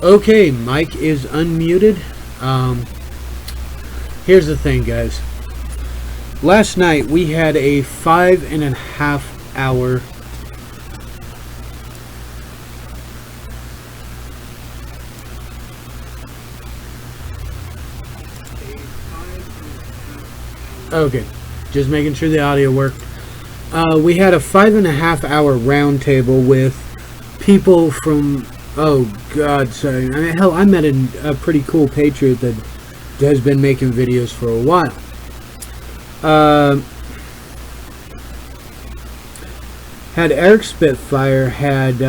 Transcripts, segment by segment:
Okay, Mike is unmuted. Um, Here's the thing, guys. Last night we had a 5.5 hour. Okay, just making sure the audio worked. We had a 5.5 hour roundtable with people from. Oh God, sorry. I mean, hell, I met a pretty cool patriot that has been making videos for a while. Had Eric Spitfire, had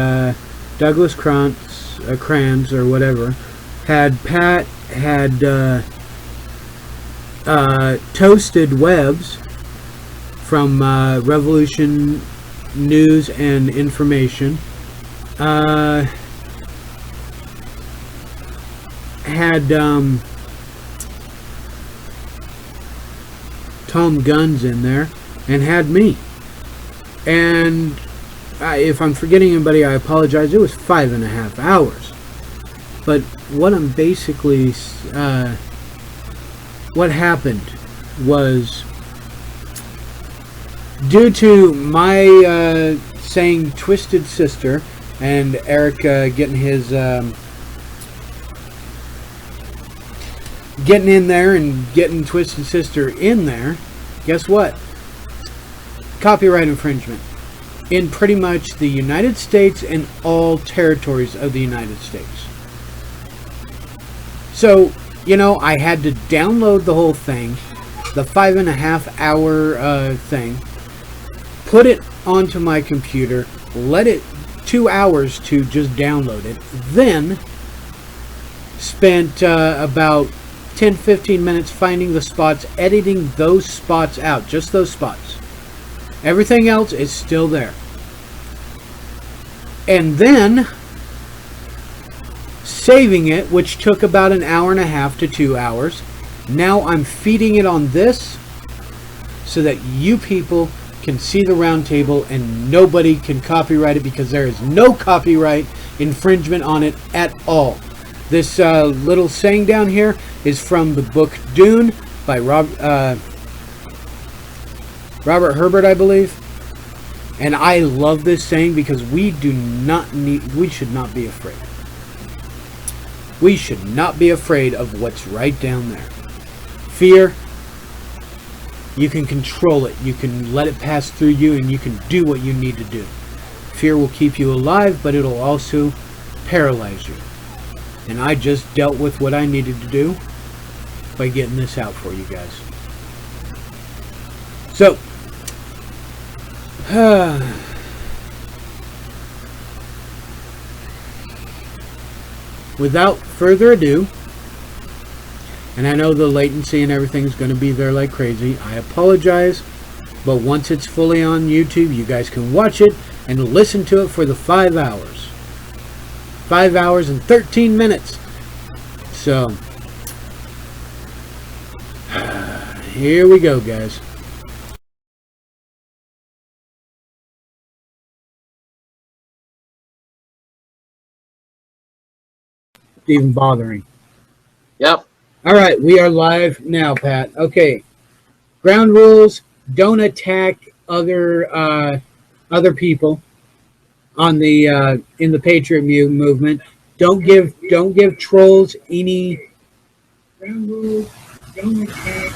Douglas Kranz or whatever, had Pat, had Toasted Webs from Revolution News and Information. Had Tom Guns in there, and had me. And if I'm forgetting anybody, I apologize. It was 5.5 hours. But what I'm basically, what happened was, due to my saying Twisted Sister and Eric getting his getting in there and getting Twisted Sister in there, guess what? Copyright infringement in pretty much the United States and all territories of the United States. So, you know, I had to download the whole thing, the 5.5 hour thing, put it onto my computer, let it 2 hours to just download it, then spent about 10-15 minutes finding the spots, editing those spots out, just those spots. Everything else is still there. And then saving it, which took about an hour and a half to 2 hours. Now I'm feeding it on this so that you people can see the round table and nobody can copyright it, because there is no copyright infringement on it at all. This little saying down here is from the book Dune by Robert Herbert, I believe. And I love this saying because we should not be afraid. We should not be afraid of what's right down there. Fear, you can control it. You can let it pass through you and you can do what you need to do. Fear will keep you alive, but it'll also paralyze you. And I just dealt with what I needed to do by getting this out for you guys. So, without further ado, and I know the latency and everything's going to be there like crazy, I apologize, but once it's fully on YouTube, you guys can watch it and listen to it for the 5 hours. 5 hours and 13 minutes. So, here we go, guys. Even bothering. Yep. All right, we are live now, Pat. Okay. Ground rules: don't attack other people on the in the Patriot movement. Don't give trolls any. Ground rules: don't attack.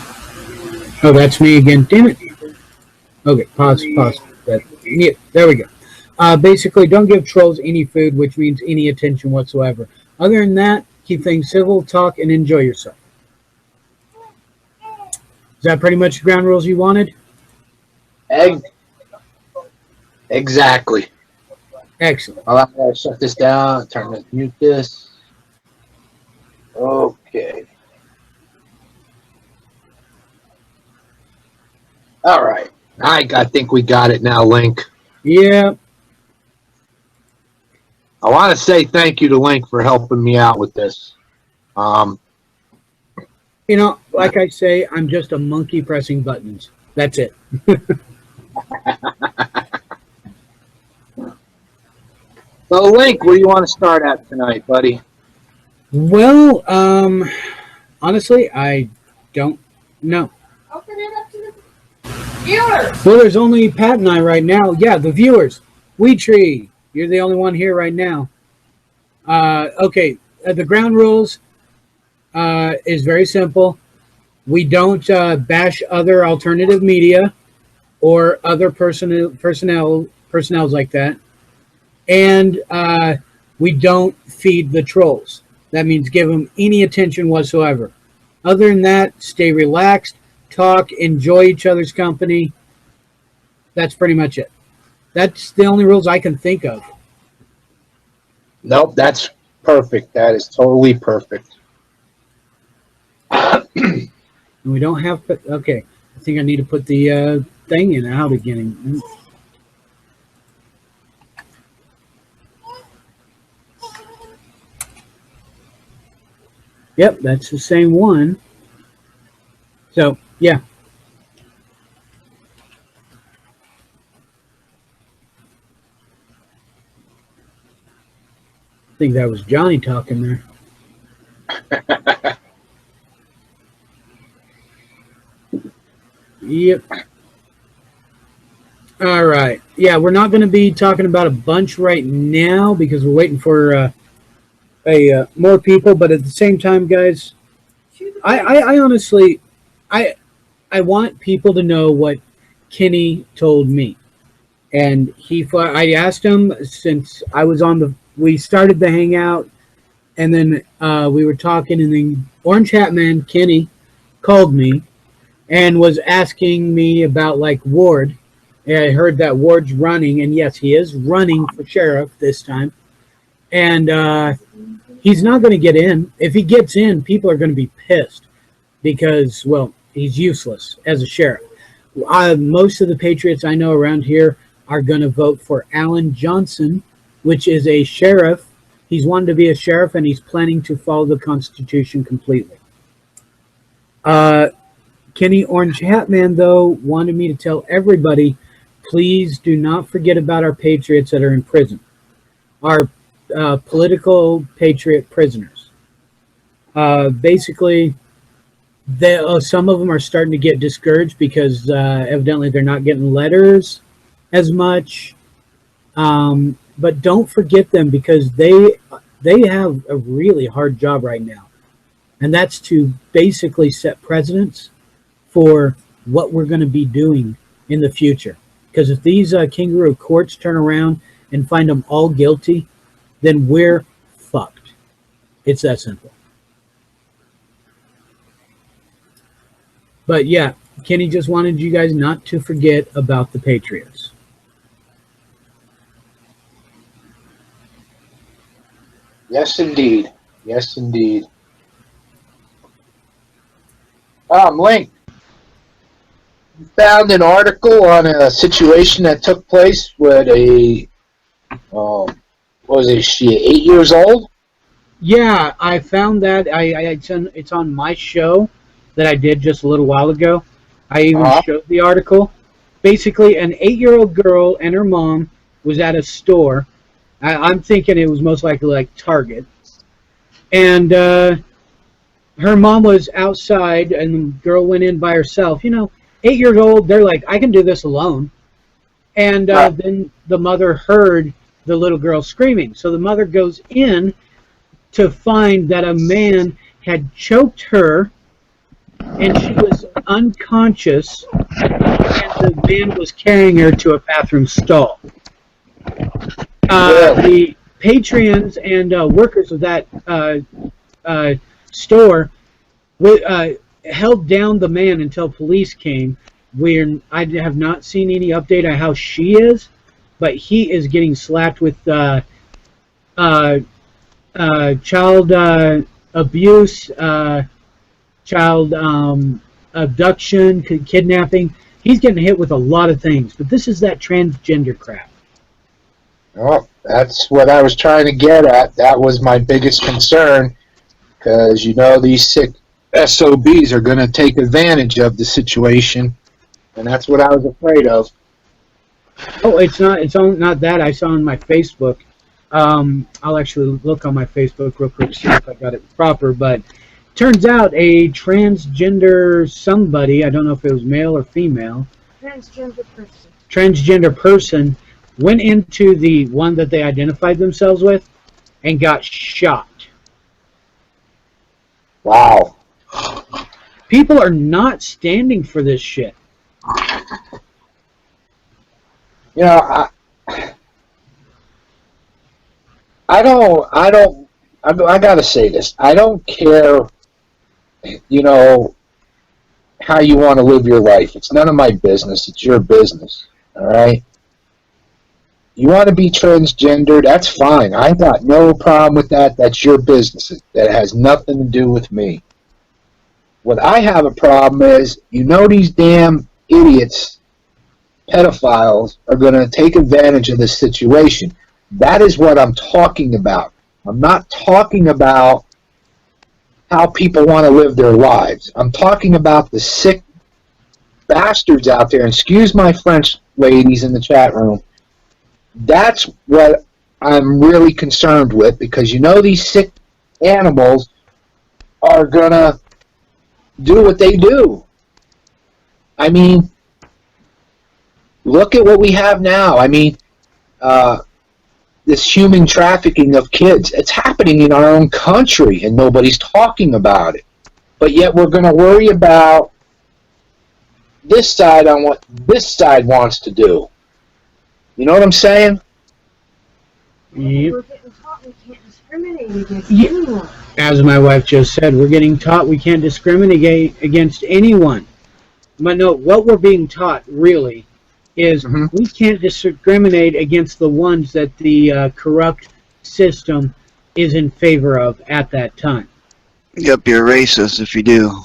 Oh, that's me again. Damn it. Okay, pause. Yeah, there we go. Basically, don't give trolls any food, which means any attention whatsoever. Other than that, keep things civil, talk, and enjoy yourself. Is that pretty much the ground rules you wanted? Exactly. Excellent. I'll have to shut this down, mute this. Okay. All right. I think we got it now, Link. Yeah. I want to say thank you to Link for helping me out with this. You know, like I say, I'm just a monkey pressing buttons. That's it. So, Link, where do you want to start at tonight, buddy? Well, honestly, I don't know. Open it up to the viewers. Well, there's only Pat and I right now. Yeah, the viewers. WeTree, you're the only one here right now. Okay, the ground rules is very simple. We don't bash other alternative media or other personnels like that, and we don't feed the trolls. That means give them any attention whatsoever. Other than that, stay relaxed, talk, enjoy each other's company. That's pretty much it. That's the only rules I can think of. Nope, that's perfect. That is totally perfect. And we don't have. Okay, I think I need to put the thing in out again. Yep, that's the same one. So, yeah. I think that was Johnny talking there. Yep. All right. Yeah, we're not going to be talking about a bunch right now because we're waiting for more people. But at the same time, guys, I honestly, I want people to know what Kenny told me, and I asked him since I was on we started the hangout, and then we were talking, and then Orange Hat Man Kenny called me and was asking me about like Ward. And I heard that Ward's running, and yes, he is running for sheriff this time, and he's not going to get in. If he gets in, people are going to be pissed because, well, he's useless as a sheriff. Most of the patriots I know around here are going to vote for Alan Johnson, which is a sheriff. He's wanted to be a sheriff, and he's planning to follow the Constitution completely. Kenny Orange Hatman, though, wanted me to tell everybody, please do not forget about our patriots that are in prison, our political patriot prisoners. Basically, some of them are starting to get discouraged because evidently they're not getting letters as much. But don't forget them because they have a really hard job right now. And that's to basically set precedents for what we're going to be doing in the future. Because if these kangaroo courts turn around and find them all guilty, then we're fucked. It's that simple. But yeah, Kenny just wanted you guys not to forget about the Patriots. Yes, indeed. Yes, indeed. Link, you found an article on a situation that took place with she 8 years old? Yeah, I found that. It's on my show that I did just a little while ago. I even showed the article. Basically, an 8-year-old girl and her mom was at a store. I'm thinking it was most likely like Target. And her mom was outside, and the girl went in by herself. 8 years old, they're like, I can do this alone. And then the mother heard the little girl screaming. So the mother goes in to find that a man had choked her, and she was unconscious, and the man was carrying her to a bathroom stall. The patrons and workers of that store held down the man until police came. I have not seen any update on how she is, but he is getting slapped with child abuse, child abduction, kidnapping. He's getting hit with a lot of things, but this is that transgender crap. Oh, that's what I was trying to get at. That was my biggest concern, because these sick SOBs are going to take advantage of the situation, and that's what I was afraid of. Oh, it's not that. I saw on my Facebook I'll actually look on my Facebook real quick, see if I got it proper. But turns out a transgender somebody, I don't know if it was male or female, transgender person went into the one that they identified themselves with and got shot. Wow. People are not standing for this shit. You know, I gotta say this. I don't care, you know, how you want to live your life. It's none of my business. It's your business. All right? You want to be transgender, that's fine. I got no problem with that. That's your business. That has nothing to do with me. What I have a problem is, you know, these damn idiots, pedophiles, are going to take advantage of this situation. That is what I'm talking about. I'm not talking about how people want to live their lives. I'm talking about the sick bastards out there. And excuse my French, ladies in the chat room. That's what I'm really concerned with, because you know these sick animals are going to do what they do. I mean, look at what we have now. I mean, this human trafficking of kids, it's happening in our own country and nobody's talking about it. But yet we're going to worry about this side on what this side wants to do. You know what I'm saying? Yep. We're getting taught we can't discriminate against anyone. As my wife just said, we're getting taught we can't discriminate against anyone. But no, what we're being taught really is we can't discriminate against the ones that the corrupt system is in favor of at that time. Yep, you're racist if you do.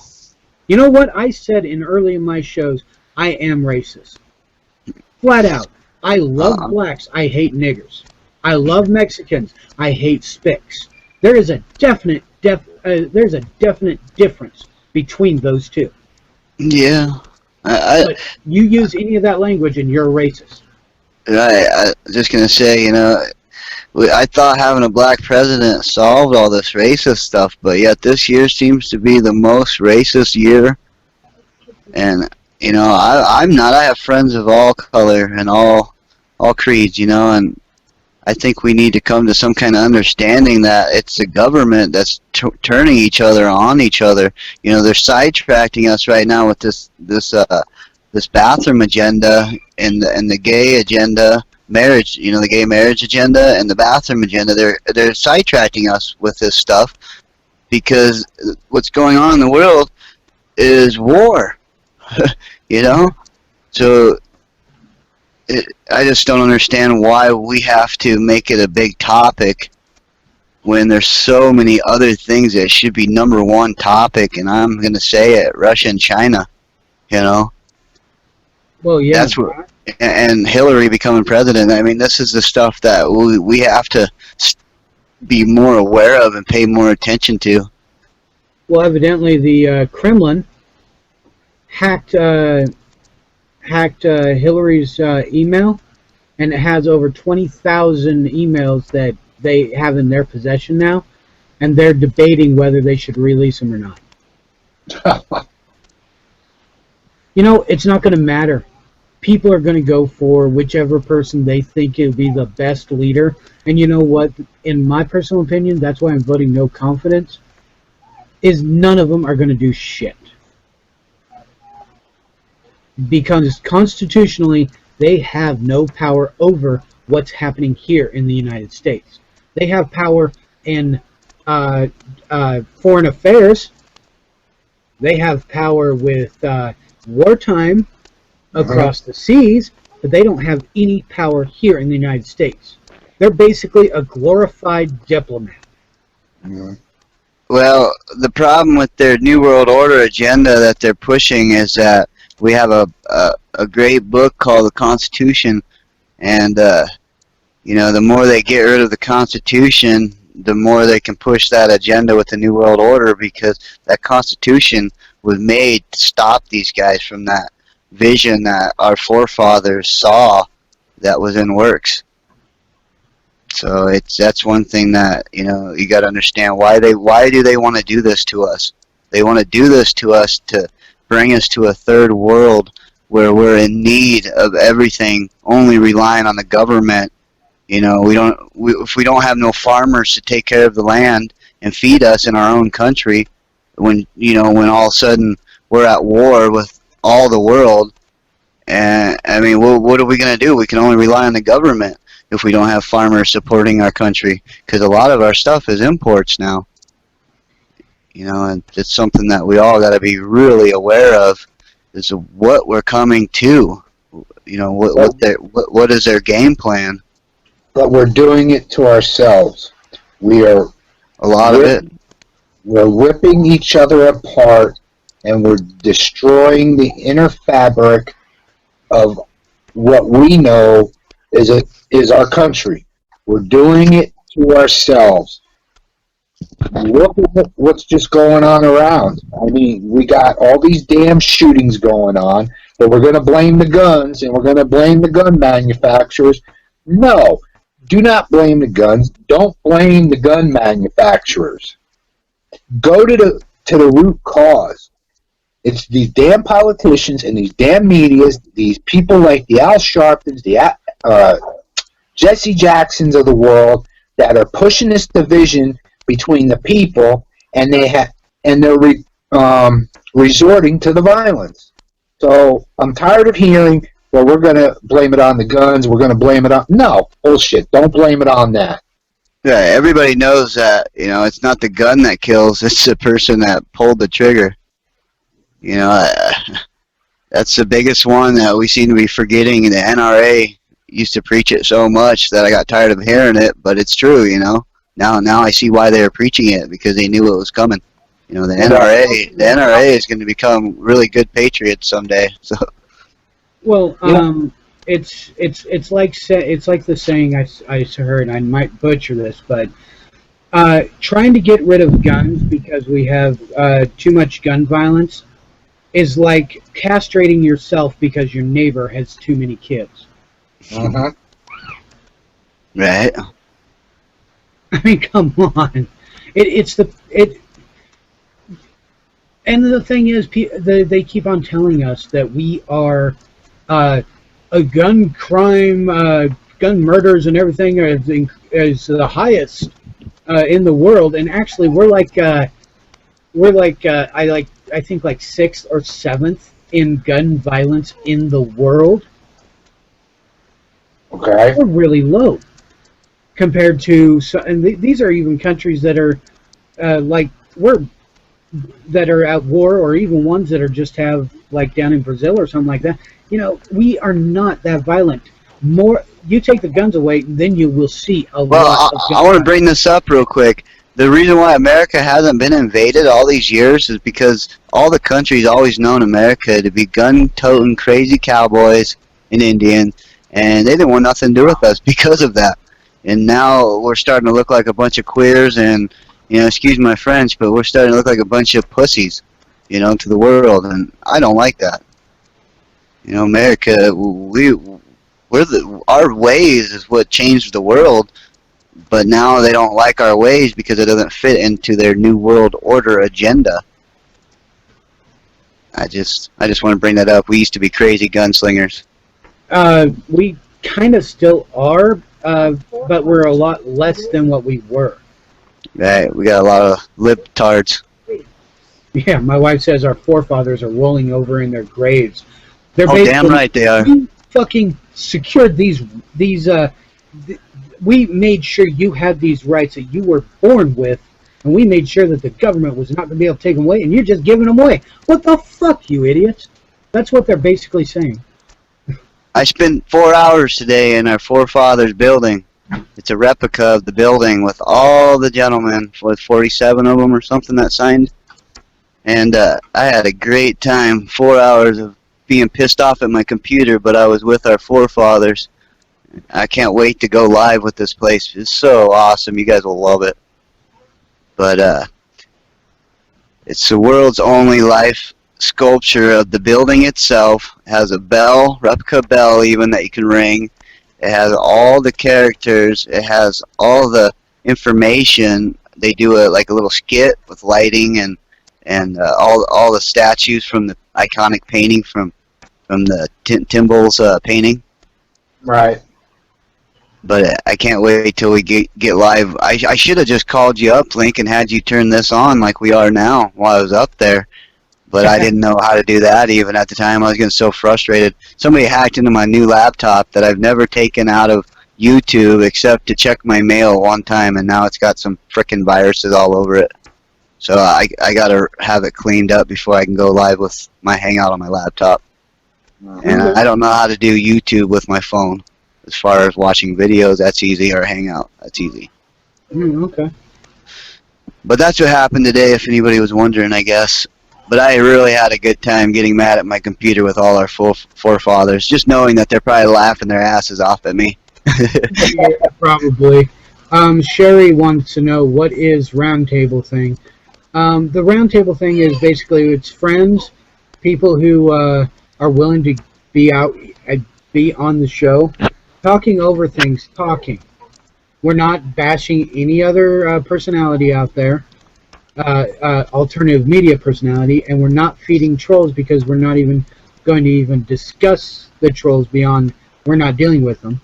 You know what I said in early in my shows? I am racist. Flat out. I love blacks. I hate niggers. I love Mexicans. I hate spics. There is a definite difference between those two. Yeah. But you use any of that language and you're racist. I just gonna say, you know, I thought having a black president solved all this racist stuff, but yet this year seems to be the most racist year. And you know, I'm not. I have friends of all color and all creeds, you know, and I think we need to come to some kind of understanding that it's the government that's turning each other on each other. You know, they're sidetracking us right now with this bathroom agenda and the gay agenda, marriage. You know, the gay marriage agenda and the bathroom agenda. They're sidetracking us with this stuff because what's going on in the world is war. You know, so. I just don't understand why we have to make it a big topic when there's so many other things that should be number one topic, and I'm going to say it, Russia and China, you know. Well, yeah. That's what, and Hillary becoming president. I mean, this is the stuff that we have to be more aware of and pay more attention to. Well, evidently the Kremlin hacked Hillary's email, and it has over 20,000 emails that they have in their possession now, and they're debating whether they should release them or not. You know, it's not going to matter. People are going to go for whichever person they think will be the best leader, and you know what? In my personal opinion, that's why I'm voting no confidence, is none of them are going to do shit. Because constitutionally, they have no power over what's happening here in the United States. They have power in foreign affairs. They have power with wartime across the seas, but they don't have any power here in the United States. They're basically a glorified diplomat. Well, the problem with their New World Order agenda that they're pushing is that we have a great book called the Constitution, and you know, the more they get rid of the Constitution, the more they can push that agenda with the New World Order, because that Constitution was made to stop these guys from that vision that our forefathers saw that was in works. So that's one thing that you got to understand why do they want to do this to us? They want to do this to us to bring us to a third world where we're in need of everything, only relying on the government. If we don't have no farmers to take care of the land and feed us in our own country, when all of a sudden we're at war with all the world, and I mean, what are we going to do? We can only rely on the government if we don't have farmers supporting our country, because a lot of our stuff is imports now. And it's something that we all got to be really aware of, is what we're coming to. What is their game plan? But we're doing it to ourselves. We are A lot of it. We're ripping each other apart, and we're destroying the inner fabric of what we know is our country. We're doing it to ourselves. Look at what's just going on around. I mean, we got all these damn shootings going on, but we're going to blame the guns, and we're going to blame the gun manufacturers. No, do not blame the guns. Don't blame the gun manufacturers. Go to the root cause. It's these damn politicians and these damn medias, these people like the Al Sharptons, the Jesse Jacksons of the world, that are pushing this division between the people, and they're resorting to the violence. So I'm tired of hearing, well, we're going to blame it on the guns, we're going to blame it on... No, bullshit. Don't blame it on that. Yeah, everybody knows that, it's not the gun that kills, it's the person that pulled the trigger. That's the biggest one that we seem to be forgetting. The NRA used to preach it so much that I got tired of hearing it, but it's true, Now I see why they were preaching it, because they knew it was coming. The NRA is going to become really good patriots someday. So. Well, it's like the saying I heard. I might butcher this, but trying to get rid of guns because we have too much gun violence is like castrating yourself because your neighbor has too many kids. Uh-huh. Right. I mean, come on. And the thing is, they keep on telling us that we are a gun crime, gun murders and everything is the highest in the world, and actually I think like 6th or 7th in gun violence in the world. Okay. We're really low compared to, and these are even countries that are that are at war, or even ones that are just have, like down in Brazil or something like that. We are not that violent. You take the guns away, then you will see a lot of I want to bring this up real quick. The reason why America hasn't been invaded all these years is because all the countries always known America to be gun-toting crazy cowboys and Indians, and they didn't want nothing to do with us because of that. And now we're starting to look like a bunch of queers, and excuse my French, but we're starting to look like a bunch of pussies, to the world, and I don't like that. America, our ways is what changed the world, but now they don't like our ways because it doesn't fit into their new world order agenda. I just want to bring that up. We used to be crazy gunslingers. We kind of still are, but we're a lot less than what we were. Right, we got a lot of libtards. Yeah, my wife says our forefathers are rolling over in their graves. They're damn right they are. We fucking secured these. We made sure you had these rights that you were born with, and we made sure that the government was not going to be able to take them away, and you're just giving them away. What the fuck, you idiots? That's what they're basically saying. I spent 4 hours today in our forefathers' building. It's a replica of the building with all the gentlemen, with 47 of them or something that signed. And I had a great time. 4 hours of being pissed off at my computer, but I was with our forefathers. I can't wait to go live with this place. It's so awesome. You guys will love it. But it's the world's only life sculpture of the building itself. It has a bell, replica bell even, that you can ring. It has all the characters. It has all the information. They do like a little skit with lighting and all the statues from the iconic painting from the Timbals painting. Right. But I can't wait till we get live. I should have just called you up, Link, and had you turn this on like we are now while I was up there. But I didn't know how to do that even at the time. I was getting so frustrated. Somebody hacked into my new laptop that I've never taken out of YouTube except to check my mail one time, and now it's got some frickin' viruses all over it. So I gotta have it cleaned up before I can go live with my Hangout on my laptop. And I don't know how to do YouTube with my phone. As far as watching videos, that's easy, or Hangout, that's easy. Okay. But that's what happened today, if anybody was wondering, I guess. But I really had a good time getting mad at my computer with all our forefathers, just knowing that they're probably laughing their asses off at me. Yeah, probably. Sherry wants to know, what is roundtable thing? The roundtable thing is basically it's friends, people who are willing to be on the show, talking over things, talking. We're not bashing any other personality out there, alternative media personality, and we're not feeding trolls because we're not even going to even discuss the trolls beyond we're not dealing with them.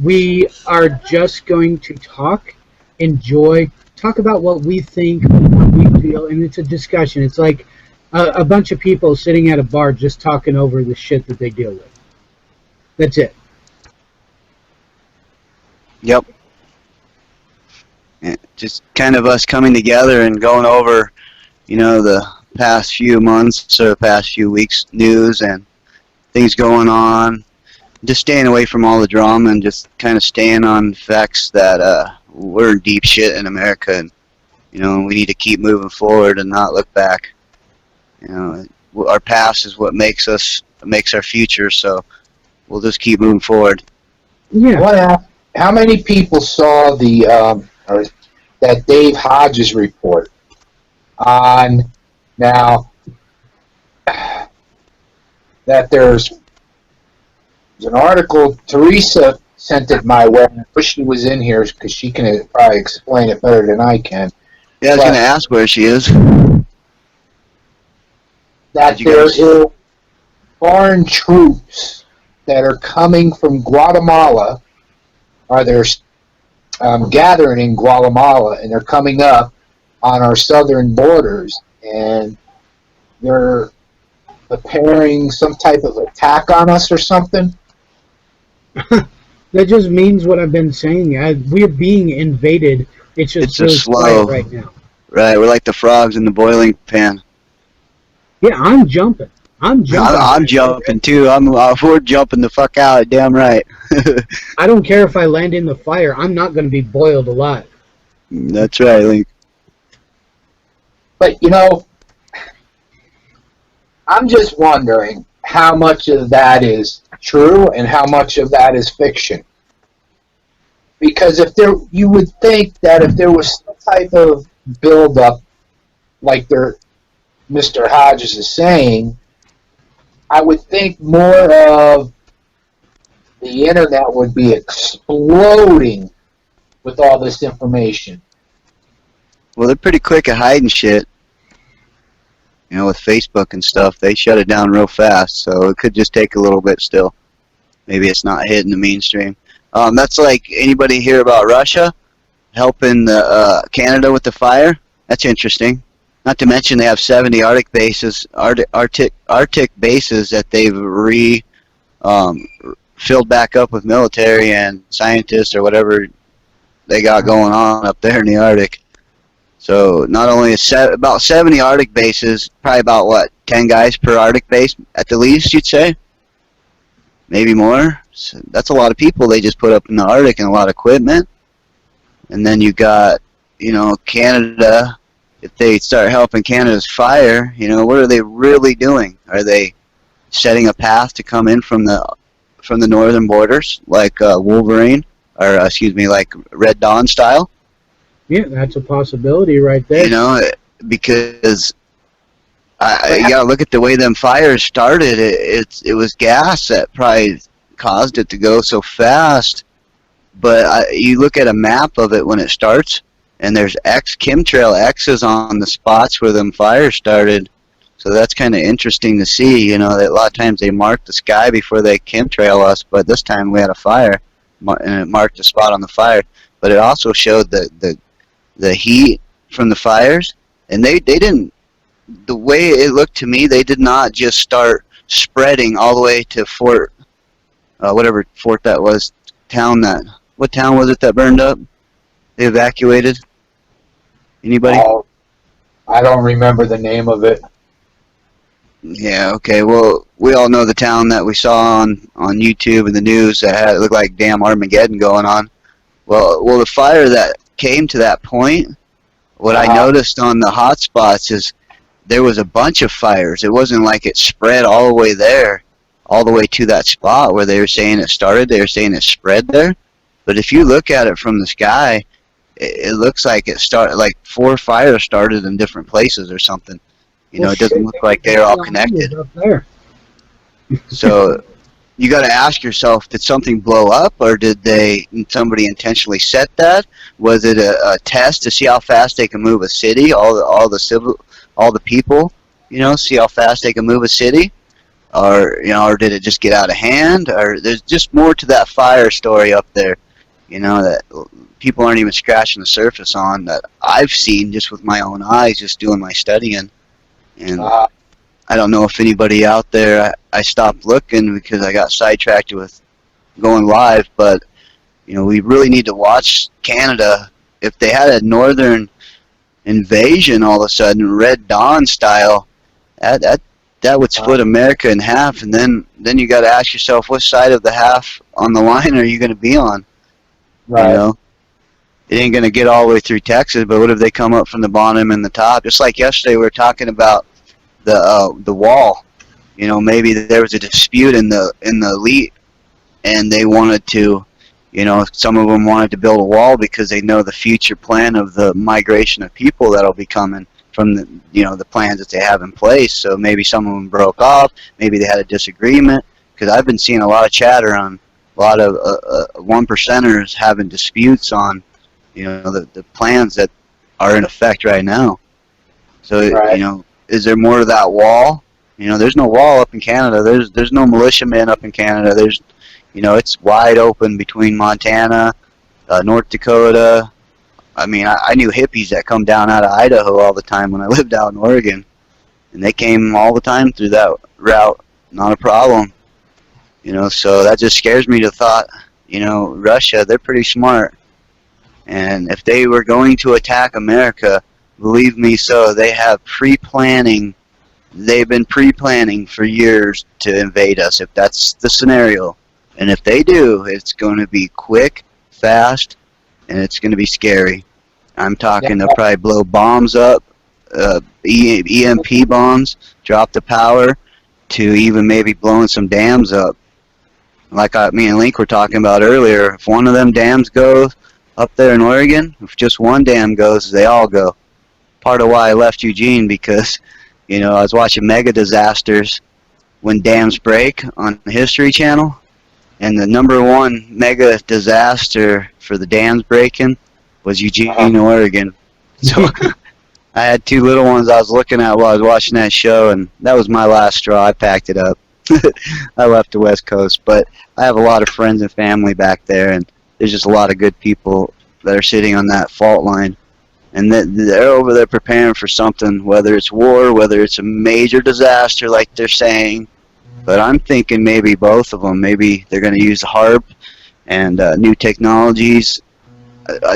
We are just going to talk, talk about what we think, what we feel, and it's a discussion. It's like a bunch of people sitting at a bar just talking over the shit that they deal with. That's it. Yep. Yeah, just kind of us coming together and going over, the past few months or past few weeks' news and things going on. Just staying away from all the drama and just kind of staying on facts that we're in deep shit in America, and we need to keep moving forward and not look back. Our past is what makes our future, so we'll just keep moving forward. Yeah. How many people saw that Dave Hodges report on now that there's an article? Teresa sent it my way. I wish she was in here because she can probably explain it better than I can. Yeah, I was going to ask where she is. That there is foreign troops that are coming from Guatemala, or they're gathering in Guatemala, and they're coming up on our southern borders, and they're preparing some type of attack on us or something. That just means what I've been saying. We're being invaded. It's just really slow quiet right now. Right, we're like the frogs in the boiling pan. Yeah, I'm jumping. I'm jumping too. We're jumping the fuck out. Damn right. I don't care if I land in the fire. I'm not going to be boiled alive. That's right, Link. But I'm just wondering how much of that is true and how much of that is fiction. Because you would think that if there was some type of build-up, like Mr. Hodges is saying, I would think more of the internet would be exploding with all this information. Well, they're pretty quick at hiding shit. With Facebook and stuff, they shut it down real fast, so it could just take a little bit still. Maybe it's not hitting the mainstream. That's like, anybody hear about Russia helping Canada with the fire? That's interesting. Not to mention they have 70 Arctic bases that they've filled back up with military and scientists or whatever they got going on up there in the Arctic. So not only is about 70 Arctic bases, probably about 10 guys per Arctic base at the least, you'd say? Maybe more. So that's a lot of people they just put up in the Arctic, and a lot of equipment. And then you got, Canada. If they start helping Canada's fire, what are they really doing? Are they setting a path to come in from the northern borders, like Wolverine, or like Red Dawn style? Yeah, that's a possibility right there. Because you gotta look at the way them fires started. It was gas that probably caused it to go so fast. But you look at a map of it when it starts, and there's chemtrail X's on the spots where them fires started. So that's kind of interesting to see, you know, that a lot of times they mark the sky before they chemtrail us, but this time we had a fire, and it marked the spot on the fire. But it also showed the heat from the fires, and they didn't, the way it looked to me, they did not just start spreading all the way to Fort, whatever fort that was, what town was it that burned up? They evacuated? Anybody? I don't remember the name of it. Yeah, okay. Well, we all know the town that we saw on YouTube and the news that had, it looked like damn Armageddon going on. Well, the fire that came to that point, what I noticed on the hot spots is there was a bunch of fires. It wasn't like it spread all the way there, all the way to that spot where they were saying it started. They were saying it spread there. But if you look at it from the sky, it looks like it started, like 4 fires started in different places or something. You know, it doesn't look like they're all connected. Up there. So you got to ask yourself, did something blow up, or did somebody intentionally set that? Was it a test to see how fast they can move a city? All the people, you know, see how fast they can move a city, or did it just get out of hand? Or there's just more to that fire story up there, you know, that people aren't even scratching the surface on, that I've seen just with my own eyes, just doing my studying. And I don't know if anybody out there, I stopped looking because I got sidetracked with going live, but, you know, we really need to watch Canada. If they had a northern invasion all of a sudden, Red Dawn style, that would split America in half, and then you got to ask yourself, what side of the half on the line are you going to be on? Right. You know, it ain't going to get all the way through Texas, but what if they come up from the bottom and the top? Just like yesterday, we were talking about the wall. You know, maybe there was a dispute in the elite, and they wanted to, you know, some of them wanted to build a wall because they know the future plan of the migration of people that'll be coming from the, you know, the plans that they have in place. So maybe some of them broke off, maybe they had a disagreement, because I've been seeing a lot of chatter on a lot of one percenters having disputes on, you know, the plans that are in effect right now. So, you know, is there more to that wall? You know, there's no wall up in Canada. There's no militiamen up in Canada. There's, you know, it's wide open between Montana, North Dakota. I mean, I knew hippies that come down out of Idaho all the time when I lived out in Oregon, and they came all the time through that route. Not a problem. You know, so that just scares me to thought, you know, Russia, they're pretty smart. And if they were going to attack America, believe me, so they have pre-planning. They've been pre-planning for years to invade us, if that's the scenario. And if they do, it's going to be quick, fast, and it's going to be scary. I'm talking they'll probably blow bombs up, EMP bombs, drop the power, to even maybe blowing some dams up. Like me and Link were talking about earlier, if one of them dams goes up there in Oregon, if just one dam goes, they all go. Part of why I left Eugene, because, you know, I was watching Mega Disasters when dams break on the History Channel, and the #1 mega disaster for the dams breaking was Eugene, Oregon. So I had 2 little ones I was looking at while I was watching that show, and that was my last straw. I packed it up. I left the West Coast, but I have a lot of friends and family back there, and there's just a lot of good people that are sitting on that fault line, and they're over there preparing for something, whether it's war, whether it's a major disaster like they're saying. But I'm thinking maybe both of them. Maybe they're going to use HARP and new technologies.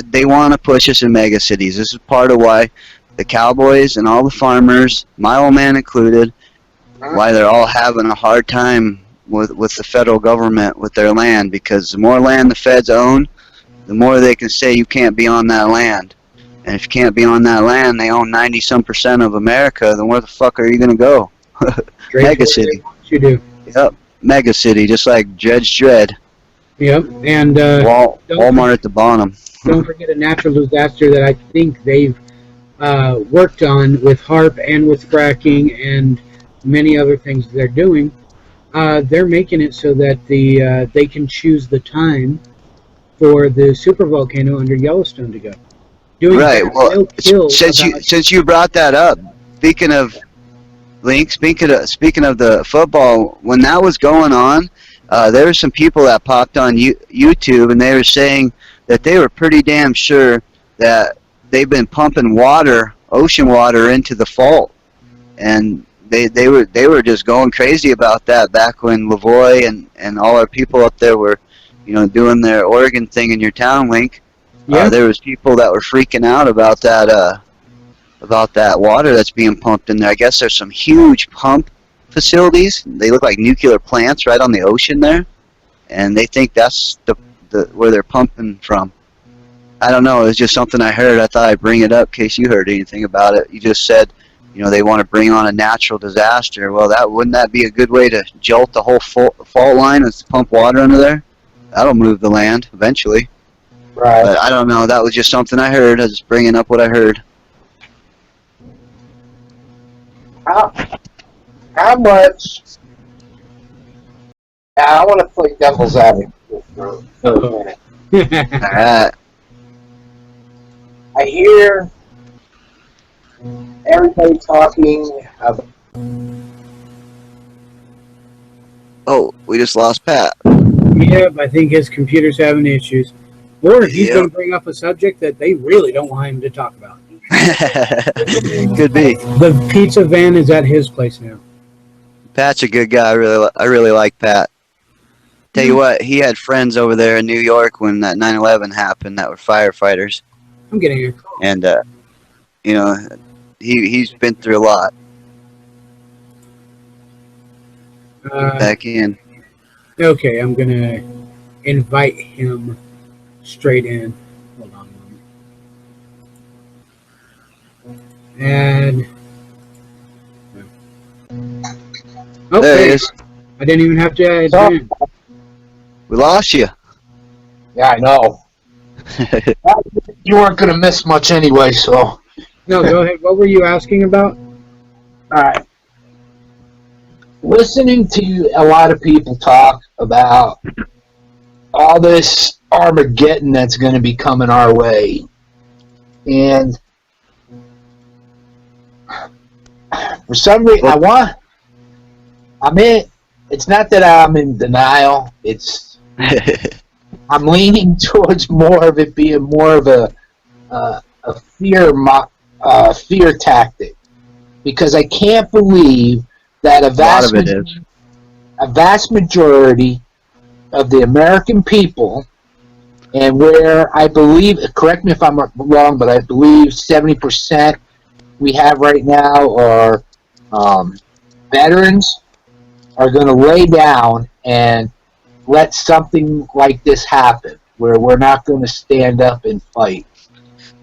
They want to push us in mega cities. This is part of why the cowboys and all the farmers, my old man included, why they're all having a hard time with the federal government with their land, because the more land the feds own, the more they can say you can't be on that land. And if you can't be on that land, they own 90-some% of America, then where the fuck are you going to go? Mega city. You do. Yep, mega city, just like Judge Dredd. Yep, and Walmart at the bottom. Don't forget a natural disaster that I think they've worked on with HARP and with fracking and many other things they're doing. they're making it so that they can choose the time for the supervolcano under Yellowstone to go. Doing Right. that Well, will kill since you brought that up, speaking of Link, speaking of the football, when that was going on, there were some people that popped on YouTube and they were saying that they were pretty damn sure that they've been pumping water, ocean water, into the fault, and they were just going crazy about that back when Lavoie and all our people up there were, doing their Oregon thing in your town, Link. Yeah. There was people that were freaking out about that water that's being pumped in there. I guess there's some huge pump facilities. They look like nuclear plants right on the ocean there, and they think that's the where they're pumping from. I don't know. It was just something I heard. I thought I'd bring it up in case you heard anything about it. You just said, they want to bring on a natural disaster. Well, wouldn't that be a good way to jolt the whole fault line and pump water under there? That'll move the land eventually. Right. But I don't know. That was just something I heard. I was just bringing up what I heard. How much? I want to play devil's advocate for a minute. All right. I hear everybody talking about. Oh, we just lost Pat. Yep, I think his computer's having issues. Or he's Yep. going to bring up a subject that they really don't want him to talk about. Could be. The pizza van is at his place now. Pat's a good guy. I really like Pat. Tell you what, he had friends over there in New York when that 9/11 happened that were firefighters, I'm getting a call. and he's been through a lot. Back in. Okay, I'm going to invite him straight in. Hold on a moment. And There okay, he is. I didn't even have to add So- him. We lost you. Yeah, I know. You weren't going to miss much anyway, so. No, go ahead. What were you asking about? Alright. Listening to a lot of people talk about all this Armageddon that's going to be coming our way. And for some reason, it's not that I'm in denial. I'm leaning towards more of it being more of a fear tactic, because I can't believe that a vast majority of the American people, and where I believe, correct me if I'm wrong, but I believe 70% we have right now are veterans, are going to lay down and let something like this happen, where we're not going to stand up and fight.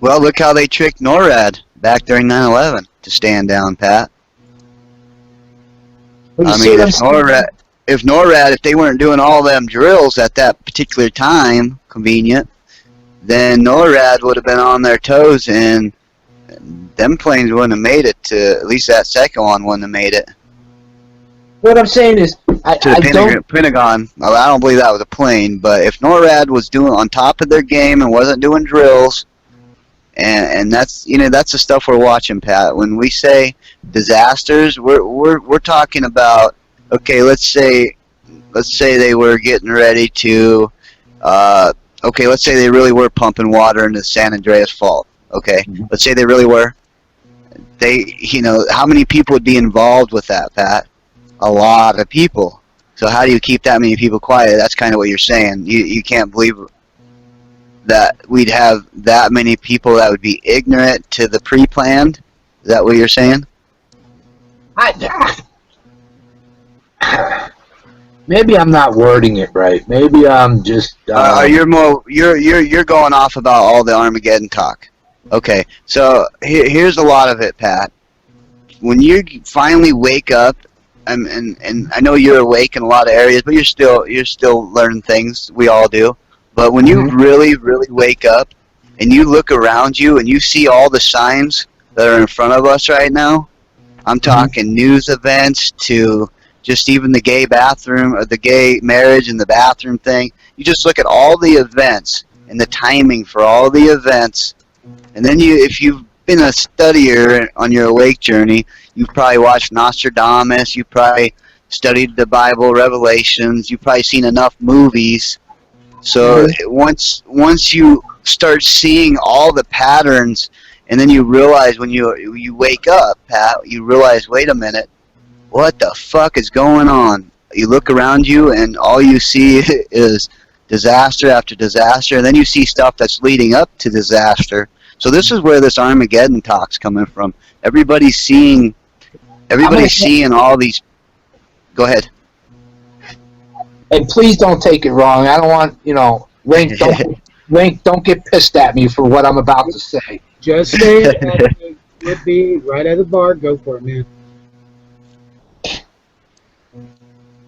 Well, look how they tricked NORAD back during 9/11 to stand down, Pat. But you I see mean, what I'm saying? if they weren't doing all them drills at that particular time, convenient, then NORAD would have been on their toes, and them planes wouldn't have made it to, at least that second one wouldn't have made it What I'm saying is, to I the don't. Pentagon. Well, I don't believe that was a plane, but if NORAD was doing on top of their game and wasn't doing drills, and that's that's the stuff we're watching, Pat. When we say disasters, we're talking about, okay, let's say they were getting ready to let's say they really were pumping water into the San Andreas Fault. Okay, let's say they really were. How many people would be involved with that, Pat? A lot of people. So how do you keep that many people quiet? That's kind of what you're saying. You can't believe that we'd have that many people that would be ignorant to the pre-planned. Is that what you're saying? Maybe I'm not wording it right. Maybe I'm just. You're going off about all the Armageddon talk. Okay, so here's a lot of it, Pat. When you finally wake up, and I know you're awake in a lot of areas, but you're still learning things. We all do. But when you really, really wake up and you look around you and you see all the signs that are in front of us right now, I'm talking news events to just even the gay bathroom or the gay marriage and the bathroom thing. You just look at all the events and the timing for all the events, and then if you've been a studier on your awake journey, you've probably watched Nostradamus, you've probably studied the Bible, Revelations, you've probably seen enough movies. So once you start seeing all the patterns, and then you realize when you wake up, Pat, you realize, wait a minute, what the fuck is going on? You look around you and all you see is disaster after disaster, and then you see stuff that's leading up to disaster. So this is where this Armageddon talk's coming from. Everybody's seeing all these. Go ahead. And please don't take it wrong. I don't want, Link, don't get pissed at me for what I'm about to say. Just say it would be right at the bar. Go for it, man.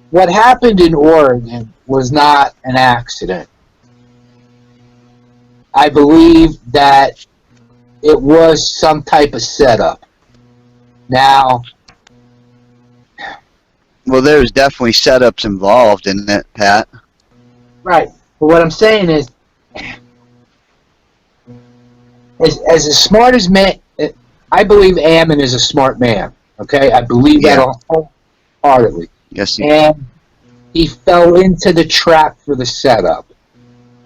What happened in Oregon was not an accident. I believe that it was some type of setup. Now, well, there's definitely setups involved in it, Pat. right. But what I'm saying is, as smart as man, I believe Ammon is a smart man. Okay, I believe that wholeheartedly. Yes, and he fell into the trap for the setup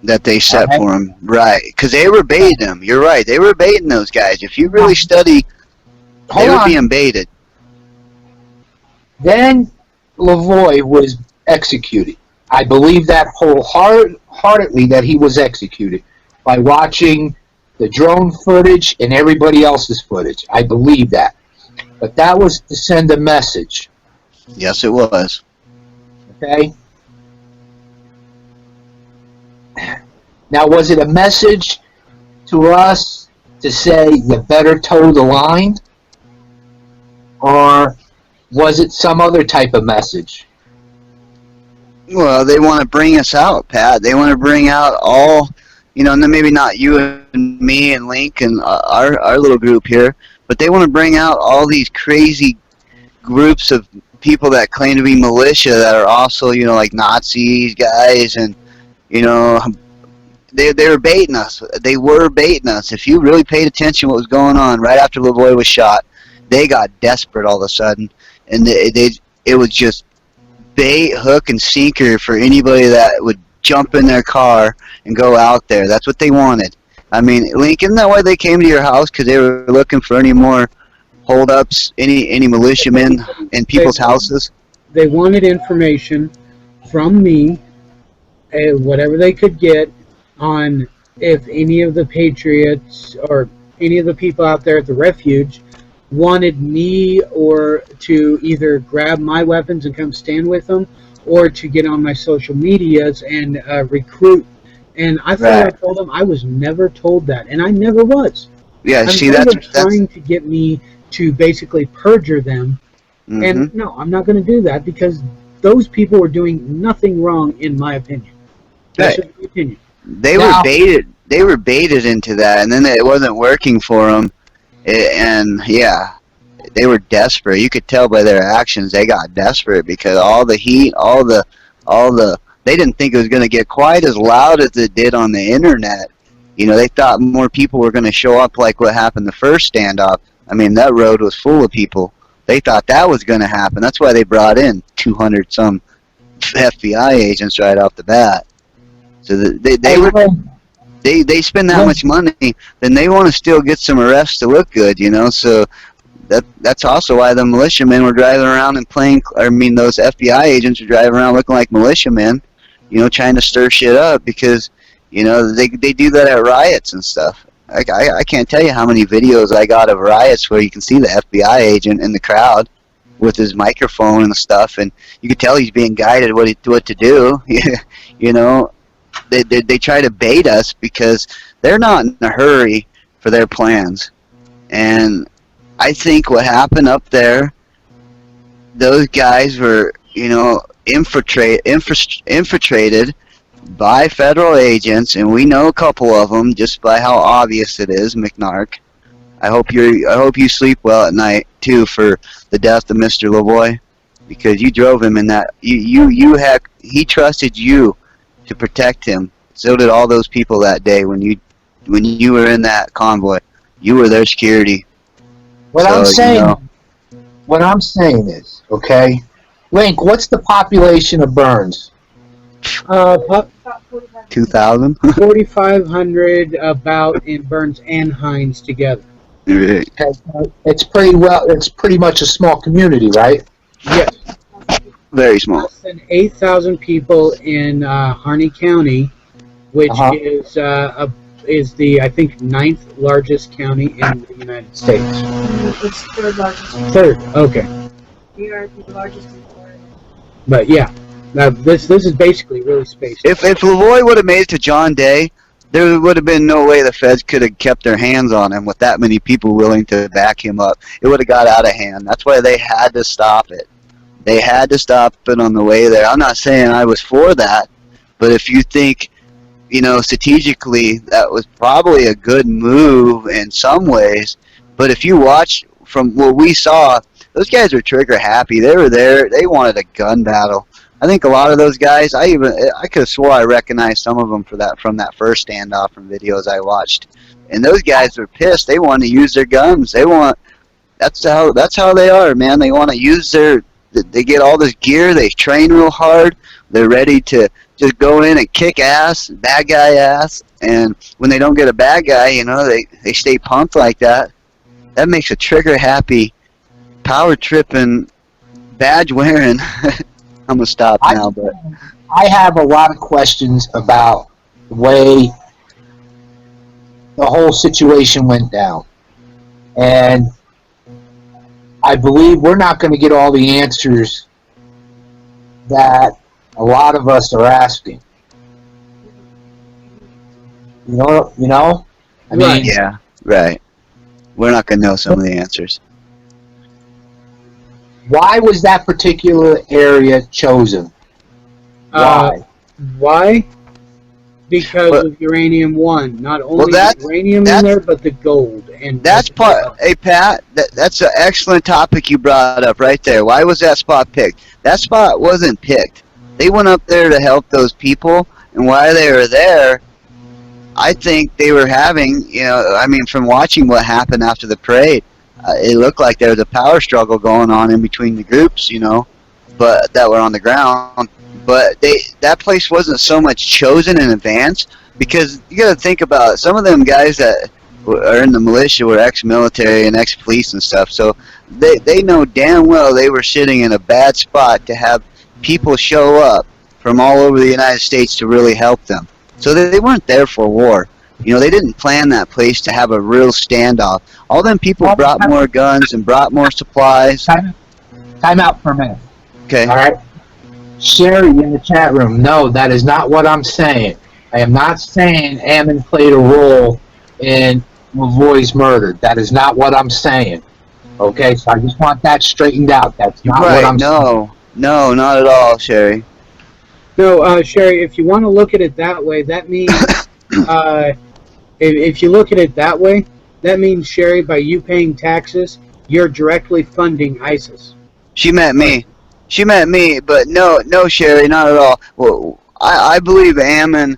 that they set for him, right? Because they were baiting him. You're right. They were baiting those guys. If you really study, they were being baited. Then Lavoie was executed. I believe that wholeheartedly that he was executed by watching the drone footage and everybody else's footage. I believe that. But that was to send a message. Yes, it was. Okay? Now, was it a message to us to say, you better toe the line? Or was it some other type of message? Well, they want to bring us out, Pat. They want to bring out all, and then maybe not you and me and Link and our little group here, but they want to bring out all these crazy groups of people that claim to be militia that are also, like Nazis guys, and, they were baiting us. They were baiting us. If you really paid attention to what was going on right after Lavoie was shot, they got desperate all of a sudden, and it was just bait, hook, and sinker for anybody that would jump in their car and go out there. That's what they wanted. I mean, Link, isn't that why they came to your house? Because they were looking for any more hold-ups, any militiamen in people's houses? They wanted information from me, whatever they could get, on if any of the Patriots or any of the people out there at the refuge wanted me or to either grab my weapons and come stand with them, or to get on my social medias and recruit. And I thought I told them I was never told that, and I never was. Yeah, see, that's trying to get me to basically perjure them. Mm-hmm. And no, I'm not going to do that, because those people were doing nothing wrong, in my opinion. That's just my opinion. They were baited. They were baited into that, and then it wasn't working for them. And yeah, they were desperate. You could tell by their actions they got desperate, because all the heat, all the they didn't think it was going to get quite as loud as it did on the internet. They thought more people were going to show up, like what happened the first standoff. I mean, that road was full of people. They thought that was going to happen. That's why they brought in 200 some FBI agents right off the bat. So they spend that much money, then they want to still get some arrests to look good, So that's also why the militiamen were driving around and those FBI agents were driving around looking like militiamen, trying to stir shit up, because they do that at riots and stuff. I can't tell you how many videos I got of riots where you can see the FBI agent in the crowd with his microphone and stuff, and you can tell he's being guided what to do. They try to bait us because they're not in a hurry for their plans. And I think what happened up there, those guys were, infiltrated by federal agents, and we know a couple of them just by how obvious it is. McNark, I hope you sleep well at night too for the death of Mr. Lavoie. because you drove him in that. He trusted you to protect him. So did all those people that day when you were in that convoy. You were their security. What So, I'm saying, you know. what I'm saying is, okay, Link, what's the population of Burns? About 45. 2,000. 4,500 about in Burns and Hines together. Right. It's pretty much a small community, right? Yes, Very small. less than 8,000 people in Harney County, which Uh-huh. is the, I think, 9th largest county in the United States. It's third largest. Third, okay. We are the largest in Florida. But yeah, this is basically really spaced. If Lavoie would have made it to John Day, there would have been no way the feds could have kept their hands on him with that many people willing to back him up. It would have got out of hand. That's why they had to stop it. They had to stop it on the way there. I'm not saying I was for that, but if you think, you know, strategically, that was probably a good move in some ways. But if you watch from what we saw, those guys were trigger happy. They were there. They wanted a gun battle. I think a lot of those guys, I could have swore I recognized some of them from that first standoff from videos I watched. And those guys were pissed. They want to use their guns. That's how they are, man. They want to use they get all this gear. They train real hard. They're ready to just go in and kick ass, bad guy ass. And when they don't get a bad guy, you know, they stay pumped like that. That makes a trigger happy, power tripping, badge wearing. I'm gonna stop now, but I have a lot of questions about the way the whole situation went down. And I believe we're not going to get all the answers that a lot of us are asking. You know? I mean, Right. yeah, right. We're not gonna know some of the answers. why was that particular area chosen? Why? Why? Because Well- of uranium one. Not only Well, the uranium in that's- there, but the gold. And That's part. Hey, Pat, that's an excellent topic you brought up right there. Why was that spot picked? That spot wasn't picked. They went up there to help those people, and while they were there, I think they were having, you know, I mean, from watching what happened after the parade, it looked like there was a power struggle going on in between the groups, you know, but that were on the ground. But that place wasn't so much chosen in advance, because you got to think about it. Some of them guys that are in the militia were ex-military and ex-police and stuff, so they know damn well they were sitting in a bad spot to have people show up from all over the United States to really help them. So they weren't there for war. You know, they didn't plan that place to have a real standoff. All them people brought more guns and brought more supplies. Time out for a minute. Okay. All right. Sherry in the chat room. No, that is not what I'm saying. I am not saying Ammon played a role in Lavoie's murder. That is not what I'm saying. Okay, so I just want that straightened out. That's not what Right, I'm saying. no, not at all, Sherry. No, Sherry, if you want to look at it that way, that means, if you look at it that way, that means, Sherry, by you paying taxes, you're directly funding ISIS. She meant me. She meant me, but no, Sherry, not at all. Well, I believe Ammon,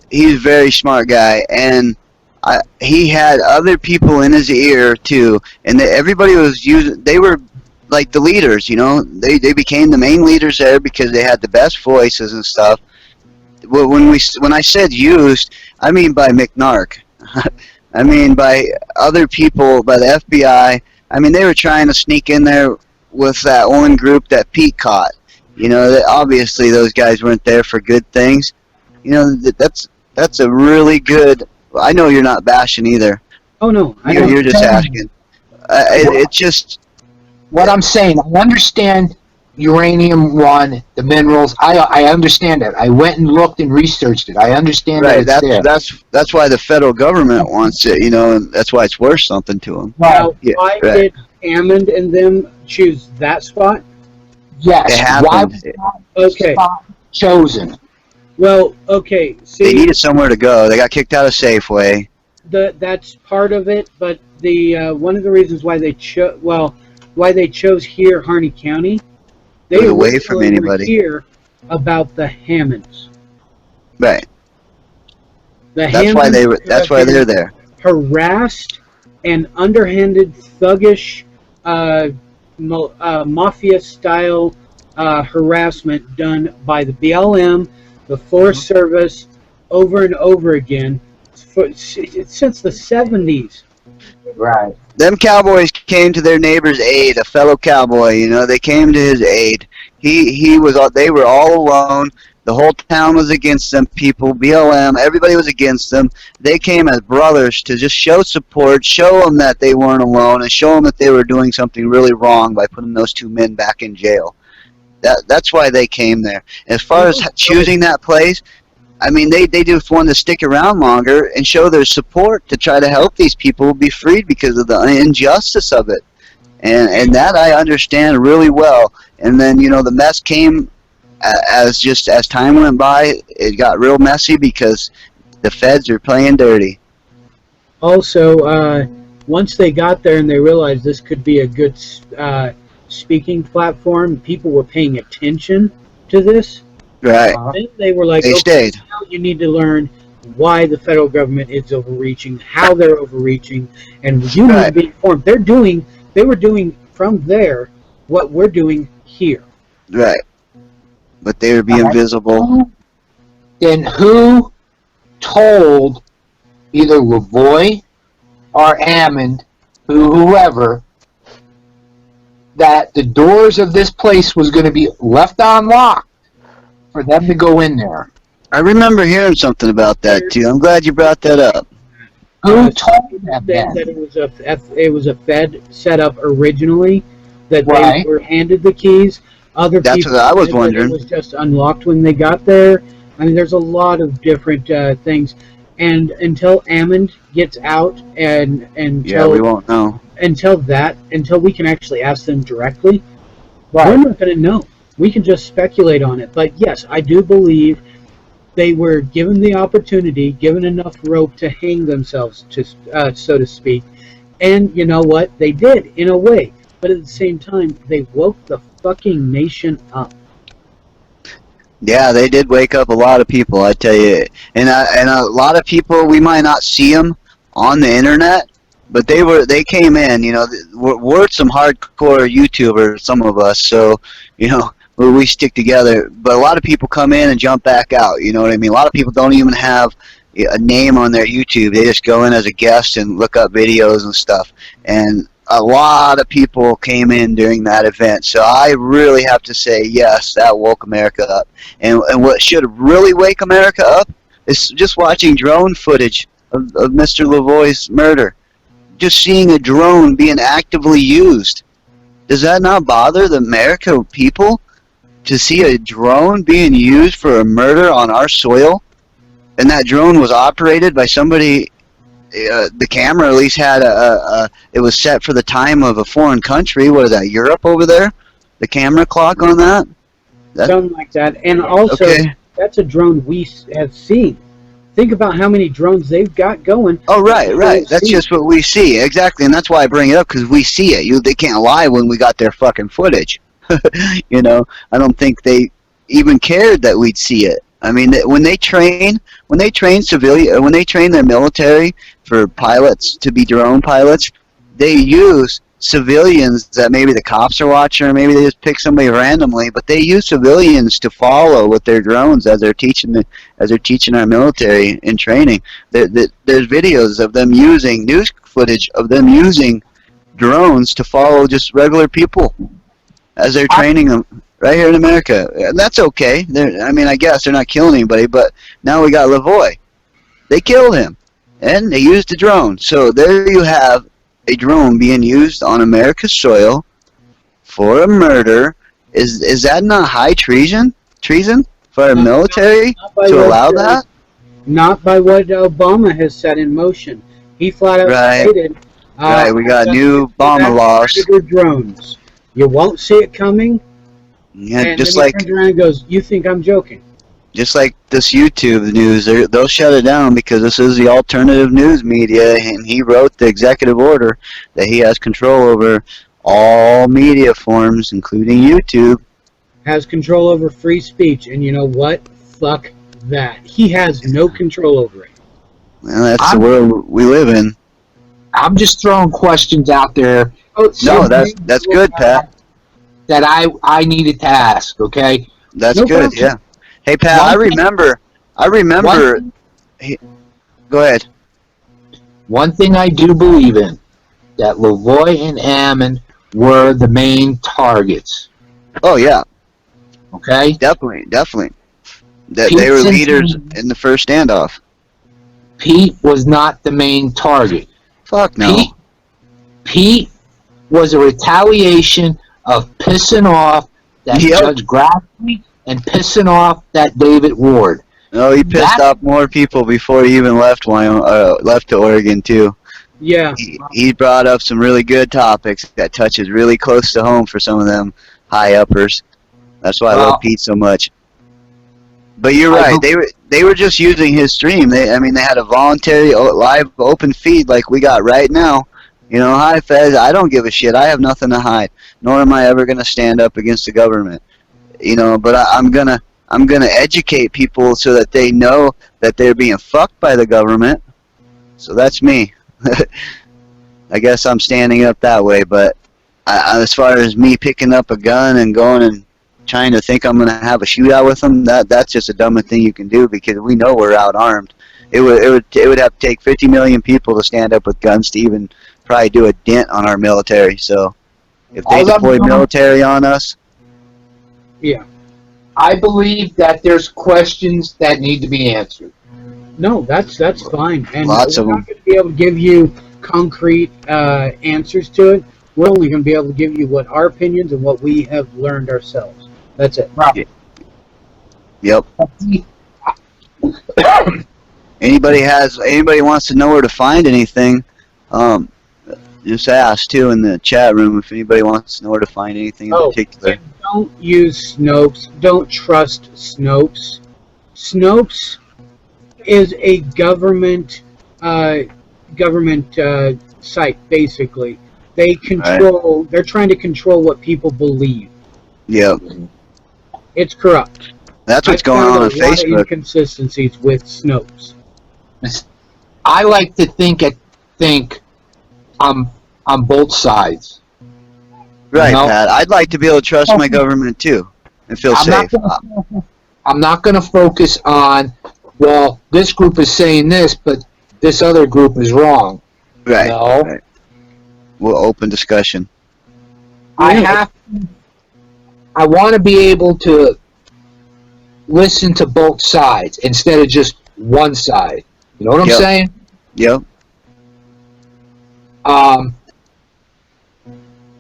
he's a very smart guy, and he had other people in his ear too, and everybody was using. They were like the leaders, you know. They became the main leaders there because they had the best voices and stuff. When I said used, I mean by McNark. I mean by other people, by the FBI. I mean they were trying to sneak in there with that one group that Pete caught. You know, obviously those guys weren't there for good things. You know, that's a really good. I know you're not bashing either. Oh no, I You're, don't. you're just asking. It just. What I'm saying, I understand uranium one, the minerals. I understand it. I went and looked and researched it. I understand Right, that it's there. that's why the federal government wants it, you know, and that's why it's worth something to them. Now, Yeah, why right. did Ammon and them choose that spot? Yes. It Why happened. was that Okay. spot chosen? Well, okay. They See, needed somewhere to go. They got kicked out of Safeway. that's part of it, but the one of the reasons why they chose here, Harney County, They was away from originally were anybody. here about the Hammonds. Right. The That's why they were. Hammonds That's have why been they're there. harassed and underhanded, thuggish, mafia-style harassment done by the BLM, the Forest Service, over and over again since the 70s. Right. Them cowboys came to their neighbor's aid. A fellow cowboy, you know, they came to his aid. He was. They were all alone. The whole town was against them. People, BLM, everybody was against them. They came as brothers to just show support, show them that they weren't alone, and show them that they were doing something really wrong by putting those two men back in jail. That's why they came there. As far as choosing that place, I mean, they just wanted to stick around longer and show their support to try to help these people be freed because of the injustice of it. And that I understand really well. And then, you know, the mess came as time went by. It got real messy because the feds are playing dirty. Also, once they got there and they realized this could be a good speaking platform, people were paying attention to this. Right. Then they were like, They okay, stayed. now you need to learn why the federal government is overreaching, how they're overreaching, and you need to be informed. They were doing from there what we're doing here. Right. But they would be invisible. Then who told either Lavoie or Hammond, whoever, that the doors of this place was going to be left unlocked for them to go in there? I remember hearing something about that too. I'm glad you brought that up. Who told them that that? it was a Fed setup originally, that they Right. were handed the keys. Other That's people what I was said that wondering. It was just unlocked when they got there. I mean, there's a lot of different things. And until Ammon gets out and Yeah, we won't know. until we can actually ask them directly, we're Right. not going to know. We can just speculate on it. But yes, I do believe they were given the opportunity, given enough rope to hang themselves, to so to speak. And you know what? They did, in a way. But at the same time, they woke the fucking nation up. Yeah, they did wake up a lot of people, I tell you. And a lot of people, we might not see them on the internet, but they came in, you know. We're some hardcore YouTubers, some of us, so, you know, we stick together. But a lot of people come in and jump back out, you know what I mean? A lot of people don't even have a name on their YouTube. They just go in as a guest and look up videos and stuff. And a lot of people came in during that event. So I really have to say, yes, that woke America up. And what should really wake America up is just watching drone footage of Mr. Lavoie's murder. Just seeing a drone being actively used. Does that not bother the American people to see a drone being used for a murder on our soil? And that drone was operated by somebody. The camera at least had it was set for the time of a foreign country. What is that, Europe over there? The camera clock on that? Something like that. And also, Okay. that's a drone we have seen. Think about how many drones they've got going. Oh, right. That's just what we see. Exactly, and that's why I bring it up, because we see it. They can't lie when we got their fucking footage. You know, I don't think they even cared that we'd see it. I mean, when they train their military for pilots to be drone pilots, they use civilians that maybe the cops are watching, or maybe they just pick somebody randomly, but they use civilians to follow with their drones as they're teaching our military in training. There's videos of them using news footage of them using drones to follow just regular people as they're training them. Right here in America. And that's okay. I mean, I guess they're not killing anybody, but now we got Lavoie. They killed him, and they used a drone. So there you have a drone being used on America's soil for a murder. Is that not high treason? Treason for our military to allow that? Not by what Obama has set in motion. He flat out stated, right, we got new Obama laws. Predator drones. You won't see it coming. Yeah, and just then like he turns around and goes, "You think I'm joking?" Just like this YouTube news, they'll shut it down because this is the alternative news media, and he wrote the executive order that he has control over all media forms, including YouTube. has control over free speech, and you know what? Fuck that. He has no control over it. Well, that's the world we live in. I'm just throwing questions out there. Oh, No, that's good, Pat. That I needed to ask. Okay. That's No good. problem. Yeah. Hey, Pat. I remember. One, Go ahead. one thing I do believe in, that Lavoie and Ammon were the main targets. Oh yeah, Okay. definitely. That Pete they were Simpson- leaders in the first standoff. Pete was not the main target. Fuck no. Pete was a retaliation of pissing off that Yep. Judge Grassley and pissing off that David Ward. No, he pissed That- off more people before he even left left to Oregon too. Yeah. He brought up some really good topics that touches really close to home for some of them high uppers. That's why I Well- love Pete so much. But you're I right. They were just using his stream. They had a voluntary live open feed like we got right now. You know, hi Fez. I don't give a shit. I have nothing to hide. Nor am I ever gonna stand up against the government. You know, but I'm gonna educate people so that they know that they're being fucked by the government. So that's me. I guess I'm standing up that way, but as far as me picking up a gun and going and trying to think I'm going to have a shootout with them, that's just the dumbest thing you can do because we know we're out-armed. It would have to take 50 million people to stand up with guns to even probably do a dent on our military. So if they All I'm deploy doing- military on us, Yeah. I believe that there's questions that need to be answered. No, that's fine. And Lots we're of not going to be able to give you concrete answers to it. We're only going to be able to give you what our opinions and what we have learned ourselves. That's it. Right. yep. Anybody wants to know where to find anything, just ask too in the chat room if anybody wants to know where to find anything in particular. And don't use Snopes. Don't trust Snopes. Snopes is a government site, basically. They control. They're trying to control what people believe. Yep. It's corrupt. That's what's I going found on a lot of Facebook. inconsistencies with Snopes. I like to think on both sides. Right, No. Pat. I'd like to be able to trust my government too and feel safe. I'm not going to focus on, well, this group is saying this, but this other group is wrong. Right. No. Right. We'll open discussion. I want to be able to listen to both sides instead of just one side. You know what I'm Yep. saying? Yep.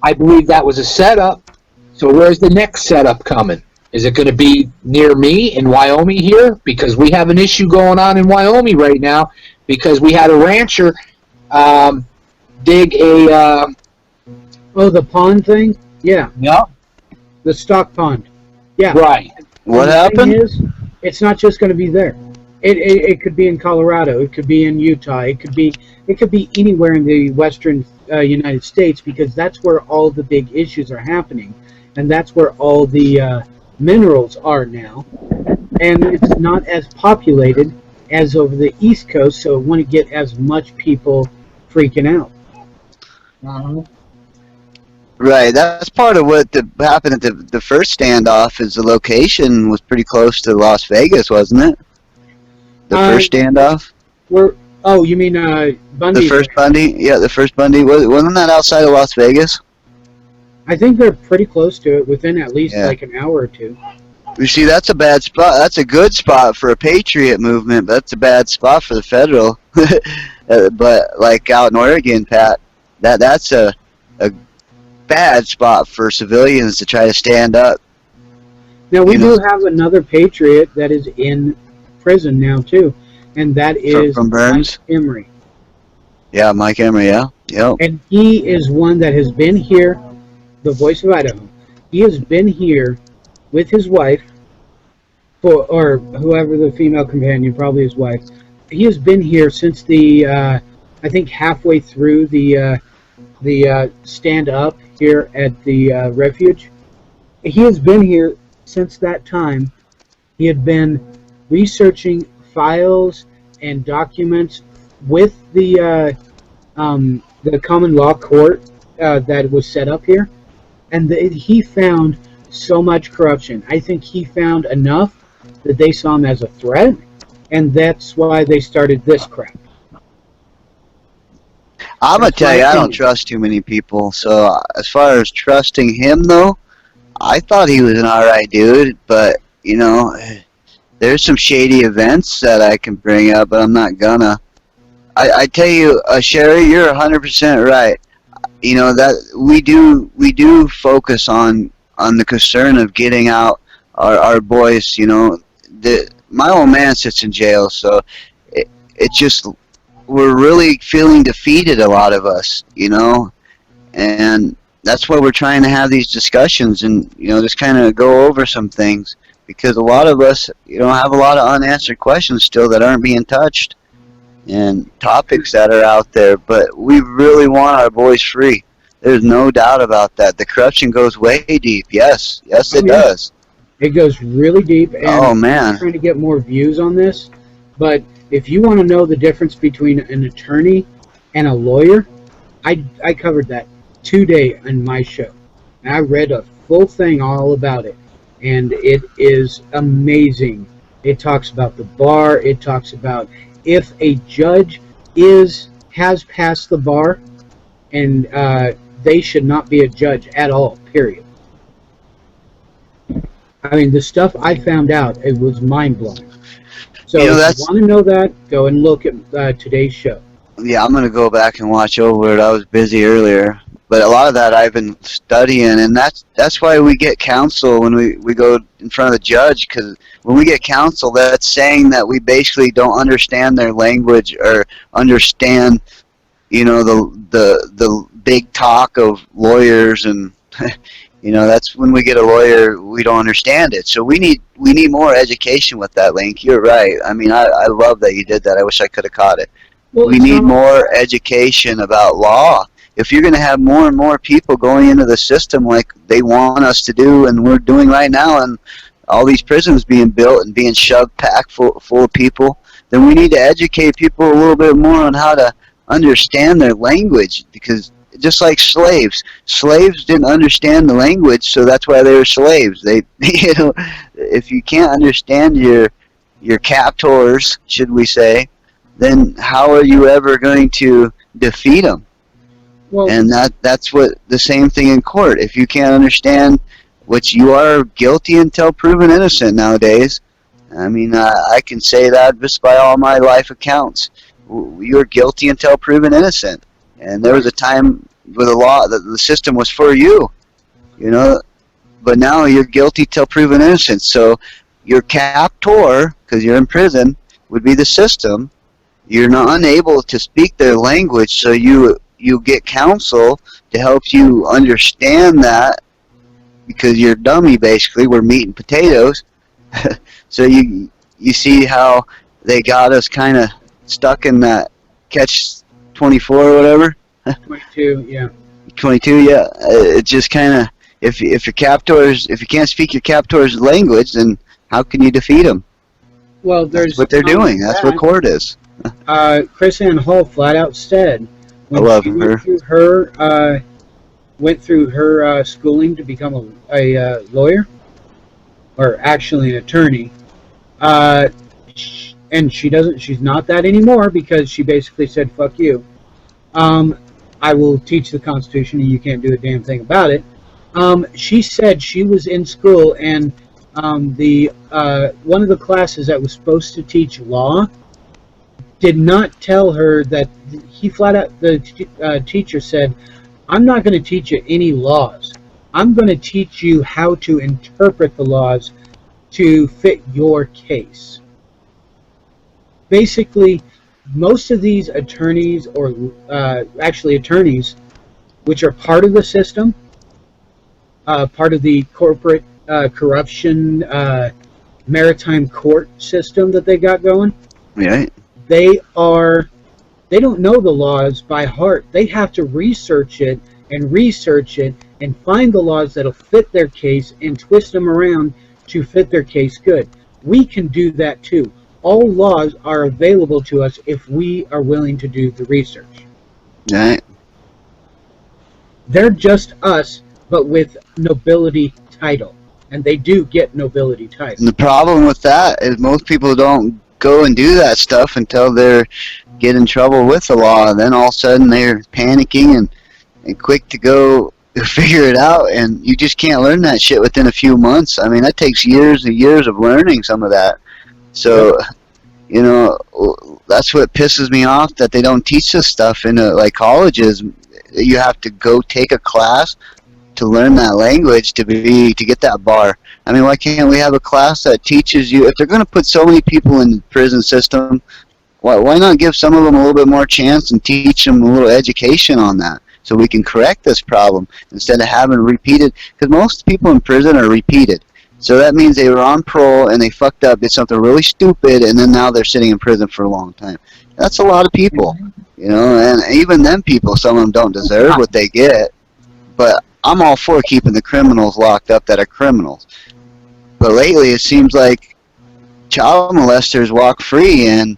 I believe that was a setup. So where's the next setup coming? Is it going to be near me in Wyoming here? Because we have an issue going on in Wyoming right now because we had a rancher dig a... Oh, the pond thing? Yeah, yeah, the stock pond. Yeah. right. What And the thing happened? is, it's not just going to be there. It could be in Colorado. It could be in Utah. It could be anywhere in the western United States because that's where all the big issues are happening, and that's where all the minerals are now. And it's not as populated as over the East Coast, so it wouldn't get as much people freaking out. Right. That's part of what happened at the first standoff. Is the location was pretty close to Las Vegas, wasn't it? The first standoff. Oh, you mean Bundy? The first Bundy. Yeah, the first Bundy. Wasn't that outside of Las Vegas? I think they're pretty close to it, within at least Yeah. like an hour or two. You see, that's a bad spot. That's a good spot for a patriot movement, but that's a bad spot for the federal. But like out in Oregon, Pat, that's a bad spot for civilians to try to stand up. Now we You know. do have another patriot that is in prison now too, and that is From Burns? Mike Emery. Yeah, Mike Emery. Yeah, yep. And he is one that has been here, the voice of Idaho. He has been here with his wife, or whoever the female companion, probably his wife. He has been here since the, I think halfway through the stand up here at the refuge. He has been here since that time, he had been researching files and documents with the common law court that was set up here, and he found so much corruption. I think he found enough that they saw him as a threat, and that's why they started this crap. I'm gonna That's tell my you, I don't opinion. trust too many people. So as far as trusting him, though, I thought he was an alright dude. But you know, there's some shady events that I can bring up, but I'm not gonna. I tell you, Sherry, you're 100% right. You know that we do focus on the concern of getting out our boys. You know, my old man sits in jail, so it just we're really feeling defeated, a lot of us, you know, and that's why we're trying to have these discussions and, you know, just kind of go over some things, because a lot of us, you know, have a lot of unanswered questions still that aren't being touched, and topics that are out there, but we really want our boys free. There's no doubt about that. The corruption goes way deep. Yes, it Oh, yeah. does. It goes really deep, and Oh, man. I'm trying to get more views on this. But if you want to know the difference between an attorney and a lawyer, I covered that today on my show. And I read a full thing all about it, and it is amazing. It talks about the bar. It talks about if a judge has passed the bar, and they should not be a judge at all. Period. I mean, the stuff I found out, it was mind-blowing. So You know, if that's- you want to know that, go and look at today's show. Yeah, I'm gonna go back and watch over it. I was busy earlier, but a lot of that I've been studying, and that's why we get counsel when we go in front of the judge. Because when we get counsel, that's saying that we basically don't understand their language or understand, you know, the big talk of lawyers, and you know, that's when we get a lawyer, we don't understand it. So we need more education with that, Link. You're right. I mean, I love that you did that. I wish I could have caught it. Well, We it's need not- more education about law. If you're going to have more and more people going into the system like they want us to do, and we're doing right now, and all these prisons being built and being shoved packed full of people, then we need to educate people a little bit more on how to understand their language. Because just like slaves didn't understand the language, so that's why they were slaves. They, you know, if you can't understand your captors, should we say, then how are you ever going to defeat them? well, And that's what the same thing in court. If you can't understand what you are guilty until proven innocent nowadays, I mean, I can say that just by all my life accounts. You're guilty until proven innocent. And there was a time where the law, the system was for you, you know, but now you're guilty till proven innocent. So your captor, because you're in prison, would be the system. You're not unable to speak their language, so you get counsel to help you understand that, because you're a dummy, basically. We're meat and potatoes. So you see how they got us kind of stuck in that catch 24 or whatever. 22, yeah. 22, yeah. It just kind of, if your captors, if you can't speak your captor's language, then how can you defeat them? Well, there's That's what they're doing. That's what court is. Chris Ann Hall flat out said when I love she her. went through her schooling to become a lawyer, or actually an attorney, and she's not that anymore, because she basically said, fuck you. I will teach the Constitution and you can't do a damn thing about it. She said she was in school, and the one of the classes that was supposed to teach law did not tell her that he flat out, the teacher said, I'm not going to teach you any laws. I'm going to teach you how to interpret the laws to fit your case. Basically, most of these attorneys, or actually attorneys, which are part of the system, part of the corporate corruption maritime court system that they got going, Right? they don't know the laws by heart. They have to research it and find the laws that'll fit their case and twist them around to fit their case good. We can do that too. All laws are available to us if we are willing to do the research. Right. They're just us, but with nobility title. And they do get nobility And title. the problem with that is most people don't go and do that stuff until they're get in trouble with the law. And then all of a sudden they're panicking and quick to go figure it out. And you just can't learn that shit within a few months. I mean, that takes years and years of learning some of that. So, you know, that's what pisses me off, that they don't teach this stuff in like colleges. You have to go take a class to learn that language to get that bar. I mean, why can't we have a class that teaches you, if they're going to put so many people in the prison system, why not give some of them a little bit more chance and teach them a little education on that so we can correct this problem instead of having repeated, because most people in prison are repeated. So that means they were on parole and they fucked up, did something really stupid, and then now they're sitting in prison for a long time. That's a lot of people, you know, and even them people, some of them don't deserve what they get. But I'm all for keeping the criminals locked up that are criminals. But lately it seems like child molesters walk free, and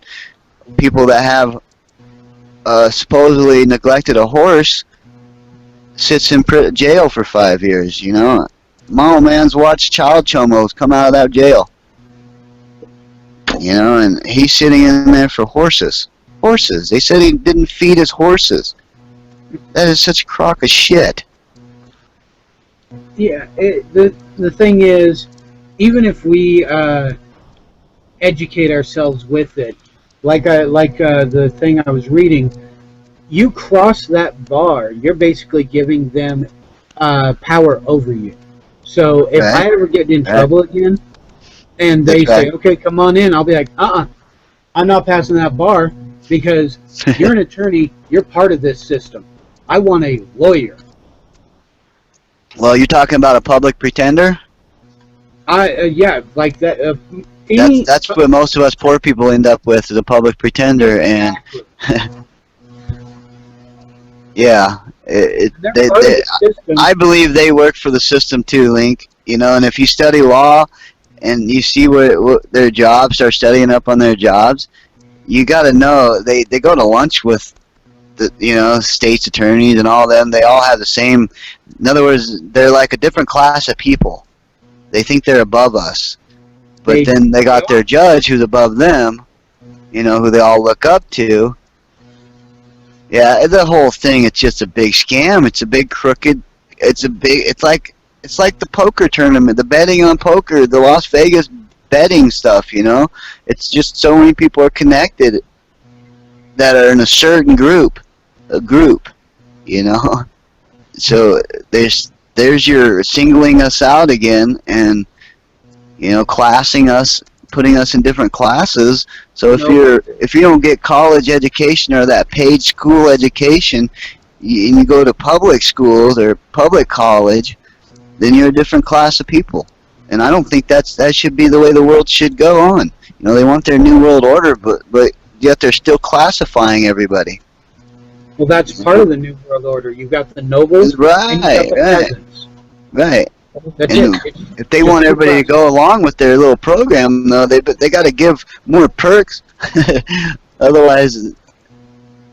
people that have supposedly neglected a horse sits in jail for 5 years, you know. My old man's watched child chomos come out of that jail. You know, and he's sitting in there for horses. Horses. They said he didn't feed his horses. That is such a crock of shit. Yeah, the thing is, even if we educate ourselves with it, like the thing I was reading, you cross that bar, you're basically giving them power over you. So if I ever get in trouble again, and they say, okay, come on in, I'll be like, I'm not passing that bar, because you're an attorney, you're part of this system. I want a lawyer. Well, you're talking about a public pretender? Yeah, like that. That's what most of us poor people end up with, is a public pretender, and yeah, I believe they work for the system too, Link. You know, and if you study law and you see what their jobs are studying up on their jobs, you got to know they go to lunch with the state's attorneys and all them. They all have the same. In other words, they're like a different class of people. They think they're above us, but then they got their judge who's above them. You know, who they all look up to. Yeah, the whole thing, it's just a big scam. It's a big crooked. It's like the poker tournament, the betting on poker, the Las Vegas betting stuff. You know, it's just so many people are connected that are in a certain group. You know, so there's your singling us out again, and classing us, putting us in different classes. So if you don't get college education or that paid school education, and you go to public schools or public college, then you're a different class of people. And I don't think that should be the way the world should go on. You know, they want their new world order, but yet they're still classifying everybody. Well, that's part of the new world order. You've got the nobles, and you've got the peasants. Right. That's and it. If they want everybody to go along with their little program, though, they got to give more perks. Otherwise,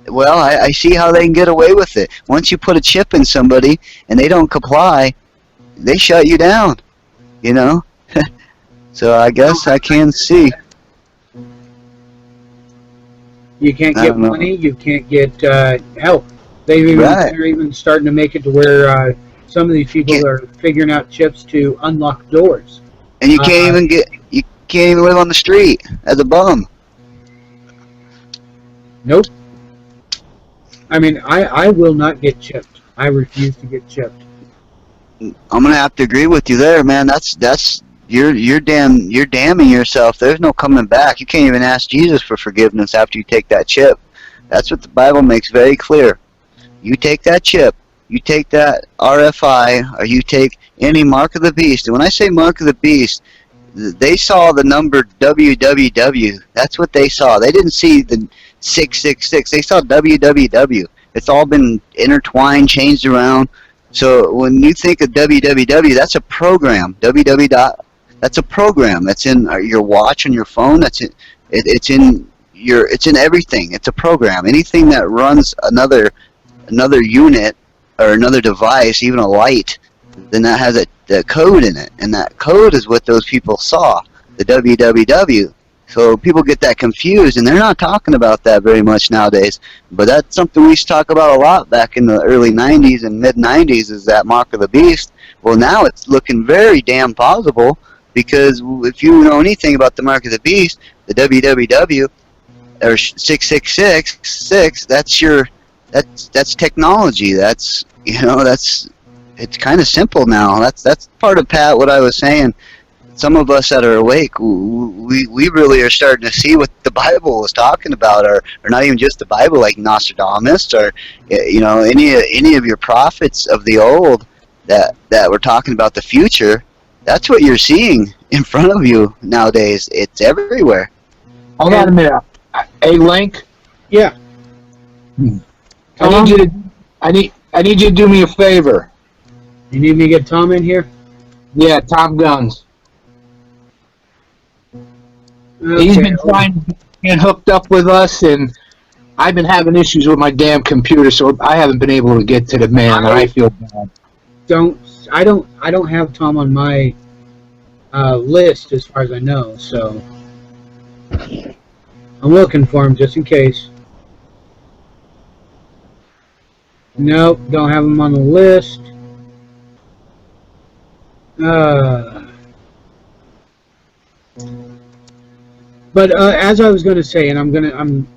well, I see how they can get away with it. Once you put a chip in somebody and they don't comply, they shut you down. You know. So I guess I can see. You can't get money. You can't get help. They're even starting to make it to where some of these people are figuring out chips to unlock doors. And you can't even live on the street as a bum. Nope. I mean, I will not get chipped. I refuse to get chipped. I'm gonna have to agree with you there, man. That's you're damning yourself. There's no coming back. You can't even ask Jesus for forgiveness after you take that chip. That's what the Bible makes very clear. You take that chip, you take that RFI, or you take any mark of the beast. And when I say mark of the beast, they saw the number WWW. That's what they saw. They didn't see the 666. They saw WWW. It's all been intertwined, changed around. So when you think of www, that's a program. That's a program. That's in your watch on your phone. It's in everything. It's a program. Anything that runs another unit or another device, even a light, then that has the code in it, and that code is what those people saw, the www. So people get that confused, and they're not talking about that very much nowadays. But that's something we used to talk about a lot back in the early 90s and mid-90s, is that Mark of the Beast. Well, now it's looking very damn plausible, because if you know anything about the Mark of the Beast, the www, or 6666, that's technology. That's, it's kind of simple now. That's part of, Pat, what I was saying. Some of us that are awake, we really are starting to see what the Bible was talking about, or not even just the Bible, like Nostradamus, or any of your prophets of the old that were talking about the future. That's what you're seeing in front of you nowadays. It's everywhere. Hold on a minute. Hey, Link. Yeah. I need you to do me a favor. You need me to get Tom in here? Yeah, Tom Guns. Okay. He's been trying to get hooked up with us, and I've been having issues with my damn computer, so I haven't been able to get to the man, and I feel bad. I don't have Tom on my list as far as I know, so I'm looking for him just in case. Nope, don't have him on the list. But as I was going to say, and I'm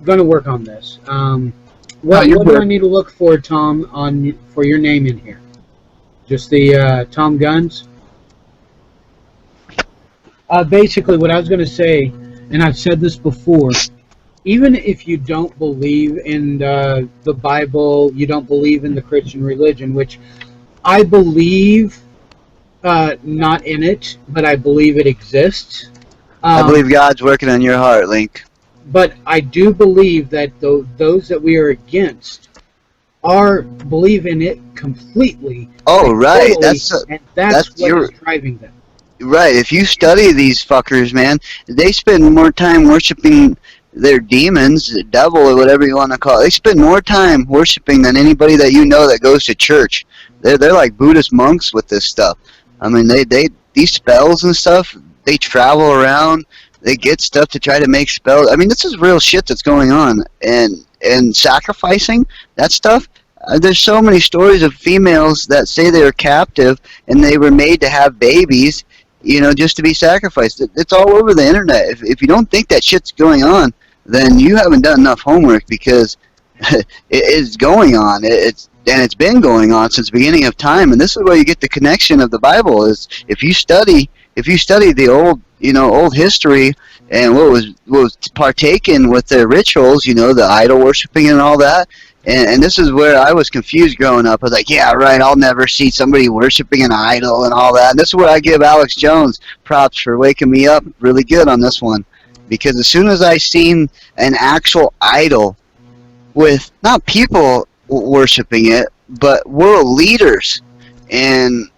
gonna work on this. What do I need to look for, Tom, for your name in here? Just the Tom Guns. Basically, what I was going to say, and I've said this before, even if you don't believe in the Bible, you don't believe in the Christian religion, which I believe not in it, but I believe it exists. I believe God's working on your heart, Link. But I do believe that those that we are against believe in it completely. Oh, right. Totally, that's what is driving them. Right. If you study these fuckers, man, they spend more time worshiping their demons, the devil, or whatever you want to call it. They spend more time worshiping than anybody that you know that goes to church. They're like Buddhist monks with this stuff. I mean, these spells and stuff, they travel around, they get stuff to try to make spells. I mean, this is real shit that's going on. And sacrificing, that stuff, there's so many stories of females that say they were captive and they were made to have babies, just to be sacrificed. It's all over the internet. If you don't think that shit's going on, then you haven't done enough homework, because it is going on. It's been going on since the beginning of time. And this is where you get the connection of the Bible, is if you study the old history and what was partaken with their rituals, the idol worshiping and all that. And this is where I was confused growing up. I was like, yeah, right, I'll never see somebody worshiping an idol and all that. And this is where I give Alex Jones props for waking me up really good on this one. Because as soon as I seen an actual idol with not people worshiping it, but world leaders and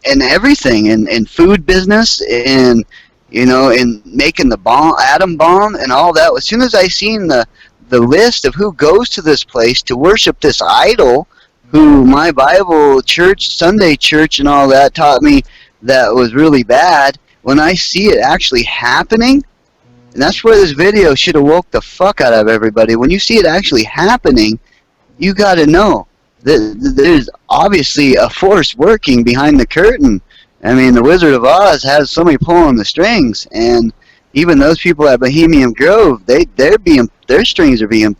everything, in food business, in making the atom bomb and all that. As soon as I seen the list of who goes to this place to worship this idol, who my Bible church, Sunday church and all that taught me that was really bad, when I see it actually happening, and that's where this video should have woke the fuck out of everybody. When you see it actually happening, you got to know that there's obviously a force working behind the curtain. I mean, the Wizard of Oz has somebody pulling the strings, and even those people at Bohemian Grove, their strings are being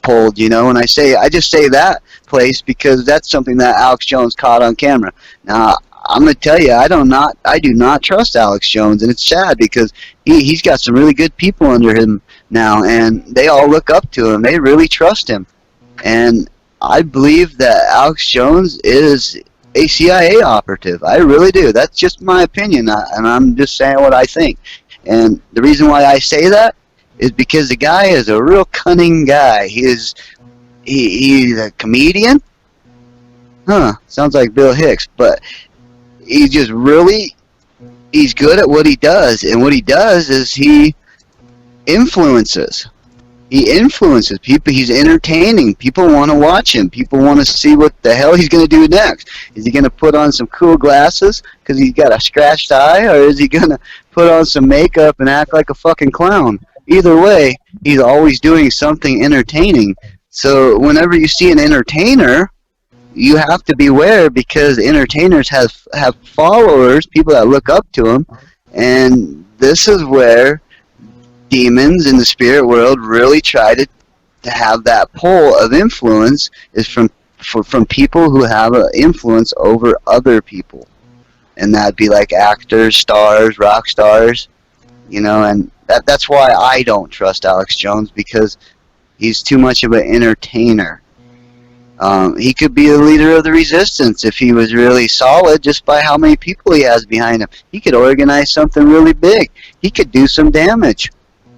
pulled, and I just say that place because that's something that Alex Jones caught on camera. Now, I'm gonna tell you, I do not trust Alex Jones, and it's sad because he's got some really good people under him now, and they all look up to him. They really trust him, and I believe that Alex Jones is a CIA operative. I really do. That's just my opinion, and I'm just saying what I think. And the reason why I say that is because the guy is a real cunning guy. He's a comedian. Sounds like Bill Hicks, but he's just really he's good at what he does, and what he does is he influences. He influences people. He's entertaining. People want to watch him. People want to see what the hell he's going to do next. Is he going to put on some cool glasses because he's got a scratched eye, or is he going to put on some makeup and act like a fucking clown? Either way, he's always doing something entertaining. So whenever you see an entertainer, you have to beware, because entertainers have followers, people that look up to them, and this is where demons in the spirit world really try to have that pull of influence, is from people who have an influence over other people, and that'd be like actors, stars, rock stars, you know. And that's why I don't trust Alex Jones, because he's too much of an entertainer. He could be a leader of the resistance if he was really solid, just by how many people he has behind him. He could organize something really big. He could do some damage,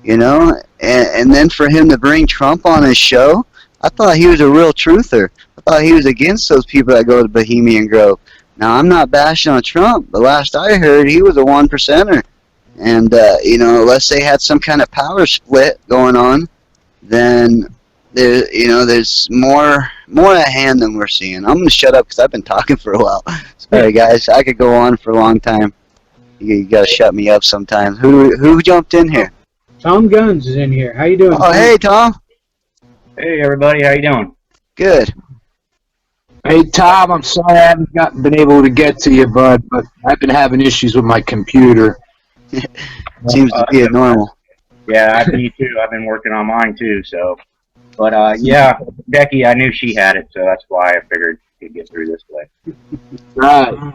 you know. And then for him to bring Trump on his show, I thought he was a real truther. I thought he was against those people that go to Bohemian Grove. Now, I'm not bashing on Trump, but last I heard, he was a 1%er. And, you know, unless they had some kind of power split going on, then there's more at hand than we're seeing. I'm gonna shut up because I've been talking for a while. Sorry, guys. I could go on for a long time. You gotta shut me up sometimes. Who jumped in here? Tom Guns is in here. How you doing? Oh, hey, Tom. Hey, everybody. How you doing? Good. Hey, Tom, I'm sorry I haven't been able to get to you, bud, but I've been having issues with my computer. Seems to be a normal. Yeah, me too. I've been working on mine too. So, but yeah, Becky, I knew she had it, so that's why I figured we'd get through this way. Right.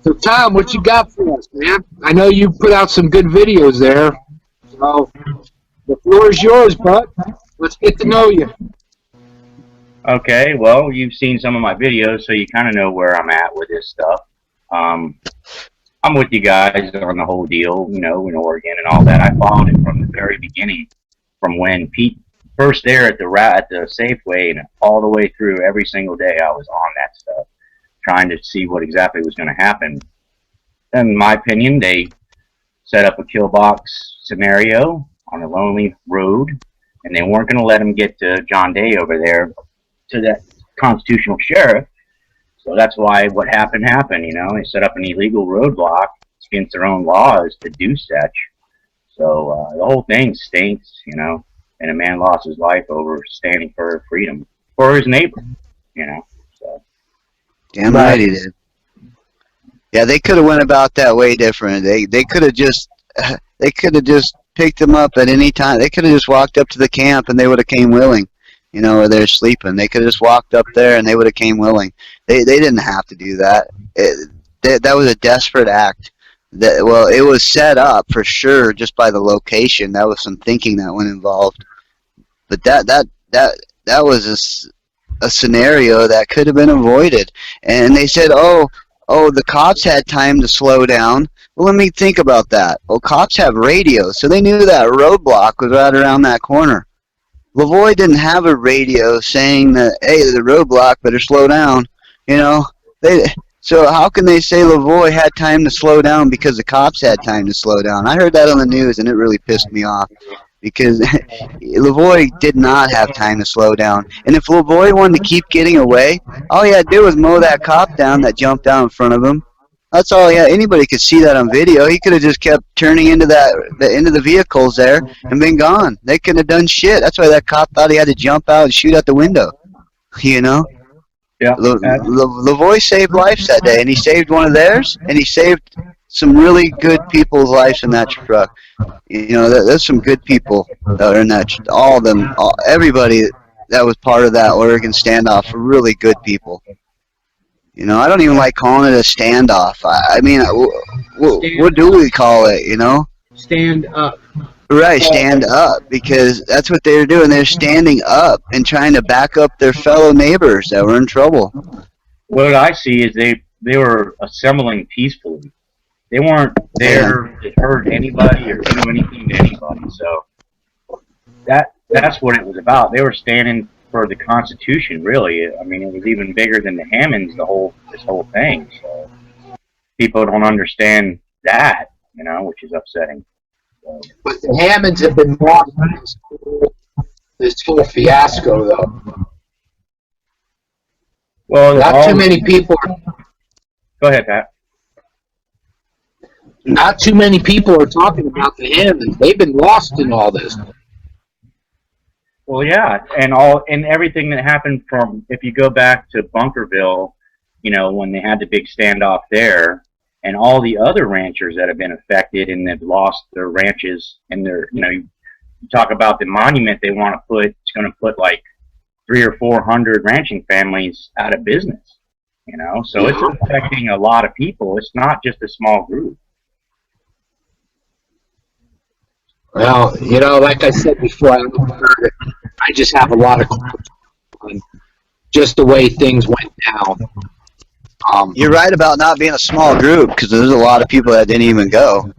So, Tom, what you got for us, man? I know you put out some good videos there. So, the floor is yours, bud. Let's get to know you. Okay, well, you've seen some of my videos, so you kind of know where I'm at with this stuff. I'm with you guys on the whole deal, you know, in Oregon and all that. I followed it from the very beginning, from when Pete first there at the Safeway, and all the way through every single day I was on that stuff, trying to see what exactly was going to happen. In my opinion, they set up a kill box scenario on a lonely road, and they weren't going to let him get to John Day over there to that constitutional sheriff. So that's why what happened, you know. They set up an illegal roadblock against their own laws to do such. So the whole thing stinks, you know, and a man lost his life over standing for freedom for his neighbor, you know. So. Damn right he did. Yeah, they could have went about that way different. They could have just picked him up at any time. They could have just walked up to the camp and they would have came willing. You know, where they're sleeping. They could have just walked up there and they would have came willing. They didn't have to do that. That was a desperate act. Well, it was set up for sure just by the location. That was some thinking that went involved. But that was a scenario that could have been avoided. And they said, oh, the cops had time to slow down. Well, let me think about that. Well, cops have radios, so they knew that roadblock was right around that corner. Lavoie didn't have a radio saying that, hey, the roadblock, better slow down. You know, so how can they say Lavoie had time to slow down because the cops had time to slow down? I heard that on the news, and it really pissed me off, because Lavoie did not have time to slow down. And if Lavoie wanted to keep getting away, all he had to do was mow that cop down that jumped out in front of him. That's all he had. Anybody could see that on video. He could have just kept turning into the vehicles there and been gone. They couldn't have done shit. That's why that cop thought he had to jump out and shoot out the window. You know? Yeah. Lavoie saved lives that day, and he saved one of theirs, and he saved some really good people's lives in that truck. You know, there's some good people that are in that. All of them, everybody that was part of that Oregon standoff were really good people. You know, I don't even like calling it a standoff. I mean, what do we call it, you know? Stand up. Right, stand up, because that's what they're doing. They're standing up and trying to back up their fellow neighbors that were in trouble. What I see is they were assembling peacefully. They weren't there to hurt anybody or do anything to anybody. So that's what it was about. They were standing for the Constitution, really. I mean, it was even bigger than the Hammonds, this whole thing. So, people don't understand that, you know, which is upsetting. So, But the Hammonds have been lost in this whole fiasco, though. well, Not too many people. Go ahead, Pat. Not too many people are talking about the Hammonds. They've been lost in all this. Well, yeah, and everything that happened from, if you go back to Bunkerville, you know, when they had the big standoff there, and all the other ranchers that have been affected and have lost their ranches and their, you know, you talk about the monument they want to put, it's going to put like 300 or 400 ranching families out of business, you know, so it's affecting a lot of people. It's not just a small group. Well, you know, like I said before, I just have a lot of questions on just the way things went down. You're right about not being a small group, because there's a lot of people that didn't even go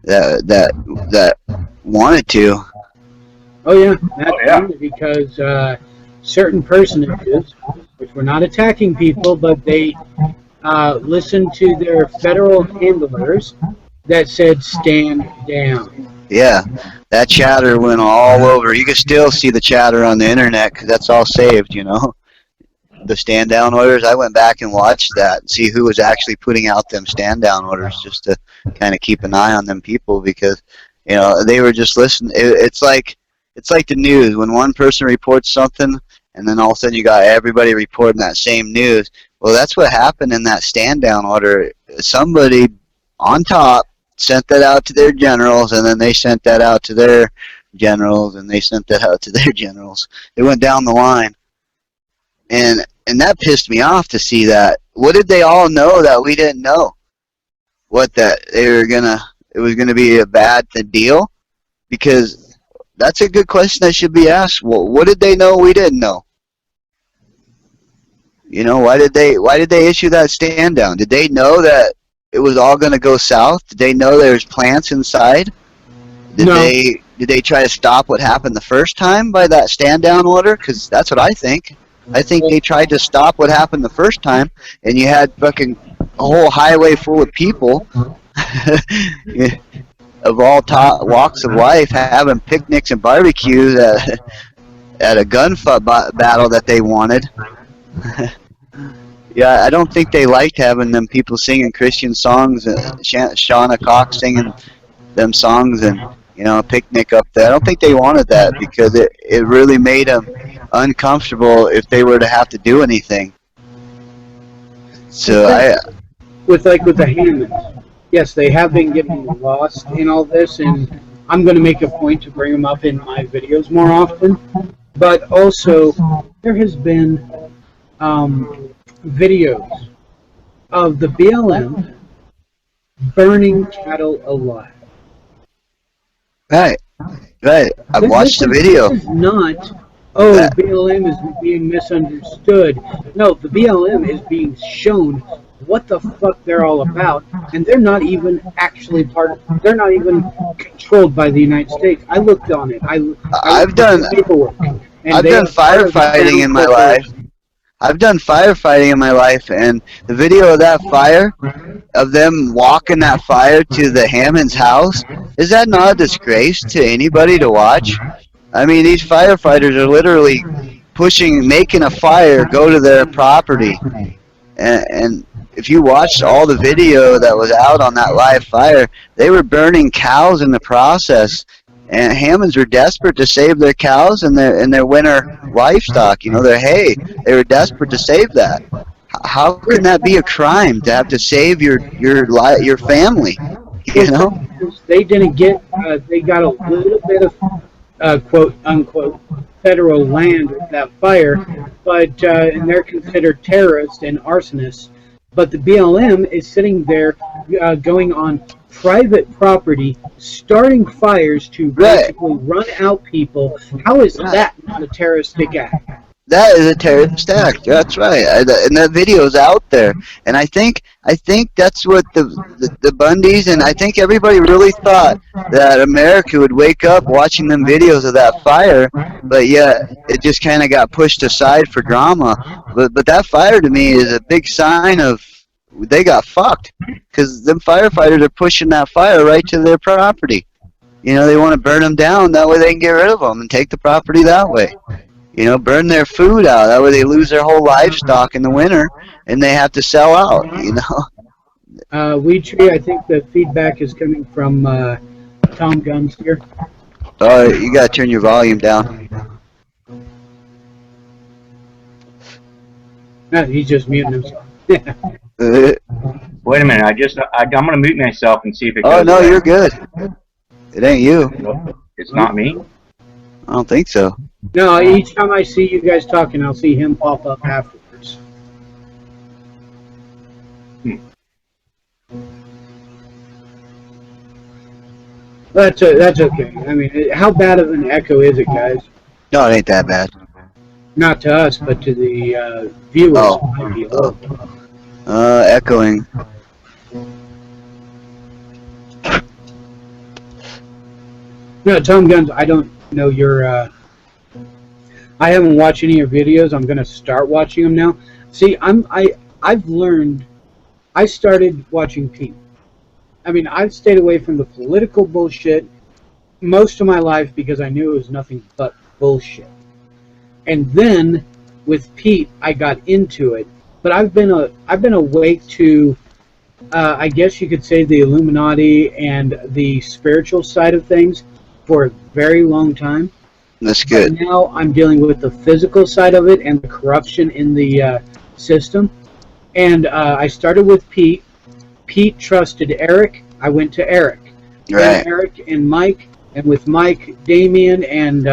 that wanted to. Oh yeah, that's because certain personages, which were not attacking people, but they listened to their federal handlers that said stand down. Yeah, that chatter went all over. You can still see the chatter on the internet because that's all saved, you know. The stand down orders, I went back and watched that and see who was actually putting out them stand down orders, just to kind of keep an eye on them people, because, you know, they were just listening. It's like the news. When one person reports something and then all of a sudden you got everybody reporting that same news. Well, that's what happened in that stand down order. Somebody on top sent that out to their generals, and then they sent that out to their generals, and they sent that out to their generals. It went down the line. And that pissed me off to see that. What did they all know that we didn't know? What, that it was gonna be a bad deal? Because that's a good question that should be asked. Well, what did they know we didn't know? You know, why did they issue that stand down? Did they know that it was all going to go south? Did they know there was plants inside? Did they try to stop what happened the first time by that stand down order? Because that's what I think. I think they tried to stop what happened the first time, and you had fucking a whole highway full of people of all walks of life having picnics and barbecues at a gunfight battle that they wanted. Yeah, I don't think they liked having them people singing Christian songs, Shauna Cox singing them songs, and, you know, a picnic up there. I don't think they wanted that, because it really made them uncomfortable if they were to have to do anything. So with the Hammonds, yes, they have been getting lost in all this, and I'm going to make a point to bring them up in my videos more often. But also, there has been videos of the BLM burning cattle alive. Right. I've watched the video. This is not, BLM is being misunderstood. No, the BLM is being shown what the fuck they're all about, and they're not even actually they're not even controlled by the United States. I looked on it. I've done paperwork. I've done firefighting in my life. I've done firefighting in my life, and the video of that fire, of them walking that fire to the Hammond's house, is that not a disgrace to anybody to watch? I mean, these firefighters are literally making a fire go to their property. And if you watched all the video that was out on that live fire, they were burning cows in the process. And Hammonds were desperate to save their cows and their winter livestock, you know, their hay. They were desperate to save that. How can that be a crime, to have to save your family? You know, they didn't get. They got a little bit of quote unquote federal land with that fire, but and they're considered terrorists and arsonists. But the BLM is sitting there, going on private property, starting fires to basically run out people. How is that not a terroristic act? That is a terrorist act. That's right, and that video's out there. And I think that's what the Bundys, and I think everybody really thought that America would wake up watching them videos of that fire, but yeah, it just kind of got pushed aside for drama. But that fire to me is a big sign of they got fucked because them firefighters are pushing that fire right to their property. You know, they want to burn them down. That way they can get rid of them and take the property that way. You know, burn their food out. That way they lose their whole livestock in the winter and they have to sell out, you know. Weed Tree, I think the feedback is coming from Tom Guns here. Oh, you got to turn your volume down. No, he's just muting himself. Wait a minute. I'm gonna mute myself and see if it goes Oh, no, away. you're good. It ain't you. It's not me. I don't think so. No, each time I see you guys talking, I'll see him pop up afterwards. That's okay. I mean, how bad of an echo is it, guys? No, it ain't that bad. Not to us, but to the viewers. Oh. It might be horrible. Echoing. No, Tom Guns, I don't know your. I haven't watched any of your videos. I'm gonna start watching them now. See, I've learned. I started watching Pete. I mean, I've stayed away from the political bullshit most of my life because I knew it was nothing but bullshit. And then with Pete, I got into it. But I've been awake to, I guess you could say, the Illuminati and the spiritual side of things for a very long time. That's good. But now I'm dealing with the physical side of it and the corruption in the system. And I started with Pete. Pete trusted Eric. I went to Eric. Right. Then Eric and Mike, and with Mike, Damien, and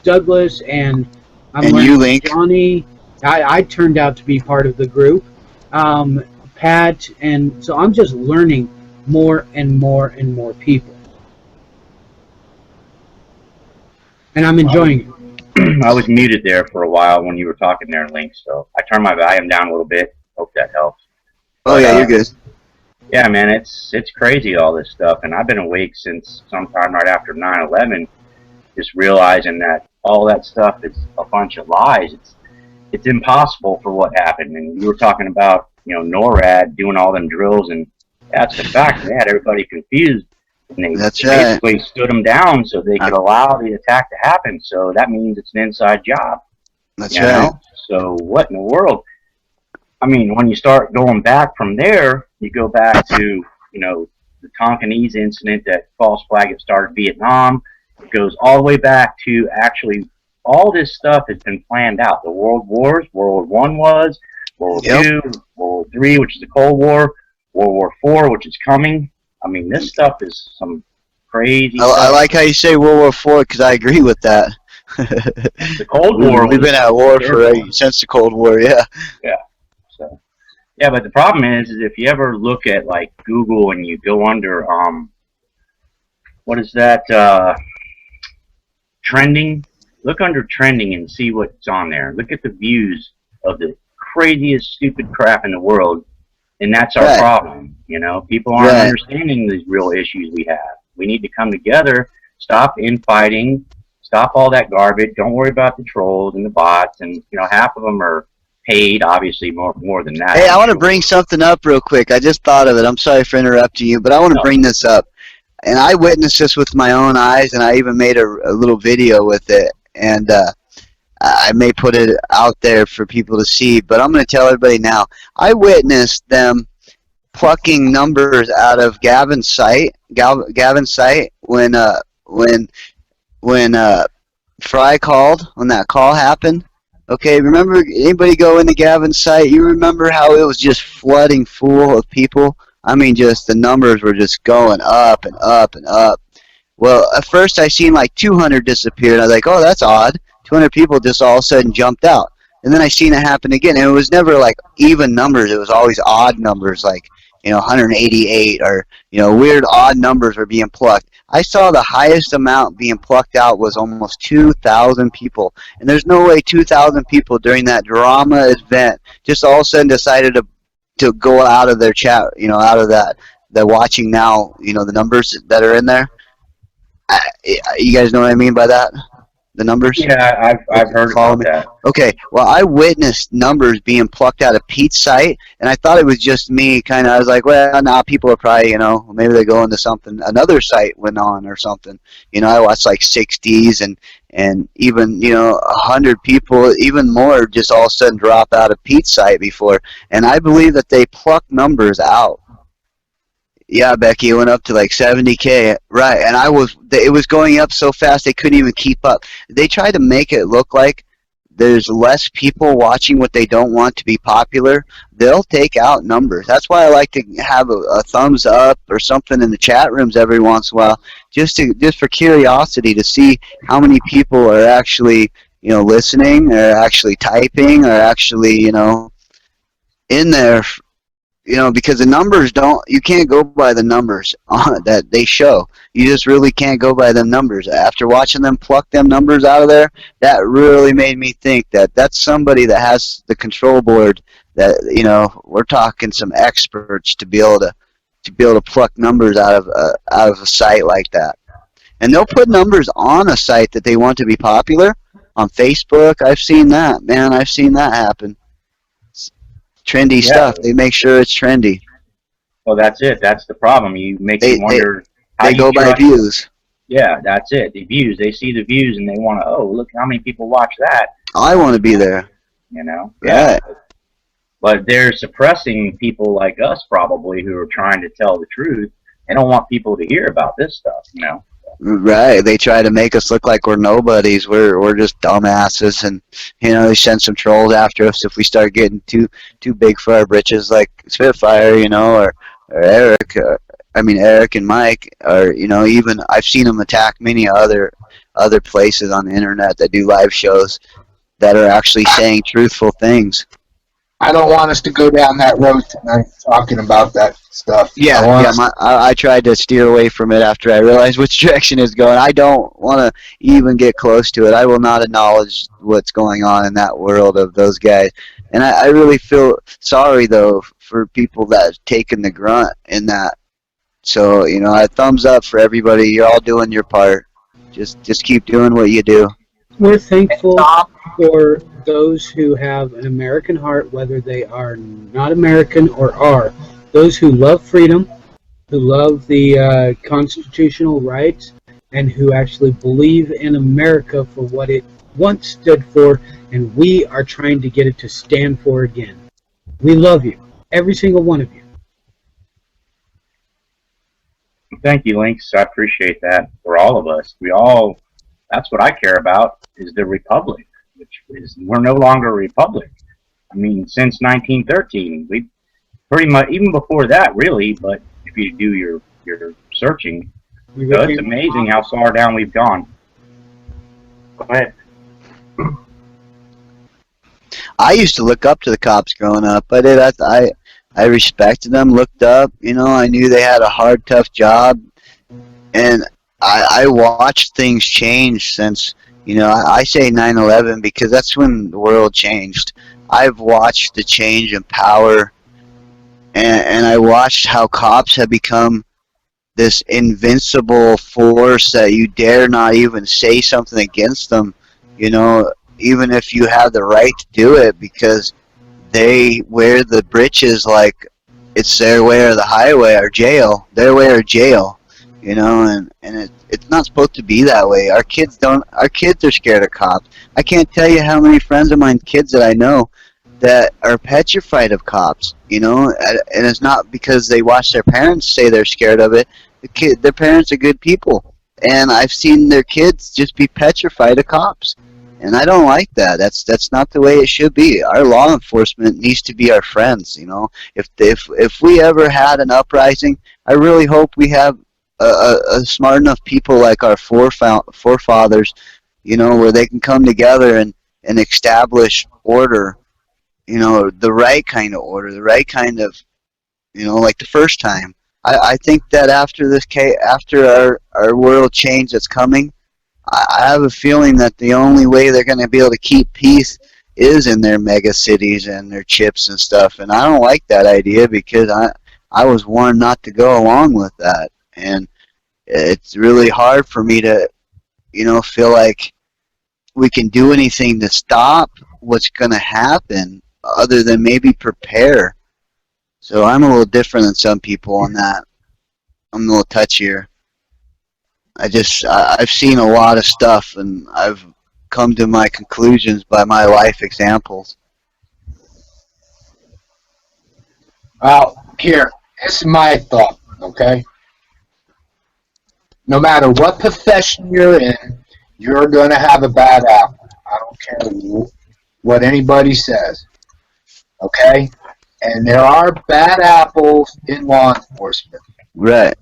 Douglas, and I'm And learning you, Link. Johnny. I turned out to be part of the group. Pat, and so I'm just learning more and more and more people. And I'm enjoying it. I was muted there for a while when you were talking there, Link. So I turned my volume down a little bit. Hope that helps. Oh, yeah, you're good. Yeah, man, it's crazy, all this stuff, and I've been awake since sometime right after 9/11, just realizing that all that stuff is a bunch of lies. It's impossible for what happened, and you were talking about, you know, NORAD doing all them drills, and that's the fact. They had everybody confused, and they That's right. basically stood them down so they could allow the attack to happen. So that means it's an inside job. That's You right. know? So what in the world? I mean, when you start going back from there, you go back to, you know, the Tonkinese incident, that false flag that started Vietnam. It goes all the way back to actually all this stuff has been planned out. The world wars, World War I was, World War Yep. II, World War III, which is the Cold War, World War IV, which is coming. I mean, this stuff is some crazy I stuff. like how you say World War IV because I agree with that. The Cold War. We've been at war terrible. since the Cold War, yeah. So, yeah, but the problem is if you ever look at like Google and you go under what is that trending? Look under trending and see what's on there. Look at the views of the craziest stupid crap in the world, and that's our Right. problem. You know, people aren't Right. understanding these real issues we have. We need to come together, stop infighting, stop all that garbage. Don't worry about the trolls and the bots, and you know, half of them are paid, obviously more than that. Hey, I I'm want to sure. bring something up real quick. I just thought of it. I'm sorry for interrupting you, but I want to No. bring this up. And I witnessed this with my own eyes, and I even made a little video with it. And I may put it out there for people to see, but I'm going to tell everybody now. I witnessed them plucking numbers out of Gavin's site when Fry called, when that call happened. Okay, remember, anybody go into Gavin's site? You remember how it was just flooding full of people? I mean, just the numbers were just going up and up and up. Well, at first I seen like 200 disappear, and I was like, oh, that's odd. 200 people just all of a sudden jumped out. And then I seen it happen again, and it was never like even numbers. It was always odd numbers, like, 188, or, weird odd numbers were being plucked. I saw the highest amount being plucked out was almost 2,000 people. And there's no way 2,000 people during that drama event just all of a sudden decided to go out of their chat, out of that. They're watching now, the numbers that are in there. You guys know what I mean by that? The numbers? Yeah, I've heard Follow about me. that. Okay, well, I witnessed numbers being plucked out of Pete's site, and I thought it was just me. Kind of, I was like, well, now people are probably, maybe they go into something. Another site went on or something. I watched like 60s and even 100 people, even more, just all of a sudden drop out of Pete's site before, and I believe that they pluck numbers out. Yeah, Becky, it went up to like 70K, right? And it was going up so fast they couldn't even keep up. They tried to make it look like there's less people watching what they don't want to be popular. They'll take out numbers. That's why I like to have a thumbs up or something in the chat rooms every once in a while, just for curiosity to see how many people are actually listening, or actually typing, or actually in there. Because the numbers you can't go by the numbers that they show. You just really can't go by them numbers. After watching them pluck them numbers out of there, that really made me think that that's somebody that has the control board, that, we're talking some experts to be able to pluck numbers out of a site like that. And they'll put numbers on a site that they want to be popular on Facebook. I've seen that, man. I've seen that happen. Trendy stuff. They make sure it's trendy. Well, that's it. That's the problem. You make you wonder how they go by views. Yeah, that's it. The views. They see the views and they want to. Oh, look how many people watch that. I want to be there. Yeah. But they're suppressing people like us, probably, who are trying to tell the truth. They don't want people to hear about this stuff. Right. They try to make us look like we're nobodies. We're just dumbasses, and they send some trolls after us if we start getting too big for our britches, like Spitfire, or Eric. Eric and Mike, or even I've seen them attack many other places on the internet that do live shows that are actually saying truthful things. I don't want us to go down that road tonight talking about that stuff. I tried to steer away from it after I realized which direction it's going. I don't want to even get close to it. I will not acknowledge what's going on in that world of those guys. And I really feel sorry, though, for people that have taken the grunt in that. So, a thumbs up for everybody. You're all doing your part. Just keep doing what you do. We're thankful for those who have an American heart, whether they are not American or are. Those who love freedom, who love the constitutional rights, and who actually believe in America for what it once stood for, and we are trying to get it to stand for again. We love you, every single one of you. Thank you, Lynx. I appreciate that for all of us. That's what I care about, is the republic, which is, we're no longer a republic. Since 1913, we pretty much, even before that, really, but if you do your searching, it's amazing how far down we've gone. Go ahead. I used to look up to the cops growing up. I respected them, looked up, I knew they had a hard, tough job, and I watched things change since, I say 9/11 because that's when the world changed. I've watched the change in power, and I watched how cops have become this invincible force that you dare not even say something against them, even if you have the right to do it, because they wear the breeches like it's their way or the highway or jail, their way or jail. And it's not supposed to be that way. Our kids are scared of cops. I can't tell you how many friends of mine, kids that I know, that are petrified of cops, and it's not because they watch their parents say they're scared of it. Their parents are good people, and I've seen their kids just be petrified of cops, and I don't like that. That's not the way it should be. Our law enforcement needs to be our friends. If we ever had an uprising, I really hope we have a smart enough people like our forefathers, where they can come together and establish order, the right kind of order, the right kind of, like the first time. I think that after our world change that's coming, I have a feeling that the only way they're going to be able to keep peace is in their mega cities and their chips and stuff. And I don't like that idea because I was warned not to go along with that. And it's really hard for me to, feel like we can do anything to stop what's going to happen other than maybe prepare. So I'm a little different than some people on that. I'm a little touchier. I've seen a lot of stuff, and I've come to my conclusions by my life examples. Well, here, this is my thought, okay? No matter what profession you're in, you're going to have a bad apple. I don't care what anybody says, okay? And there are bad apples in law enforcement. Right.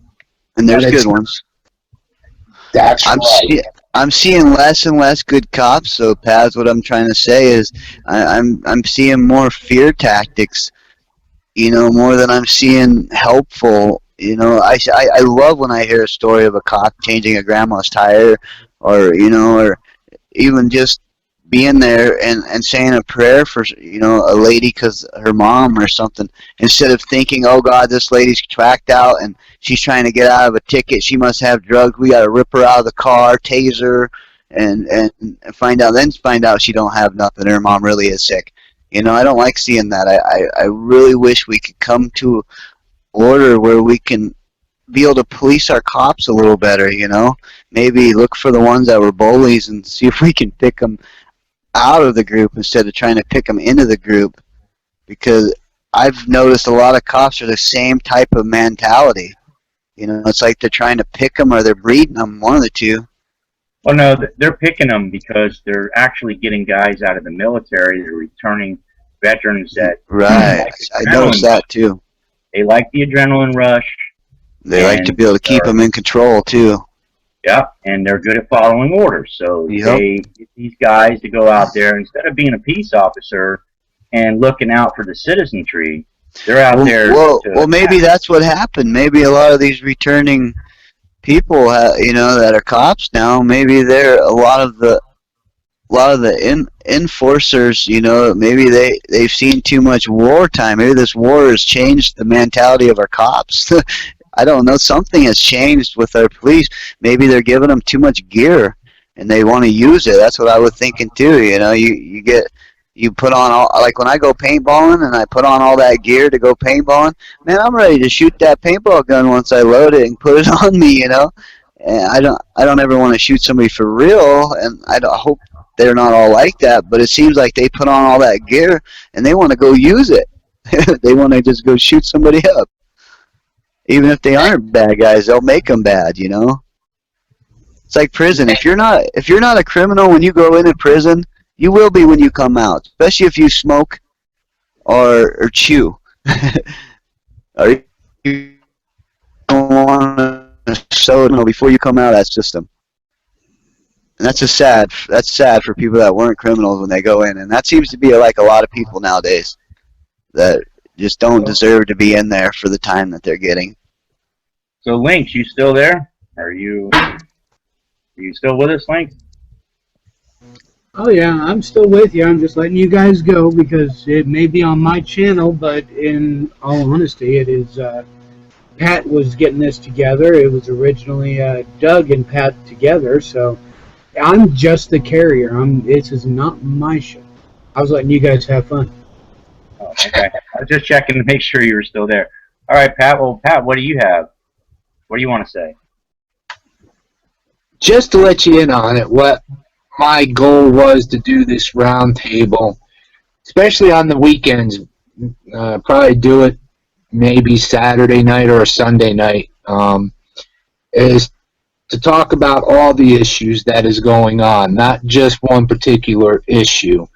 And there's But good it's- ones. That's right. I'm seeing less and less good cops. So, Paz, what I'm trying to say is, I'm seeing more fear tactics. You know, more than I'm seeing helpful. You know, I love when I hear a story of a cop changing a grandma's tire, or or even just being there and saying a prayer for a lady because her mom or something, instead of thinking, oh God, this lady's tracked out and she's trying to get out of a ticket, she must have drugs, we got to rip her out of the car, tase her, and find out she don't have nothing, her mom really is sick. I don't like seeing that. I really wish we could come to order where we can be able to police our cops a little better. Maybe look for the ones that were bullies and see if we can pick them out of the group instead of trying to pick them into the group, because I've noticed a lot of cops are the same type of mentality. It's like they're trying to pick them or they're breeding them, one of the two. Well, no, they're picking them because they're actually getting guys out of the military. They're returning veterans that Right. like I noticed that too. They like the adrenaline rush. They like to be able to keep them in control too. Yeah, and they're good at following orders. So they get these guys to go out there, instead of being a peace officer and looking out for the citizenry, they're out there. Well, maybe that's what happened. Maybe a lot of these returning people, that are cops now, maybe they're a lot of the enforcers. Maybe they've seen too much wartime. Maybe this war has changed the mentality of our cops. I don't know. Something has changed with our police. Maybe they're giving them too much gear, and they want to use it. That's what I was thinking too. You put on all, like when I go paintballing and I put on all that gear to go paintballing. Man, I'm ready to shoot that paintball gun once I load it and put it on me. And I don't ever want to shoot somebody for real, and I hope they're not all like that. But it seems like they put on all that gear and they want to go use it. They want to just go shoot somebody up. Even if they aren't bad guys, they'll make them bad, It's like prison. If you're not a criminal when you go into prison, you will be when you come out, especially if you smoke or chew. Or you don't want to soda before you come out of that system. And that's sad for people that weren't criminals when they go in, and that seems to be like a lot of people nowadays that just don't deserve to be in there for the time that they're getting. So, Lynx, you still there? Are you still with us, Lynx? Oh yeah, I'm still with you. I'm just letting you guys go because it may be on my channel, but in all honesty, it is. Pat was getting this together. It was originally Doug and Pat together, so I'm just the carrier. This is not my show. I was letting you guys have fun. Oh, okay. I was just checking to make sure you were still there. All right, Pat. Well, Pat, what do you have? What do you want to say? Just to let you in on it, what my goal was to do this round table, especially on the weekends, probably do it maybe Saturday night or a Sunday night, is to talk about all the issues that is going on, not just one particular issue,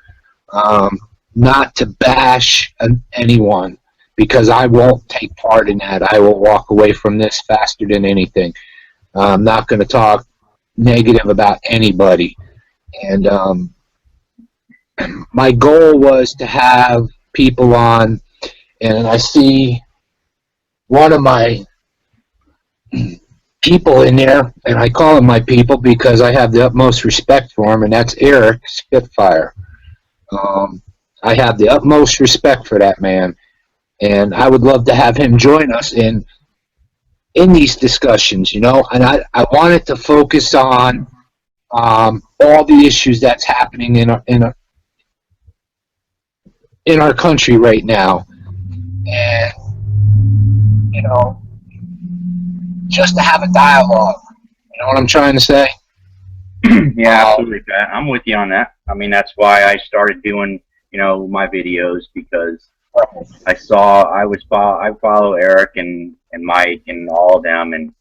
not to bash anyone, because I won't take part in that. I will walk away from this faster than anything. I'm not going to talk negative about anybody. And my goal was to have people on, and I see one of my people in there, and I call him my people because I have the utmost respect for him, and that's Eric Spitfire. I have the utmost respect for that man, and I would love to have him join us in these discussions, and I wanted to focus on all the issues that's happening in our country right now. And, you know, just to have a dialogue. You know what I'm trying to say? Yeah, absolutely, Pat. I'm with you on that. I mean, that's why I started doing, you know, my videos, because I follow Eric and Mike and all of them, and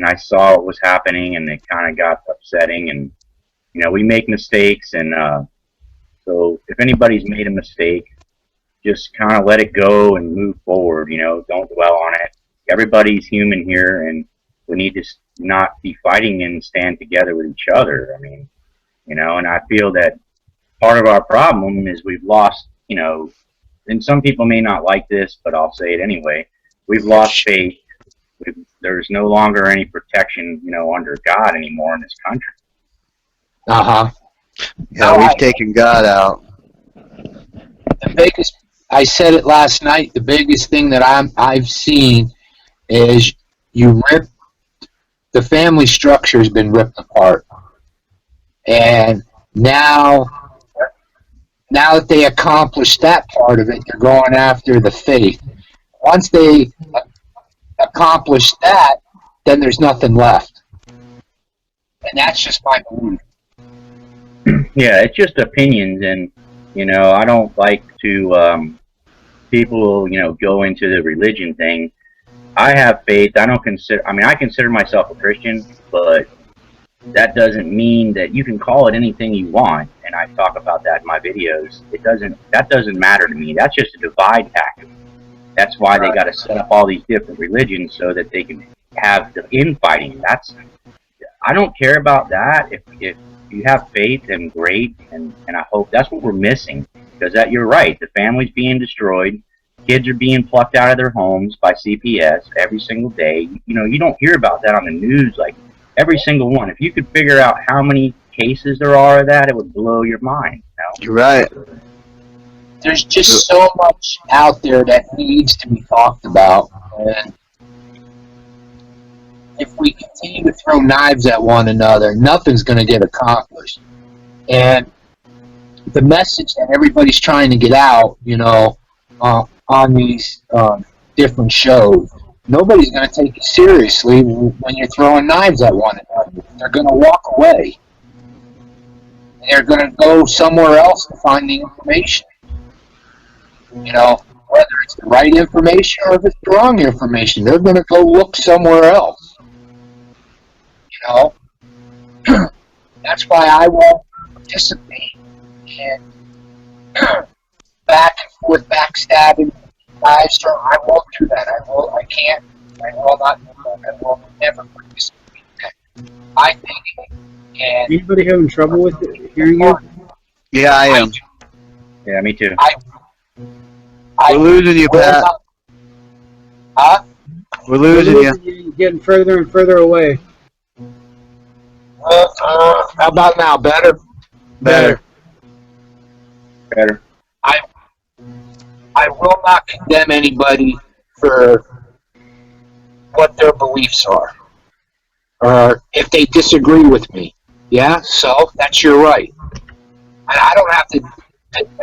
I saw what was happening, and it kind of got upsetting. And you know, we make mistakes, and so if anybody's made a mistake, just kind of let it go and move forward. You know, don't dwell on it. Everybody's human here, and we need to not be fighting and stand together with each other. I mean, you know, and I feel that part of our problem is we've lost, you know, and some people may not like this, but I'll say it anyway. We've lost faith. There's no longer any protection, you know, under God anymore in this country. Yeah, we've taken God out. The biggest, I said it last night, the biggest thing that I've seen is the family structure has been ripped apart. And now that they accomplished that part of it, they're going after the faith. Once they accomplish that, then there's nothing left. And that's just my belief. Yeah, it's just opinions, and you know, I don't like to people, you know, go into the religion thing. I have faith. I consider myself a Christian, but that doesn't mean that you can call it anything you want. And I talk about that in my videos. That doesn't matter to me. That's just a divide tactic. That's why they got to set up all these different religions so that they can have the infighting. I don't care about that. If you have faith, then great, and I hope that's what we're missing, because you're right. The family's being destroyed. Kids are being plucked out of their homes by CPS every single day. You know, you don't hear about that on the news, like every single one. If you could figure out how many cases there are of that, it would blow your mind. You know? You're right. There's just so much out there that needs to be talked about. And if we continue to throw knives at one another, nothing's going to get accomplished. And the message that everybody's trying to get out, you know, on these different shows, nobody's going to take it seriously when you're throwing knives at one another. They're going to walk away. They're going to go somewhere else to find the information. You know, whether it's the right information or if it's the wrong information, they're going to go look somewhere else. You know, that's why I won't participate in back and forth backstabbing. I won't do that. I can't. I will not do that. I will never participate in that. I think, and Anybody having trouble with it, hearing you? Yeah, I am. Yeah, me too. We're losing you, Pat. We're losing you. You're getting further and further away. How about now? Better? Better. I will not condemn anybody for what their beliefs are, or if they disagree with me. Yeah, so that's your right. And I don't have to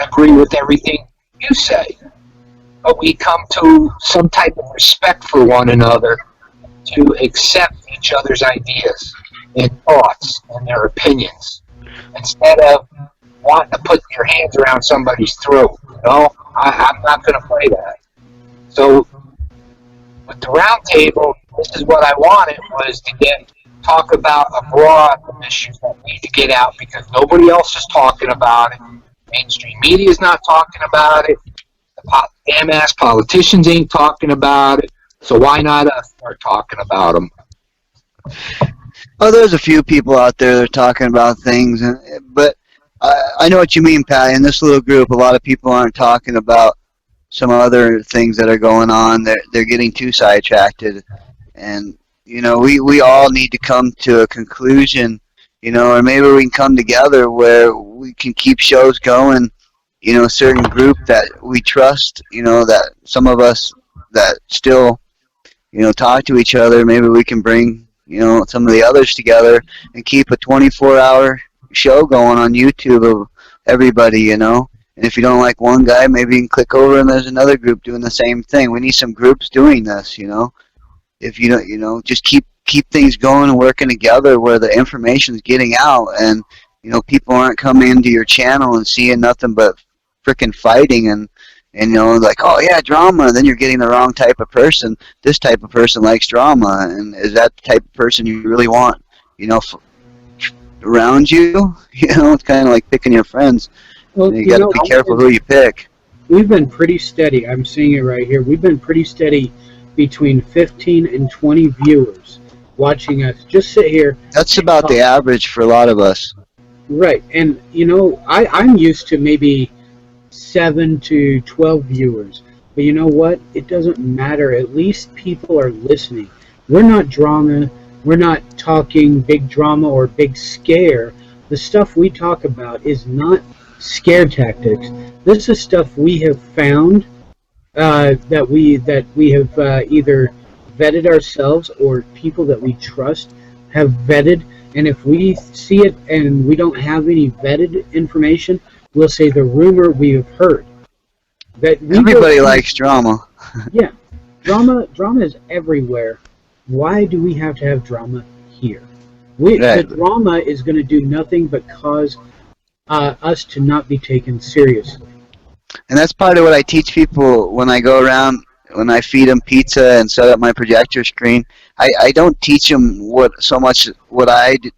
agree with everything you say, but we come to some type of respect for one another to accept each other's ideas and thoughts and their opinions, instead of wanting to put your hands around somebody's throat. You know, I'm not going to play that. So with the round table, this is what I wanted, was to talk about a broad of issues that need to get out, because nobody else is talking about it. Mainstream media is not talking about it. The damn ass politicians ain't talking about it. So why not us start talking about them? Oh, there's a few people out there that are talking about things, but I know what you mean, Pat. In this little group, a lot of people aren't talking about some other things that are going on. They're getting too sidetracked, and you know, we all need to come to a conclusion, you know, or maybe we can come together where we can keep shows going. You know, a certain group that we trust, you know, that some of us that still, you know, talk to each other. Maybe we can bring, some of the others together and keep a 24-hour show going on YouTube of everybody, And if you don't like one guy, maybe you can click over and there's another group doing the same thing. We need some groups doing this, If you don't, just keep things going and working together where the information is getting out, and people aren't coming into your channel and seeing nothing but freaking fighting and like, oh yeah, drama, and then you're getting the wrong type of person. This type of person likes drama, and is that the type of person you really want around you? It's kind of like picking your friends. Well, You got to be careful who you pick. We've been pretty steady. I'm seeing it right here. We've been pretty steady between 15 and 20 viewers watching us just sit here. That's about the average for a lot of us. Right. And, I'm used to maybe 7 to 12 viewers. But you know what? It doesn't matter. At least people are listening. We're not drama. We're not talking big drama or big scare. The stuff we talk about is not scare tactics. This is stuff we have found that we have either vetted ourselves or people that we trust have vetted. And if we see it and we don't have any vetted information, we'll say the rumor we have heard. That Everybody likes drama. Yeah, drama is everywhere. Why do we have to have drama here? The drama is going to do nothing but cause us to not be taken seriously. And that's part of what I teach people when I go around, when I feed them pizza and set up my projector screen. I don't teach them what I do,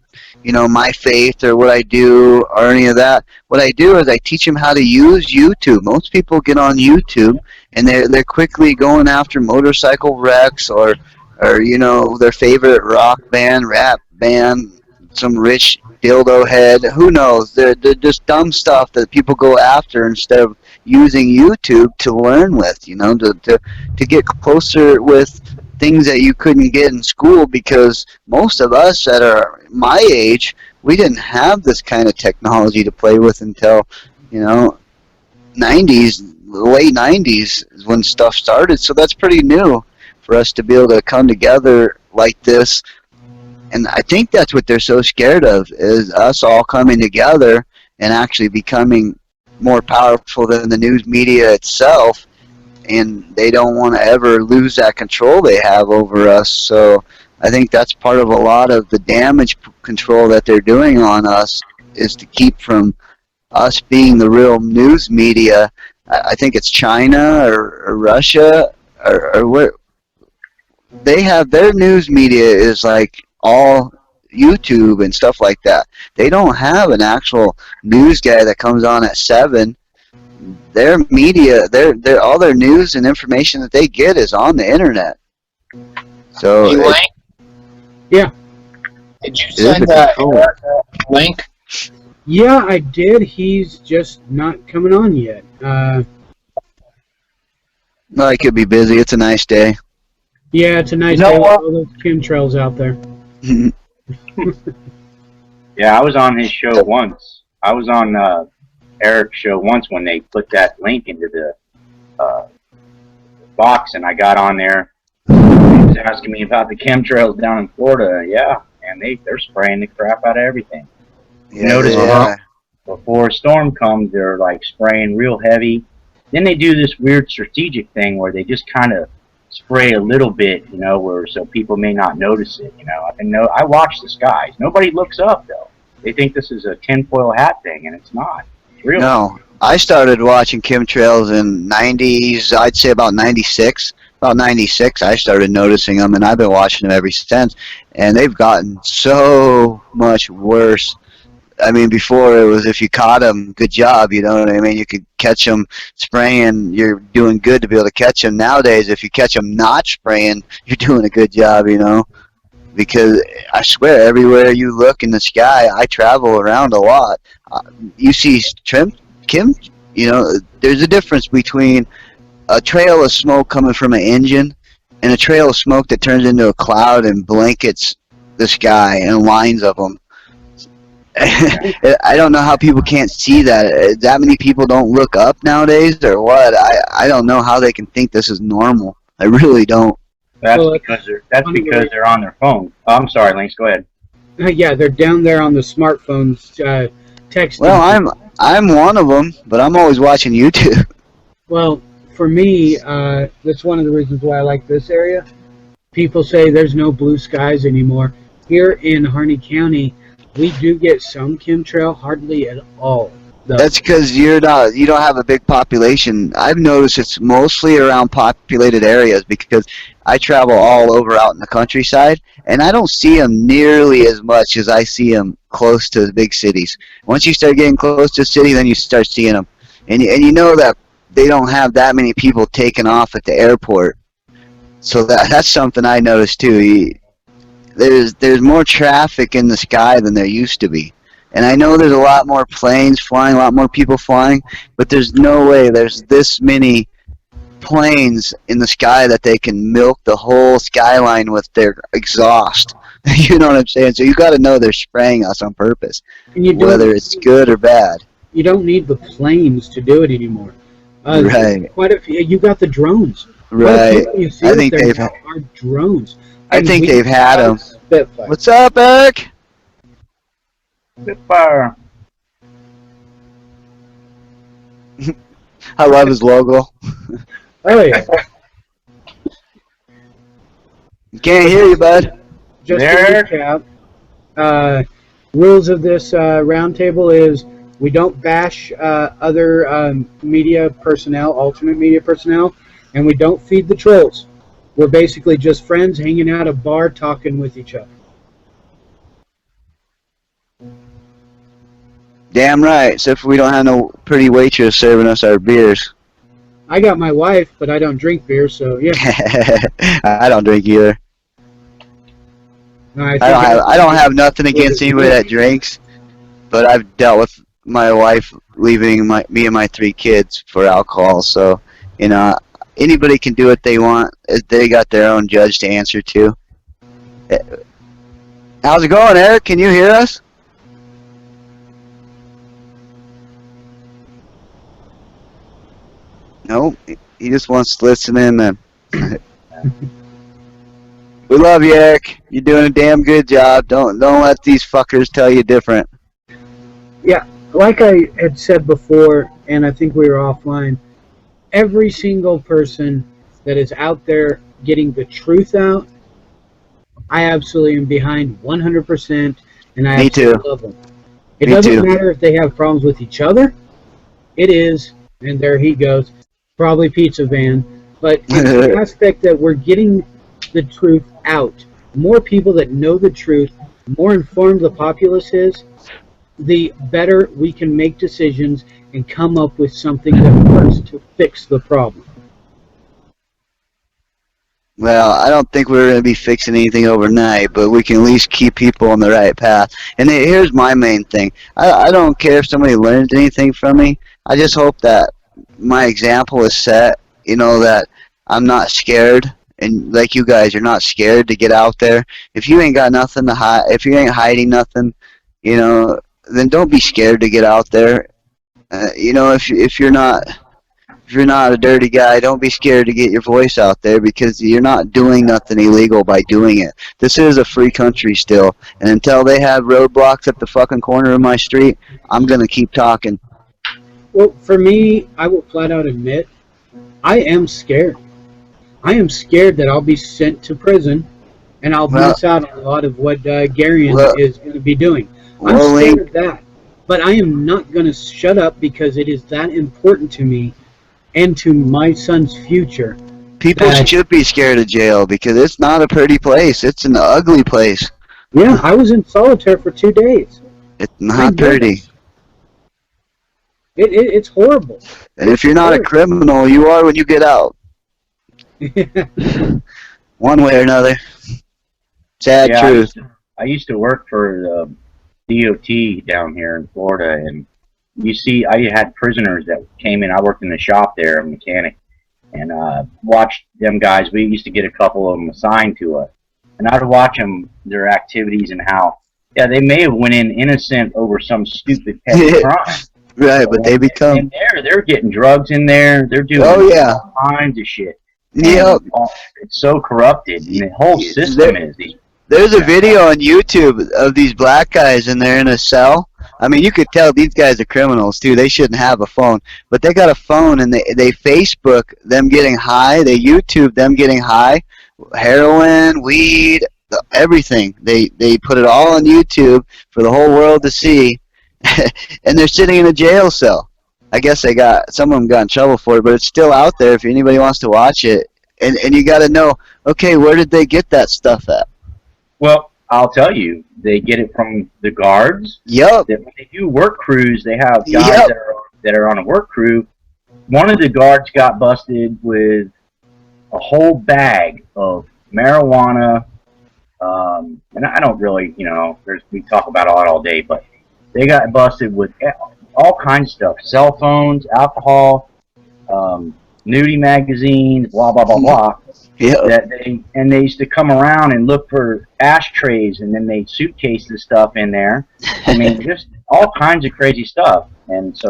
my faith or what I do or any of that. What I do is I teach them how to use YouTube. Most people get on YouTube and they're quickly going after motorcycle wrecks or their favorite rock band, rap band, some rich dildo head. Who knows? They're just dumb stuff that people go after instead of using YouTube to learn with, to get closer with things that you couldn't get in school, because most of us that are my age, we didn't have this kind of technology to play with until, 90s, late 90s is when stuff started. So that's pretty new for us to be able to come together like this. And I think that's what they're so scared of, is us all coming together and actually becoming more powerful than the news media itself. And they don't want to ever lose that control they have over us. So I think that's part of a lot of the damage control that they're doing on us, is to keep from us being the real news media. I think it's China or Russia or where they have their news media is like all YouTube and stuff like that. They don't have an actual news guy that comes on at 7. Their media, their all their news and information that they get is on the internet. So yeah. Did you send Eric a link? Yeah, I did. He's just not coming on yet. No, I could be busy. It's a nice day. Yeah, it's a nice day with all those chemtrails out there. Yeah, I was on his show once. I was on Eric's show once when they put that link into the box, and I got on there. He was asking me about the chemtrails down in Florida. Yeah, and they're spraying the crap out of everything. Yeah, Notice before a storm comes, they're like spraying real heavy. Then they do this weird strategic thing where they just kind of spray a little bit, where so people may not notice it. I watch the skies. Nobody looks up though. They think this is a tinfoil hat thing, and it's not. It's real. No, I started watching chemtrails in 90s. I'd say about 96. About 96, I started noticing them, and I've been watching them ever since. And they've gotten so much worse. I mean, before it was if you caught them, good job, you know what I mean? You could catch them spraying, you're doing good to be able to catch them. Nowadays, if you catch them not spraying, you're doing a good job, Because I swear, everywhere you look in the sky, I travel around a lot. You see there's a difference between a trail of smoke coming from an engine and a trail of smoke that turns into a cloud and blankets the sky and lines of them. I don't know how people can't see that. That many people don't look up nowadays, or what? I don't know how they can think this is normal. I really don't. That's Well, because one of the- they're on their phone. Oh, I'm sorry, Lance. Go ahead. Yeah, they're down there on the smartphones texting. Well, I'm one of them, but I'm always watching YouTube. Well, for me, that's one of the reasons why I like this area. People say there's no blue skies anymore. Here in Harney County, we do get some chemtrail, hardly at all. Though. That's because you don't have a big population. I've noticed it's mostly around populated areas because I travel all over out in the countryside, and I don't see them nearly as much as I see them close to the big cities. Once you start getting close to the city, then you start seeing them, and you know that they don't have that many people taking off at the airport. So that's something I noticed too. There's more traffic in the sky than there used to be. And I know there's a lot more planes flying, a lot more people flying, but there's no way there's this many planes in the sky that they can milk the whole skyline with their exhaust. You know what I'm saying? So you got to know they're spraying us on purpose, whether it's good or bad. You don't need the planes to do it anymore. Right. Quite a few. You got the drones. Right. I think they've are drones. I think they've had them. Spitfire. What's up, Eric? Spitfire. I love his logo. Oh yeah. Can't hear you, bud. Just There. to recap, rules of this roundtable is we don't bash other media personnel, alternate media personnel, and we don't feed the trolls. We're basically just friends hanging out at a bar talking with each other. Damn right, except for we don't have no pretty waitress serving us our beers. I got my wife, but I don't drink beer, so yeah. I don't drink either. No, I don't have nothing against anybody that drinks, but I've dealt with my wife leaving me and my 3 kids for alcohol. So, you know, anybody can do what they want. They got their own judge to answer to. How's it going, Eric? Can you hear us? Nope. He just wants to listen in. Then. We love you, Eric. You're doing a damn good job. Don't let these fuckers tell you different. Yeah, like I had said before, and I think we were offline, every single person that is out there getting the truth out, I absolutely am behind 100%, and I Me absolutely too. love them. It Me doesn't too. matter if they have problems with each other. It is, and there he goes, probably pizza van. But it's the aspect that we're getting the truth out. More people that know the truth, the more informed the populace is, the better we can make decisions and come up with something that works to fix the problem. Well, I don't think we're going to be fixing anything overnight, but we can at least keep people on the right path. And here's my main thing. I don't care if somebody learns anything from me. I just hope that my example is set, you know, that I'm not scared. And like you guys, you're not scared to get out there. If you ain't got nothing to hide, if you ain't hiding nothing, you know, then don't be scared to get out there. You know, if you're not a dirty guy, don't be scared to get your voice out there because you're not doing nothing illegal by doing it. This is a free country still, and until they have roadblocks at the fucking corner of my street, I'm gonna keep talking. Well, for me, I will flat out admit, I am scared. I am scared that I'll be sent to prison, and I'll miss out on a lot of what Garion is going to be doing. I'm scared of that. But I am not going to shut up because it is that important to me and to my son's future. People should be scared of jail because it's not a pretty place. It's an ugly place. Yeah, I was in solitary for 2 days. It's not pretty. It's horrible. And if you're not a criminal, you are when you get out. One way or another. Sad truth. I used to work for the DOT down here in Florida, and you see, I had prisoners that came in. I worked in the shop there, a mechanic, and watched them guys. We used to get a couple of them assigned to us, and I'd watch them, their activities, and how, yeah, they may have went in innocent over some stupid petty crime. Right, but they become... And they're getting drugs in there. They're doing all kinds of shit. Yep. It's so corrupted, and the whole system is. There's a video on YouTube of these black guys, and they're in a cell. I mean, you could tell these guys are criminals too. They shouldn't have a phone, but they got a phone, and they Facebook them getting high. They YouTube them getting high, heroin, weed, everything. They put it all on YouTube for the whole world to see, and they're sitting in a jail cell. I guess some of them got in trouble for it, but it's still out there if anybody wants to watch it. And you got to know, okay, where did they get that stuff at? Well, I'll tell you, they get it from the guards. Yep. When they do work crews, they have guys Yep. that are on a work crew. One of the guards got busted with a whole bag of marijuana, and I don't really, we talk about it all day, but they got busted with all kinds of stuff: cell phones, alcohol, nudie magazines, blah blah blah blah. Yeah. They used to come around and look for ashtrays, and then they suitcase the stuff in there. I mean, just all kinds of crazy stuff. And so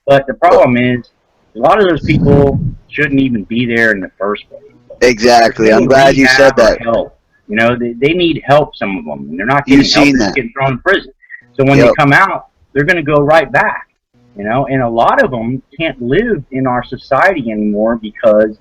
but the problem is, a lot of those people shouldn't even be there in the first place. Exactly. I'm glad you said that. Help. They need help. Some of them, and they're not getting help. They're getting thrown in prison. So when they come out, they're going to go right back. And a lot of them can't live in our society anymore because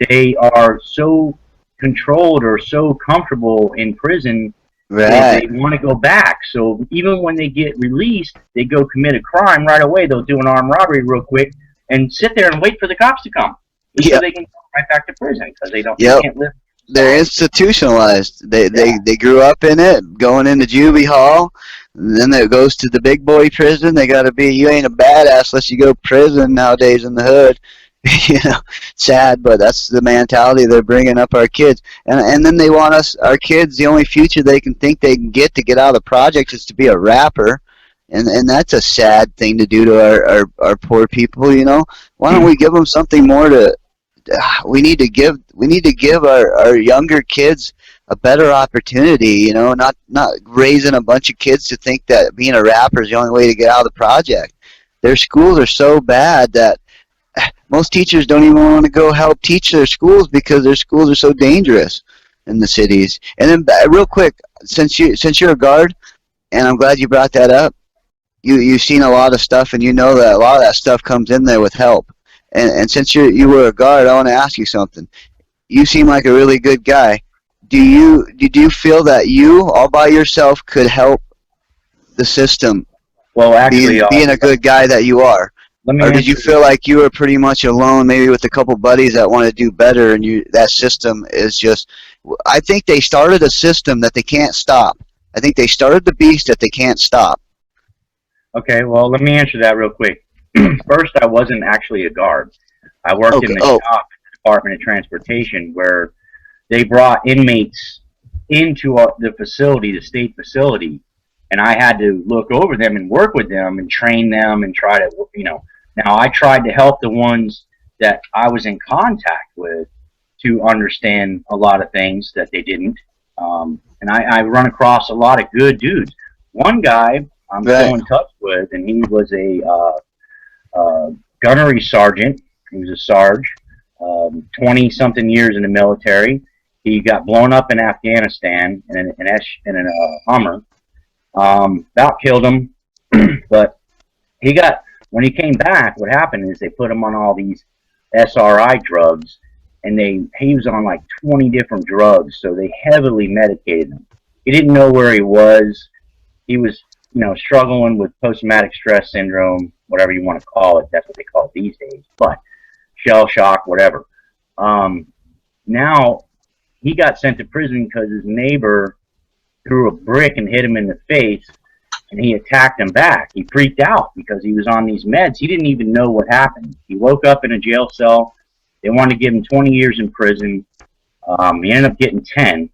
they are so controlled or so comfortable in prison. Right. They want to go back. So even when they get released, they go commit a crime right away. They'll do an armed robbery real quick and sit there and wait for the cops to come. So they can go right back to prison because they can't live. They're institutionalized. They grew up in it, going into juvie hall. Then it goes to the big boy prison. They got to be, you ain't a badass unless you go to prison nowadays in the hood. Sad, but that's the mentality they're bringing up our kids. And then they want our kids, the only future they can think they can get to get out of the projects is to be a rapper. And that's a sad thing to do to our poor people, Why don't we give them something more to... We need to give our younger kids a better opportunity, not raising a bunch of kids to think that being a rapper is the only way to get out of the project. Their schools are so bad that most teachers don't even want to go help teach their schools because their schools are so dangerous in the cities. And then real quick, since you're a guard, and I'm glad you brought that up, you've seen a lot of stuff, and you know that a lot of that stuff comes in there with help. And since you were a guard, I want to ask you something. You seem like a really good guy. Do you feel that you all by yourself could help the system? Well, actually, being a good guy that you are. Or did you feel like you were pretty much alone, maybe with a couple buddies that want to do better, and that system is just... I think they started a system that they can't stop. I think they started the beast that they can't stop. Okay, well, let me answer that real quick. First, I wasn't actually a guard. I worked in the shop at the Department of Transportation, where they brought inmates into the facility, the state facility, and I had to look over them and work with them and train them and try to, Now, I tried to help the ones that I was in contact with to understand a lot of things that they didn't. And I run across a lot of good dudes. One guy I'm still in touch with, and he was a gunnery sergeant. He was a sarge, 20-something years in the military. He got blown up in Afghanistan in a Hummer. About killed him, but when he came back, what happened is they put him on all these SRI drugs, and he was on like 20 different drugs, so they heavily medicated him. He didn't know where he was. He was, struggling with post-traumatic stress syndrome, whatever you want to call it. That's what they call it these days, but shell shock, whatever. Now, he got sent to prison because his neighbor threw a brick and hit him in the face, and he attacked him back. He freaked out because he was on these meds. He didn't even know what happened. He woke up in a jail cell. They wanted to give him 20 years in prison. He ended up getting 10,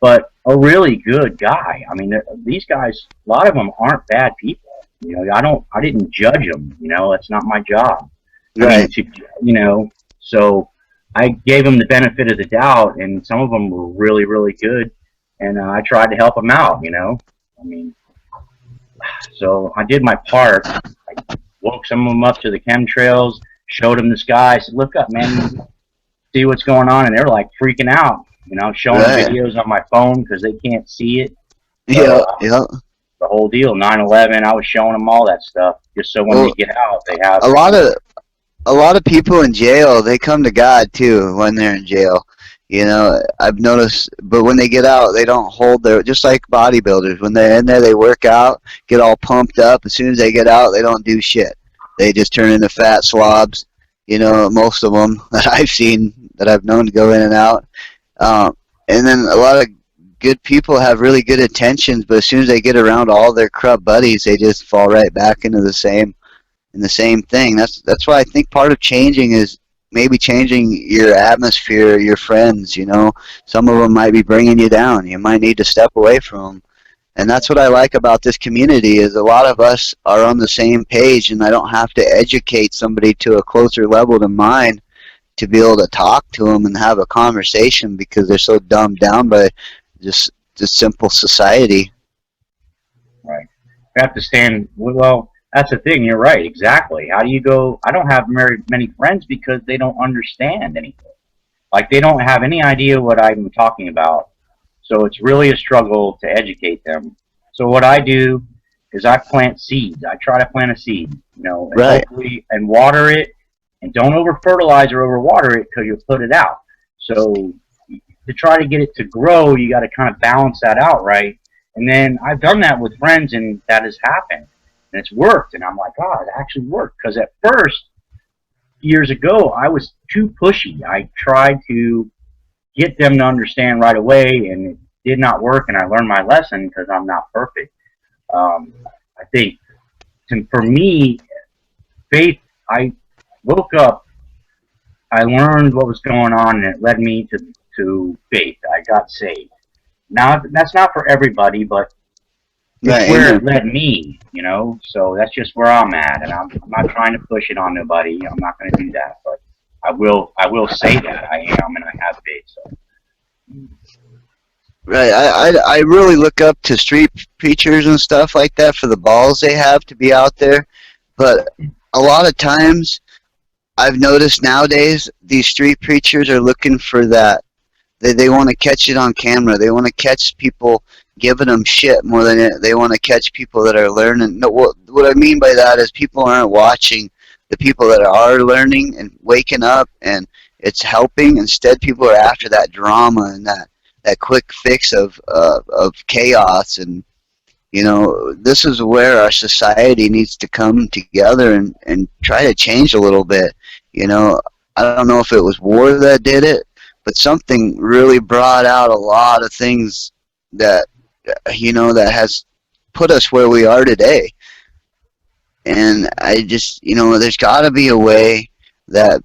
but a really good guy. I mean, these guys, a lot of them aren't bad people. I didn't judge them. That's not my job. Right. So I gave them the benefit of the doubt, and some of them were really, really good. And I tried to help them out, So I did my part. I woke some of them up to the chemtrails, showed them the sky. I said, look up, man. see what's going on, and they're like freaking out, you know, showing Right. videos on my phone because they can't see it. Yeah, yeah. The whole deal, 9/11. I was showing them all that stuff just so when Well, they get out, they have a lot of people in jail, they come to God too when they're in jail. You know, I've noticed, but when they get out, they don't hold their, just like bodybuilders. When they're in there, they work out, get all pumped up. As soon as they get out, they don't do shit. They just turn into fat slobs. You know, most of them that I've seen, that I've known to go in and out. And then a lot of good people have really good intentions, but as soon as they get around all their crud buddies, they just fall right back into the same thing. That's why I think part of changing is maybe changing your atmosphere, your friends. You know, some of them might be bringing you down. You might need to step away from them. And that's what I like about this community, is a lot of us are on the same page, and I don't have to educate somebody to a closer level than mine to be able to talk to them and have a conversation, because they're so dumbed down by just simple society. right. You have to stand. Well, that's the thing. You're right. Exactly. How do you go? I don't have very many friends because they don't understand anything. Like, they don't have any idea what I'm talking about. So it's really a struggle to educate them. So what I do is I plant seeds. I try to plant a seed, you know, and Right. hopefully, and water it, and don't over fertilize or over water it because you'll put it out. So to try to get it to grow, you got to kind of balance that out, right? And then I've done that with friends, and that has happened, and it's worked. And I'm like, oh, it actually worked. Because at first, years ago, I was too pushy. I tried to get them to understand right away, and it did not work. And I learned my lesson because I'm not perfect. I think, for me, faith. I woke up, I learned what was going on, and it led me to faith. I got saved. Now, that's not for everybody, but Right. it's where it led me, you know. So that's just where I'm at, and I'm not trying to push it on nobody. I'm not going to do that, but I will say that I am, and I have faith. So. Right. I really look up to street preachers and stuff like that for the balls they have to be out there. But a lot of times, I've noticed nowadays, these street preachers are looking for that. They want to catch it on camera. They want to catch people giving them shit more than they want to catch people that are learning. No, what I mean by that is people aren't watching the people that are learning and waking up, and it's helping. Instead, people are after that drama and that quick fix of chaos. And you know, this is where our society needs to come together and try to change a little bit. You know, I don't know if it was war that did it, but something really brought out a lot of things that, you know, that has put us where we are today. And I just, you know, there's got to be a way that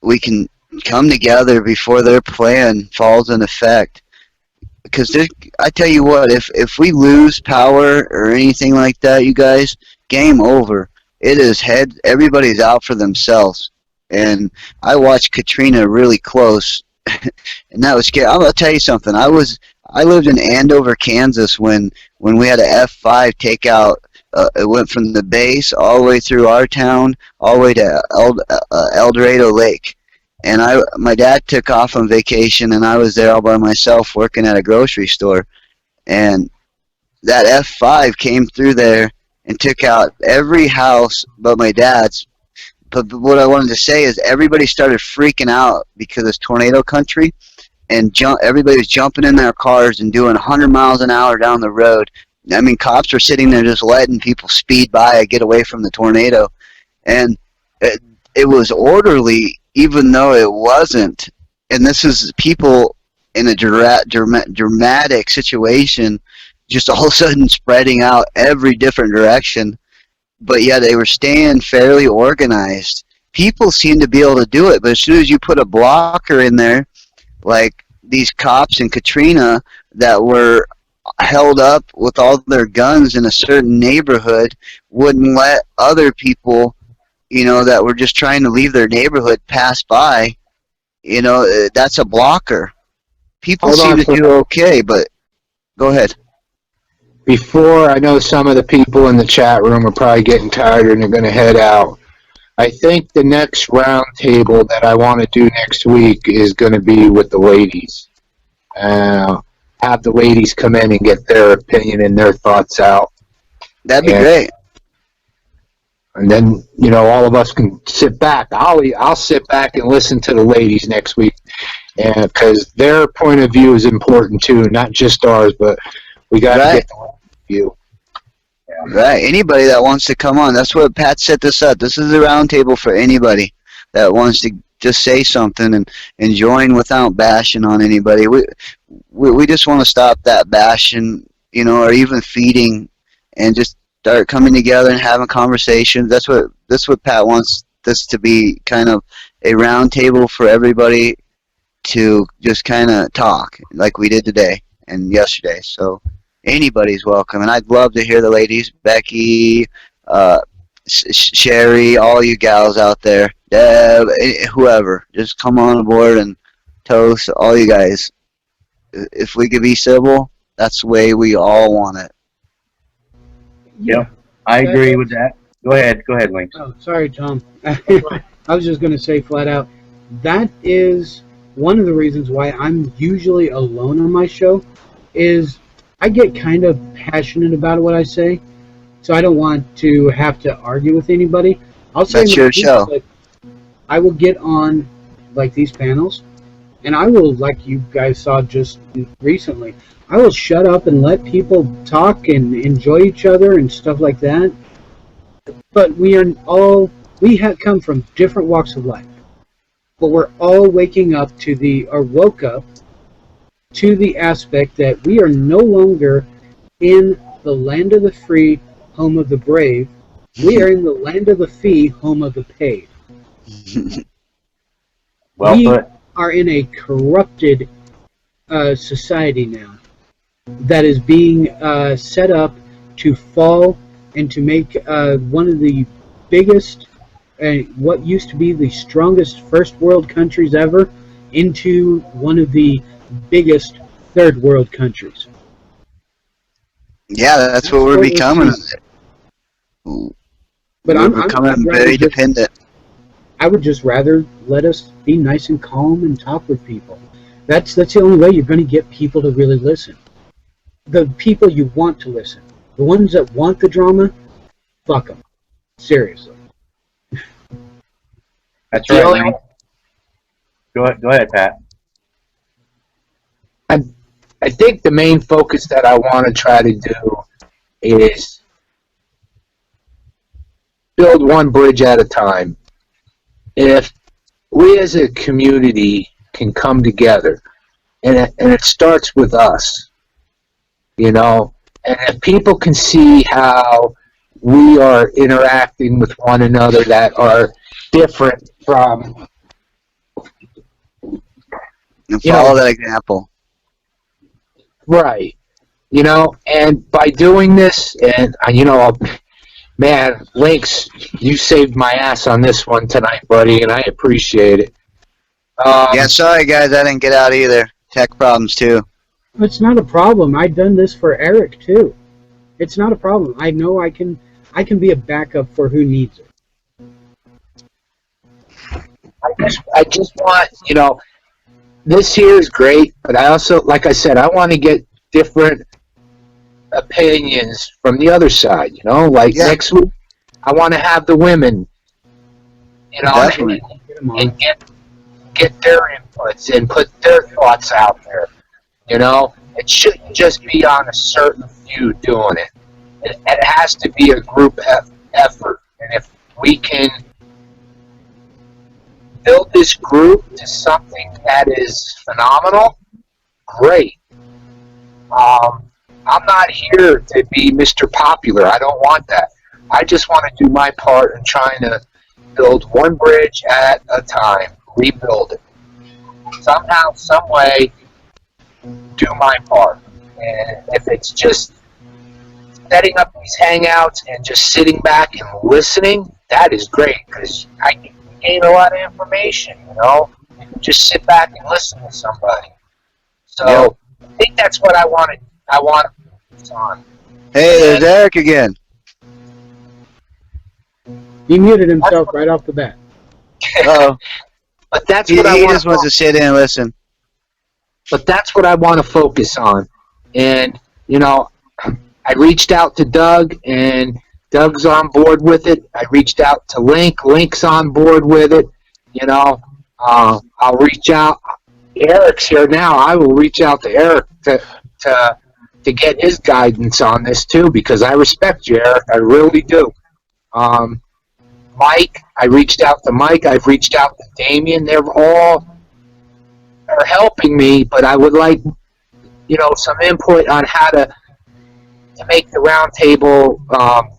we can come together before their plan falls in effect. Because I tell you what, if we lose power or anything like that, you guys, game over. It is everybody's out for themselves. And I watched Katrina really close, and that was scary. I'm gonna tell you something. I lived in Andover, Kansas when we had a F5 take out. It went from the base all the way through our town, all the way to El Dorado Lake. And my dad took off on vacation, and I was there all by myself working at a grocery store. And that F5 came through there and took out every house but my dad's. But what I wanted to say is everybody started freaking out because it's tornado country, and everybody was jumping in their cars and doing 100 miles an hour down the road. I mean, cops were sitting there just letting people speed by and get away from the tornado. And it was orderly, even though it wasn't. And this is people in a dramatic situation, just all of a sudden spreading out every different direction. But yeah, they were staying fairly organized. People seem to be able to do it, but as soon as you put a blocker in there, like these cops in Katrina that were held up with all their guns in a certain neighborhood, wouldn't let other people, you know, that were just trying to leave their neighborhood pass by, you know, that's a blocker. People seem to do okay, but go ahead. Before, I know some of the people in the chat room are probably getting tired and they're going to head out. I think the next round table that I want to do next week is going to be with the ladies. Have the ladies come in and get their opinion and their thoughts out. That'd be Yeah. great. And then, all of us can sit back. I'll sit back and listen to the ladies next week, and because their point of view is important too, not just ours. But we got to Right. get the view. Right. Anybody that wants to come on. That's what Pat set this up. This is a round table for anybody that wants to just say something and join without bashing on anybody. We just want to stop that bashing, or even feeding, and just start coming together and having conversations. That's what Pat wants this to be, kind of a round table for everybody to just kind of talk like we did today and yesterday. So anybody's welcome, and I'd love to hear the ladies, Becky, Sherry, all you gals out there, Deb, whoever, just come on board and toast all you guys. If we could be civil, that's the way we all want it. Yeah, I agree with that. Go ahead, Links. Oh, sorry, Tom. I was just going to say flat out, that is one of the reasons why I'm usually alone on my show, is I get kind of passionate about what I say, so I don't want to have to argue with anybody. I'll say That's my your piece, show. but I will get on like these panels, and I will, like you guys saw just recently, I will shut up and let people talk and enjoy each other and stuff like that. But we have come from different walks of life, but we're all waking up woke up to the aspect that we are no longer in the land of the free, home of the brave. We are in the land of the fee, home of the paid. Well we put. are in a corrupted society now that is being set up to fall and to make one of the biggest, what used to be the strongest first world countries ever, into one of the biggest third world countries. Yeah, that's what we're becoming. But We're I'm becoming rather very just- dependent. I would just rather let us be nice and calm and talk with people. That's the only way you're going to get people to really listen. The people you want to listen. The ones that want the drama, fuck them. Seriously. That's The right, only- Links. Go ahead, Pat. I think the main focus that I want to try to do is build one bridge at a time. If we as a community can come together, and it starts with us, and if people can see how we are interacting with one another that are different from, And You follow know- that example. right, and by doing this, and man, Lynx, you saved my ass on this one tonight, buddy, and I appreciate it. Yeah, sorry guys, I didn't get out either. Tech problems too. It's not a problem. I've done this for Eric too. It's not a problem. I know I can be a backup for who needs it. I just want, this here is great, but I also, like I said, I want to get different opinions from the other side, like Yeah. next week, I want to have the women, Definitely. Get 'em on. and get their inputs and put their thoughts out there, it shouldn't just be on a certain few doing it. It has to be a group effort, and if we can build this group to something that is phenomenal, great. I'm not here to be Mr. Popular. I don't want that. I just want to do my part in trying to build one bridge at a time, rebuild it. Somehow, some way, do my part. And if it's just setting up these hangouts and just sitting back and listening, that is great, because I can gain a lot of information, You can just sit back and listen to somebody. So I think that's what I want to focus on. Hey, there's Eric again. He muted himself right off the bat. Oh, But that's he what I want. just wants to sit in and listen. But that's what I want to focus on. And, you know, I reached out to Doug, and Doug's on board with it. I reached out to Link. Link's on board with it. You know, I'll reach out. Eric's here now. I will reach out to Eric to get his guidance on this, too, because I respect you, Eric. I really do. Mike, I reached out to Mike. I've reached out to Damien. They're all are helping me, but I would like, you know, some input on how to make the round table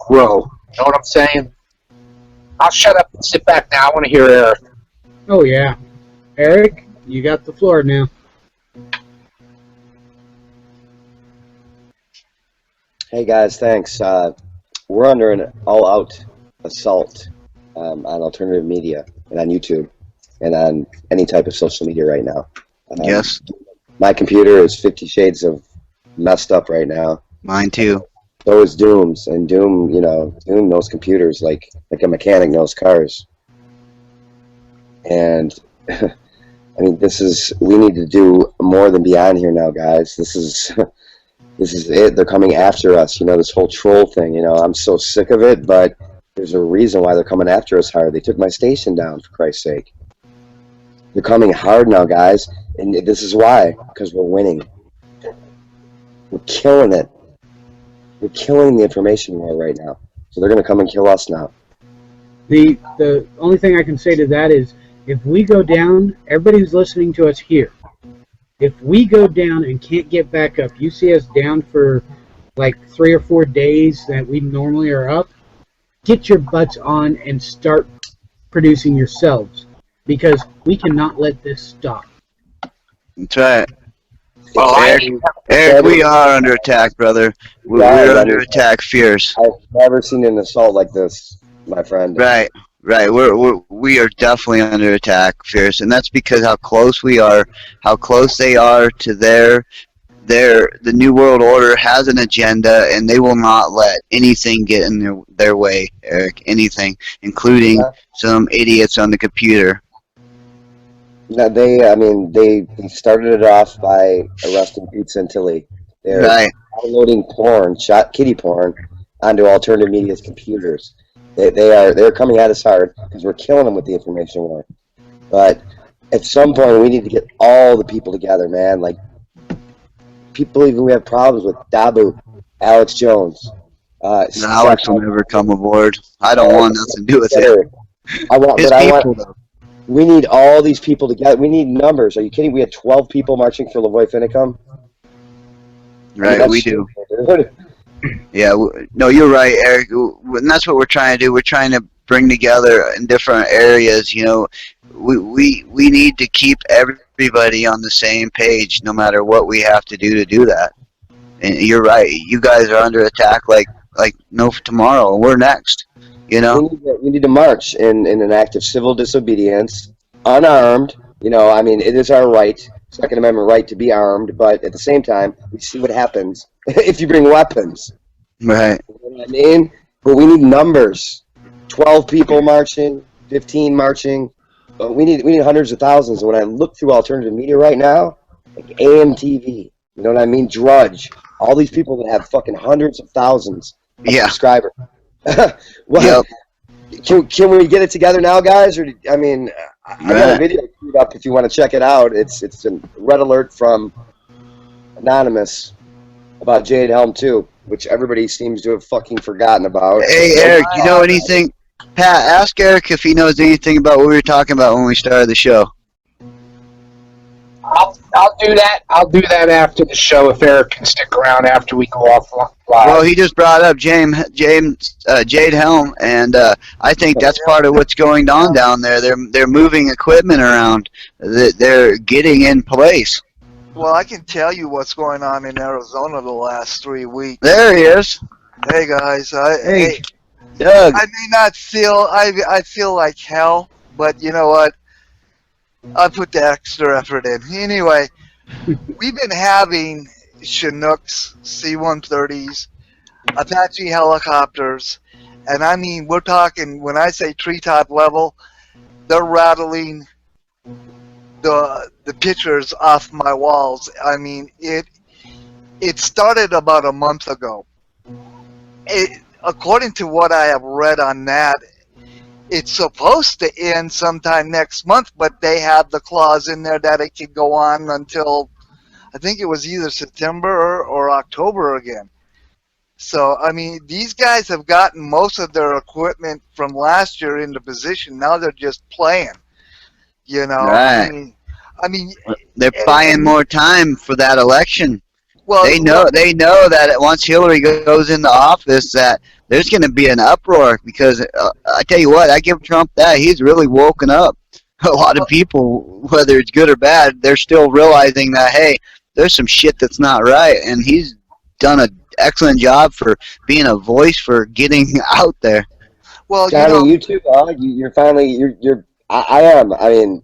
grow. You know what I'm saying? I'll shut up and sit back now. I want to hear Eric. Oh yeah, Eric, you got the floor now. Hey guys, thanks. We're under an all-out assault on alternative media and on YouTube and on any type of social media right now. Yes, My computer is 50 shades of messed up right now. mine too. So is Doom's, and Doom, you know, Doom knows computers like a mechanic knows cars. And I mean, we need to do more than beyond here now, guys. This is it. They're coming after us. You know, this whole troll thing. You know, I'm so sick of it. But there's a reason why they're coming after us hard. They took my station down, for Christ's sake. They're coming hard now, guys, and this is why. Because we're winning. We're killing it. We're killing the information war right now. So they're going to come and kill us now. The only thing I can say to that is, if we go down, everybody who's listening to us here, if we go down and can't get back up, you see us down for like 3 or 4 days that we normally are up, get your butts on and start producing yourselves, because we cannot let this stop. That's right. Well, Eric, we are under attack, brother. We're under attack, fierce. I've never seen an assault like this, my friend. Right. We are definitely under attack, fierce, and that's because how close we are, how close they are to the New World Order has an agenda, and they will not let anything get in their way, Eric. Anything, including some idiots on the computer. No, they started it off by arresting Pete Santilli. They're Right. downloading kitty porn, onto alternative media's computers. They're coming at us hard because we're killing them with the information war. But at some point, we need to get all the people together, man. Like, people even we have problems with Dabu, Alex Jones. Alex will never come aboard. I don't want nothing to do with it. We need all these people together. We need numbers. Are you kidding? We had 12 people marching for Lavoy Finicum. Right, we do. Yeah, no, you're right, Eric. And that's what we're trying to do. We're trying to bring together in different areas. You know, we need to keep everybody on the same page, no matter what we have to do that. And you're right. You guys are under attack like no tomorrow. We're next. You know, we need to march in an act of civil disobedience, unarmed. You know, I mean, it is our right, Second Amendment right, to be armed. But at the same time, we see what happens if you bring weapons. right? You know what I mean? But we need numbers. 12 people marching, 15 marching. But we need hundreds of thousands. And when I look through alternative media right now, like AMTV, you know what I mean? Drudge, all these people that have fucking hundreds of thousands of subscribers. Well, can we get it together now, guys? Or I mean, I got a video queued up if you want to check it out. It's a red alert from Anonymous about Jade Helm 2, which everybody seems to have fucking forgotten about. Hey, Eric, you know anything? Pat, ask Eric if he knows anything about what we were talking about when we started the show. I'll do that. I'll do that after the show if Eric can stick around after we go off live. Well, he just brought up Jade Helm, and I think that's part of what's going on down there. They're moving equipment around that they're getting in place. Well, I can tell you what's going on in Arizona the last 3 weeks. There he is. Hey guys, Hey, Doug. I may not feel I feel like hell, but you know what? I put the extra effort in. Anyway, we've been having Chinooks, C-130s, Apache helicopters, And I mean, we're talking, when I say treetop level, they're rattling the pictures off my walls. I mean, it started about a month ago. According to what I have read on that, it's supposed to end sometime next month, but they have the clause in there that it could go on until, I think it was either September or October again. So, I mean, these guys have gotten most of their equipment from last year into position. Now they're just playing. You know, Right. I mean, They're buying more time for that election. well, They know that once Hillary goes into office that there's going to be an uproar because I tell you what, I give Trump that. He's really woken up. A lot of people, whether it's good or bad, they're still realizing that, hey, there's some shit that's not right. And he's done an excellent job for being a voice for getting out there. Well, Johnny, you too, you're finally, I am. I mean,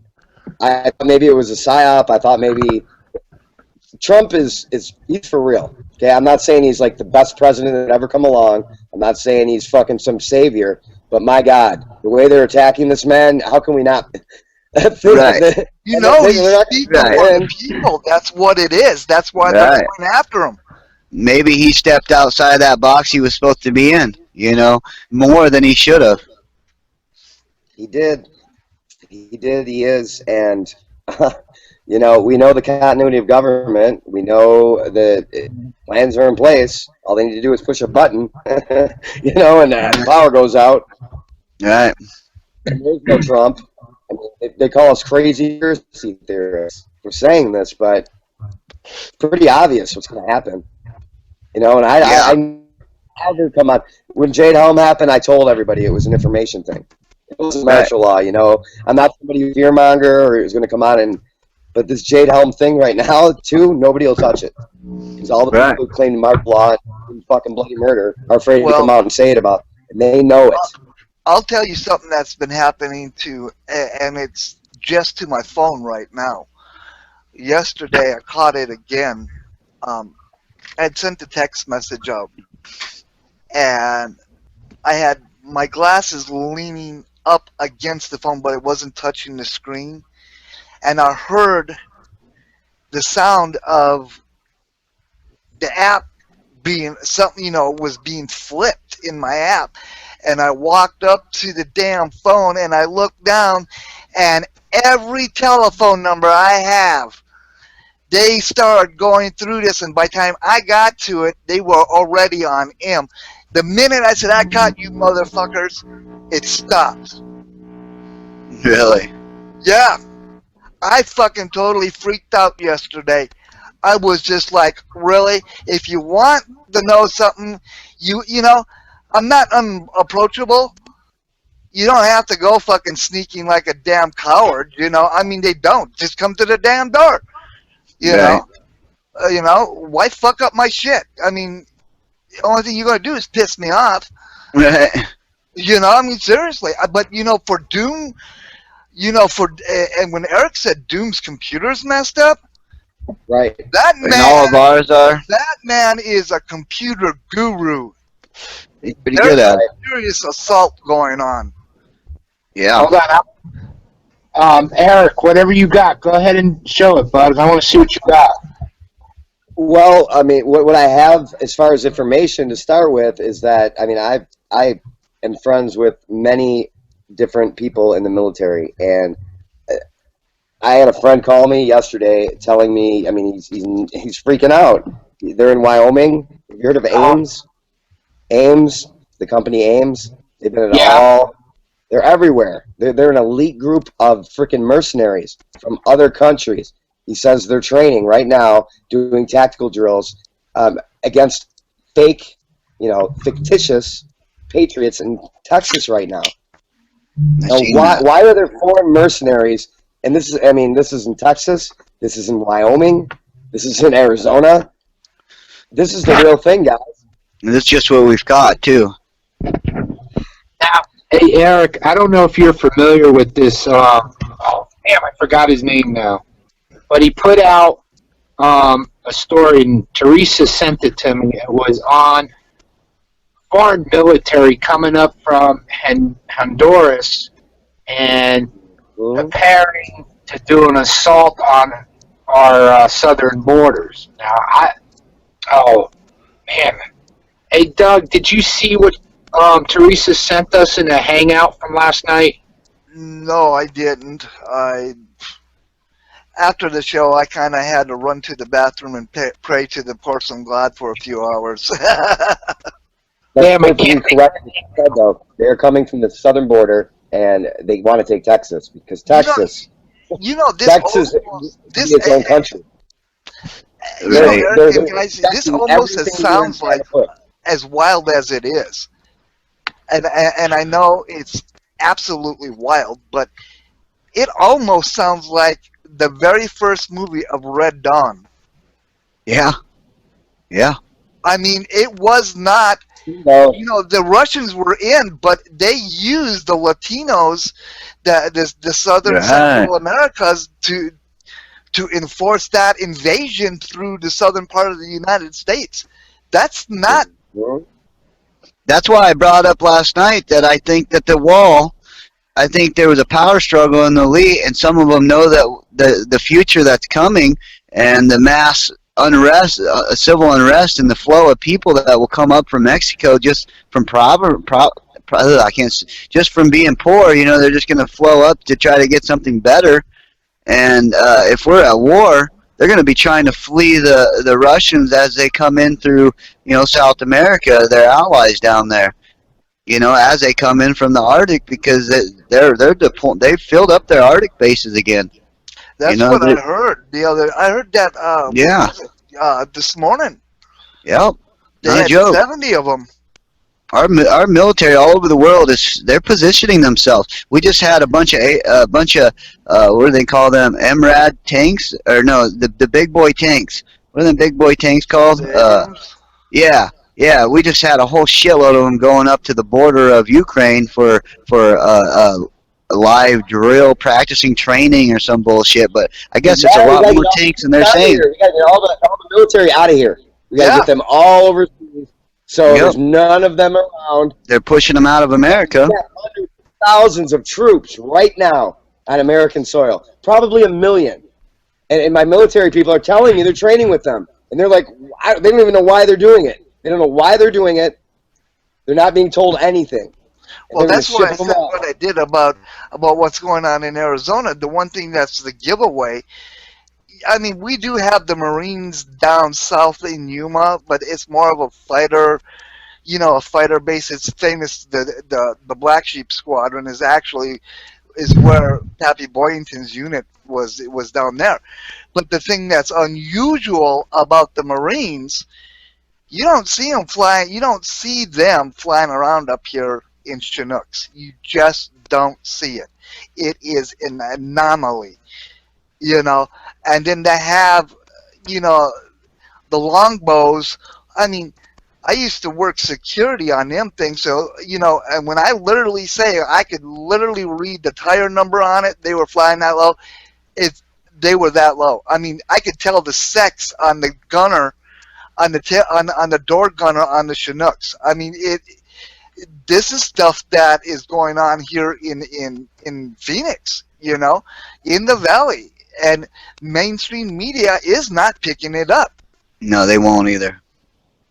I thought maybe it was a psyop. I thought maybe Trump he's for real. Okay, I'm not saying he's like the best president that ever come along. I'm not saying he's fucking some savior. But my God, the way they're attacking this man, how can we not think Right. that? you know, he's they're not speaking gonna for win. the people. That's what it is. That's why they're Right. going after him. Maybe he stepped outside that box he was supposed to be in, more than he should have. He did. He is. And, we know the continuity of government. We know that plans are in place. All they need to do is push a button, and power goes out. Right. And there's no Trump. I mean, they call us crazy conspiracy theorists for saying this, but it's pretty obvious what's going to happen. And I never come on. When Jade Helm happened, I told everybody it was an information thing. It wasn't martial law, I'm not somebody who's fearmonger or who's going to come on but this Jade Helm thing right now, too, nobody will touch it. Because all the people who claim martial law and fucking bloody murder are afraid to come out and say it about it. And they know it. I'll tell you something that's been happening and it's just to my phone right now. Yesterday, I caught it again. I had sent a text message out, and I had my glasses leaning up against the phone, but it wasn't touching the screen. And I heard the sound of the app being something, was being flipped in my app. And I walked up to the damn phone and I looked down, and every telephone number I have, they started going through this, and by the time I got to it, they were already on M. The minute I said, "I caught you motherfuckers," it stopped. Really? Yeah. I fucking totally freaked out yesterday. I was just like, really? If you want to know something, I'm not unapproachable. You don't have to go fucking sneaking like a damn coward, I mean, they don't. Just come to the damn door. You know? Why fuck up my shit? I mean, the only thing you're going to do is piss me off. Right. I mean, seriously. But, for Doom, and when Eric said Doom's computer's messed up, right? That And all of ours are. That man is a computer guru. He's pretty good at it. There's serious assault going on. Yeah. Hold on. Eric, whatever you got, go ahead and show it, bud. I want to see what you got. Well, I mean, what I have as far as information to start with is that, I mean, I am friends with many different people in the military, and I had a friend call me yesterday telling me, I mean, he's freaking out. They're in Wyoming. Have you heard of Ames? Ames, the company Ames. They've been at all. They're everywhere. They're an elite group of freaking mercenaries from other countries. He says they're training right now, doing tactical drills against fake, fictitious patriots in Texas right now. Now, why are there foreign mercenaries? And this is in Texas. This is in Wyoming. This is in Arizona. This is the real thing, guys. And that's just what we've got, too. Now, hey, Eric, I don't know if you're familiar with this. Oh, damn, I forgot his name now. But he put out a story, and Teresa sent it to me. It was on foreign military coming up from Honduras and preparing to do an assault on our southern borders. Now, oh man, hey Doug, did you see what Teresa sent us in a hangout from last night? No, I didn't. After the show, I kind of had to run to the bathroom and pray to the porcelain god for a few hours. That's Damn, I perfectly can't correct. Though they're coming from the southern border and they want to take Texas because Texas, This is its own country. Right. This almost sounds like as wild as it is, and I know it's absolutely wild, but it almost sounds like the very first movie of Red Dawn. Yeah. Yeah. I mean, it was not. The Russians were in, but they used the Latinos, the southern Central Americas to enforce that invasion through the southern part of the United States. That's not. That's why I brought up last night that I think that the wall, I think there was a power struggle in the elite, and some of them know that the future that's coming and the mass unrest, civil unrest, and the flow of people that will come up from Mexico just from just from being poor. You know, they're just going to flow up to try to get something better. And if we're at war, they're going to be trying to flee the Russians as they come in through, South America, their allies down there. As they come in from the Arctic, because they've filled up their Arctic bases again. That's what I heard I heard that this morning. Yep. They had 70 of them. Our military all over the world they're positioning themselves. We just had a bunch of what do they call them? MRAD tanks, or no, the big boy tanks. What are them big boy tanks called? Yeah. We just had a whole shitload of them going up to the border of Ukraine for live drill, practicing training or some bullshit. But I guess it's a lot more tanks than they're saying. We got to get all the military out of here. We got to get them all overseas. So there's none of them around. They're pushing them out of America. Hundreds of thousands of troops right now on American soil. Probably 1 million. And my military people are telling me they're training with them. And they're like, they don't even know why they're doing it. They don't know why they're doing it. They're not being told anything. Well, that's what I said what I did about what's going on in Arizona. The one thing that's the giveaway, I mean, we do have the Marines down south in Yuma, but it's more of a fighter, a fighter base. It's famous. The Black Sheep Squadron is where Pappy Boyington's unit was down there. But the thing that's unusual about the Marines, you don't see them flying. You don't see them flying around up here in Chinooks. You just don't see it. It is an anomaly. And then to have, the longbows. I mean, I used to work security on them things, so, and when I literally say I could literally read the tire number on it, they were flying that low, they were that low. I mean, I could tell the sex on the gunner, on the door gunner on the Chinooks. I mean, this is stuff that is going on here in Phoenix, in the valley. And mainstream media is not picking it up. No, they won't either.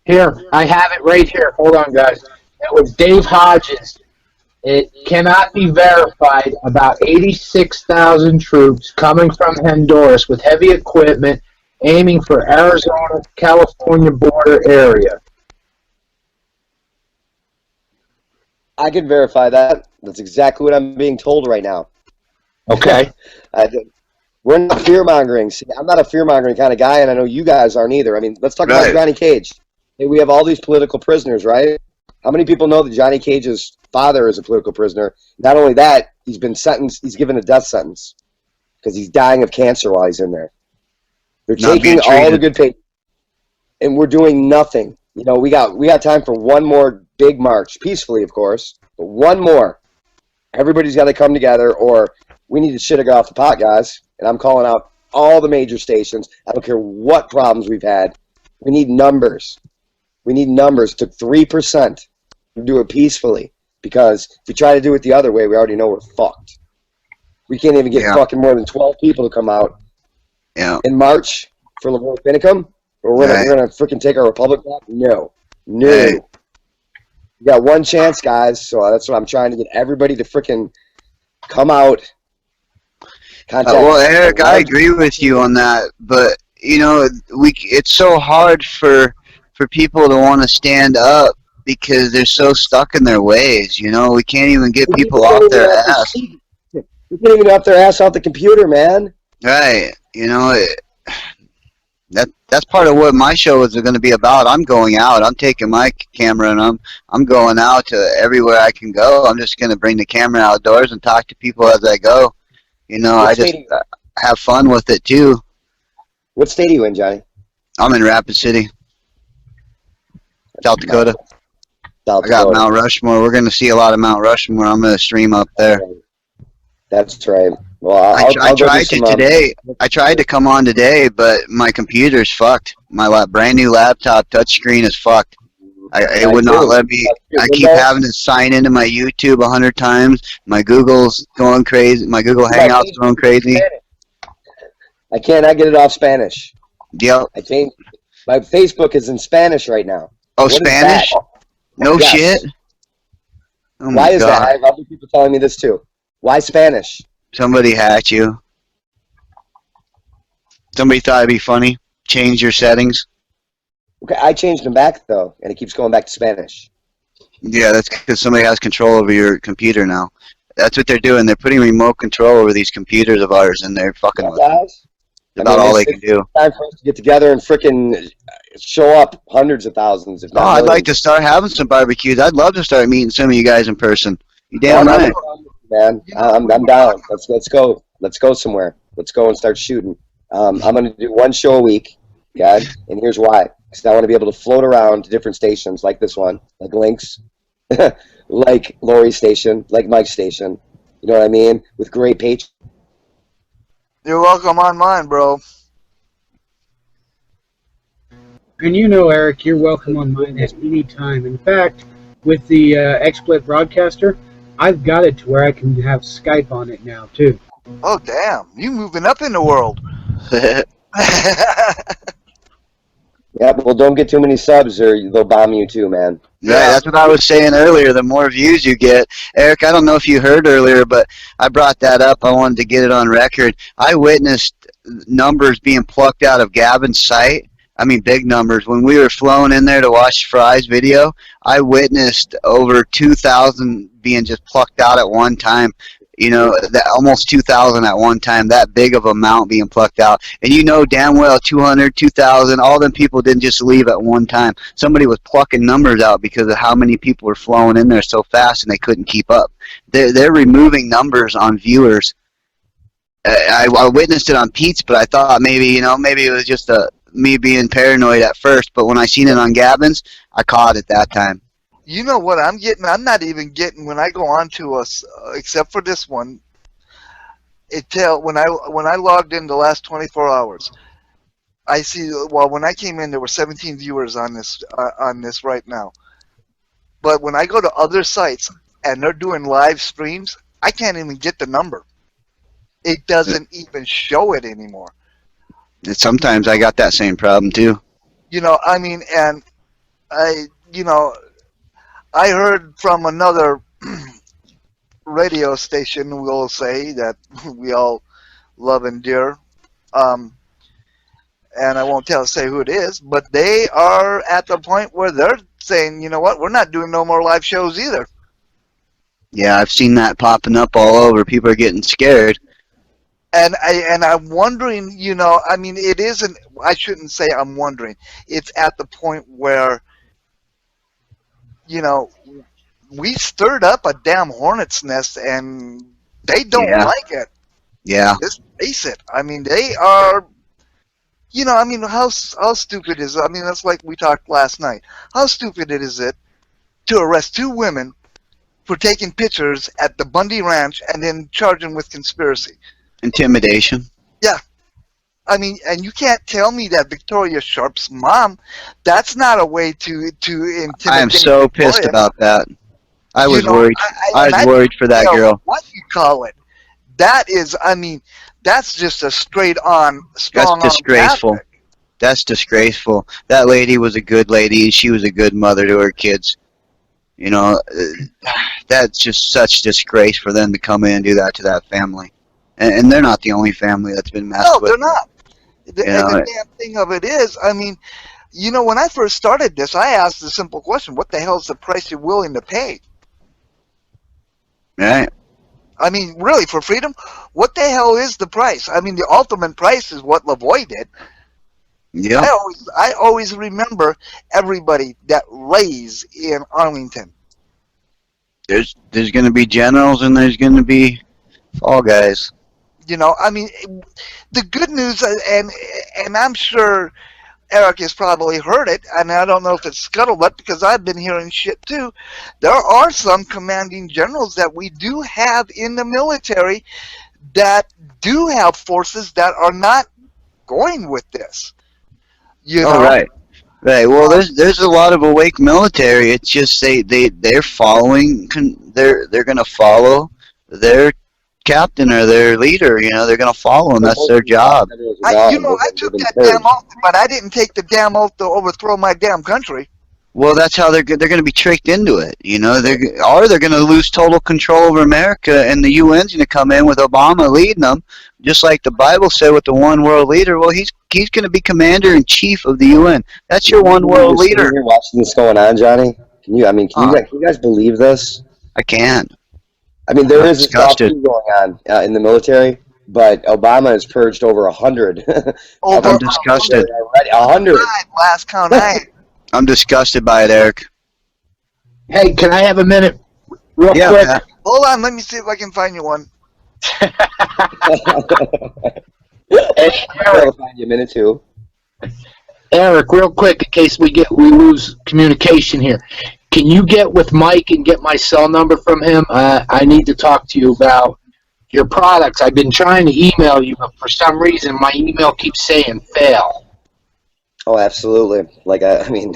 Here, I have it right here. Hold on, guys. That was Dave Hodges. It cannot be verified. About 86,000 troops coming from Honduras with heavy equipment aiming for Arizona, California border area. I can verify that. That's exactly what I'm being told right now. Okay. We're not fear-mongering. See, I'm not a fear-mongering kind of guy, and I know you guys aren't either. I mean, let's talk about Johnny Cage. Hey, we have all these political prisoners, right? How many people know that Johnny Cage's father is a political prisoner? Not only that, he's been sentenced. He's given a death sentence because he's dying of cancer while he's in there. They're taking all the good patients, and we're doing nothing. We got time for one more big march, peacefully, of course, but one more. Everybody's got to come together, or we need to shit it off the pot, guys. And I'm calling out all the major stations. I don't care what problems we've had. We need numbers. We need numbers. It took 3% Do it peacefully. Because if we try to do it the other way, we already know we're fucked. We can't even get Yeah. fucking more than 12 people to come out Yeah. in March for Laverne Finicum. Or we're gonna freaking take our republic back? No. Right. You got one chance, guys. So that's what I'm trying to get everybody to freaking come out. Contact Well, Eric, a I large- agree with you on that, but it's so hard for people to want to stand up because they're so stuck in their ways. We can't even get people can't off even their get off their ass. seat. We can't even get off their ass off the computer, man. Right. That's part of what my show is going to be about. I'm going out. I'm taking my camera and I'm going out to everywhere I can go. I'm just going to bring the camera outdoors and talk to people as I go. I just have fun with it too. What state are you in, Johnny? I'm in Rapid City, South Dakota. South I got Dakota. Mount Rushmore. We're going to see a lot of Mount Rushmore. I'm going to stream up there. That's right. Well, I I'll go tried do some, to today. I tried to come on today, but my computer's fucked. My brand new laptop touchscreen is fucked. It would not let me. I keep having to sign into my YouTube 100 times. My Google's going crazy. My Google Hangout's going crazy. I cannot get it off Spanish. Yep. I changed. My Facebook is in Spanish right now. Oh, What is Spanish? that? No Yes. shit. Oh Why my is that? God. I have other people telling me this too. Why Spanish? Somebody hacked you. Somebody thought it'd be funny. Change your settings. Okay, I changed them back though, and it keeps going back to Spanish. Yeah, that's because somebody has control over your computer now. That's what they're doing. They're putting remote control over these computers of ours, and they're fucking with them. Guys, That's about all they can do. It's time for us to get together and frickin' show up hundreds of thousands, if Oh, not I'd like millions. to start having some barbecues. I'd love to start meeting some of you guys in person. You Oh, damn right. Man, I'm down. Let's go. Let's go somewhere. Let's go and start shooting. I'm gonna do one show a week, guys, and here's why. Because I want to be able to float around to different stations, like this one, like Link's, like Lori's station, like Mike's station. You know what I mean? With great patrons. You're welcome on mine, bro. And Eric, you're welcome on mine at any time. In fact, with the XSplit broadcaster, I've got it to where I can have Skype on it now too. Oh, damn. You moving up in the world. Yeah, well, don't get too many subs or they'll bomb you too, man. Right, that's what I was saying earlier. The more views you get, Eric, I don't know if you heard earlier, but I brought that up. I wanted to get it on record. I witnessed numbers being plucked out of Gavin's site. I mean, big numbers. When we were flown in there to watch Fry's video, I witnessed over 2,000 being just plucked out at one time. That almost 2,000 at one time, that big of amount being plucked out. And damn well 200, 2,000, all them people didn't just leave at one time. Somebody was plucking numbers out because of how many people were flowing in there so fast and they couldn't keep up. They're removing numbers on viewers. I witnessed it on Pete's, but I thought maybe it was just me being paranoid at first. But when I seen it on Gavin's, I caught it that time. You know what I'm getting? I'm not even getting when I go on to us, except for this one. When I logged in the last 24 hours, I see. Well, when I came in, there were 17 viewers on this right now. But when I go to other sites and they're doing live streams, I can't even get the number. It doesn't even show it anymore. Sometimes I got that same problem too. I mean, and I heard from another radio station, we'll say, that we all love and dear, and I won't say who it is, but they are at the point where they're saying, you know what, we're not doing no more live shows either. Yeah, I've seen that popping up all over. People are getting scared. And I'm wondering, I mean, it isn't, I shouldn't say I'm wondering. It's at the point where, we stirred up a damn hornet's nest and they don't like it. Yeah. Let's face it. I mean, they are, I mean, how stupid is it? I mean, that's like we talked last night. How stupid is it to arrest 2 women for taking pictures at the Bundy Ranch and then charge them with conspiracy? Intimidation. Yeah. I mean, and you can't tell me that Victoria Sharp's mom, that's not a way to intimidate. I am so pissed Victoria. about that. I You was know, worried. I and was worried for that don't care girl. what you call it. That is, I mean, that's just a straight on, strong That's disgraceful. That's disgraceful. That lady was a good lady, and she was a good mother to her kids. You know, that's just such disgrace for them to come in and do that to that family. And they're not the only family that's been messed No, with. they're not. And know, the damn thing of it is, I mean, you know, when I first started this, I asked the simple question: what the hell is the price you're willing to pay? Right? I mean, really, for freedom, what the hell is the price? I mean, the ultimate price is what Lavoie did. Yeah. I always remember everybody that lays in Arlington. There's going to be generals and there's going to be fall guys. You know, I mean, the good news, and I'm sure Eric has probably heard it, and I don't know if it's scuttlebutt because I've been hearing shit too. There are some commanding generals that we do have in the military that do have forces that are not going with this. You know? Oh, right. Right. Well, there's a lot of awake military. It's just they're following. They're going to follow their captain or their leader. You know, they're going to follow them. That's their job. I took that damn oath, but I didn't take the damn oath to overthrow my damn country. Well, that's how they're going to be tricked into it. You know, they're going to lose total control over America, and the UN's going to come in with Obama leading them, just like the Bible said with the one world leader. Well, he's going to be commander in chief of the UN. That's your one world leader. You're watching this going on, Johnny. Can you guys believe this? I can't. I mean, there I'm is a stuff going on in the military, but Obama has purged over 100. I'm disgusted. 100. Last count I had. I'm disgusted by it, Eric. Hey, can I have a minute real quick? Pat. Hold on, let me see if I can find you one. I'll find you a minute too. Eric, real quick, in case we lose communication here. Can you get with Mike and get my cell number from him? I need to talk to you about your products. I've been trying to email you, but for some reason my email keeps saying fail. Oh, absolutely. Like, I mean,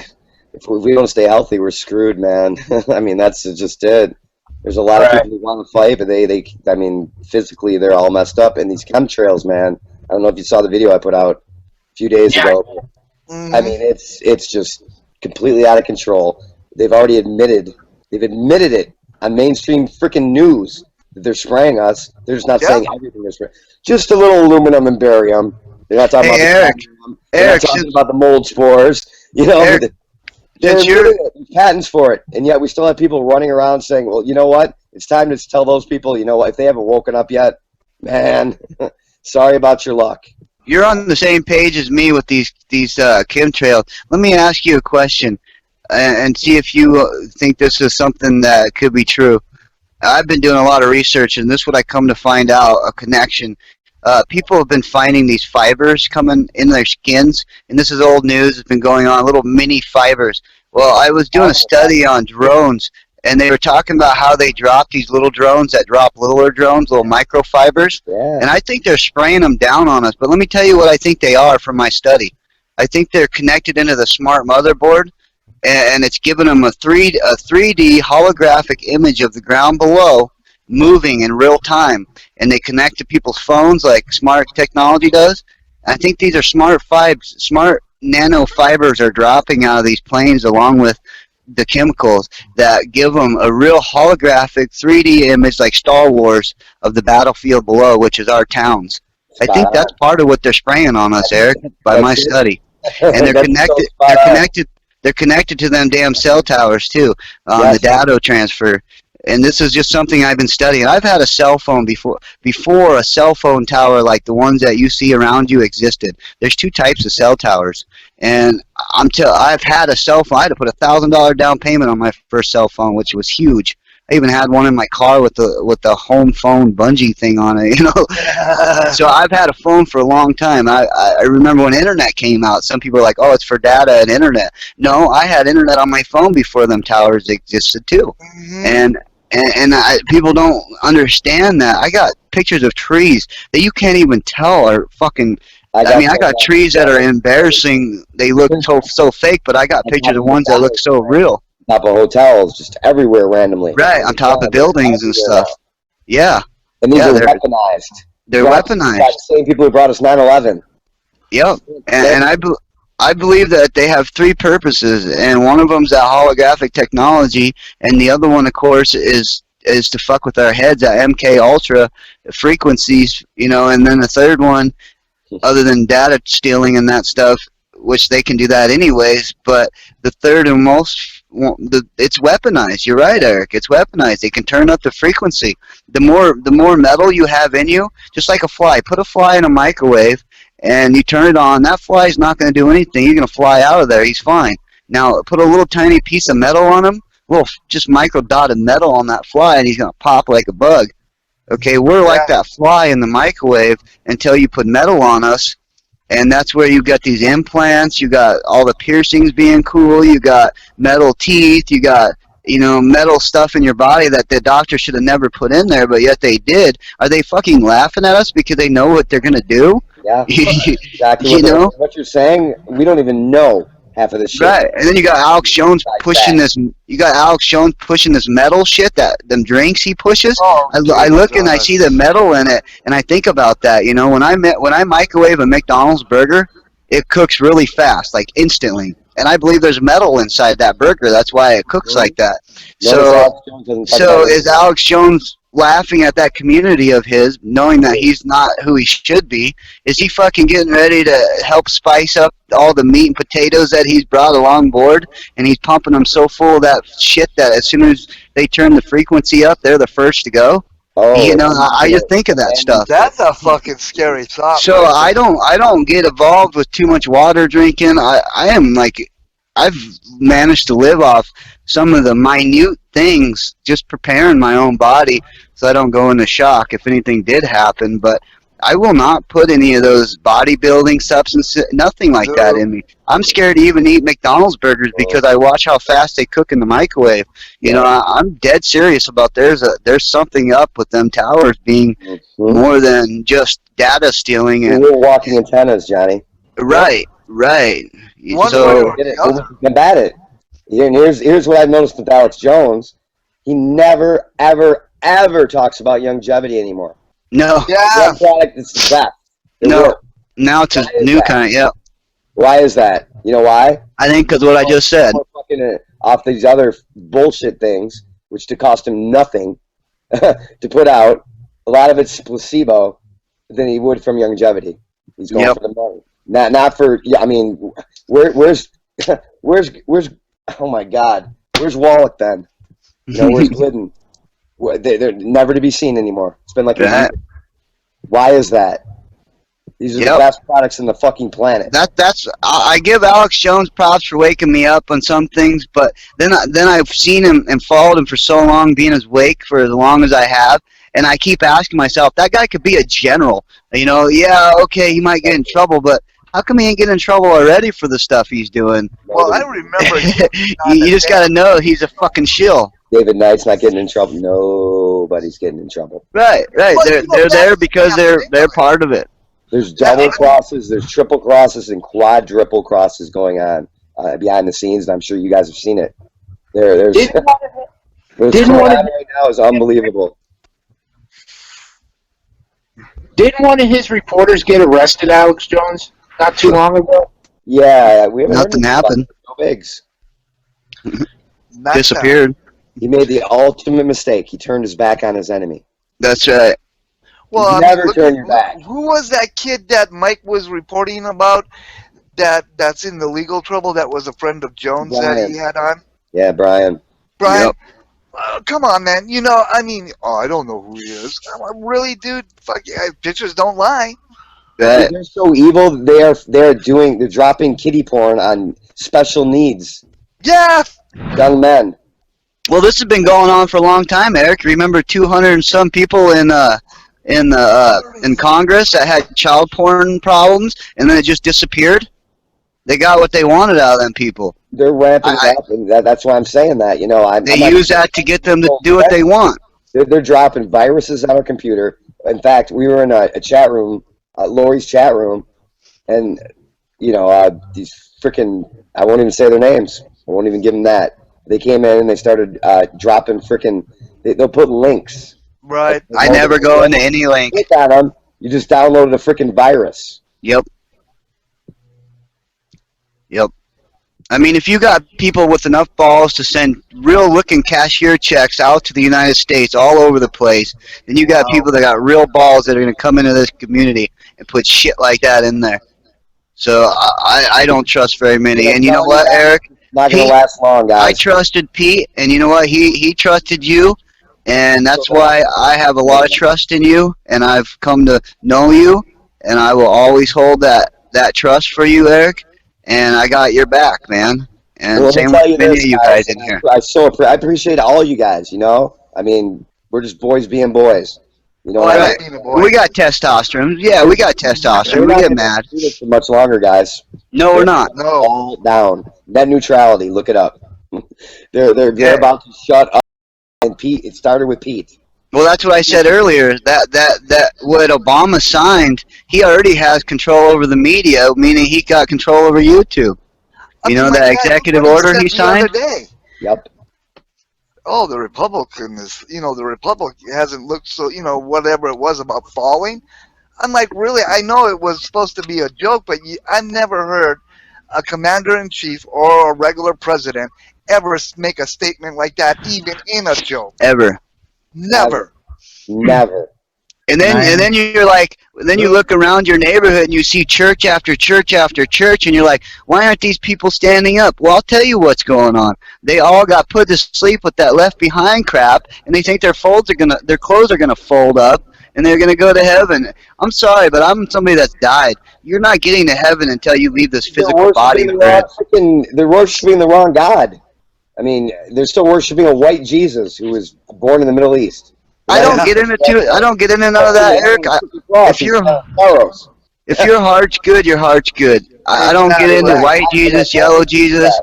if we don't stay healthy, we're screwed, man. I mean, that's just it. There's a lot of people who want to fight, but I mean, physically they're all messed up. And these chemtrails, man. I don't know if you saw the video I put out a few days ago. I mean, it's just completely out of control. They've already admitted it on mainstream freaking news that they're spraying us. They're just not saying everything they're spraying. Just a little aluminum and barium. They're not talking about about the mold spores. You know, they're admitting patents for it, and yet we still have people running around saying, "Well, you know what? It's time to tell those people, you know what? If they haven't woken up yet, man, sorry about your luck." You're on the same page as me with these chemtrails. Let me ask you a question and see if you think this is something that could be true. I've been doing a lot of research, and this is what I come to find out, a connection. People have been finding these fibers coming in their skins, and this is old news. It's been going on, little mini fibers. Well, I was doing a study on drones, and they were talking about how they drop these little drones that drop littler drones, little microfibers. Yeah. And I think they're spraying them down on us. But let me tell you what I think they are from my study. I think they're connected into the smart motherboard, and it's giving them a 3D holographic image of the ground below moving in real time. And they connect to people's phones like smart technology does. I think these are smart nanofibers are dropping out of these planes along with the chemicals that give them a real holographic 3D image like Star Wars of the battlefield below, which is our towns. I think that's part of what they're spraying on us, Eric, by my study. And they're connected. They're connected to them damn cell towers too, the data transfer. And this is just something I've been studying. I've had a cell phone before a cell phone tower like the ones that you see around you existed. There's two types of cell towers, and I've had a cell phone. I had to put $1,000 down payment on my first cell phone, which was huge. I even had one in my car with the home phone bungee thing on it, you know. So I've had a phone for a long time. I remember when internet came out, some people were like, "Oh, it's for data and internet." No, I had internet on my phone before them towers existed too, and people don't understand that. I got pictures of trees that you can't even tell are fucking I mean, I got trees that are embarrassing. They look so fake, but I got pictures of ones that look so real. Top of hotels, just everywhere randomly. Right, on top of buildings and stuff. Yeah. And these Yeah, are they're- weaponized. They're weaponized. The same people who brought us 9/11. Yep. And I believe that they have three purposes, and one of them's that holographic technology, and the other one, of course, is to fuck with our heads at MK Ultra frequencies, you know, and then the third one, other than data stealing and that stuff, which they can do that anyways, but the third and most, it's weaponized. You're right, Eric. It's weaponized. They can turn up the frequency. The more metal you have in you, just like a fly. Put a fly in a microwave, and you turn it on. That fly's not going to do anything. You're going to fly out of there. He's fine. Now, put a little tiny piece of metal on him, little just micro dotted metal on that fly, and he's going to pop like a bug. Okay, we're like that fly in the microwave until you put metal on us. And that's where you got these implants, you got all the piercings being cool, you got metal teeth, you got, you know, metal stuff in your body that the doctor should have never put in there, but yet they did. Are they fucking laughing at us because they know what they're going to do? Yeah, exactly. You know? What you're saying, we don't even know half of this shit. Right, and then you got Alex Jones pushing this. You got Alex Jones pushing this metal shit, that them drinks he pushes. Oh, I look and I see the metal in it, and I think about that. You know, when I microwave a McDonald's burger, it cooks really fast, like instantly. And I believe there's metal inside that burger. That's why it cooks like that. So is Alex Jones laughing at that community of his, knowing that he's not who he should be? Is he fucking getting ready to help spice up all the meat and potatoes that he's brought along board, and he's pumping them so full of that shit that as soon as they turn the frequency up, they're the first to go? Oh, You know, I just think of that stuff. That's a fucking scary thought. So I don't get involved with too much water drinking. I am like, I've managed to live off some of the minute things, just preparing my own body so I don't go into shock if anything did happen. But I will not put any of those bodybuilding substances, nothing like that in me. I'm scared to even eat McDonald's burgers because I watch how fast they cook in the microwave. You know, I'm dead serious about there's something up with them towers being more than just data stealing. And we're walking antennas, Johnny. Right. So combat it. And here's what I've noticed with Alex Jones. He never, ever, ever talks about longevity anymore. No. Yeah. One product is the best. No. Now it's a new kind. Yeah. Why is that? You know why? I think because what I just said. Fucking off these other bullshit things, which to cost him nothing to put out. A lot of it's placebo than he would from longevity. He's going for the money. Not for. Yeah, I mean, where's oh my God, where's Wallach then? You know, where's Glidden? They're never to be seen anymore. It's been like a year. Why is that? These are the best products in the fucking planet. I give Alex Jones props for waking me up on some things, but then I've seen him and followed him for so long, being his wake for as long as I have, and I keep asking myself, that guy could be a general. You know, okay, he might get in trouble, but how come he ain't getting in trouble already for the stuff he's doing? Well, I remember. You just got to know he's a fucking shill. David Knight's not getting in trouble. Nobody's getting in trouble. Right. They're there because they're part of it. There's double crosses, there's triple crosses, and quadruple crosses going on behind the scenes, and I'm sure you guys have seen it. There's what's going on right now is unbelievable. Didn't one of his reporters get arrested, Alex Jones, not too long ago? Yeah, we haven't Nothing happened. No bigs. Disappeared. He made the ultimate mistake. He turned his back on his enemy. That's right. Well, never turn your back. Who was that kid that Mike was reporting about? That's in the legal trouble. That was a friend of Jones that he had on. Yeah, Brian. Brian. Yep. Come on, man. You know, I mean, I don't know who he is. Really, dude? Fuck yeah, pictures don't lie. Right. They're so evil. They're dropping kiddie porn on special needs. Yeah. Young men. Well, this has been going on for a long time, Eric. Remember 200 and some people in Congress that had child porn problems, and then it just disappeared? They got what they wanted out of them people. They're ramping up, and that's why I'm saying that. You know, they use that to get them to do what they want. They're dropping viruses on our computer. In fact, we were in a chat room, Lori's chat room, And, you know, these freaking, I won't even say their names. I won't even give them that. They came in and they started dropping freaking, they'll put links. Right. I never go into any link. Click on them. You just downloaded a freaking virus. Yep. Yep. I mean, if you got people with enough balls to send real-looking cashier checks out to the United States all over the place, then you got people that got real balls that are going to come into this community and put shit like that in there. So I don't trust very many. And you know what, Eric? Not going Pete, to last long, guys. I trusted Pete, and you know what? He trusted you, and that's why I have a lot of trust in you, and I've come to know you, and I will always hold that trust for you, Eric. And I got your back, man. And Well, same let me with tell many of you guys in here. I appreciate all you guys, you know? I mean, we're just boys being boys. You know, I Right. like being a boy. We got testosterone. Yeah, we got testosterone. We not get gonna mad. do this for much longer, guys. No, we're not. No. All down. Net neutrality, look it up. They're Yeah. about to shut up. And Pete, it started with Pete. Well, that's what I said earlier. That what Obama signed, he already has control over the media, meaning he got control over YouTube. You know Something that like executive what order said he the signed? other day. Yep. Oh, the Republican is, the Republic hasn't looked so, whatever it was about falling. I'm like, really? I know it was supposed to be a joke, but I've never heard a commander-in-chief or a regular president ever make a statement like that, even in a joke. Ever. Never. Never. And then you're like, then you look around your neighborhood and you see church after church after church, and you're like, why aren't these people standing up? Well, I'll tell you what's going on. They all got put to sleep with that Left Behind crap, and they think their clothes are gonna fold up, and they're gonna go to heaven. I'm sorry, but I'm somebody that's died. You're not getting to heaven until you leave this physical body. They're worshiping the wrong God. I mean, they're still worshiping a white Jesus who was born in the Middle East. I don't get into none of that, Eric. If your heart's good, your heart's good. I don't get into white Jesus, yellow Jesus,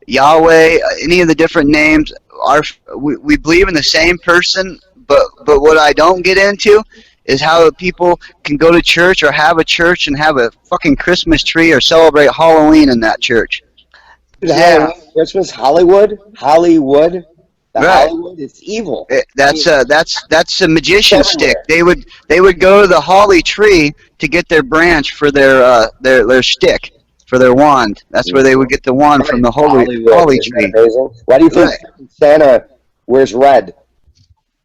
Yahweh, any of the different names. We believe in the same person, but what I don't get into is how people can go to church or have a church and have a fucking Christmas tree or celebrate Halloween in that church. Yeah. Christmas, Hollywood. Right. Hollywood, it's evil. That's a magician stick. They would go to the holly tree to get their branch for their stick, for their wand. That's where they would get the wand from the holly tree. Why do you think Santa wears red?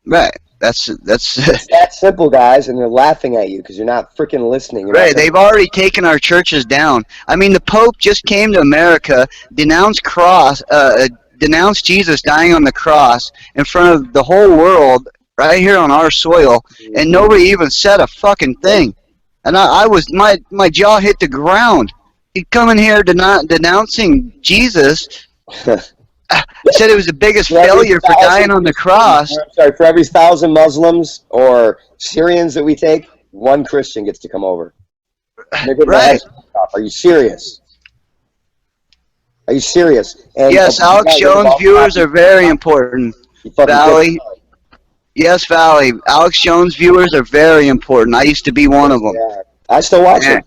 Right. That's It's that simple, guys, and they're laughing at you because you're not freaking listening. You're right. They've already taken our churches down. I mean, the Pope just came to America, denounced Jesus dying on the cross in front of the whole world right here on our soil, and nobody even said a fucking thing. And my jaw hit the ground. He'd come in here denouncing Jesus. Said it was the biggest failure for dying on the cross. I'm sorry, for every 1,000 Muslims or Syrians that we take, one Christian gets to come over. Right. Are you serious? Are you serious? And yes, Alex Jones viewers are very important. Valley. Yes, Valley. Alex Jones viewers are very important. I used to be one of them. Yeah. I still watch him.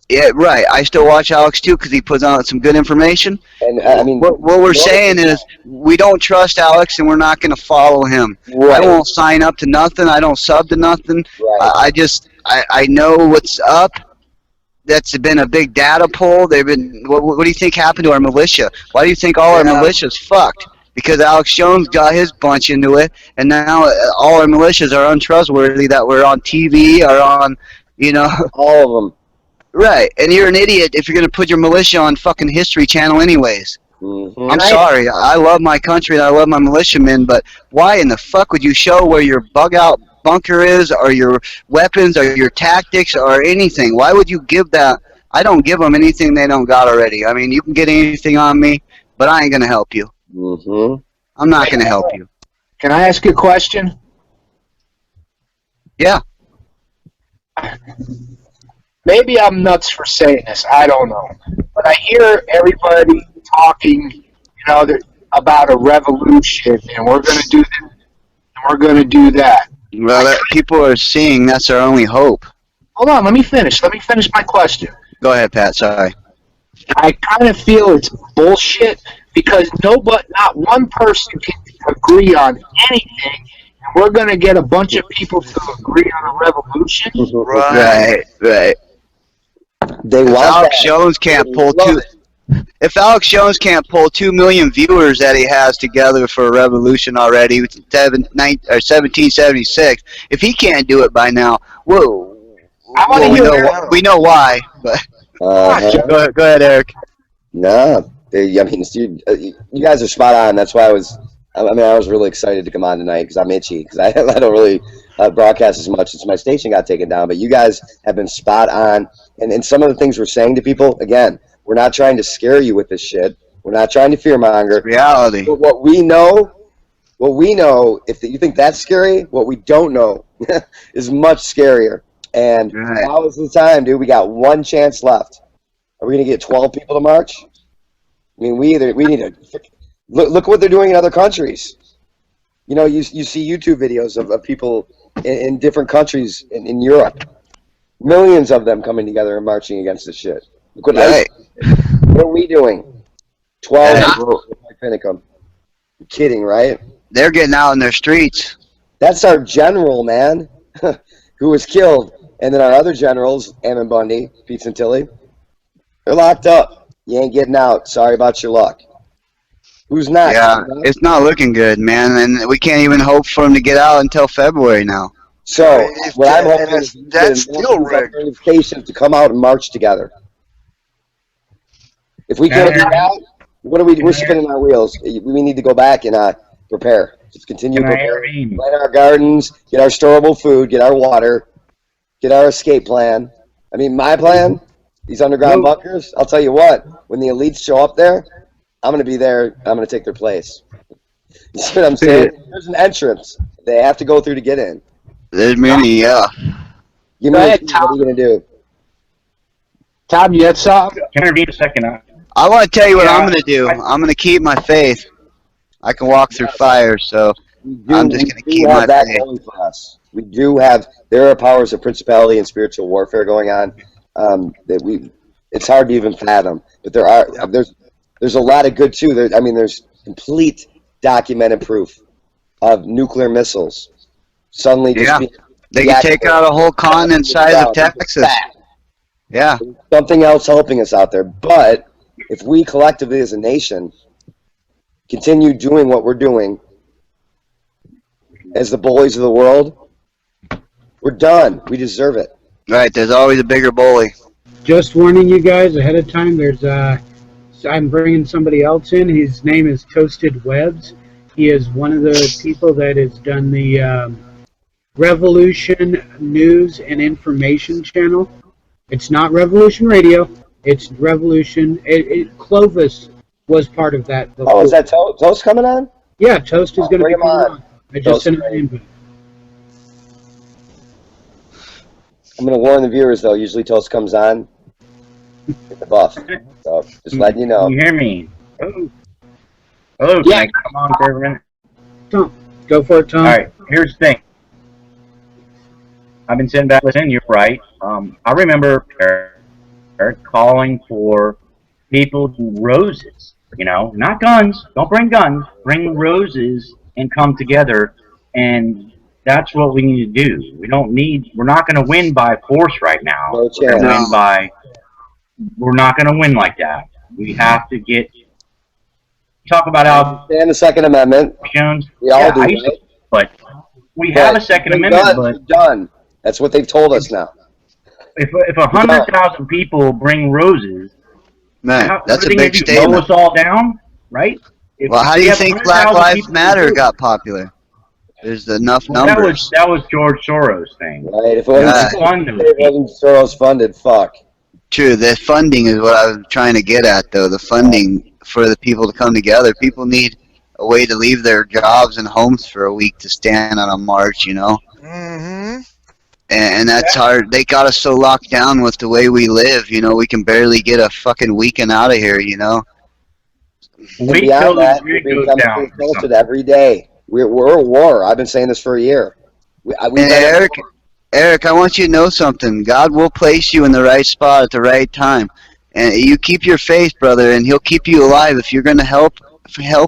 Yeah, right. I still watch Alex too because he puts out some good information. And I mean, what we're saying is we don't trust Alex and we're not going to follow him. Right. I won't sign up to nothing. I don't sub to nothing. Right. I know what's up. That's been a big data poll. They've been. What do you think happened to our militia? Why do you think all our militia's fucked? Because Alex Jones got his bunch into it, and now all our militias are untrustworthy. That we're on TV or on, all of them. Right, and you're an idiot if you're going to put your militia on fucking History Channel anyways. Mm-hmm. I'm sorry. I love my country and I love my militiamen, but why in the fuck would you show where your bug-out bunker is or your weapons or your tactics or anything? Why would you give that? I don't give them anything they don't got already. I mean, you can get anything on me, but I ain't going to help you. Mm-hmm. I'm not going to help you. Can I ask you a question? Yeah. Maybe I'm nuts for saying this. I don't know. But I hear everybody talking, about a revolution, and we're going to do this, and we're going to do that. Well, people are seeing that's our only hope. hold on, let me finish. Let me finish my question. Go ahead, Pat. Sorry. I kind of feel it's bullshit because not one person can agree on anything. And we're going to get a bunch of people to agree on a revolution. Right. They If want Alex that. Jones can't They pull love if Alex Jones can't pull 2 million viewers that he has together for a revolution already, 1776, if he can't do it by now, whoa. I wanna we hear know Eric. we know why, but go ahead, Eric. No, I mean, you guys are spot on. That's why I was really excited to come on tonight because I'm itchy because I don't really broadcast as much since my station got taken down. But you guys have been spot on, and some of the things we're saying to people, again, we're not trying to scare you with this shit. We're not trying to fearmonger. Reality. But what we know, if you think that's scary, what we don't know is much scarier. And Right. now is the time, dude. We got one chance left. Are we going to get 12 people to march? I mean, we need to look what they're doing in other countries. You know, you see YouTube videos of people in different countries in Europe. Millions of them coming together and marching against this shit. Look what, Right. what are we doing? 12 Yeah. people. You're kidding, right? They're getting out in their streets. That's our general, man, who was killed. And then our other generals, Ammon Bundy, Pete Santilli, they're locked up. You ain't getting out. Sorry about your luck. Who's next? Yeah, it's not looking good, man, and we can't even hope for them to get out until February now. So what I'm And hoping is that's still rigged. stations to come out and march together. If we can't do that, we're spinning our wheels. We need to go back and prepare. Just continue Can I preparing. Plant our gardens, get our storable food, get our water, get our escape plan. I mean, my plan, these underground bunkers, I'll tell you what, when the elites show up there, I'm going to be there. I'm going to take their place. You see what I'm saying? There's an entrance they have to go through to get in. There's many, yeah. Give me Go a ahead, key, what are you going to do? Tom, you had something? Can I intervene a second? I want to tell you what Yeah, I'm going to do. I'm going to keep my faith. I can walk through fire, so I'm just going to keep my that faith. going for us. We do have, there are powers of principality and spiritual warfare going on it's hard to even fathom. But there's a lot of good too. There's complete documented proof of nuclear missiles suddenly just Yeah. being They can take out a whole continent size of Texas. Yeah. Something else helping us out there. But if we collectively as a nation continue doing what we're doing as the bullies of the world, we're done. We deserve it. Right, there's always a bigger bully. Just warning you guys ahead of time. I'm bringing somebody else in. His name is Toasted Webs. He is one of the people that has done the Revolution News and Information Channel. It's not Revolution Radio. It's Revolution. Clovis was part of that before. Oh, is that Toast coming on? Yeah, Toast is going to bring be him coming on. on. I just Toast sent him is an invite. I'm going to warn the viewers, though. Usually Toast comes on with the buff. So just letting you know. Can you hear me? Hello, can I come on for a minute? Tom, go for it, Tom. All right, here's the thing. I've been sitting back listening. You're right. I remember Eric calling for people to roses. You know, not guns. Don't bring guns. Bring roses and come together. And that's what we need to do. We're not going to win by force right now. No We're going chance. to we're not going to win like that. We have to talk about Alex And the Second Amendment. Jones. We all Yeah, do, I used to, right? but we have a Second Bring Amendment. guns, But we're done. That's what they've told us now. if 100,000 people bring roses, Man, that's a what are they big gonna do, mow statement. us all down, right? Well, how do you have think 100,000 Black Lives people Matter do it, got popular? There's enough well, numbers. that was George Soros' thing. Right? If it wasn't, Yeah. Fund those if it wasn't Soros funded, fuck. True, the funding is what I was trying to get at, though. The funding for the people to come together. People need a way to leave their jobs and homes for a week to stand on a march, you know? Mm-hmm. And that's hard. They got us so locked down with the way we live, you know, we can barely get a fucking weekend out of here, you know? And Wait beyond till that, the we're grid goes becoming down. insulted every day. We're at war. I've been saying this for a year. We've And been at Eric, war Eric, I want you to know something. God will place you in the right spot at the right time. And you keep your faith, brother, and he'll keep you alive. If you're going to help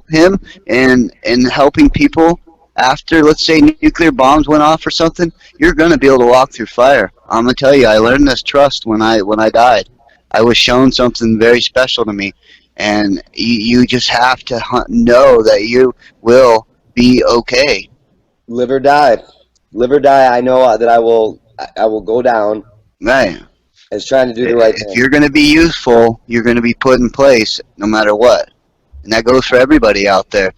him in helping people after, let's say, nuclear bombs went off or something, you're going to be able to walk through fire. I'm going to tell you, I learned this trust when I died. I was shown something very special to me. And you just have to know that you will be okay. Live or die. Live or die. I know that I will go down Right. as trying to do the right thing. If you're going to be useful, you're going to be put in place no matter what. And that goes for everybody out there.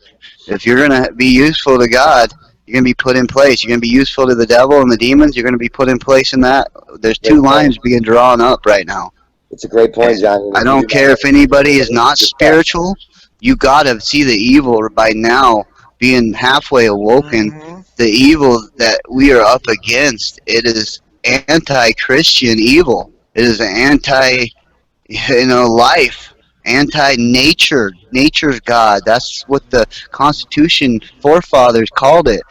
If you're going to be useful to God, you're going to be put in place. You're going to be useful to the devil and the demons, you're going to be put in place in that. There's two lines being drawn up right now. It's a great point, John. I don't care if anybody is not spiritual. You got to see the evil by now, being halfway awoken. Mhm. The evil that we are up against, it is anti-Christian evil. It is anti, life, anti-nature. Nature's God. That's what the Constitution forefathers called it.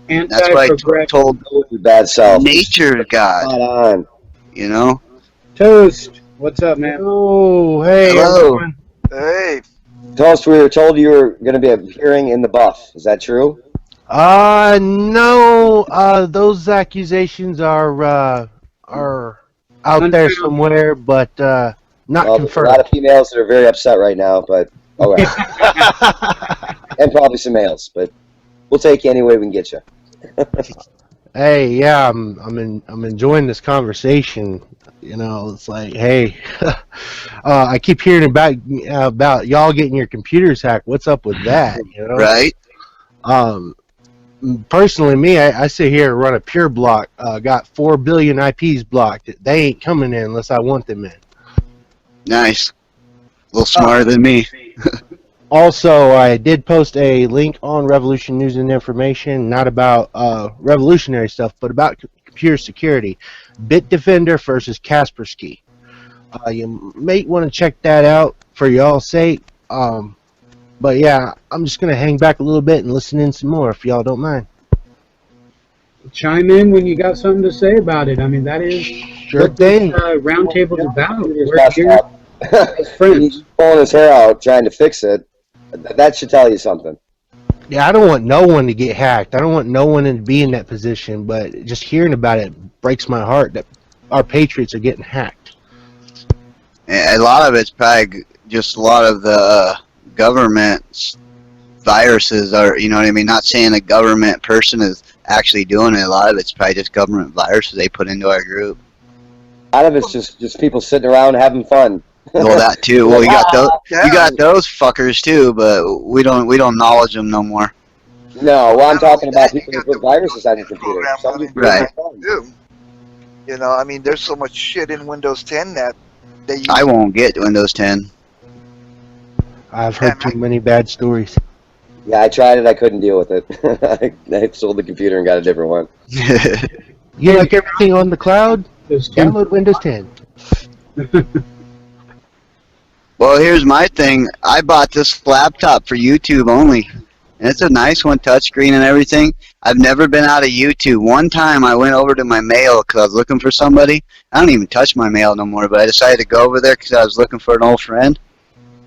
That's why I told Your bad self. nature's God. Spot on. You know. Toast. What's up, man? Oh, hey, Hello. everyone. Hey, Toast, we were told you were going to be appearing in the buff. Is that true? No, those accusations are out there somewhere, but not Well, there's a confirmed. lot of females that are very upset right now, but okay. And probably some males, but we'll take you any way we can get you. Hey, yeah, I'm enjoying this conversation. It's like, hey, I keep hearing about y'all getting your computers hacked. What's up with that? Right. Personally, me, I sit here and run a pure block. Got 4 billion IPs blocked. They ain't coming in unless I want them in. Nice. A little smarter than me. Also, I did post a link on Revolution News and Information, not about revolutionary stuff, but about computer security. Bitdefender versus Kaspersky. You may want to check that out for y'all's sake. But yeah, I'm just going to hang back a little bit and listen in some more if y'all don't mind. Chime in when you got something to say about it. I mean, that is Sure what this thing. roundtable's about. He's We're messed here up. as friends. He's pulling his hair out trying to fix it. That should tell you something. Yeah, I don't want no one to get hacked. I don't want no one to be in that position, but just hearing about it breaks my heart that our patriots are getting hacked. A lot of it's probably just a lot of the government's viruses are, you know what I mean? Not saying a government person is actually doing it. A lot of it's probably just government viruses they put into our group. A lot of it's just people sitting around having fun. Well, that too. Well, you got those fuckers too, but we don't acknowledge them no more. No, well, I'm talking about You people got who put the viruses on your computer. program Some running people Right. have fun. too. I mean, there's so much shit in Windows 10 that they use. I won't get Windows 10. I've heard too many bad stories. Yeah, I tried it. I couldn't deal with it. I sold the computer and got a different one. You like everything on the cloud? Those two- Download Windows 10. Well, here's my thing. I bought this laptop for YouTube only. And it's a nice one, touchscreen and everything. I've never been out of YouTube. One time I went over to my mail because I was looking for somebody. I don't even touch my mail no more, but I decided to go over there because I was looking for an old friend.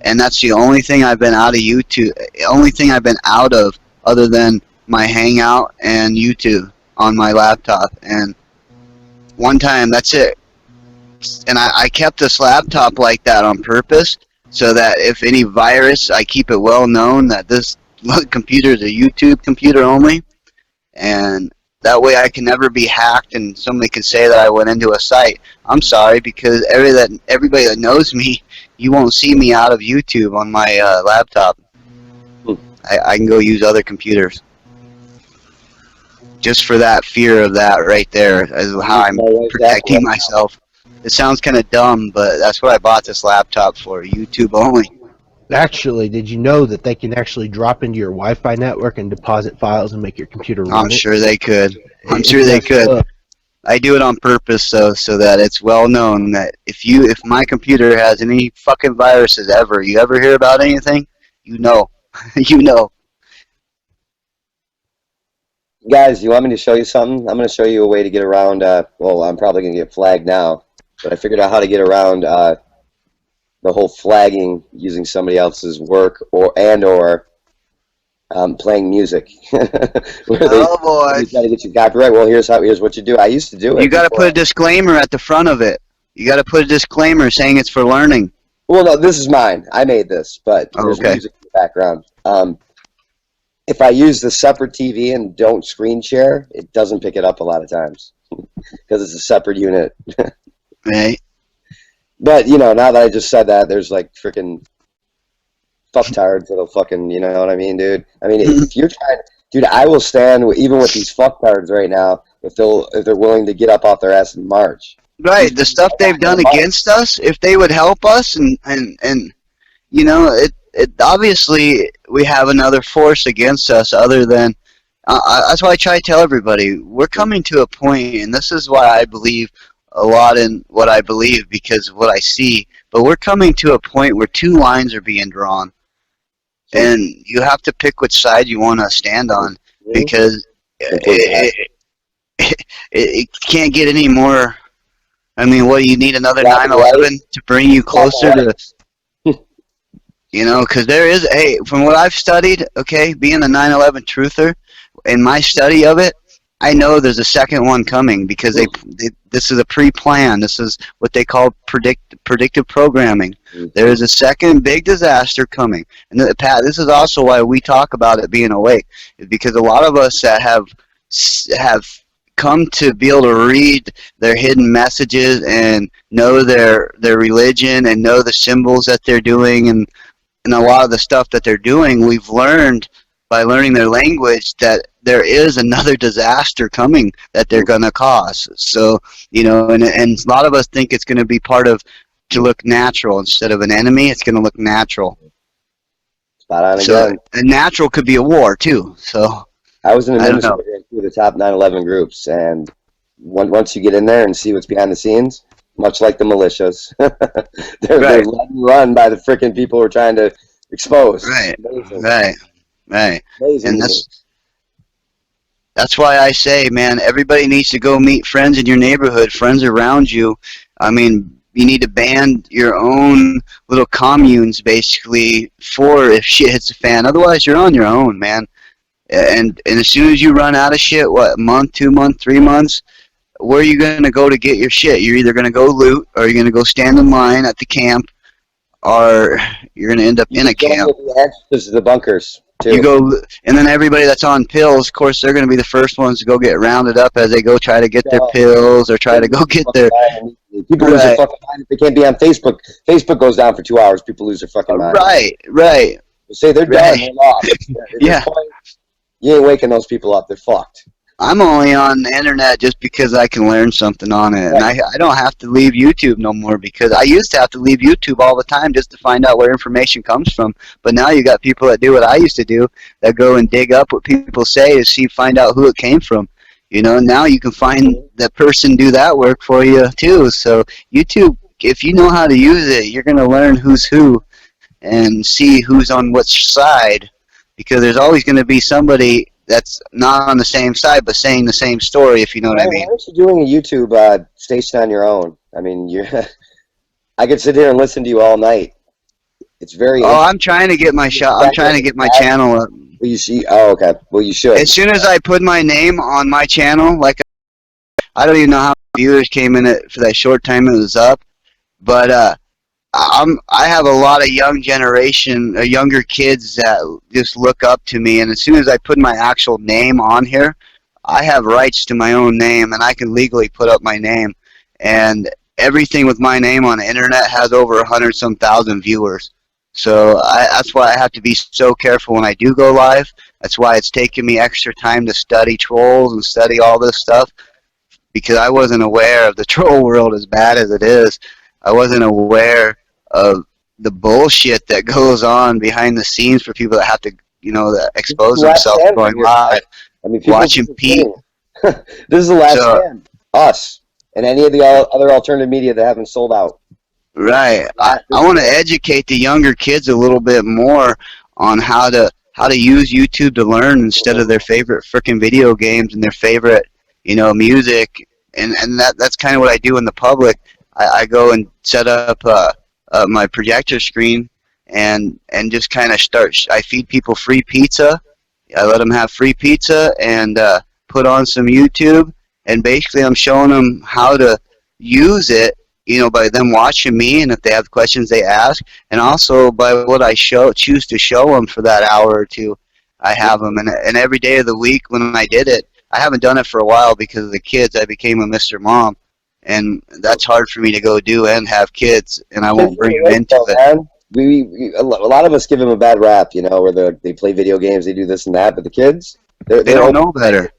And that's the only thing I've been out of YouTube. The only thing I've been out of other than my Hangout and YouTube on my laptop. And one time, that's it. And I kept this laptop like that on purpose so that if any virus, I keep it well known that this computer is a YouTube computer only. And that way I can never be hacked and somebody can say that I went into a site. I'm sorry, because everybody that knows me, you won't see me out of YouTube on my laptop. I can go use other computers. Just for that fear of that right there is how I'm protecting myself. It sounds kind of dumb, but that's what I bought this laptop for, YouTube only. Actually, did you know that they can actually drop into your Wi-Fi network and deposit files and make your computer run I'm it? sure they could. I'm sure they could. I do it on purpose, though, so that it's well known that if my computer has any fucking viruses ever, you ever hear about anything, you know. You know. Guys, you want me to show you something? I'm going to show you a way to get around. Well, I'm probably going to get flagged now, but I figured out how to get around the whole flagging using somebody else's work or playing music. Oh boy. You got to get your copyright. Well, here's what you do. I used to do it. You got to put a disclaimer at the front of it. You got to put a disclaimer saying it's for learning. Well, no, this is mine. I made this, but there's Okay. music in the background. If I use the separate TV and don't screen share, it doesn't pick it up a lot of times because it's a separate unit. Right. But, you know, now that I just said that, there's like freaking fucktards that'll fucking, you know what I mean, dude? I mean, if you're trying, dude, I will stand even with these fucktards right now if they're willing to get up off their ass and march. Right. The stuff they've done against us, if they would help us and you know, it obviously we have another force against us other than that's why I try to tell everybody we're coming to a point, and this is why I believe a lot in what I believe because of what I see, but we're coming to a point where two lines are being drawn, and you have to pick which side you want to stand on because it can't get any more. I mean, what do you need, another 9/11 to bring you closer to? You know, because there is, hey, from what I've studied, okay, being a 9/11 truther, in my study of it, I know there's a second one coming because this is a pre-plan. This is what they call predictive programming. There is a second big disaster coming. And Pat, this is also why we talk about it being awake, is because a lot of us that have come to be able to read their hidden messages and know their religion and know the symbols that they're doing and a lot of the stuff that they're doing, we've learned by learning their language that there is another disaster coming that they're going to cause. So, you know, and a lot of us think it's going to be part of to look natural instead of an enemy. It's going to look natural. Spot on So, again. and natural could be a war too. So I was an I don't know. administrator in two of the top 9/11 groups, and once you get in there and see what's behind the scenes, much like the militias, they're Right. let run by the freaking people who are trying to expose. Right, Amazing. right. Amazing. And that's why I say, man, everybody needs to go meet friends in your neighborhood, friends around you. I mean, you need to band your own little communes, basically, for if shit hits the fan. Otherwise, you're on your own, man. And as soon as you run out of shit, what, a month, 2 months, 3 months, where are you going to go to get your shit? You're either going to go loot, or you're going to go stand in line at the camp, or you're going to end up in a camp. This is the bunkers, too. You go, and then everybody that's on pills, of course, they're going to be the first ones to go get rounded up as they go try to get their pills or try to go get their. People lose their fucking mind if they can't be on Facebook. Facebook goes down for 2 hours. People lose their fucking mind. Right. They say they're done. They're lost. Yeah. You ain't waking those people up. They're fucked. I'm only on the internet just because I can learn something on it. And I don't have to leave YouTube no more because I used to have to leave YouTube all the time just to find out where information comes from. But now you got people that do what I used to do, that go and dig up what people say to find out who it came from. You know, now you can find that person do that work for you too. So YouTube, if you know how to use it, you're going to learn who's who and see who's on which side, because there's always going to be somebody that's not on the same side but saying the same story, if you know what I mean. Why aren't you doing a YouTube station on your own? I mean, I could sit here and listen to you all night. It's very. Oh, I'm trying to get my I'm trying to get my channel up. Well, you see? Oh, okay. Well, you should. As soon as I put my name on my channel, like I don't even know how many viewers came in it for that short time it was up, but I have a lot of younger kids that just look up to me, and as soon as I put my actual name on here, I have rights to my own name, and I can legally put up my name, and everything with my name on the internet has over 100-some thousand viewers. So that's why I have to be so careful when I do go live. That's why it's taken me extra time to study trolls and study all this stuff, because I wasn't aware of the troll world as bad as it is. I wasn't aware of the bullshit that goes on behind the scenes for people that have to, you know, that expose themselves going live, I mean, watching Pete. This is the last stand. Us and any of the other alternative media that haven't sold out. Right. I want to educate the younger kids a little bit more on how to how to use YouTube to learn instead of their favorite freaking video games and their favorite, music. And that's kind of what I do in the public. I go and set up my projector screen and just kind of start. I feed people free pizza. I let them have free pizza and put on some YouTube. And basically, I'm showing them how to use it, by them watching me, and if they have questions, they ask. And also by what I choose to show them for that hour or two, I have them. And every day of the week when I did it, I haven't done it for a while because of the kids. I became a Mr. Mom, and that's hard for me to go do and have kids, and I won't bring them into it. A lot of us give them a bad rap, where they play video games, they do this and that, but the kids, they don't know better.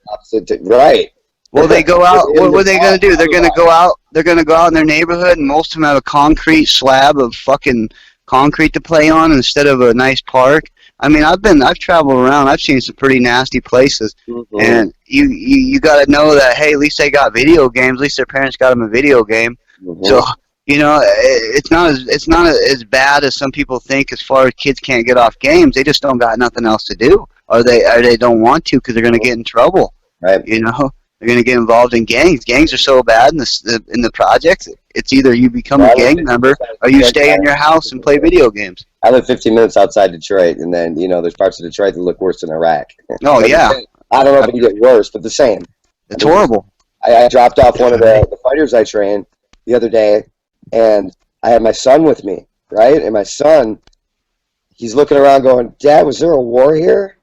Right. Well, they go out. What are they going to do? They're going to go out. They're going to go out in their neighborhood, and most of them have a concrete slab of fucking concrete to play on instead of a nice park. I mean, I've traveled around. I've seen some pretty nasty places, and you got to know that. Hey, at least they got video games. At least their parents got them a video game. So it's not as bad as some people think. As far as kids can't get off games, they just don't got nothing else to do, or they don't want to because they're going to get in trouble. Right. They're going to get involved in gangs. Gangs are so bad in the projects. It's either you become a gang member or you stay in your house and play video games. I live 15 minutes outside Detroit, and then there's parts of Detroit that look worse than Iraq. Oh yeah. I don't know if it can get worse, but the same. It's horrible. I dropped off one of the fighters I trained the other day, and I had my son with me, right? And my son, he's looking around going, "Dad, was there a war here?"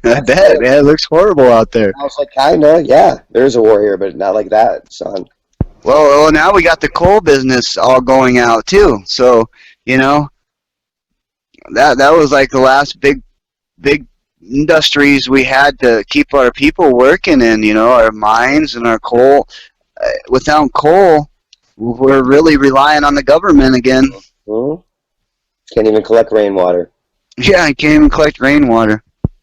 I bet, man. It looks horrible out there. I was like, kinda, yeah. There's a war here, but not like that, son. Well, now we got the coal business all going out too. So, that was like the last big industries we had to keep our people working in. Our mines and our coal. Without coal, we're really relying on the government again. Can't even collect rainwater. Yeah, I can't even collect rainwater.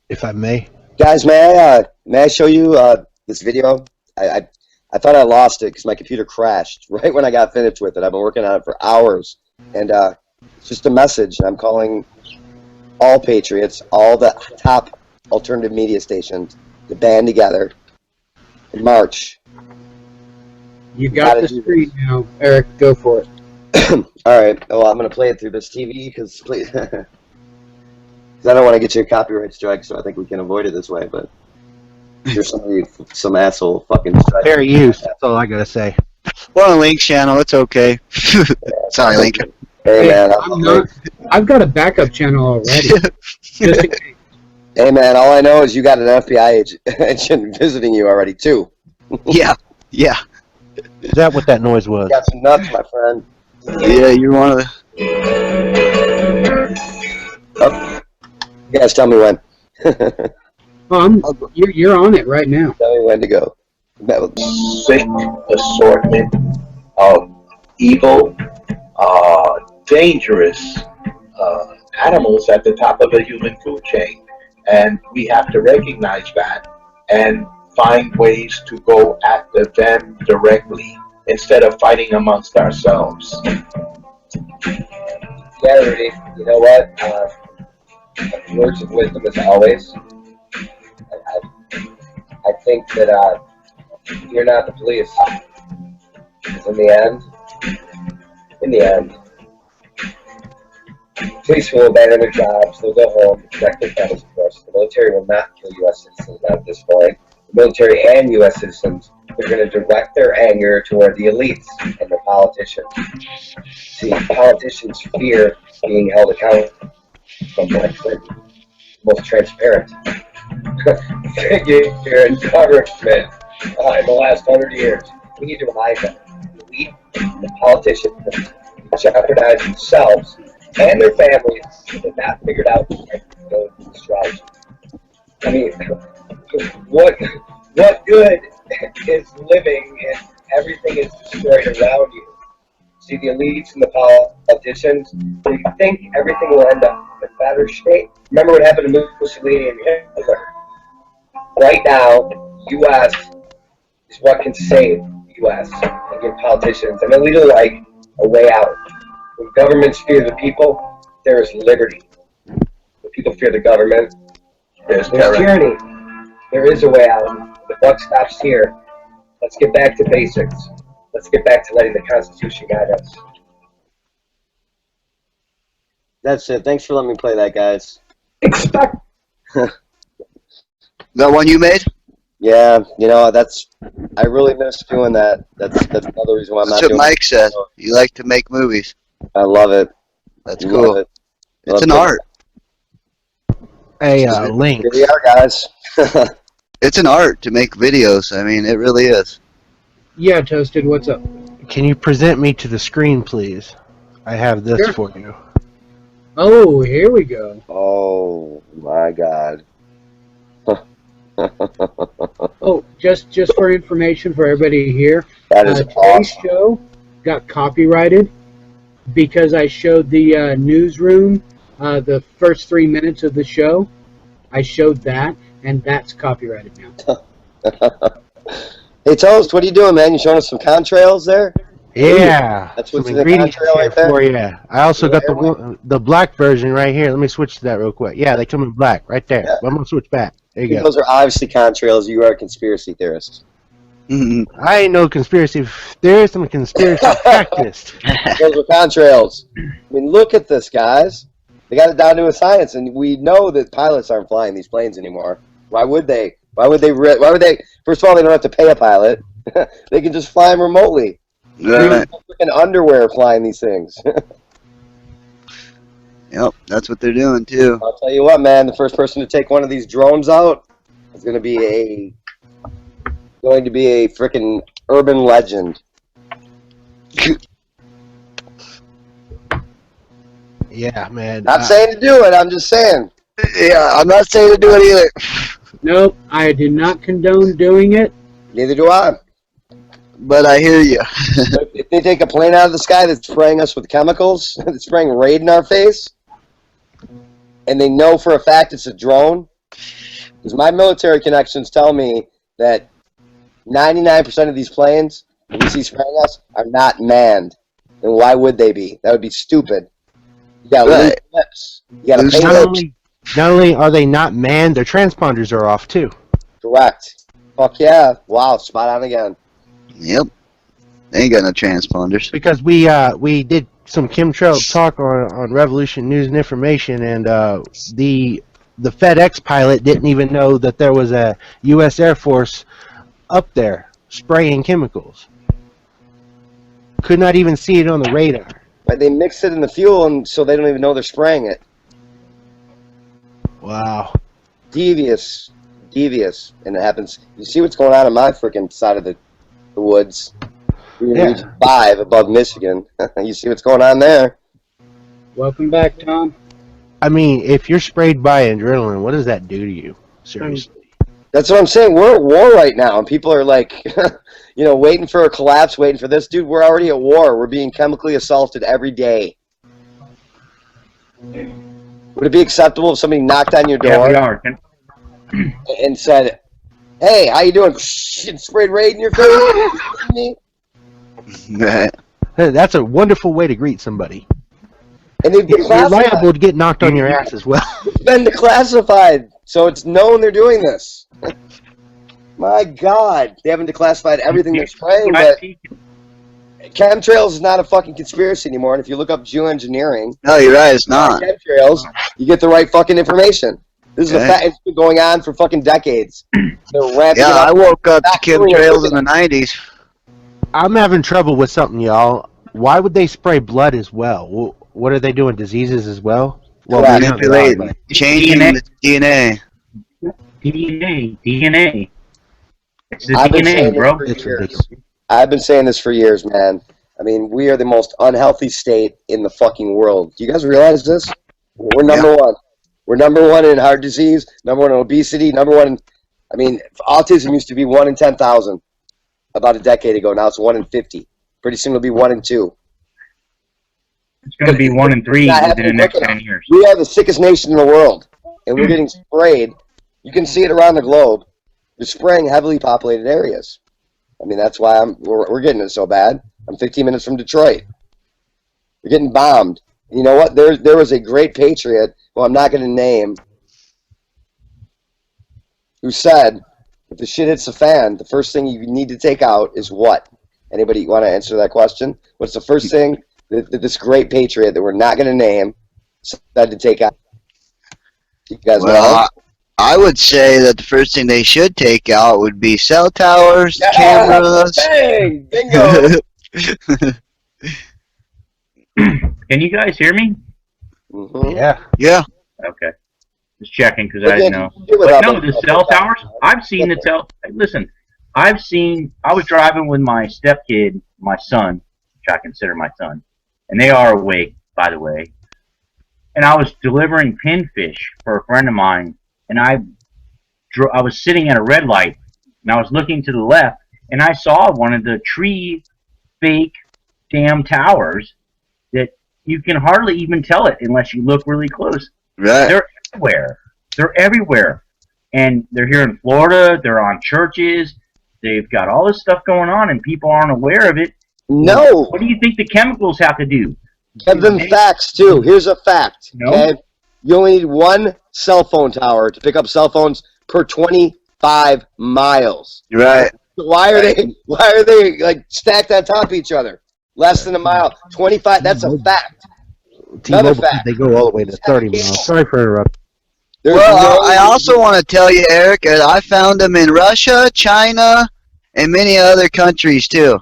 If I may. Guys, may I show you this video? I thought I lost it because my computer crashed right when I got finished with it. I've been working on it for hours. And it's just a message. I'm calling all patriots, all the top alternative media stations to band together and march. You got the screen now, Eric. Go for it. All right. Well, I'm going to play it through this TV because I don't want to get you a copyright strike, so I think we can avoid it this way. But there's some asshole fucking strike. Fair use. That's all I gotta say. Well, Link channel, it's okay. Sorry, Link. Hey man, I've got a backup channel already. Just in case. Hey man, all I know is you got an FBI agent visiting you already too. Yeah. Is that what that noise was? You got some nuts, my friend. Yeah, you're one of the. You guys tell me when. You're on it right now. Tell me when to go. Sick assortment of evil, dangerous animals at the top of the human food chain. And we have to recognize that and find ways to go after them directly instead of fighting amongst ourselves. Yeah, Rudy, you know what? Words of wisdom as always. I think that you're not the police. Because in the end, police will abandon their jobs, they'll go home, protect their families, of course. The military will not kill U.S. citizens at this point. The military and U.S. citizens, they're going to direct their anger toward the elites and the politicians. See, politicians fear being held accountable from Bill Clinton, most transparent figure in government in the last 100 years. We need to remind them, the elite and the politicians jeopardize themselves and their families if they've not figured out the strategy. I mean, what good is living if everything is destroyed around you? See, the elites and the politicians, they think everything will end up in better shape. Remember what happened to Mussolini and Hitler? Right now, U.S. is what can save the U.S. and give politicians and lead like a way out. When governments fear the people, there is liberty. The People fear the government. There's There's tyranny. tyranny. There is a way out. The buck stops here. Let's get back to basics. Let's get back to letting the Constitution guide us. That's it. Thanks for letting me play that, guys. Expect. That one you made? Yeah, you know, I really miss doing that. That's another reason why I'm That's not what doing Mike said. You like to make movies. I love it. That's Love cool. it. It's Love an it. art. Hey, Link. Here we are, guys. It's an art to make videos. I mean, it really is. Yeah, Toasted, what's up? Can you present me to the screen, please? I have this Sure. for you. Oh, here we go. Oh my God. Oh, just for information for everybody here, That is today's awesome. show got copyrighted because I showed the newsroom the first 3 minutes of the show. I showed that, and that's copyrighted now. Hey Toast, what are you doing, man? You showing us some contrails there? Yeah, That's some what's in the ingredients contrail here right there? for you. I also Yeah, got the black version right here. Let me switch to that real quick. Yeah, they come in black right there. Yeah. I'm gonna switch back. There you go. Those are obviously contrails. You are a conspiracy theorist. Mhm. I ain't no conspiracy theorist. I'm a conspiracy practicist. Those are contrails. I mean, look at this, guys. They got it down to a science, and we know that pilots aren't flying these planes anymore. Why would they? Why would they? First of all, they don't have to pay a pilot. They can just fly them remotely. Right. In underwear flying these things. Yep, that's what they're doing too. I'll tell you what, man. The first person to take one of these drones out is going to be a freaking urban legend. Yeah, man. Not saying to do it. I'm just saying. Yeah, I'm not saying to do it either. Nope, I do not condone doing it. Neither do I. But I hear you. If they take a plane out of the sky that's spraying us with chemicals, that's spraying Raid in our face, and they know for a fact it's a drone, because my military connections tell me that 99% of these planes that we see spraying us are not manned. And why would they be? That would be stupid. You got Right. loose lips. You got to There's pay Not only are they not manned, their transponders are off too. Correct. Fuck yeah. Wow, spot on again. Yep. They ain't got no transponders. Because we did some chemtrail talk on Revolution News and Information, and the FedEx pilot didn't even know that there was a U.S. Air Force up there spraying chemicals. Could not even see it on the radar. But they mix it in the fuel, and so they don't even know they're spraying it. Wow. Devious, and it happens. You see what's going on my freaking side of the woods? We're in Region 5 above Michigan. You see what's going on there? Welcome back, Tom. I mean, if you're sprayed by adrenaline, what does that do to you? Seriously. That's what I'm saying. We're at war right now, and people are like, waiting for a collapse, waiting for this. Dude, we're already at war. We're being chemically assaulted every day. Would it be acceptable if somebody knocked on your Yeah, we door are. and said, "Hey, how you doing?" And sprayed Raid in your face? Right. That's a wonderful way to greet somebody. And they've been You're classified. liable to get knocked on your ass as well. It's been declassified, so it's known they're doing this. My God, they haven't declassified everything they're spraying, but chemtrails is not a fucking conspiracy anymore. And if you look up geoengineering, No, you're right. It's not. chemtrails, you get the right fucking information. This is a Okay. fact. It's been going on for fucking decades. They're ramping Yeah, it I up. woke up to Back doing it. chemtrails in the 90s. I'm having trouble with something, y'all. Why would they spray blood as well? What are they doing? Diseases as well? Well, Correct. we know they are, Manipulating, but- changing the DNA. DNA. It's the I've been saying DNA, this bro. for It's years. ridiculous. I've been saying this for years, man. I mean, we are the most unhealthy state in the fucking world. Do you guys realize this? We're number one. We're number one in heart disease, number one in obesity, number one in, I mean, autism used to be 1 in 10,000 about a decade ago. Now it's 1 in 50. Pretty soon it'll be 1 in 2. It's going to be 1 in 3 Not within the happening next quick 10 years. We are the sickest nation in the world, and we're getting sprayed. You can see it around the globe. They're spraying heavily populated areas. I mean, that's why we're getting it so bad. I'm 15 minutes from Detroit. We're getting bombed. You know what? There was a great patriot who I'm not going to name, who said, if the shit hits the fan, the first thing you need to take out is what? Anybody want to answer that question? What's the first thing that this great patriot that we're not going to name said to take out? You guys know? Well, I would say that the first thing they should take out would be cell towers, cameras. Bang! Bingo! Can you guys hear me? Mhm. Yeah. Yeah. Okay. Just checking because I didn't know. Do it But up. no, the cell towers, I've seen the cell. Listen, I was driving with my stepkid, my son, which I consider my son, and they are awake, by the way. And I was delivering pinfish for a friend of mine, and I was sitting at a red light, and I was looking to the left, and I saw one of the tree fake damn towers that you can hardly even tell it unless you look really close. Right. They're everywhere. They're everywhere. And they're here in Florida. They're on churches. They've got all this stuff going on, and people aren't aware of it. No. What do you think the chemicals have to do? Give them facts, too. Here's a fact. No. Okay? You only need one cell phone tower to pick up cell phones per 25 miles. Right. Why are they like stacked on top of each other? Less than a mile. 25, that's a fact. Another T-Mobile, fact. they go all the way to 30 miles. Sorry for interrupting. There's Well, no- I also want to tell you, Eric, that I found them in Russia, China, and many other countries too.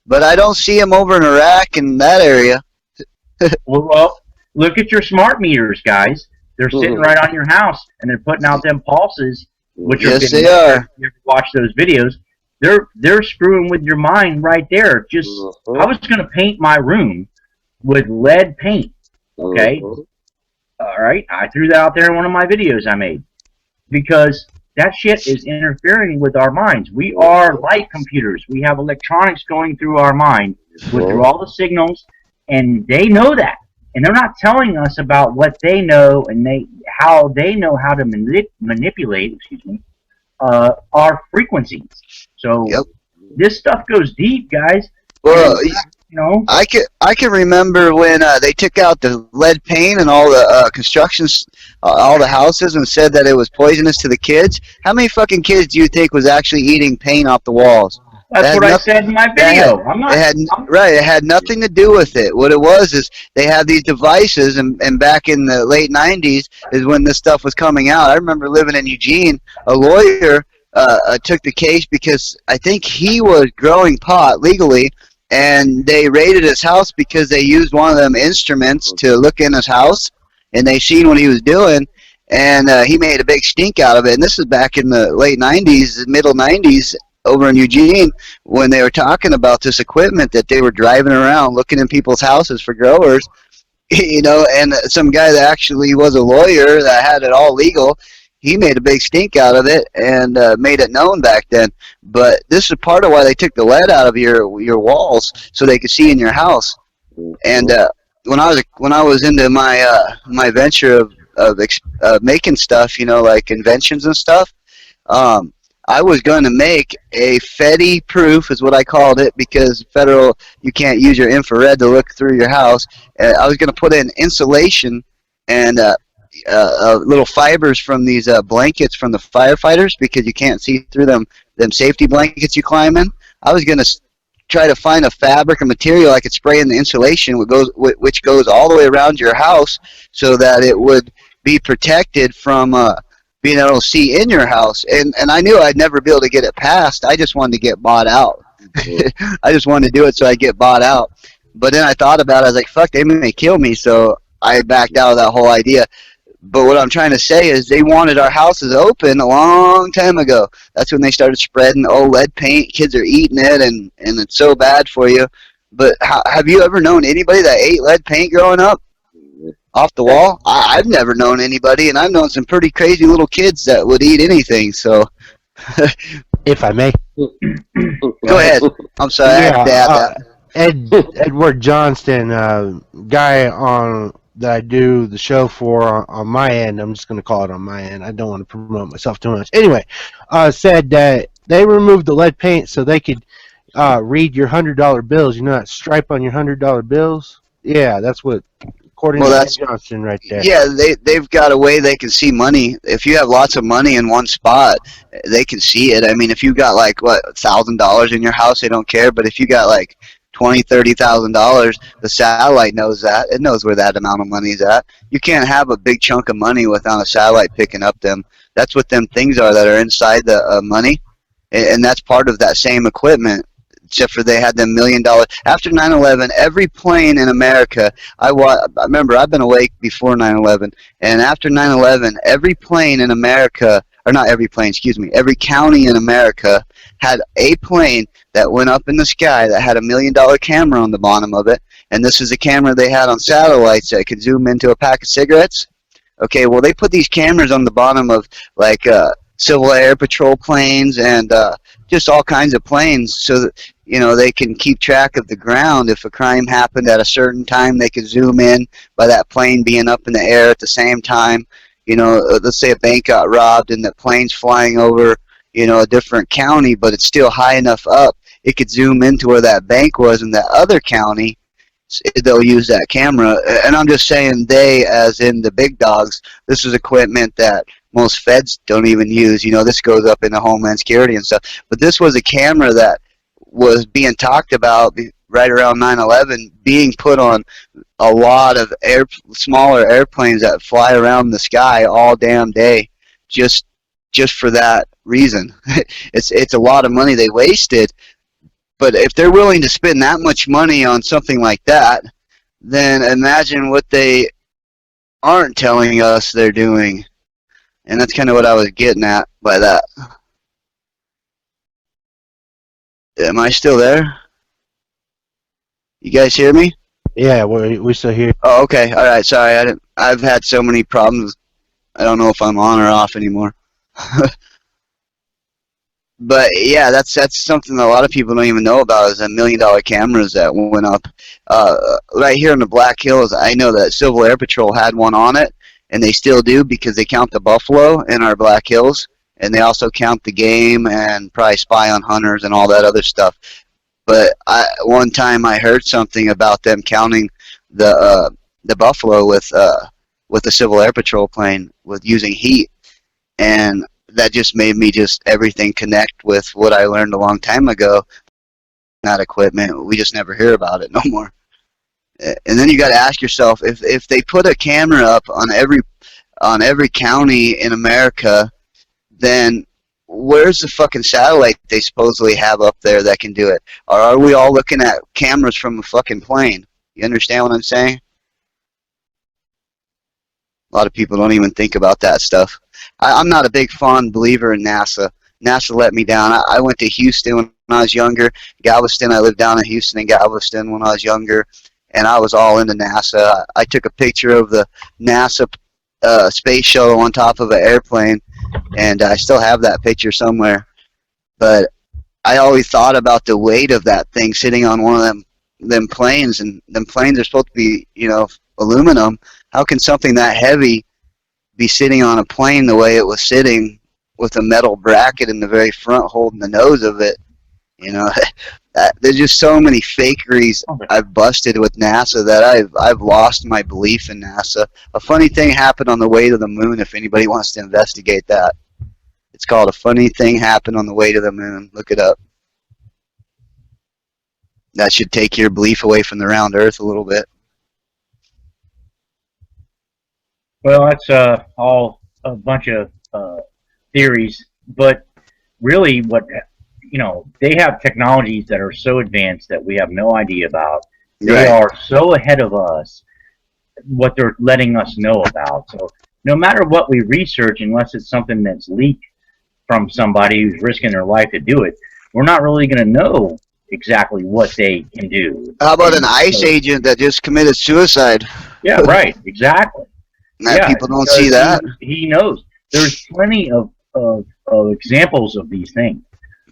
But I don't see them over in Iraq and that area. Well, look at your smart meters, guys. They're sitting right on your house, and they're putting out them pulses, which are Yes, getting- they are. If you ever watch those videos, they're screwing with your mind right there. Just I was going to paint my room with lead paint. Okay. All right, I threw that out there in one of my videos I made because that shit is interfering with our minds. We are light computers. We have electronics going through our mind through all the signals, and they know that. And they're not telling us about what they know and how they know how to manipulate. Excuse me, our frequencies. So this stuff goes deep, guys. Well, you know, I can remember when they took out the lead paint and all the constructions, all the houses, and said that it was poisonous to the kids. How many fucking kids do you think was actually eating paint off the walls? that's what I said in my video. It had nothing to do with it. What it was is they had these devices, and back in the late 90s is when this stuff was coming out. I remember living in Eugene. A lawyer took the case because I think he was growing pot legally, and they raided his house because they used one of them instruments to look in his house, and they seen what he was doing, and he made a big stink out of it. And this is back in the late 90s, middle 90s, over in Eugene, when they were talking about this equipment that they were driving around looking in people's houses for growers, you know, and some guy that actually was a lawyer that had it all legal, he made a big stink out of it and made it known back then. But this is part of why they took the lead out of your walls so they could see in your house. And when I was into my my venture of making stuff, you know, like inventions and stuff, I was going to make a FETI proof, is what I called it, because federal, you can't use your infrared to look through your house. I was going to put in insulation and little fibers from these blankets from the firefighters, because you can't see through them safety blankets you climb in. I was going to try to find a fabric or material I could spray in the insulation, which goes all the way around your house, so that it would be protected from being able to see in your house. And I knew I'd never be able to get it passed. I just wanted to get bought out. I just wanted to do it so I get bought out. But then I thought about it. I was like, fuck, they may kill me. So I backed out of that whole idea. But what I'm trying to say is they wanted our houses open a long time ago. That's when they started spreading, lead paint. Kids are eating it, and it's so bad for you. But have you ever known anybody that ate lead paint growing up? Off the wall? I've never known anybody, and I've known some pretty crazy little kids that would eat anything. So, if I may, go ahead. I'm sorry, I have to add that. Edward Johnston, guy on that I do the show for on my end. I'm just going to call it on my end. I don't want to promote myself too much. Anyway, said that they removed the lead paint so they could read your $100 bills. You know that stripe on your $100 bills? Yeah, that's what according Well, to that's- Ben Johnson right there. Yeah, they've got a way they can see money. If you have lots of money in one spot, they can see it. I mean, if you got like what $1,000 in your house, they don't care. But if you got like $20,000, $30,000, the satellite knows that. It knows where that amount of money is at. You can't have a big chunk of money without a satellite picking up them. That's what them things are that are inside the money, and that's part of that same equipment. Except for they had them $1 million. After 9/11, every plane in America, I remember I've been awake before 9/11, and after 9/11, every plane in America, or not every plane, excuse me, every county in America had a plane that went up in the sky that had $1 million camera on the bottom of it, and this is a camera they had on satellites that could zoom into a pack of cigarettes. Okay, well they put these cameras on the bottom of like Civil Air Patrol planes and just all kinds of planes, so that they can keep track of the ground. If a crime happened at a certain time, they could zoom in by that plane being up in the air at the same time. Let's say a bank got robbed and the plane's flying over, a different county, but it's still high enough up, it could zoom into where that bank was in that other county. They'll use that camera. And I'm just saying they, as in the big dogs, this is equipment that most feds don't even use. This goes up into Homeland Security and stuff. But this was a camera that was being talked about right around 9/11, being put on a lot of smaller airplanes that fly around the sky all damn day, just for that reason. It's a lot of money they wasted. But if they're willing to spend that much money on something like that, then imagine what they aren't telling us they're doing. And that's kind of what I was getting at by that. Am I still there? You guys hear me? Yeah, we still here. Oh, okay. All right. Sorry, I've had so many problems. I don't know if I'm on or off anymore. But yeah, that's something that a lot of people don't even know about, is $1 million cameras that went up right here in the Black Hills. I know that Civil Air Patrol had one on it, and they still do, because they count the buffalo in our Black Hills, and they also count the game and probably spy on hunters and all that other stuff. But one time I heard something about them counting the buffalo with a Civil Air Patrol plane with using heat, and that just made me everything connect with what I learned a long time ago. That equipment, we just never hear about it no more. And then you got to ask yourself, if they put a camera up on every county in America, then where's the fucking satellite they supposedly have up there that can do it? Or are we all looking at cameras from a fucking plane? You understand what I'm saying? A lot of people don't even think about that stuff. I'm not a big fond believer in NASA. NASA let me down. I went to Houston when I was younger. Galveston, I lived down in Houston and Galveston when I was younger, and I was all into NASA. I took a picture of the NASA space shuttle on top of an airplane, and I still have that picture somewhere. But I always thought about the weight of that thing sitting on one of them planes, and them planes are supposed to be, aluminum. How can something that heavy be sitting on a plane the way it was sitting, with a metal bracket in the very front holding the nose of it? There's just so many fakeries I've busted with NASA that I've lost my belief in NASA. A funny thing happened on the way to the moon, if anybody wants to investigate that. It's called A Funny Thing Happened on the Way to the Moon. Look it up. That should take your belief away from the round earth a little bit. Well, that's all a bunch of theories, but really they have technologies that are so advanced that we have no idea about. They are so ahead of us, what they're letting us know about. So no matter what we research, unless it's something that's leaked from somebody who's risking their life to do it, we're not really going to know exactly what they can do. How about an ICE agent that just committed suicide? Yeah, right, exactly. People don't see that. He knows. There's plenty of examples of these things.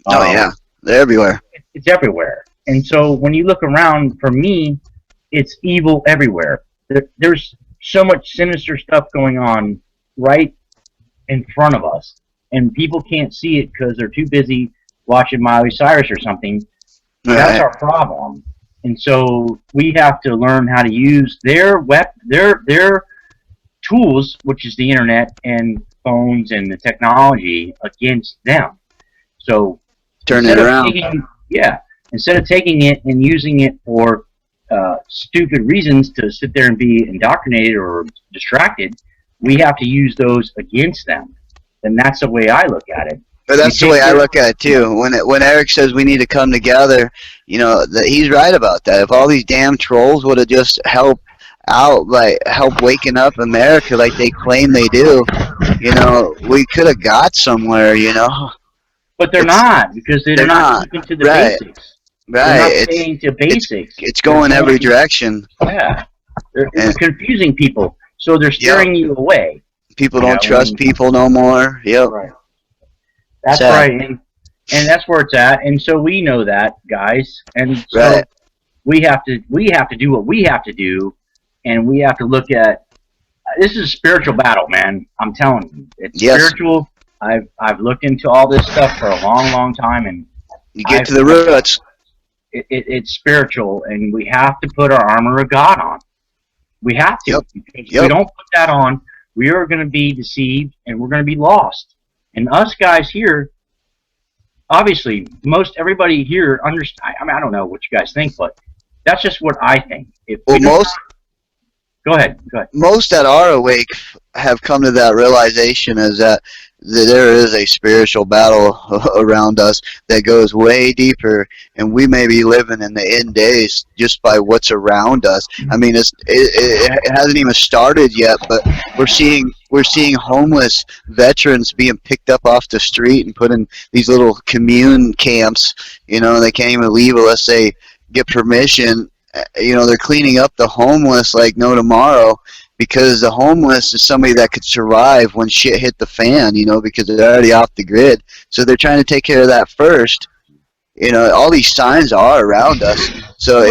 Oh, yeah. They're everywhere. It's everywhere. And so when you look around, for me, it's evil everywhere. There's so much sinister stuff going on right in front of us, and people can't see it because they're too busy watching Miley Cyrus or something. That's our problem. And so we have to learn how to use their tools, which is the internet and phones and the technology, against them. So Turn it instead of around. instead of taking it and using it for stupid reasons to sit there and be indoctrinated or distracted, we have to use those against them. And that's the way I look at it. But that's the way I look at it too. When Eric says we need to come together, you know, he's right about that. If all these damn trolls would have just helped out, like help waking up America like they claim they do, you know, we could have got somewhere, you know. But they're not, because they're not keeping to the right. basics. Right. They're not staying to basics. It's going every direction. Yeah. They're confusing people, so they're steering you away. People don't trust people no more. Yep. Right. That's right, and that's where it's at. And so we know that, guys, and so we have to do what we have to do, and we have to look at. This is a spiritual battle, man. I'm telling you, it's spiritual. I've looked into all this stuff for a long time, and you get to the roots. It's spiritual, and we have to put our armor of God on. We have to. If we don't put that on, we are going to be deceived, and we're going to be lost. And us guys here, obviously, most everybody here understand. I mean, I don't know what you guys think, but that's just what I think. Go ahead. Most that are awake have come to that realization is that there is a spiritual battle around us that goes way deeper, and we may be living in the end days just by what's around us. I mean, it hasn't even started yet, but we're seeing homeless veterans being picked up off the street and put in these little commune camps. You know, they can't even leave unless they get permission. You know, they're cleaning up the homeless like no tomorrow, because the homeless is somebody that could survive when shit hit the fan, you know, because they're already off the grid. So they're trying to take care of that first. You know, all these signs are around us. So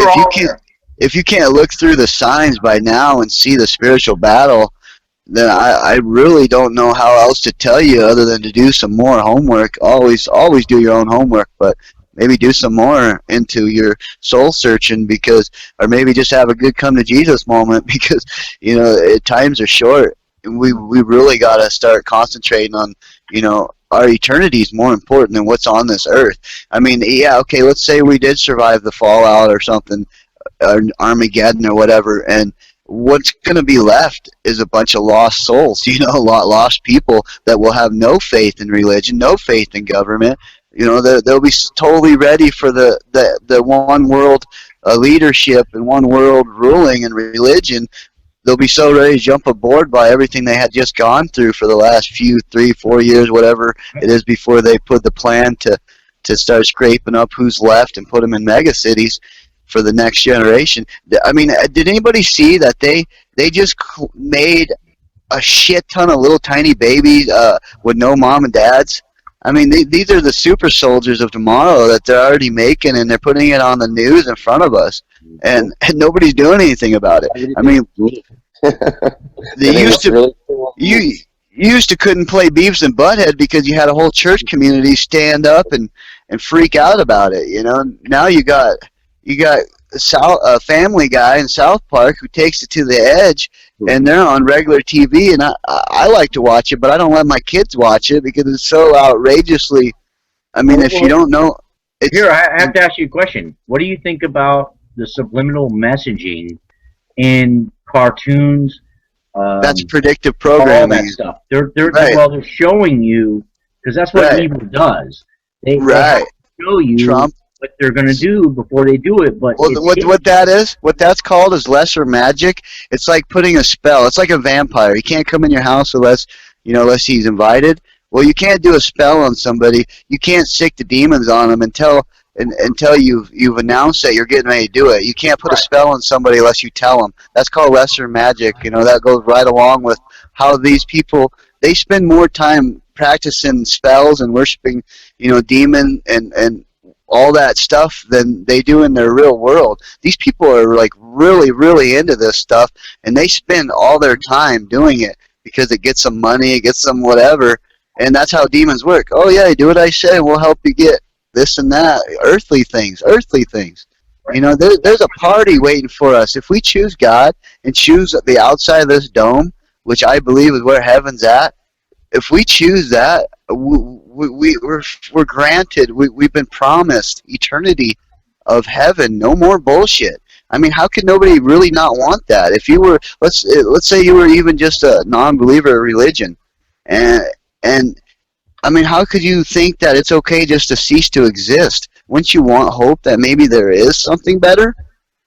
if you can't look through the signs by now and see the spiritual battle, then I really don't know how else to tell you other than to do some more homework. Always do your own homework, but maybe do some more into your soul searching, or maybe just have a good come to Jesus moment, because, you know, times are short. And we really got to start concentrating on, you know, our eternity is more important than what's on this earth. I mean, yeah, okay, let's say we did survive the fallout or something, or Armageddon or whatever, and what's going to be left is a bunch of lost souls, you know, lost people that will have no faith in religion, no faith in government. You know, they'll be totally ready for the one world leadership and one world ruling and religion. They'll be so ready to jump aboard by everything they had just gone through for the last 3-4 years, whatever it is, before they put the plan to start scraping up who's left and put them in mega cities for the next generation. I mean, did anybody see that they just made a shit ton of little tiny babies with no mom and dads? I mean, these are the super soldiers of tomorrow that they're already making, and they're putting it on the news in front of us, and nobody's doing anything about it. I mean, you used to couldn't play Beavis and Butthead because you had a whole church community stand up and freak out about it. You know, now you got a Family Guy in South Park who takes it to the edge, and they're on regular TV, and I like to watch it, but I don't let my kids watch it because it's so outrageously. I mean, if you don't know, here I have to ask you a question. What do you think about the subliminal messaging in cartoons? That's predictive programming. All that stuff. They're showing you, because that's what evil does. They show you Trump. What they're going to do before they do it. But what that's called is lesser magic. It's like putting a spell. It's like a vampire. He can't come in your house unless he's invited. Well, you can't do a spell on somebody. You can't sick the demons on them until you've announced that you're getting ready to do it. You can't put a spell on somebody unless you tell them. That's called lesser magic. You know, that goes right along with how these people, they spend more time practicing spells and worshiping, you know, demon and all that stuff than they do in their real world. These people are like really, really into this stuff, and they spend all their time doing it because it gets them money, it gets them whatever, and that's how demons work. Oh yeah, do what I say, we'll help you get this and that, earthly things. You know, there's a party waiting for us. If we choose God and choose the outside of this dome, which I believe is where heaven's at, if we choose that, we're granted. We've been promised eternity of heaven. No more bullshit. I mean, how could nobody really not want that? If you were, let's say you were even just a non-believer of religion, and I mean, how could you think that it's okay just to cease to exist? Wouldn't you want hope that maybe there is something better?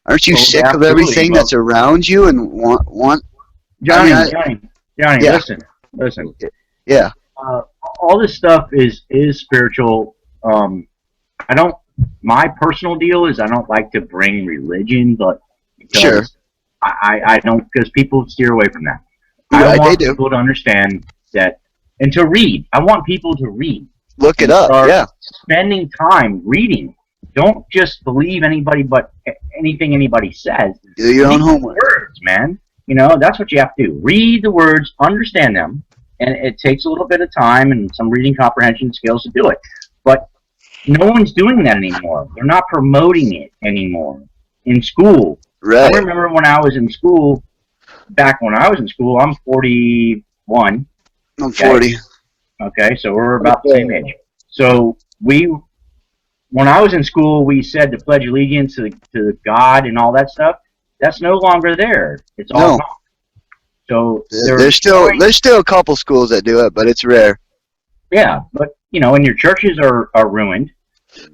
Aren't you sick of everything that's around you and want? Johnny, yeah. listen. Yeah. All this stuff is spiritual. My personal deal is I don't like to bring religion, but sure. I don't, because people steer away from that. Yeah, I want people to understand that, and to read. I want people to read. Look it up, yeah. Spending time reading. Don't just believe anything anybody says. Do your own homework. Words, man. You know, that's what you have to do. Read the words, understand them, and it takes a little bit of time and some reading comprehension skills to do it. But no one's doing that anymore. They're not promoting it anymore in school. Right. I remember when I was in school, back when I was in school, I'm 41. I'm 40. Okay, so we're about the same age. So when I was in school, we said to pledge allegiance to God and all that stuff. That's no longer there. It's all gone. So there's still a couple schools that do it, but it's rare. Yeah, but you know, and your churches are ruined.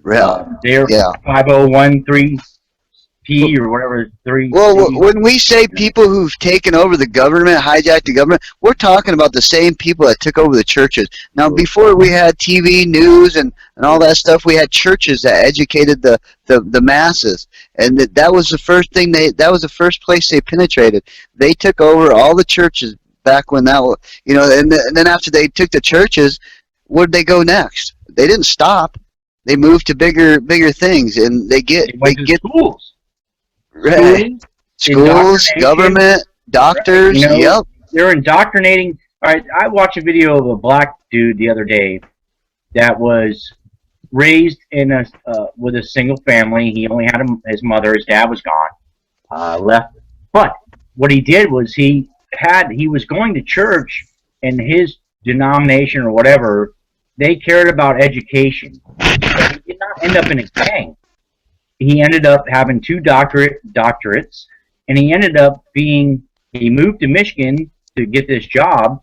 Yeah. They're 5013P or whatever 3. Well, when we say people who've taken over the government, hijacked the government, we're talking about the same people that took over the churches. Now, before we had TV, news, and all that stuff, we had churches that educated the masses, and that was the first thing that was the first place they penetrated. They took over all the churches back when that was, you know, and then after they took the churches, where'd they go next? They didn't stop. They moved to bigger things, and they get schools. Right. Schools, government, doctors, you know, yep. They're indoctrinating. All right, I watched a video of a black dude the other day that was raised in with a single family. He only had his mother. His dad was gone, left. But what he did was he was going to church, and his denomination or whatever, they cared about education. But he did not end up in a gang. He ended up having 2 doctorates, and he ended up he moved to Michigan to get this job,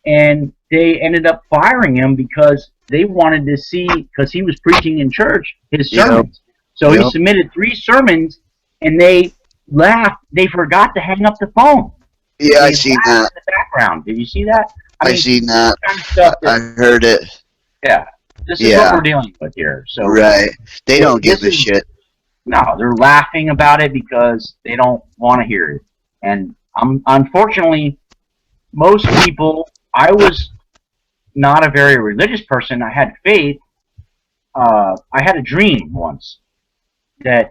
and they ended up firing him because they wanted to see, because he was preaching in church, his sermons. So he submitted 3 sermons, and they laughed. They forgot to hang up the phone. Yeah, I seen that. In the background. Did you see that? I seen that. I heard it. Yeah. This is what we're dealing with here. So right. They don't give a shit. No, they're laughing about it because they don't want to hear it. And unfortunately, most people, I was not a very religious person. I had faith. I had a dream once and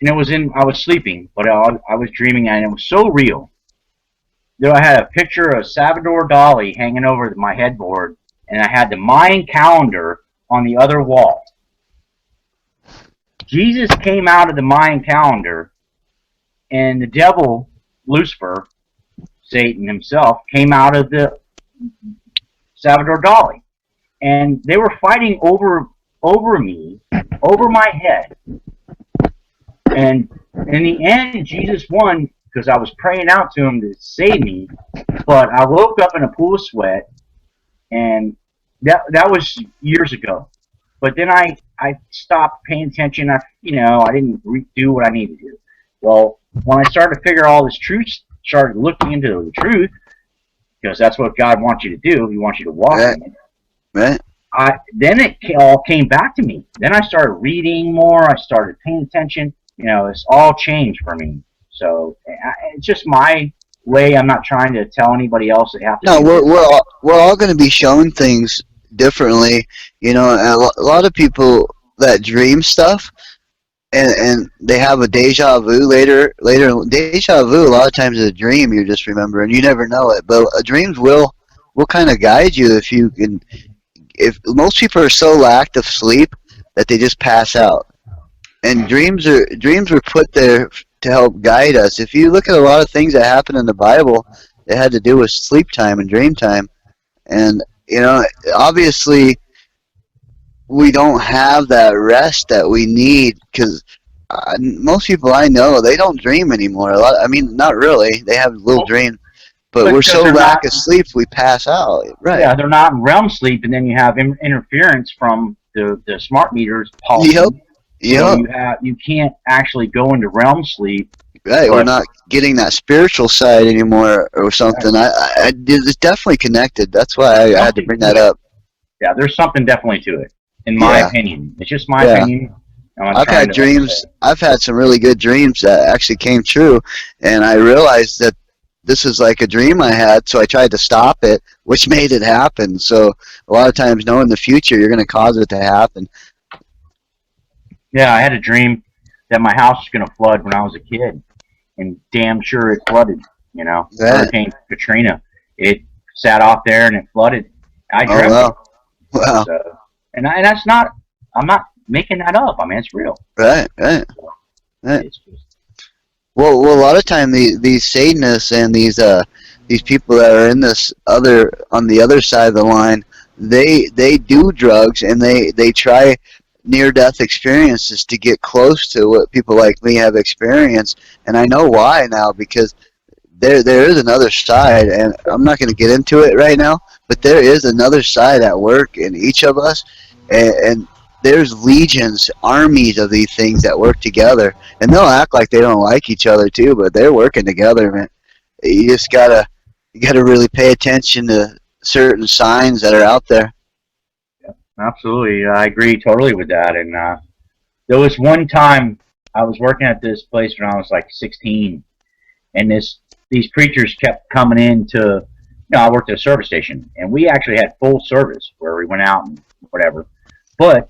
it was I was sleeping, but I was dreaming, and it was so real. There, I had a picture of Salvador Dali hanging over my headboard, and I had the Mayan calendar on the other wall. Jesus came out of the Mayan calendar, and the devil, Lucifer, Satan himself, came out of the Salvador Dali. And they were fighting over me, over my head. And in the end, Jesus won because I was praying out to him to save me. But I woke up in a pool of sweat, and that was years ago. But then I stopped paying attention. I didn't do what I needed to do. Well, when I started to figure all this truth, started looking into the truth, because that's what God wants you to do. He wants you to walk in it. Right. Then it all came back to me. Then I started reading more. I started paying attention. It's all changed for me. So it's just my way. I'm not trying to tell anybody else they have to. No, we're all going to be shown things differently. A lot of people that dream stuff, and they have a deja vu later. Deja vu a lot of times is a dream you just remember, and you never know it. But dreams will kind of guide you if you can. If most people are so lacked of sleep that they just pass out. And dreams were put there to help guide us. If you look at a lot of things that happen in the Bible, it had to do with sleep time and dream time. And obviously, we don't have that rest that we need because most people I know, they don't dream anymore. Not really. They have little dreams, but we're so lack of sleep we pass out. Right? Yeah, they're not in REM sleep, and then you have interference from the smart meters pulsing. Yep. So you can't actually go into REM sleep. Right, we're not getting that spiritual side anymore or something. It's definitely connected. That's why I had to bring that up. Yeah, there's something definitely to it, in my opinion. It's just my opinion. I've had dreams. I've had some really good dreams that actually came true, and I realized that this is like a dream I had, so I tried to stop it, which made it happen. So a lot of times, knowing the future, you're going to cause it to happen. Yeah, I had a dream that my house was going to flood when I was a kid, and damn sure it flooded. Hurricane Katrina. It sat off there and it flooded. I dreamt it. Wow. So, and that's not. I'm not making that up. I mean, it's real. Right. It's just, well, a lot of time these Satanists and these people that are in this on the other side of the line, they do drugs and they try near-death experiences to get close to what people like me have experienced, and I know why now, because there is another side, and I'm not going to get into it right now, but there is another side at work in each of us, and there's legions, armies of these things that work together, and they'll act like they don't like each other too, but they're working together, man. You just gotta really pay attention to certain signs that are out there. absolutely, I agree totally with that. And there was one time I was working at this place when I was like 16, and these preachers kept coming in to, I worked at a service station, and we actually had full service where we went out and whatever. But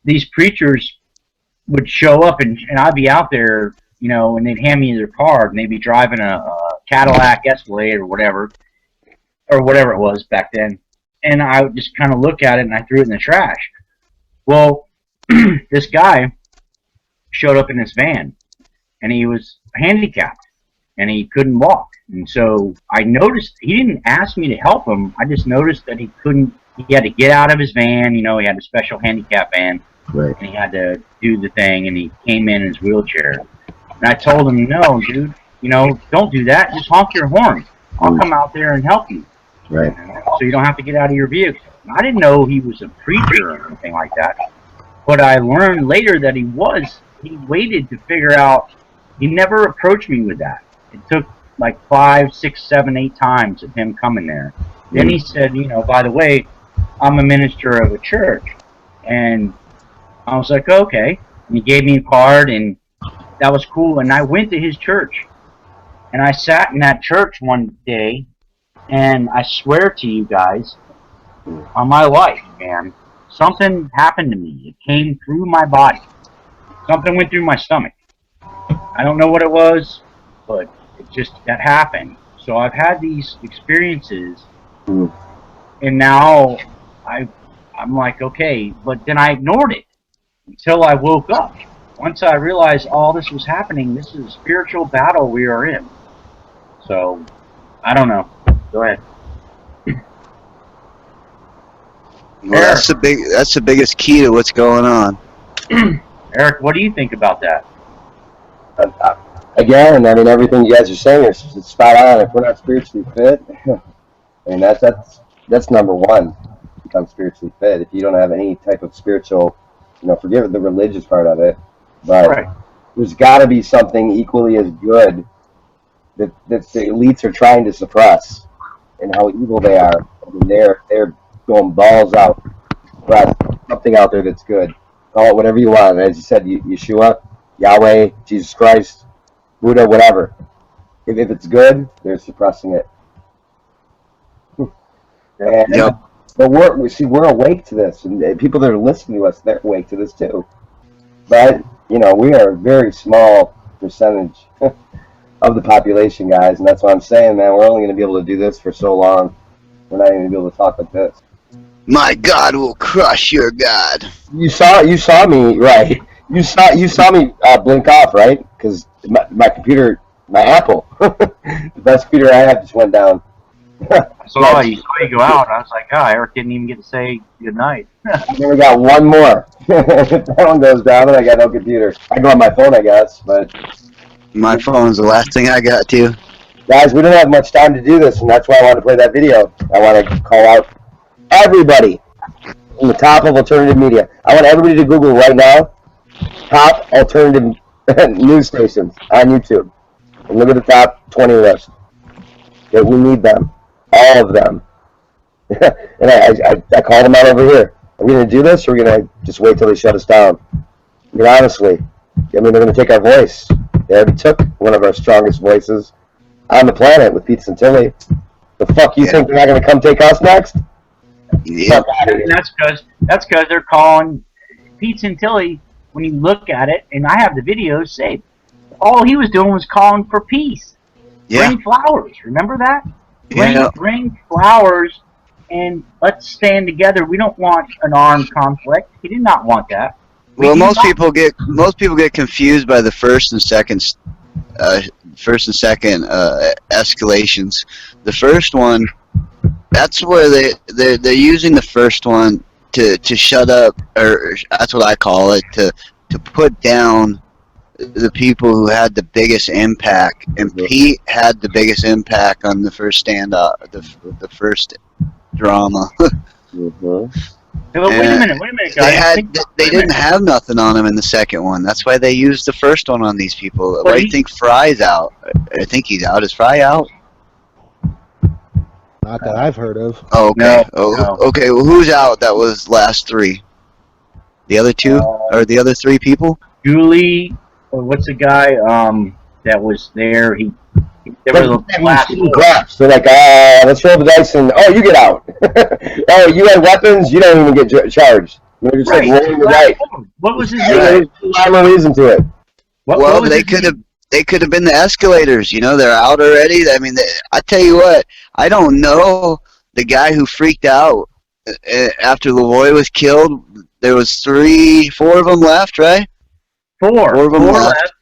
these preachers would show up, and I'd be out there, and they'd hand me their card, and they'd be driving a Cadillac Escalade or whatever it was back then. And I would just kind of look at it, and I threw it in the trash. Well, this guy showed up in this van, and he was handicapped, and he couldn't walk. And so I noticed, he didn't ask me to help him. I just noticed that he had to get out of his van. He had a special handicap van, Right. and he had to do the thing, and he came in his wheelchair. And I told him, no, dude, don't do that. Just honk your horn. I'll come out there and help you. Right. So you don't have to get out of your vehicle. I didn't know he was a preacher or anything like that. But I learned later that he waited to figure out, he never approached me with that. It took like 5, 6, 7, 8 times of him coming there. Then he said, by the way, I'm a minister of a church. And I was like, okay. And he gave me a card, and that was cool. And I went to his church. And I sat in that church one day, and I swear to you guys, on my life, man, something happened to me. It came through my body. Something went through my stomach. I don't know what it was, but that happened. So I've had these experiences, and now I'm like, okay, but then I ignored it until I woke up. Once I realized all this was happening, this is a spiritual battle we are in. So, I don't know. Go ahead. Well, that's the biggest key to what's going on. Eric, what do you think about that? Again, everything you guys are saying is spot on. If we're not spiritually fit, that's number one. Become spiritually fit. If you don't have any type of spiritual, forgive the religious part of it, but there's got to be something equally as good that the elites are trying to suppress, and how evil they are. They're going balls out, but something out there that's good. Call it whatever you want. As you said, Yeshua, Yahweh, Jesus Christ, Buddha, whatever. If it's good, they're suppressing it. But we're awake to this, and people that are listening to us, they're awake to this too. But we are a very small percentage of the population, guys, and that's why I'm saying, man, we're only going to be able to do this for so long. We're not even going to be able to talk like this. My God will crush your God. You saw me, right? You saw me blink off, right? Because my computer, my Apple, the best computer I have, just went down. I saw you go out. I was like, oh, Eric didn't even get to say good night. I only got one more. If that one goes down, then I got no computer. I go on my phone, I guess, but My phone's the last thing I got to. guys, we don't have much time to do this, and that's why I want to play that video. I want to call out everybody in the top of alternative media. I want everybody to Google right now, top alternative news stations on YouTube, and look at the top 20 list. Okay, we need them, all of them. And I called them out over here. Are we going to do this, or are we going to just wait till they shut us down? I mean, honestly, they're going to take our voice. They already took one of our strongest voices on the planet with Pete Santilli. The fuck you think they're not going to come take us next? Yeah. And that's because they're calling Pete Santilli. When you look at it, and I have the videos saved, all he was doing was calling for peace. Yeah. Bring flowers. Remember that? Yeah. Bring flowers, and let's stand together. We don't want an armed conflict. He did not want that. Well, most people get confused by the first and second escalations. The first one, that's where they're using the first one to shut up, or that's what I call it, to put down the people who had the biggest impact. And Pete had the biggest impact on the first standoff, the first drama. Mm-hmm. Wait a minute, guys. They didn't have nothing on him in the second one. That's why they used the first one on these people. Why do you think Fry's out? I think he's out. Is Fry out? Not that I've heard of. Oh, okay. No. Okay. Well, who's out? That was last three. The other two, or the other three people? Julie, or what's the guy that was there? There was a last Craps. They're like, let's roll the dice, and you get out. Oh, you had weapons, you don't even get charged. You're just like rolling the dice. What was his There's name? no reason to it. Well, they could have been the escalators. You know, they're out already. I mean, I tell you what, I don't know the guy who freaked out after Lavoy was killed. There was 4 of them left, right? Four of them left.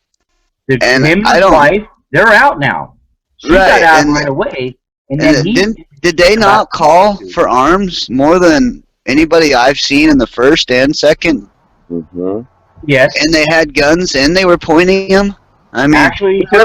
And him and I his don't. wife, they're out now. She Right, got out and- right away. And then Did they not call for arms more than anybody I've seen in the first and second? Mm-hmm. Yes. And they had guns and they were pointing them? I mean, Actually, How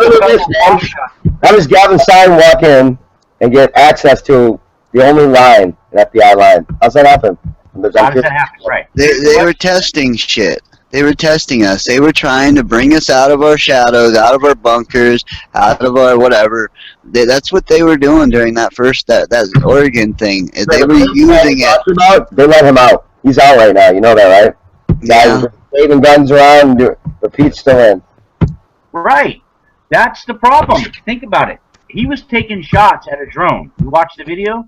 does Gavin Stein walk in and get access to the only line, an FBI line? How's that happen? how does that happen? Right. they were testing shit. They were testing us. They were trying to bring us out of our shadows, out of our bunkers, out of our whatever. That's what they were doing during that Oregon thing. They were using it. They let him out. He's out right now. You know that, right? Yeah. Guys are waving guns around, but Pete's still in. Right. That's the problem. Think about it. He was taking shots at a drone. You watch the video?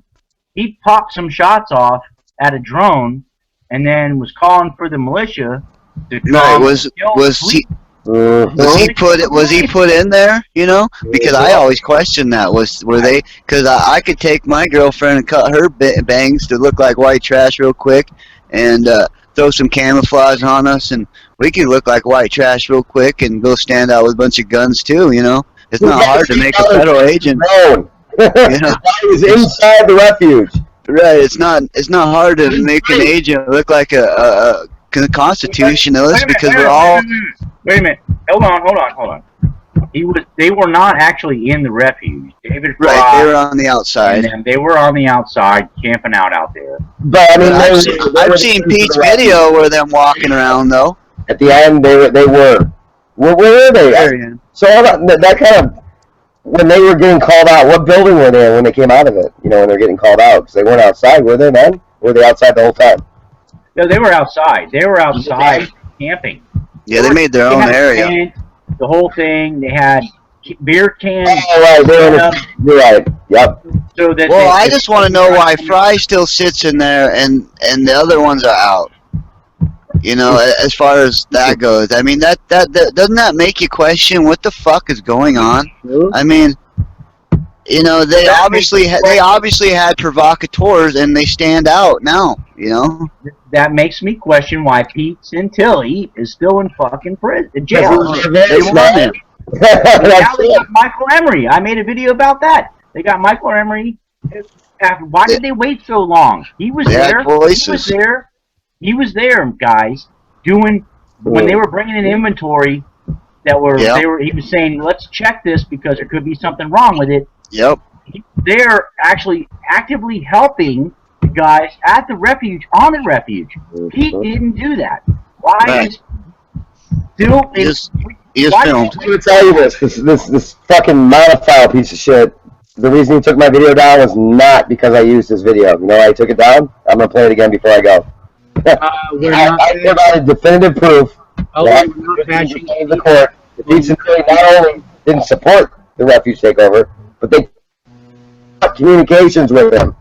He popped some shots off at a drone and then was calling for the militia to come Right? kill Was he? Was he put in there? You know, because I always question that. Were they? Because I could take my girlfriend and cut her bangs to look like white trash real quick, and throw some camouflage on us, and we could look like white trash real quick, and go stand out with a bunch of guns too. You know, it's not hard to make a federal agent. No. You know, He's inside the refuge. right? It's not hard to make an agent look like a constitutionalist because we're all. Wait a minute. Hold on. They were not actually in the refuge. David Fry, Right, they were on the outside. and they were on the outside camping out there. But I mean, I've seen Pete's video where them walking around though. At the end, they were. Where were they? So all that kind of, when they were getting called out, what building were they in when they came out of it? You know, when they're getting called out, because they weren't outside, were they then? Or were they outside the whole time? No, they were outside. They were outside camping. Yeah, they made their own had a area. tent, the whole thing. They had beer cans. Oh, right, you're right. Yep. So that Well, I just want to know why Fry still sits in there and the other ones are out. You know, as far as that goes. I mean, that doesn't that make you question what the fuck is going on? I mean, You know, they obviously had provocateurs, and they stand out now. You know, That makes me question why Pete Santilli is still in fucking prison, jail. It's They want not. him. And now they got Michael Emery. I made a video about that. They got Michael Emery. Why did they wait so long? He was They had there. voices. He was there. He was there, guys. Doing when they were bringing in inventory that were Yep. they were. He was saying, "Let's check this because there could be something wrong with it." Yep. They're actually actively helping the guys at the refuge on the refuge. Pete didn't do that. Why Right. is still? He is why filmed. I'm gonna tell you this fucking monophile piece of shit. The reason he took my video down was not because I used his video. You know why I took it down? I'm gonna play it again before I go. We're I not. provided definitive proof Oh, that we're not bashing the court. The Pete Santilli not only didn't support the refuge takeover, but they cut communications with him.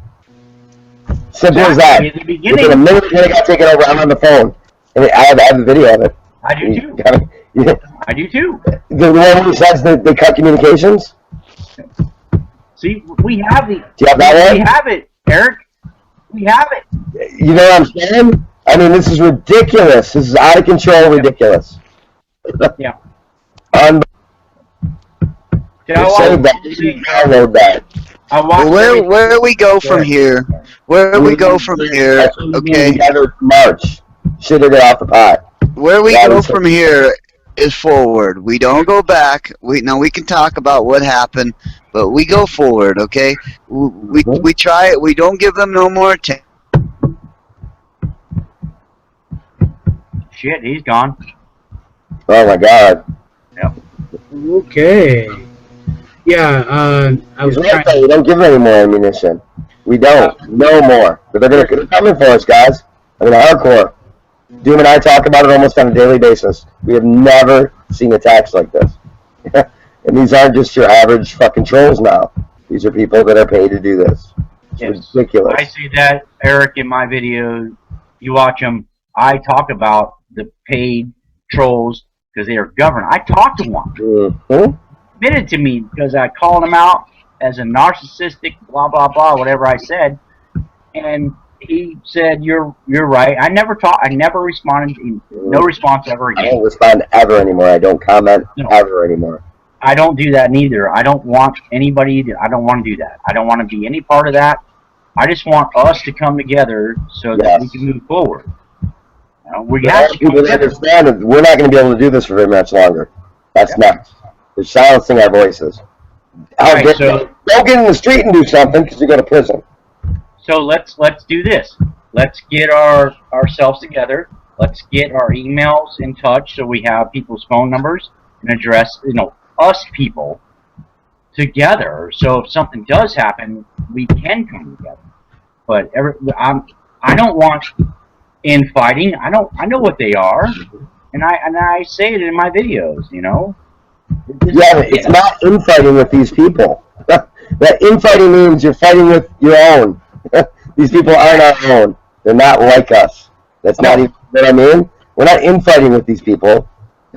Simple as that. At the Within a beginning, minute when it got taken over, I'm on the phone, and I have the video of it. I do too. The I do too. one who says that they cut communications. See, we have the. Do you have that We one? have it, Eric. We have it. You know what I'm saying? I mean, this is ridiculous. This is out of control, ridiculous. Yeah. Un- So, Save that. Download that. I watched Well, where do we go from here? Where do we go from here? That's what we Okay, together March. Should have got off the pot. where we Yeah, go that's- from here is forward. We don't go back. We can talk about what happened, but we go forward. Okay, we try it. We don't give them no more attention. shit, he's gone. Oh my God. Okay. Yeah, I was He's trying. right though. We don't give them any more ammunition. We don't. No more. But they're coming for us, guys. I mean, hardcore. Doom and I talk about it almost on a daily basis. We have never seen attacks like this. And these aren't just your average fucking trolls now. These are people that are paid to do this. It's Yes. ridiculous. I see that, Eric, in my videos. You watch them. I talk about the paid trolls because they are governed. I talk to one. Mhm. Admitted to me because I called him out as a narcissistic, blah blah blah, whatever I said, and he said, "You're right." I never responded. No response ever I again. don't respond ever anymore. I don't comment No. ever anymore. I don't do that neither. I don't want anybody. I don't want to do that. I don't want to be any part of that. I just want us to come together so that we Yes. can move forward. You know, we But have all to come people to together. understand that we're not going to be able to do this for very much longer. That's next. They're silencing our voices. Right, Don't get in the street and do something because you go to prison. So let's do this. Let's get ourselves together. Let's get our emails in touch so we have people's phone numbers and address, us people together. So if something does happen, we can come together. But I don't want infighting. I know what they are, and I say it in my videos. Yeah, but it's not infighting with these people. That infighting means you're fighting with your own. These people aren't our own. They're not like us. That's not even what I mean. We're not infighting with these people.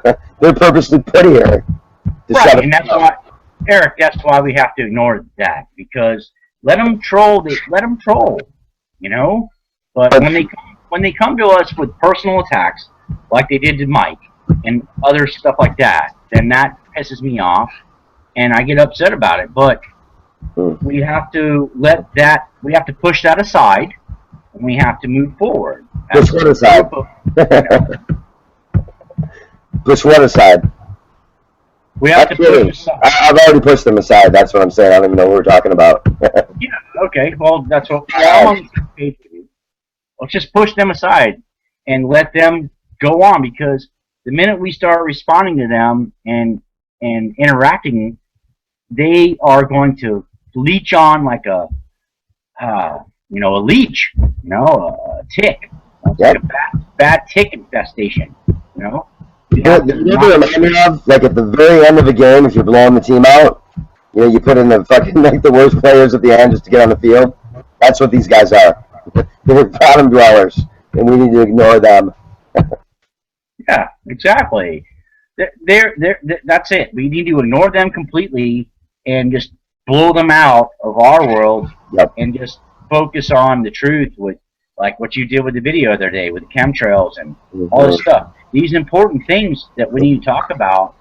They're purposely put here. To shut Right, us and that's down. why, Eric. That's why we have to ignore that because let them troll. Let them troll. But when they come to us with personal attacks, like they did to Mike and other stuff like that, then that pisses me off, and I get upset about it. But we have to we have to push that aside, and we have to move forward. Push what aside? Push what aside? We have to I'm kidding. push aside. I've already pushed them aside. That's what I'm saying. I don't even know what we're talking about. Yeah, okay. Well, that's what we're all on the same page with. Let's just push them aside and let them go on because the minute we start responding to them and interacting, they are going to leech on like a leech, a tick. Like a bad tick infestation, You know what they remind me of? Like at the very end of a game, if you're blowing the team out, you put in the fucking the worst players at the end just to get on the field. That's what these guys are. They're bottom dwellers, and we need to ignore them. Yeah, exactly. That's it. We need to ignore them completely and just blow them out of our world Yep. and just focus on the truth with like what you did with the video the other day with the chemtrails and all this stuff. These important things that we need to talk about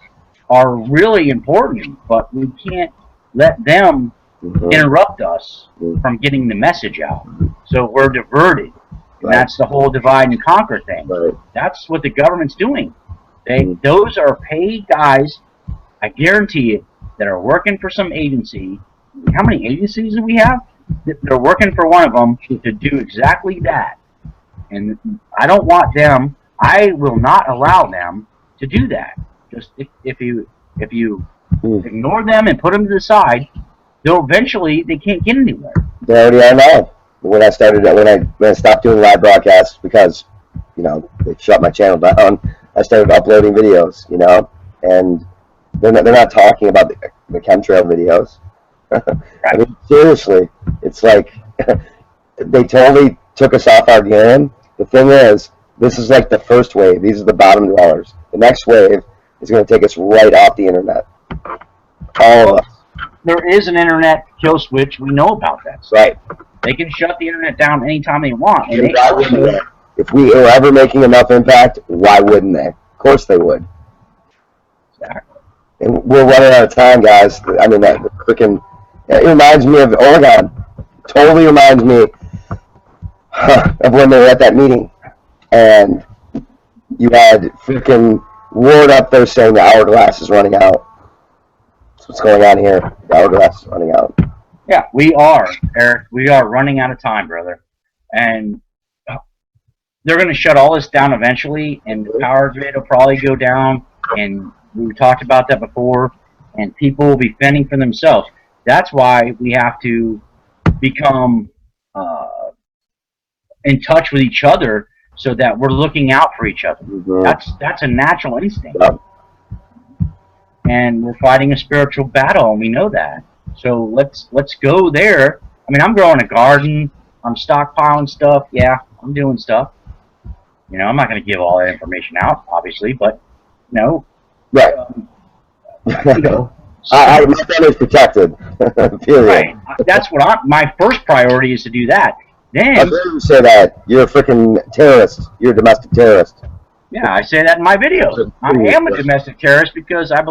are really important, but we can't let them interrupt us from getting the message out. So we're diverted. And that's the whole divide and conquer thing. Right. That's what the government's doing. Those are paid guys, I guarantee it, that are working for some agency. How many agencies do we have? They're working for one of them to do exactly that. And I don't want them, I will not allow them to do that. Just if you ignore them and put them to the side, they'll eventually, they can't get anywhere. They already are now. When I stopped doing live broadcasts because, you know, they shut my channel down, I started uploading videos, you know, and they're not talking about the chemtrail videos. I mean, seriously, it's like they totally took us off our game. The thing is, this is like the first wave. These are the bottom dwellers. The next wave is going to take us right off the internet. All of us. There is an internet kill switch. We know about that. Right. They can shut the internet down anytime they want. And Why wouldn't they? If we were ever making enough impact, why wouldn't they? Of course they would. Exactly. And we're running out of time, guys. I mean, that freaking. It reminds me of Oregon. Totally reminds me of when they were at that meeting, and you had freaking Ward up there saying the hourglass is running out. That's what's going on here. The hourglass is running out. Yeah, we are, Eric. We are running out of time, brother. And they're going to shut all this down eventually, and the power grid will probably go down, and we talked about that before, and people will be fending for themselves. That's why we have to become in touch with each other so that we're looking out for each other. That's a natural instinct. And we're fighting a spiritual battle, and we know that. So let's go there. I mean, I'm growing a garden. I'm stockpiling stuff. Yeah, I'm doing stuff. You know, I'm not going to give all that information out, obviously, but no. Right. You know, my family's protected. Period. Right. That's what my first priority is to do that. Then I've heard you say that. You're a freaking terrorist. You're a domestic terrorist. yeah, I say that in my videos. I am a domestic terrorist because I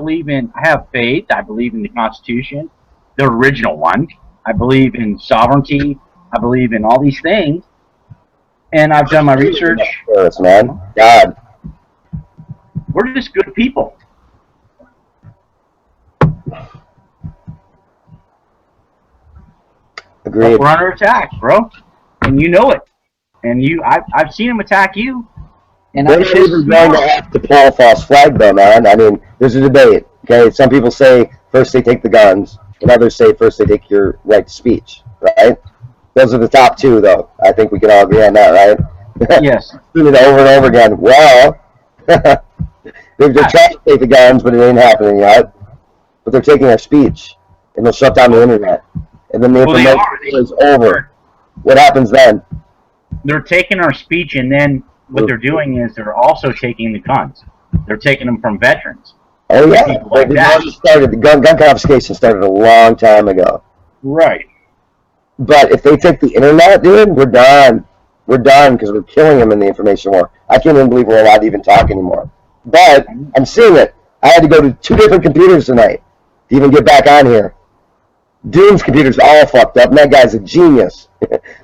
have faith. I believe in the Constitution, the original one. I believe in sovereignty. I believe in all these things. And I've done my research. Terrorist, man. God. We're just good people. Agreed. We're under attack, bro. And you know it. And I've seen them attack you. And They're even going to have to pull a false flag, though, man. I mean, there's a debate. Okay, some people say first they take the guns, and others say first they take your right to speech. Right? Those are the top two, though. I think we can all agree on that, right? Yes. Doing it over and over again. Well, they're trying to take the guns, but it ain't happening yet. But they're taking our speech, and they'll shut down the internet, and then the information is over. What happens then? They're taking our speech, and then what they're doing is they're also taking the guns. They're taking them from veterans. Oh yeah, People like that. the gun confiscation started a long time ago. Right. But if they take the internet, dude, we're done. We're done because we're killing them in the information war. I can't even believe we're allowed to even talk anymore. But I'm seeing it. I had to go to 2 different computers tonight to even get back on here. Doom's computer's all fucked up, and that guy's a genius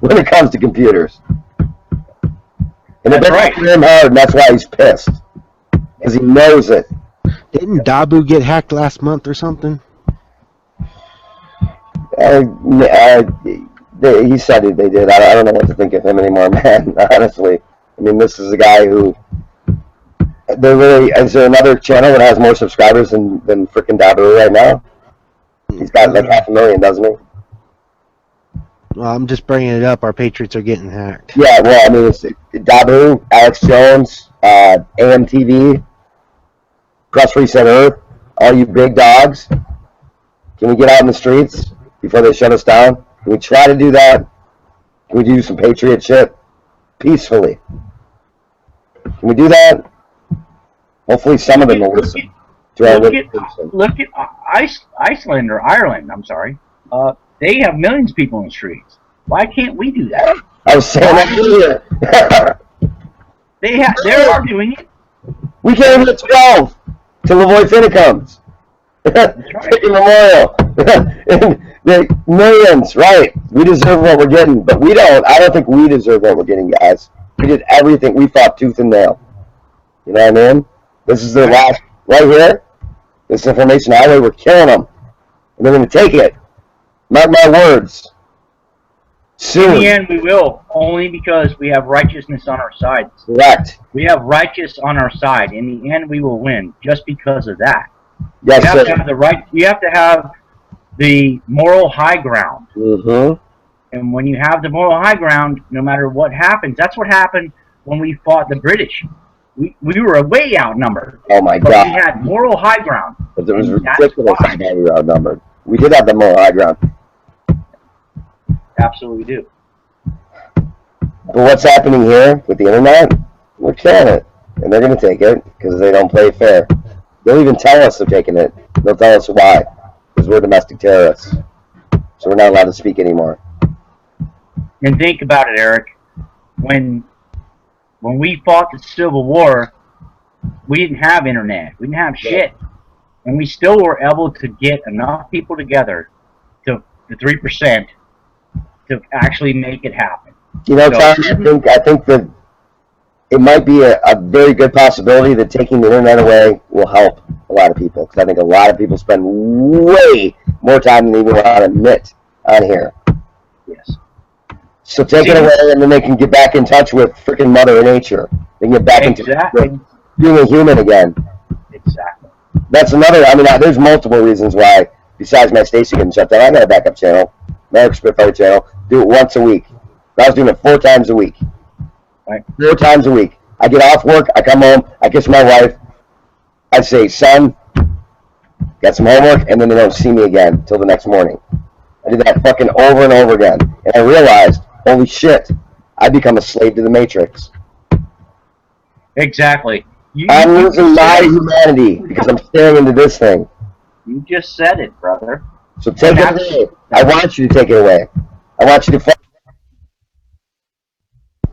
when it comes to computers. And it doesn't hit him hard, and that's why he's pissed. Because he knows it. Didn't Dabu get hacked last month or something? He said they did. I don't know what to think of him anymore, man. Honestly, I mean, this is a guy who. Is there another channel that has more subscribers than frickin' Dabu right now? He's got like 500,000, doesn't he? Well, I'm just bringing it up. Our Patriots are getting hacked. Yeah, well, I mean, it's Dabu, Alex Jones, AMTV, Press Reset Earth, all you big dogs. Can we get out in the streets before they shut us down? Can we try to do that? Can we do some patriot shit peacefully? Can we do that? Hopefully some of them will listen to our Look at Iceland or Ireland, I'm sorry. They have millions of people in the streets. Why can't we do that? I was saying that earlier. They are doing it. We can't even hit 12 till the Void Finna comes. Freaking Memorial. And the millions, right. We deserve what we're getting, but we don't. I don't think we deserve what we're getting, guys. We did everything. We fought tooth and nail. You know what I mean? This is their last, right here. This information highway, we're killing them. And they're going to take it. Mark my words. Soon. In the end, we will, only because we have righteousness on our side. Correct. We have righteous on our side. In the end, we will win just because of that. Yes, you have sir. to have the right. You have to have the moral high ground. Mm-hmm. And when you have the moral high ground, no matter what happens, that's what happened when we fought the British. We were way outnumbered. Oh, my But God. we had moral high ground. But it was And that's ridiculous why. how bad we were outnumbered. We did have the moral high ground. Absolutely do. But what's happening here with the internet, we're killing it. And they're going to take it because they don't play fair. They'll even tell us they're taking it. They'll tell us why. Because we're domestic terrorists. So we're not allowed to speak anymore. And think about it, Eric. When we fought the Civil War, we didn't have internet. We didn't have shit. And we still were able to get enough people together, to the 3%, to actually make it happen. You know, So- Tom, I think that it might be a very good possibility that taking the internet away will help a lot of people. Because I think a lot of people spend way more time than they even want to admit on here. Yes. So take it away, and then they can get back in touch with freaking Mother Nature. They can get back into Exactly. being a human again. Exactly. That's another. I mean, there's multiple reasons why. Besides my Stacy getting shut down, I got a backup channel, American Spitfire channel. Do it once a week. I was doing it 4 times a week. Right. 4 times a week. I get off work. I come home. I kiss my wife. I say, "Son, got some homework," and then they don't see me again till the next morning. I did that fucking over and over again, and I realized, holy shit, I become a slave to the Matrix. Exactly. I'm losing my humanity because I'm staring into this thing. You just said it, brother. So take it away. I want you to take it away. I want you to.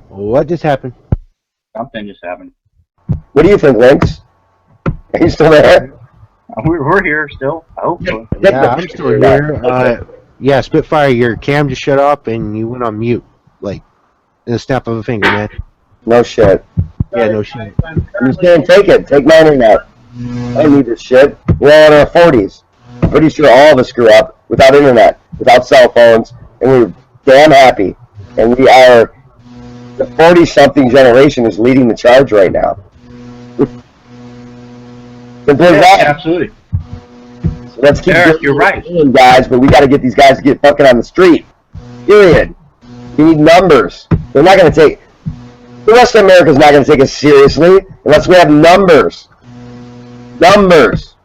What just happened? Something just happened. What do you think, Lynx? Are you still there? We're here still. I hope so. Yeah, I'm still here. Yeah, Spitfire, your cam just shut off and you went on mute, like, in the snap of a finger, man. No shit. Yeah, no shit. I'm just saying, take it. Take my internet. I don't need this shit. We're all in our 40s. I'm pretty sure all of us grew up without internet, without cell phones, and we're damn happy. And we are, the 40-something generation is leading the charge right now. Simple as that. Absolutely. So let's keep Eric, doing you're what right. we're doing, guys, but we got to get these guys to get fucking on the street. Period. We need numbers. They're not going to take... The rest of America's not going to take us seriously unless we have numbers. Numbers.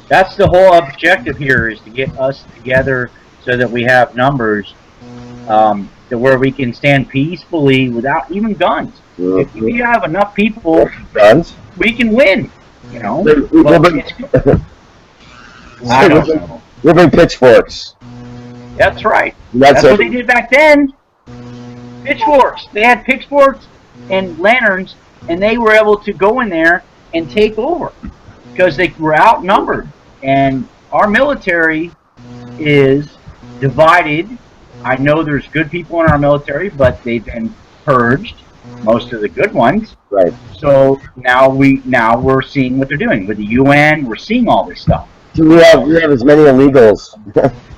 That's the whole objective here, is to get us together so that we have numbers to where we can stand peacefully without even guns. If we have enough people, Guns. we can win. You know, We'll But bring, it's- I don't know. we'll bring pitchforks. That's right. That's That's what it. they did back then. Pitchforks. They had pitchforks and lanterns, and they were able to go in there and take over because they were outnumbered. And our military is divided. I know there's good people in our military, but they've been purged, most of the good ones. Right. So now we're seeing what they're doing with the UN. We're seeing all this stuff. So we have as many illegals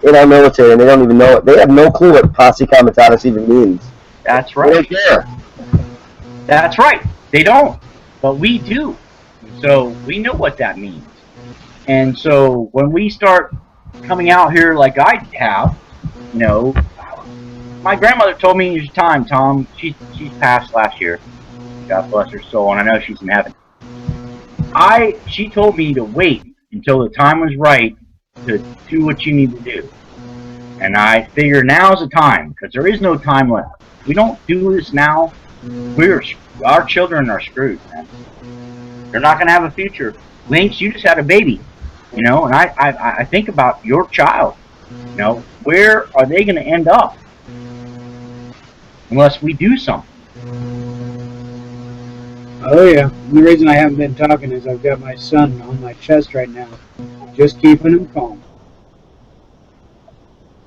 in our military, and they don't even know it. They have no clue what posse comitatus even means. That's They right. don't care. That's right. They don't, but we do. So we know what that means. And so when we start coming out here like I have, you know, my grandmother told me there's time, Tom. She's passed last year. God bless her soul, and I know she's in heaven. She told me to wait until the time was right to do what you need to do. And I figure now's the time, because there is no time left. If we don't do this now, our children are screwed, man. They're not going to have a future. Lynx, you just had a baby. You know, and I think about your child. You know, where are they going to end up unless we do something? Oh yeah. The reason I haven't been talking is I've got my son on my chest right now, just keeping him calm.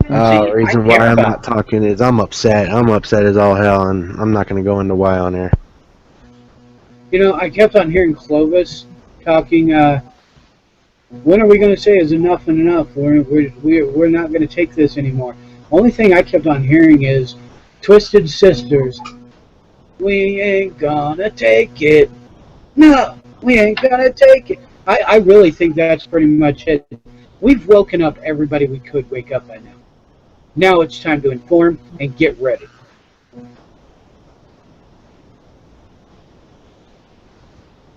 The reason why I'm not talking is I'm upset. I'm upset as all hell, and I'm not going to go into why on air. You know, I kept on hearing Clovis talking. When are we going to say is enough and enough? We're not going to take this anymore. Only thing I kept on hearing is Twisted Sisters. We ain't gonna take it. No, we ain't gonna take it. I really think that's pretty much it. We've woken up everybody we could wake up by now. Now it's time to inform and get ready.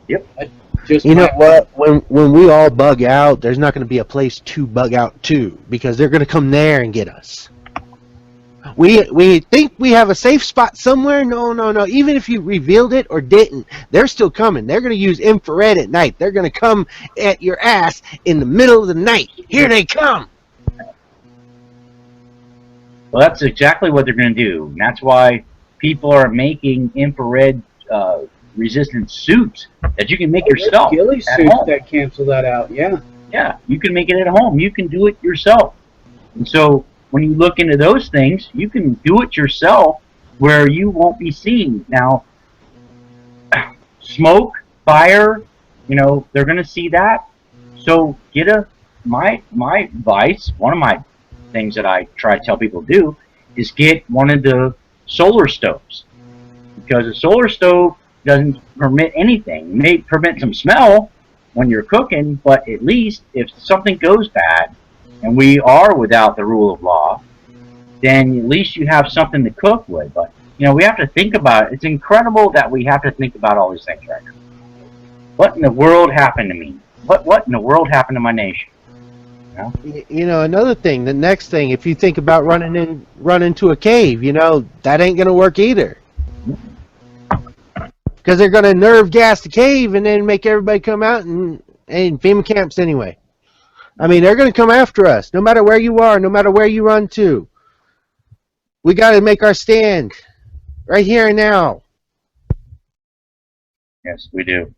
Yep. Just You know what? When we all bug out, there's not going to be a place to bug out to, because they're going to come there and get us. We think we have a safe spot somewhere. No. Even if you revealed it or didn't, they're still coming. They're going to use infrared at night. They're going to come at your ass in the middle of the night. Here they come. Well, that's exactly what they're going to do. And that's why people are making infrared resistant suits that you can make yourself. Ghillie at suits home. that cancel that out. Yeah. Yeah, you can make it at home. You can do it yourself. And so when you look into those things, you can do it yourself where you won't be seen. Now, smoke, fire, you know, they're going to see that. So get my advice, one of my things that I try to tell people to do is get one of the solar stoves. Because a solar stove doesn't permit anything. It may prevent some smell when you're cooking, but at least if something goes bad and we are without the rule of law, then at least you have something to cook with. But, you know, we have to think about it. It's incredible that we have to think about all these things right now. What in the world happened to me? What in the world happened to my nation? You know? You know, another thing, the next thing, if you think about run into a cave, you know, that ain't going to work either. Because they're going to nerve gas the cave and then make everybody come out and FEMA camps anyway. I mean, they're going to come after us, no matter where you are, no matter where you run to. We got to make our stand right here and now. Yes, we do.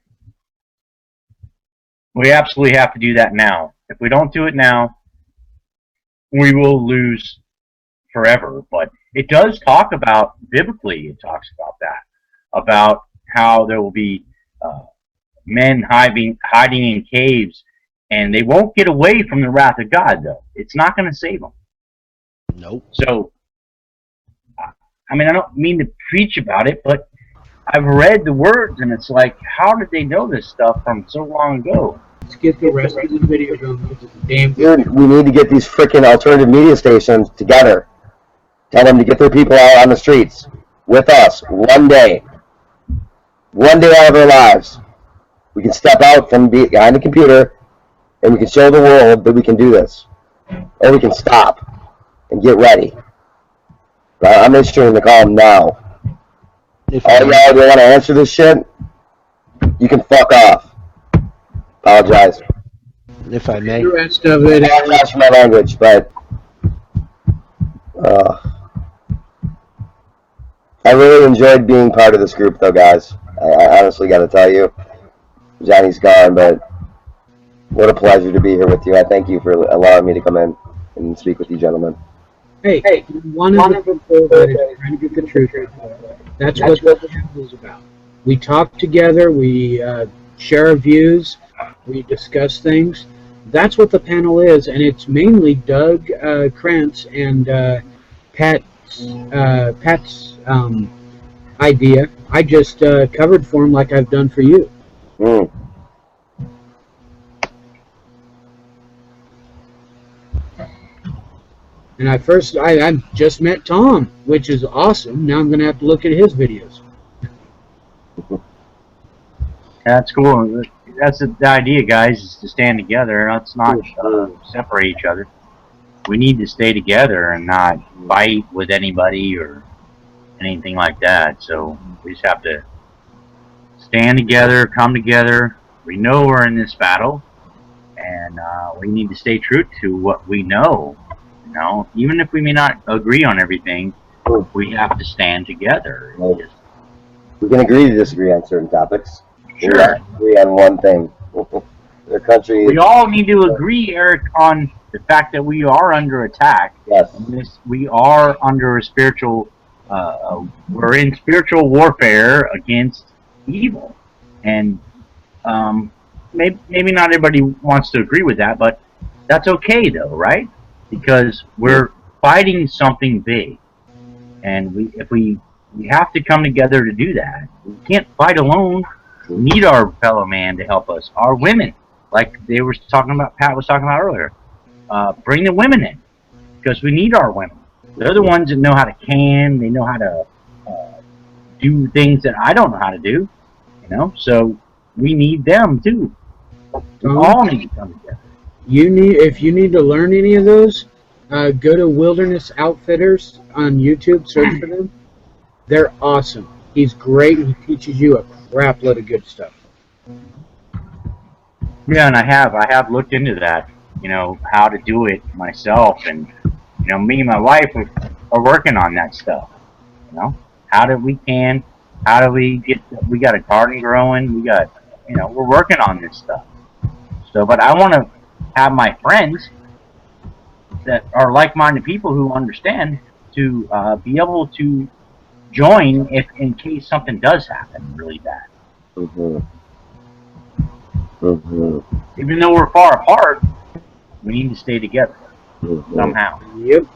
We absolutely have to do that now. If we don't do it now, we will lose forever. But it does talk about, biblically, it talks about that, about how there will be men hiding in caves, and they won't get away from the wrath of God, though. It's not going to save them. Nope. So, I mean, I don't mean to preach about it, but I've read the words, and it's like, how did they know this stuff from so long ago? Let's get the rest of the video going. Because it's damn good. Dude, we need to get these freaking alternative media stations together. Tell them to get their people out on the streets with us one day. One day out of our lives. We can step out from behind the computer and we can show the world that we can do this. Or we can stop and get ready. But I'm issuing the call now. All y'all that want to answer this shit, you can fuck off. Apologize. If I may. The rest of it. Apologize for my language, but I really enjoyed being part of this group, though, guys. I honestly got to tell you, Johnny's gone, but what a pleasure to be here with you. I thank you for allowing me to come in and speak with you, gentlemen. Hey, one of the people that is trying to get the truth out. That's what the channel is about. We talk together, we share our views, we discuss things. That's what the panel is, and it's mainly Doug Krantz and Pat's idea. I just covered for him like I've done for you. Mm. And I just met Tom, which is awesome. Now I'm going to have to look at his videos. That's cool. That's the idea, guys, is to stand together. Let's not separate each other. We need to stay together and not fight with anybody or anything like that. So we just have to stand together, come together. We know we're in this battle, and we need to stay true to what we know. You know, even if we may not agree on everything, we have to stand together. Right. We can agree to disagree on certain topics. We Sure. have to agree on one thing. Their country. We all need to agree, Eric, on the fact that we are under attack. Yes. We are under a spiritual. We're in spiritual warfare against evil, and maybe not everybody wants to agree with that, but that's okay though, right? Because we're fighting something big, and we have to come together to do that. We can't fight alone. We need our fellow man to help us. Our women, like they were talking about, Pat was talking about earlier. Bring the women in, because we need our women. They're the ones that know how to can. They know how to do things that I don't know how to do. You know, so we need them too. We all need to come together. If you need to learn any of those, go to Wilderness Outfitters on YouTube. Search for them. They're awesome. He's great. He teaches you a crap load of good stuff. Yeah, and I have looked into that. You know, how to do it myself, and you know, me and my wife are working on that stuff. You know, how do we got a garden growing, we're working on this stuff. So, but I want to have my friends that are like-minded people who understand to be able to join if in case something does happen really bad. Mm-hmm. Mm-hmm. Even though we're far apart, we need to stay together somehow. Yep.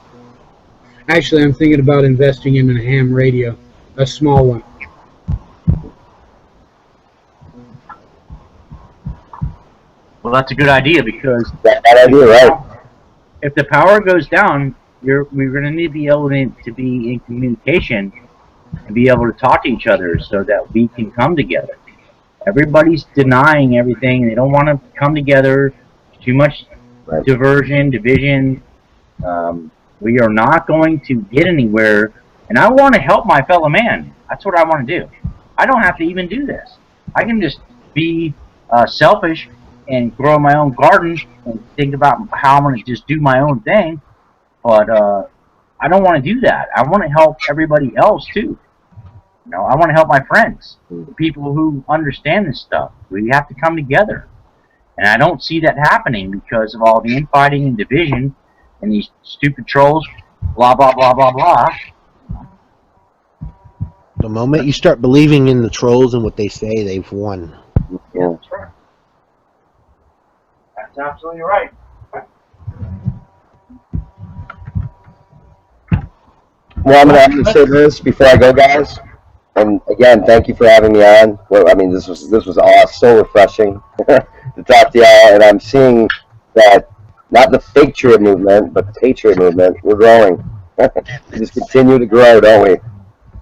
Actually, I'm thinking about investing in a ham radio, a small one. Well, that's a good idea, because That idea, right? if the power goes down, we're going to need to be able to be in communication and be able to talk to each other so that we can come together. Everybody's denying everything. They don't want to come together. Too much division. We are not going to get anywhere. And I want to help my fellow man. That's what I want to do. I don't have to even do this. I can just be selfish and grow my own garden and think about how I'm going to just do my own thing. But I don't want to do that. I want to help everybody else too. You know, I want to help my friends, the people who understand this stuff. We have to come together. And I don't see that happening because of all the infighting and division and these stupid trolls, blah, blah, blah, blah, blah. The moment you start believing in the trolls and what they say, they've won. Yeah. That's right. That's absolutely right. Well, I'm going to say this before I go, guys. And again, thank you for having me on. Well, I mean, this was awesome, so refreshing to talk to y'all. And I'm seeing that not the fake Patriot movement, but the Patriot movement, we're growing. We just continue to grow, don't we?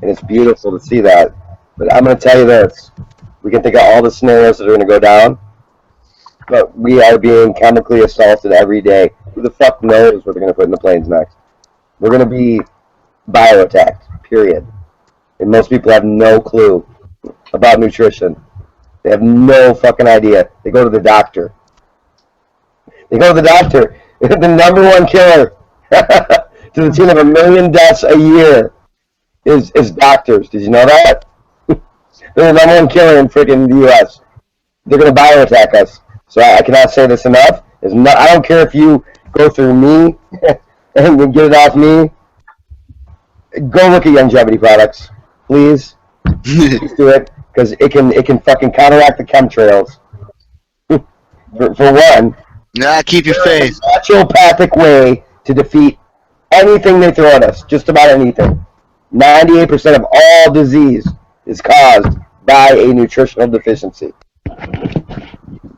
And it's beautiful to see that. But I'm going to tell you this: we can think of all the scenarios that are going to go down, but we are being chemically assaulted every day. Who the fuck knows what they're going to put in the planes next? We're going to be bio-attacked, period. And most people have no clue about nutrition. They have no fucking idea. They go to the doctor. The number one killer to the tune of 1 million deaths a year is doctors. Did you know that? They're the number one killer in freaking the U.S. They're going to bio-attack us. So I cannot say this enough. I don't care if you go through me and get it off me. Go look at Longevity products, please. Please do it, because it can fucking counteract the chemtrails. for one. Nah, keep your faith. A naturopathic way to defeat anything they throw at us. Just about anything. 98% of all disease is caused by a nutritional deficiency.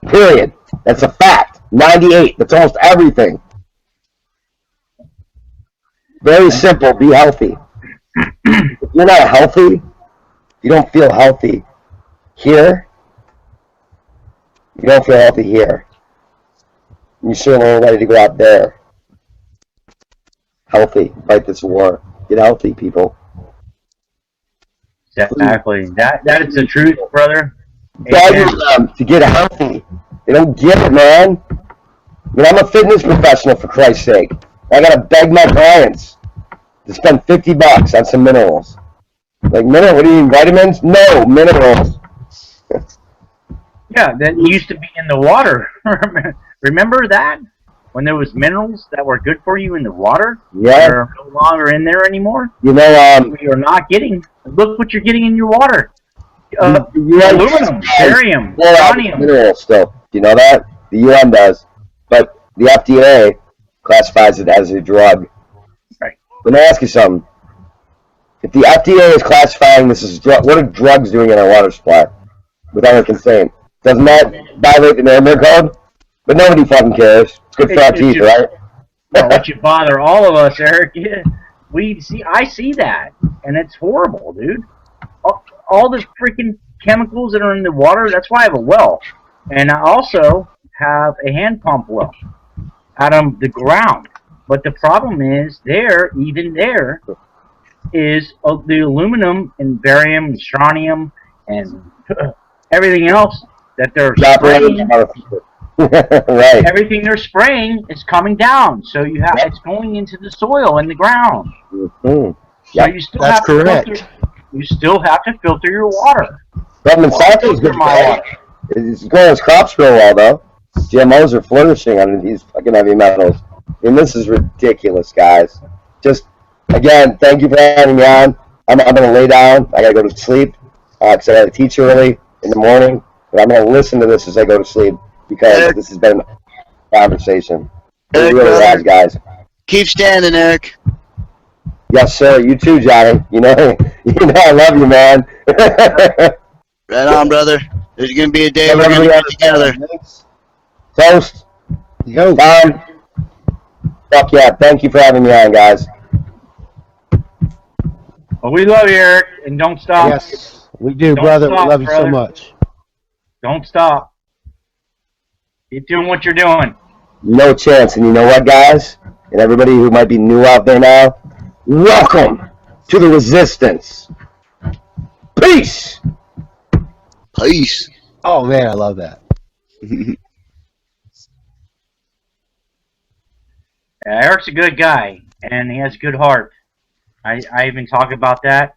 Period. That's a fact. 98. That's almost everything. Very simple. Be healthy. If you're not healthy, you don't feel healthy here. You don't feel healthy here. You certainly are ready to go out there. Healthy. Fight this war. Get healthy, people. Exactly. That is the truth, brother. Begging them to get healthy. They don't get it, man. I mean, I'm a fitness professional, for Christ's sake. I gotta beg my clients to spend $50 on some minerals. Like, mineral? What do you mean, vitamins? No, minerals. Yeah, that used to be in the water. Remember that? When there was minerals that were good for you in the water? Yeah. They're no longer in there anymore. You know, We are not getting. Look what you're getting in your water. the Aluminum, barium, uranium. minerals still. Do you know that? The UN does. But the FDA classifies it as a drug. Right. Let me ask you something. If the FDA is classifying this as drug, what are drugs doing in our water supply without our consent? Doesn't that violate the neighborhood code? But nobody fucking cares. It's good for our teeth, right? Well, it should bother all of us, Eric. Yeah, I see that, and it's horrible, dude. All the freaking chemicals that are in the water. That's why I have a well, and I also have a hand pump well out of the ground. But the problem is, even there, is the aluminum and barium and strontium and everything else that they're spraying. Right. Everything they're spraying is coming down, so it's going into the soil and the ground. Mm-hmm. So you still That's have to correct. you still have to filter your water. But Monsanto's good. It's growing its crops real well, though. GMOs are flourishing under these fucking heavy metals. I mean, this is ridiculous, guys. Just, again, thank you for having me on. I'm going to lay down. I got to go to sleep because I got to teach early in the morning. But I'm going to listen to this as I go to sleep because this has been a conversation. It really has, guys. Keep standing, Eric. Yes, sir. You too, Johnny. You know I love you, man. Right on, brother. There's gonna be a day we're gonna get together. Toast. Yo. Tom. Fuck yeah. Thank you for having me on, guys. Well, we love you, Eric, and don't stop. Yes, we do, Don't brother. stop, We love you so brother. much. Don't stop. Keep doing what you're doing. No chance. And you know what, guys? And everybody who might be new out there now, welcome to the resistance. Peace. Peace. Oh man, I love that. Eric's a good guy, and he has a good heart. I even talk about that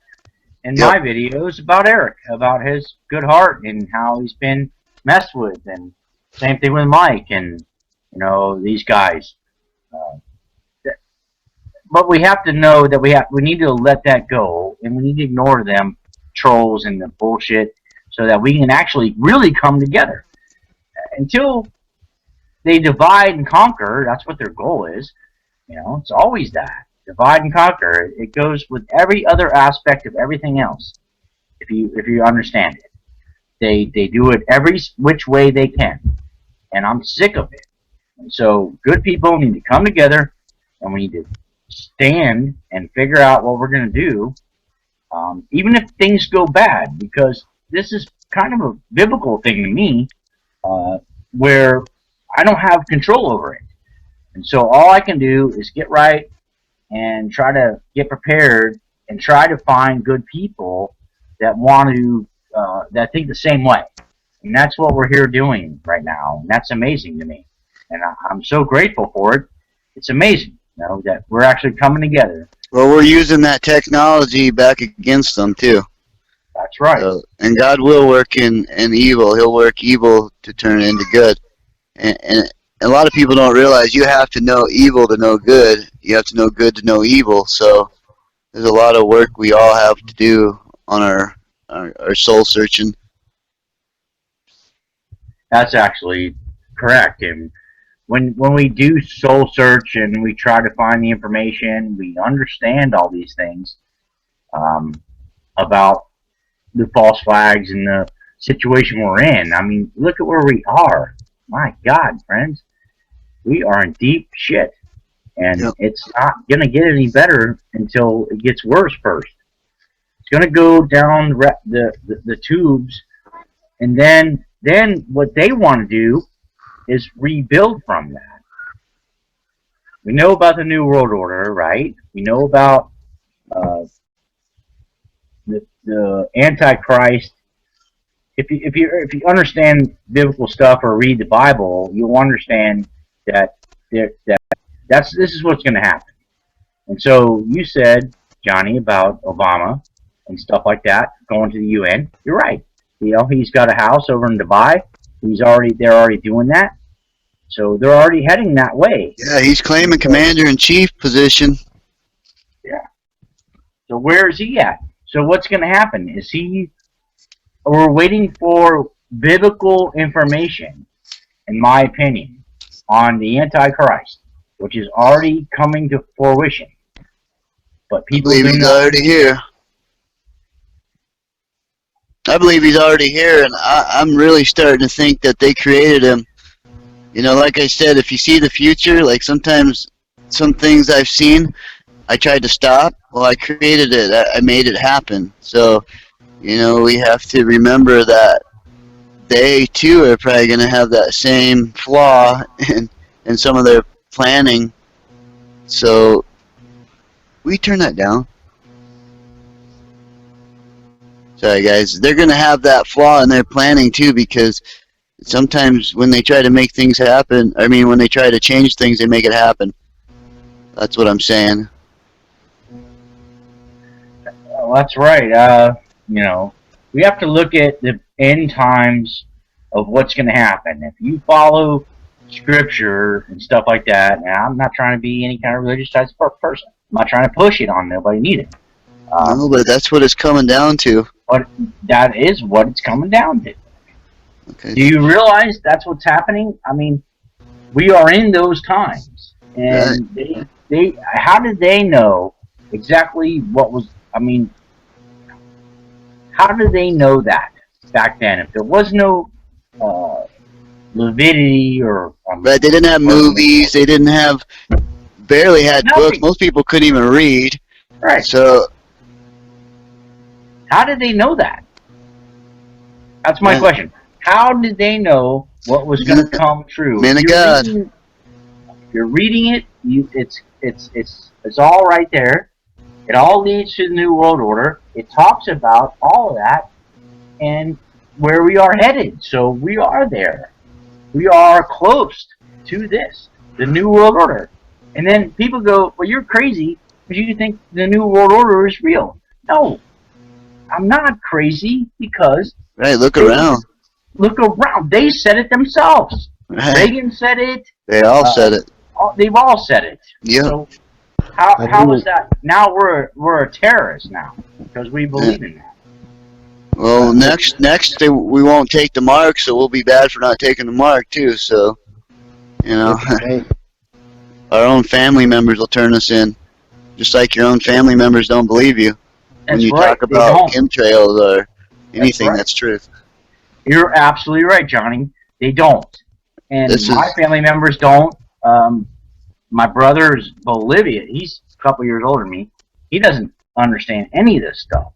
in my videos about Eric, about his good heart and how he's been messed with, and same thing with Mike and these guys. But we have to know that we need to let that go, and we need to ignore them trolls and the bullshit, so that we can actually really come together. Until they divide and conquer, that's what their goal is. It's always that. Divide and conquer. It goes with every other aspect of everything else. If you understand it. They do it every which way they can. And I'm sick of it. And so good people need to come together, and we need to stand and figure out what we're going to do, even if things go bad, because this is kind of a biblical thing to me, where I don't have control over it. And so all I can do is get right and try to get prepared and try to find good people that want to, that think the same way. And that's what we're here doing right now. And that's amazing to me. And I'm so grateful for it. It's amazing, that we're actually coming together. Well, we're using that technology back against them too. That's right. And God will work in evil. He'll work evil to turn it into good. And a lot of people don't realize you have to know evil to know good. You have to know good to know evil. So there's a lot of work we all have to do on our soul searching. That's actually correct. And when we do soul search and we try to find the information, we understand all these things about the false flags and the situation we're in. I mean, look at where we are. My God, friends, we are in deep shit, and it's not gonna get any better until it gets worse first. It's gonna go down the tubes, and then what they want to do is rebuild from that. We know about the New World Order, right? We know about the Antichrist. If you understand biblical stuff or read the Bible, you'll understand that this is what's going to happen. And so you said, Johnny, about Obama and stuff like that going to the UN. You're right. You know, he's got a house over in Dubai. They're already doing that. So they're already heading that way. Yeah, he's claiming commander-in-chief position. Yeah. So where is he at? So what's going to happen? We're waiting for biblical information, in my opinion, on the Antichrist, which is already coming to fruition. But people I believe he's already here. I believe he's already here, and I'm really starting to think that they created him. You know, like I said, if you see the future, like sometimes some things I've seen, I tried to stop. Well, I created it. I made it happen. So, you know, we have to remember that they, too, are probably going to have that same flaw in some of their planning. So, we turn that down. Sorry, guys. They're going to have that flaw in their planning, too, because sometimes when they try to make things happen, when they try to change things, they make it happen. That's what I'm saying. Well, that's right. You know, we have to look at the end times of what's going to happen. If you follow Scripture and stuff like that, and I'm not trying to be any kind of religious type of person. I'm not trying to push it on nobody neither. No, but that's what it's coming down to. But that is what it's coming down to. Okay. Do you realize that's what's happening? I mean, we are in those times, and they how did they know exactly what was? I mean, how did they know that back then? If there was no Leviticus or right, they didn't have movies. They didn't have barely had nothing. books. Most people couldn't even read. Right. So how did they know that? That's my question. How did they know what was going to come true? Man of God. You're reading it. It's all right there. It all leads to the New World Order. It talks about all of that and where we are headed. So we are there. We are close to this, the New World Order. And then people go, well, you're crazy because you think the New World Order is real. No, I'm not crazy because... Right, look around. Look around. They said it themselves. Right. Reagan said it. They all said it. They've all said it. Yeah. So how is that? Now we're a terrorist now because we believe in that. Well, next we won't take the mark, so we'll be bad for not taking the mark too. So, you know, our own family members will turn us in, just like your own family members don't believe you when you talk about chemtrails or anything that's truth. You're absolutely right, Johnny. They don't. And my family members don't. My brother's Bolivia. He's a couple years older than me. He doesn't understand any of this stuff.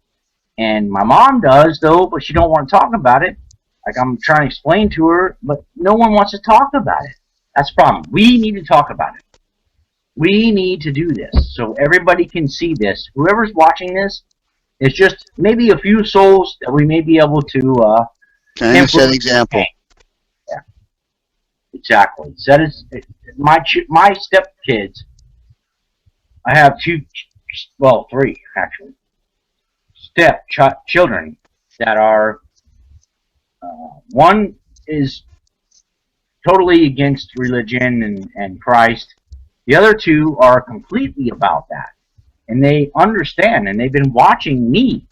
And my mom does, though, but she don't want to talk about it. Like I'm trying to explain to her, but no one wants to talk about it. That's the problem. We need to talk about it. We need to do this so everybody can see this. Whoever's watching this, it's just maybe a few souls that we may be able to... kind of set an example. Yeah, exactly. Set is my stepkids. I have three actually. Children that are. One is totally against religion and Christ. The other two are completely about that, and they understand, and they've been watching me,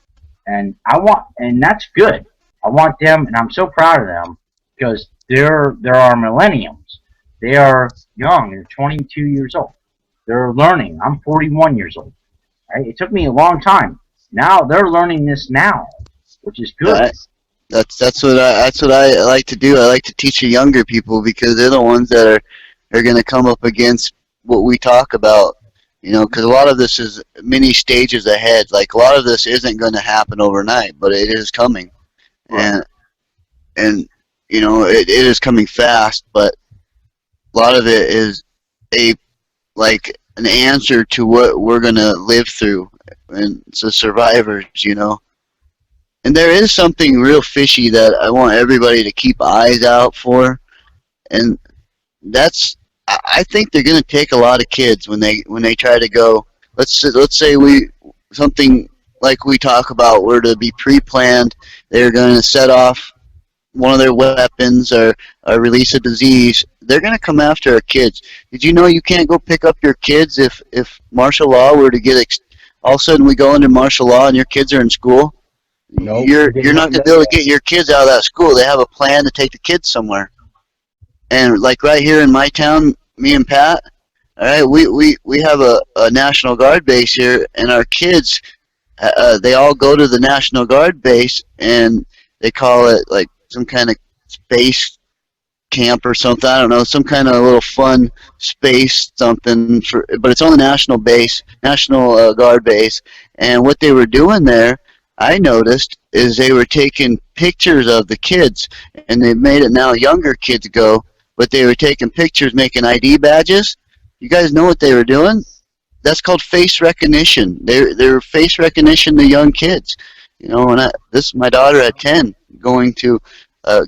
and that's good. I want them, and I'm so proud of them because they're our millenniums. They are young. They're 22 years old. They're learning. I'm 41 years old. Right? It took me a long time. Now they're learning this now, which is good. That's what I like to do. I like to teach the younger people because they're the ones that are going to come up against what we talk about. You know, because a lot of this is many stages ahead. Like a lot of this isn't going to happen overnight, but it is coming. Right. And you know it is coming fast, but a lot of it is an answer to what we're gonna live through, and it's the survivors, you know. And there is something real fishy that I want everybody to keep eyes out for, and that's I think they're going to take a lot of kids when they try to go. Let's say something like we talk about were to be pre-planned. They're going to set off one of their weapons or release a disease. They're going to come after our kids. Did you know you can't go pick up your kids if martial law were to get all of a sudden we go under martial law and your kids are in school? Nope, You're not going to be able to get your kids out of that school. They have a plan to take the kids somewhere. And like right here in my town, me and Pat, all right, we have a National Guard base here, and our kids, they all go to the National Guard base, and they call it like some kind of space camp or something. I don't know, some kind of little fun space something but it's on the National Guard base. And what they were doing there, I noticed, is they were taking pictures of the kids, and they made it now younger kids go, but they were taking pictures, making ID badges. You guys know what they were doing? That's called face recognition. They're face recognition to young kids. You know, and this is my daughter at 10 going to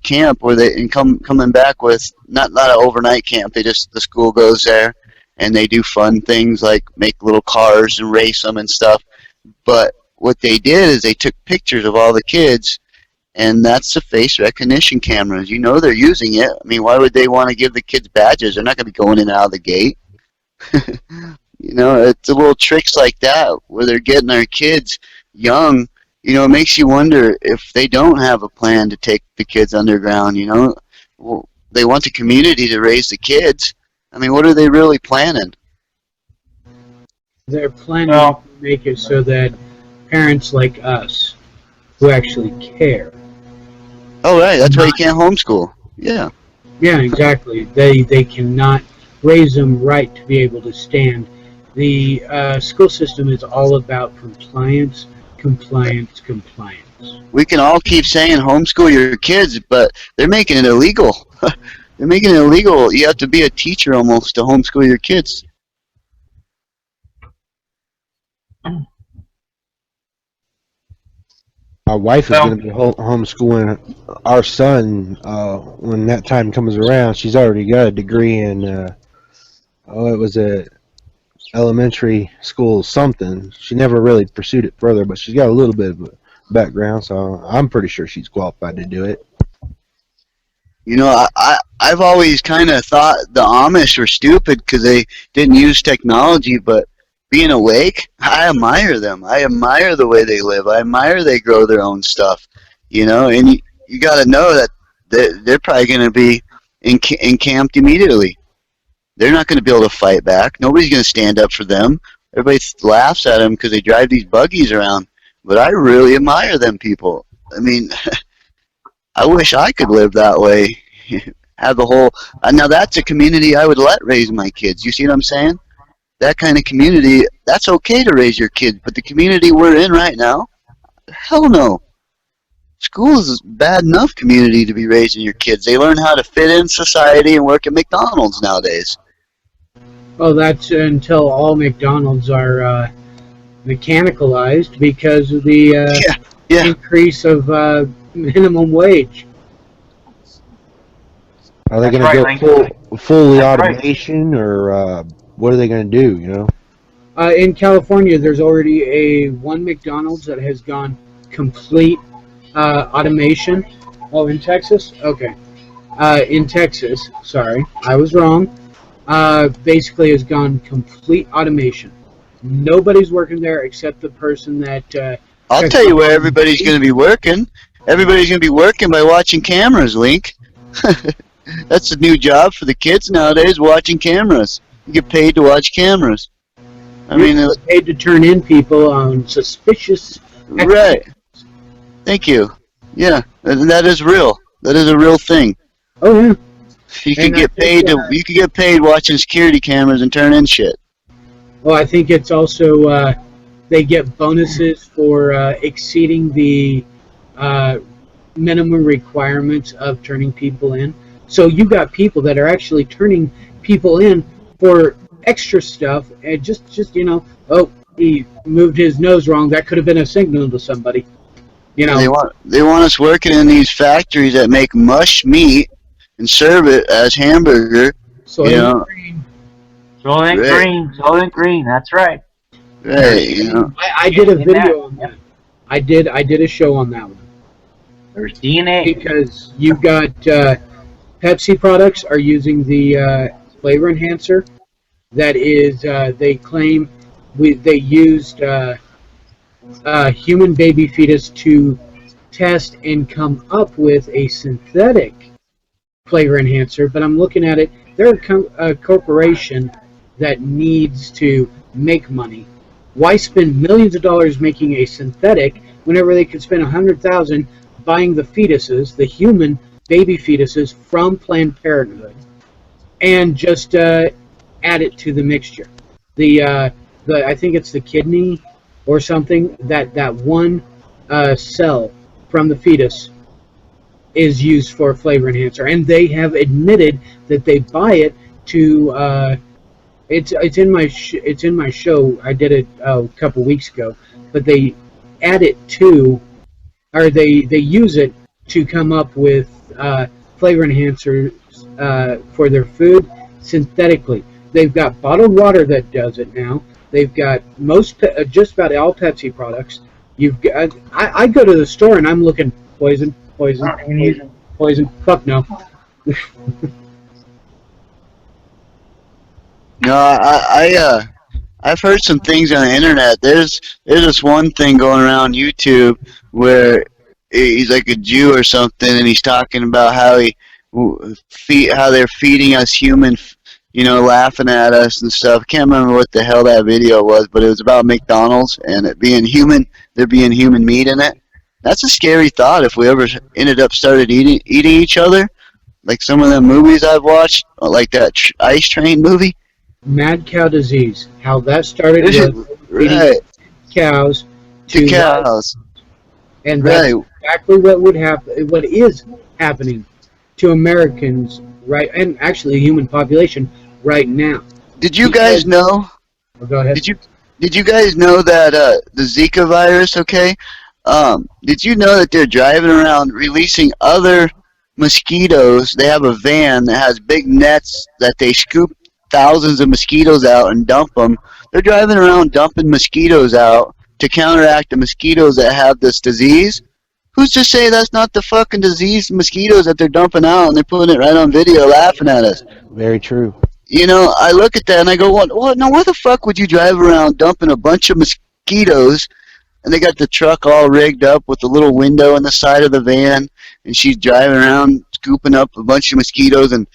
camp where coming back with not an overnight camp. The school goes there and they do fun things like make little cars and race them and stuff. But what they did is they took pictures of all the kids, and that's the face recognition cameras. You know they're using it. I mean, why would they want to give the kids badges? They're not going to be going in and out of the gate. You know, it's a little tricks like that where they're getting our kids young. You know, it makes you wonder if they don't have a plan to take the kids underground, you know. Well, they want the community to raise the kids. I mean, what are they really planning? They're planning to make it so that parents like us, who actually care. Oh, right. That's why you can't homeschool. Yeah. Yeah, exactly. They cannot raise them right to be able to stand. The school system is all about compliance, compliance, compliance. We can all keep saying homeschool your kids, but they're making it illegal. They're making it illegal. You have to be a teacher almost to homeschool your kids. My wife is going to be homeschooling our son when that time comes around. She's already got a degree in, it was a elementary school something. She never really pursued it further, but she's got a little bit of a background, so I'm pretty sure she's qualified to do it. You know, I've always kind of thought the Amish were stupid because they didn't use technology, but being awake, I admire them. I admire the way they live. I admire they grow their own stuff, you know, and you got to know that they're probably going to be encamped immediately. They're not going to be able to fight back. Nobody's going to stand up for them. Everybody laughs at them because they drive these buggies around, but I really admire them people. I mean, I wish I could live that way. Have the whole, now that's a community I would let raise my kids. You see what I'm saying? That kind of community, that's okay to raise your kids, but the community we're in right now, hell no. School is a bad enough community to be raising your kids. They learn how to fit in society and work at McDonald's nowadays. Well, that's until all McDonald's are mechanicalized because of the increase of minimum wage. Are they going to go fully automation, or what are they going to do, you know? In California, there's already one McDonald's that has gone complete automation. Oh, in Texas? Okay. In Texas, sorry, I was wrong. Basically has gone complete automation. Nobody's working there except the person that... I'll tell you where everybody's going to be working. Everybody's going to be working by watching cameras, Link. That's a new job for the kids nowadays, watching cameras. You get paid to watch cameras. I mean, paid to turn in people on suspicious... Right. Thank you. Yeah, and that is real. That is a real thing. Oh, yeah. You could get paid you could get paid watching security cameras and turn in shit. Well, I think it's also they get bonuses for exceeding the minimum requirements of turning people in. So you got people that are actually turning people in for extra stuff, and just you know, oh, he moved his nose wrong. That could have been a signal to somebody. You know, they want us working in these factories that make mush meat and serve it as hamburger Soylent Yeah. Green. Soylent Right. Green, Soylent Green. That's right. Right, you know. I did a In that, video on that. I did a show on that one There's DNA. because you've got Pepsi products are using the flavor enhancer. That is, they claim they used human baby fetus to test and come up with a synthetic flavor enhancer. But I'm looking at it; they're a corporation that needs to make money. Why spend millions of dollars making a synthetic whenever they could spend $100,000 buying the fetuses, the human baby fetuses from Planned Parenthood, and just add it to the mixture? The I think it's the kidney or something that one cell from the fetus is used for a flavor enhancer, and they have admitted that they buy it to. It's in my show. I did it a couple weeks ago, but they add it to, or they use it to come up with flavor enhancers for their food synthetically. They've got bottled water that does it now. They've got just about all Pepsi products. You've got. I go to the store and I'm looking poison. Fuck no. No, I've heard some things on the internet. There's this one thing going around YouTube where he's like a Jew or something, and he's talking about how how they're feeding us human, laughing at us and stuff. I can't remember what the hell that video was, but it was about McDonald's and it being human. There being human meat in it. That's a scary thought if we ever ended up started eating each other, like some of the movies I've watched, like that Ice Train movie. Mad cow disease. How that started with Right. cows To cows. and that's Right. exactly what would happen. What is happening to Americans, right? And actually, the human population right now. Did you guys know? Oh, go ahead. Did you guys know that the Zika virus? Okay. Did you know that they're driving around releasing other mosquitoes? They have a van that has big nets that they scoop thousands of mosquitoes out and dump them. They're driving around dumping mosquitoes out to counteract the mosquitoes that have this disease. Who's to say that's not the fucking diseased mosquitoes that they're dumping out and they're putting it right on video laughing at us? Very true. I look at that and I go, what? Now, where the fuck would you drive around dumping a bunch of mosquitoes? And they got the truck all rigged up with a little window on the side of the van, and she's driving around scooping up a bunch of mosquitoes and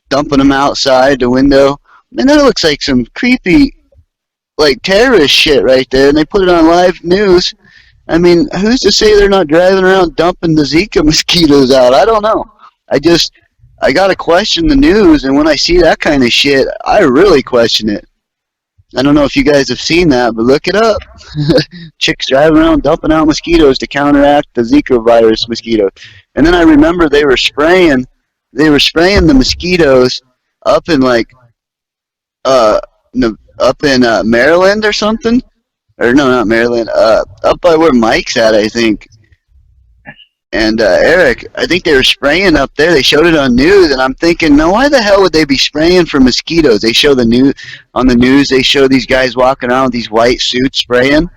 dumping them outside the window. Man, that looks like some creepy, like, terrorist shit right there, and they put it on live news. I mean, who's to say they're not driving around dumping the Zika mosquitoes out? I don't know. I gotta question the news, and when I see that kind of shit, I really question it. I don't know if you guys have seen that, but look it up. Chicks driving around dumping out mosquitoes to counteract the Zika virus mosquito. And then I remember they were spraying the mosquitoes up in Maryland or something. Or no, not Maryland. Up by where Mike's at, I think. And Eric, I think they were spraying up there. They showed it on news, and I'm thinking, now why the hell would they be spraying for mosquitoes? They show on the news. They show these guys walking around with these white suits spraying,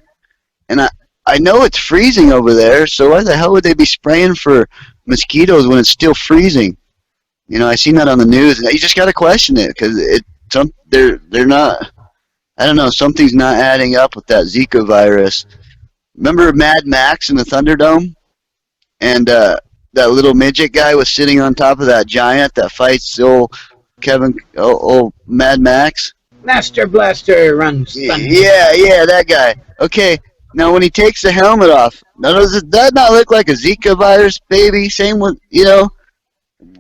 and I know it's freezing over there. So why the hell would they be spraying for mosquitoes when it's still freezing? I seen that on the news, and you just got to question it because they're not. I don't know. Something's not adding up with that Zika virus. Remember Mad Max in the Thunderdome? And that little midget guy was sitting on top of that giant that fights old Mad Max. Master Blaster runs. Yeah, that guy. Okay, now when he takes the helmet off, now does that not look like a Zika virus, baby? Same with,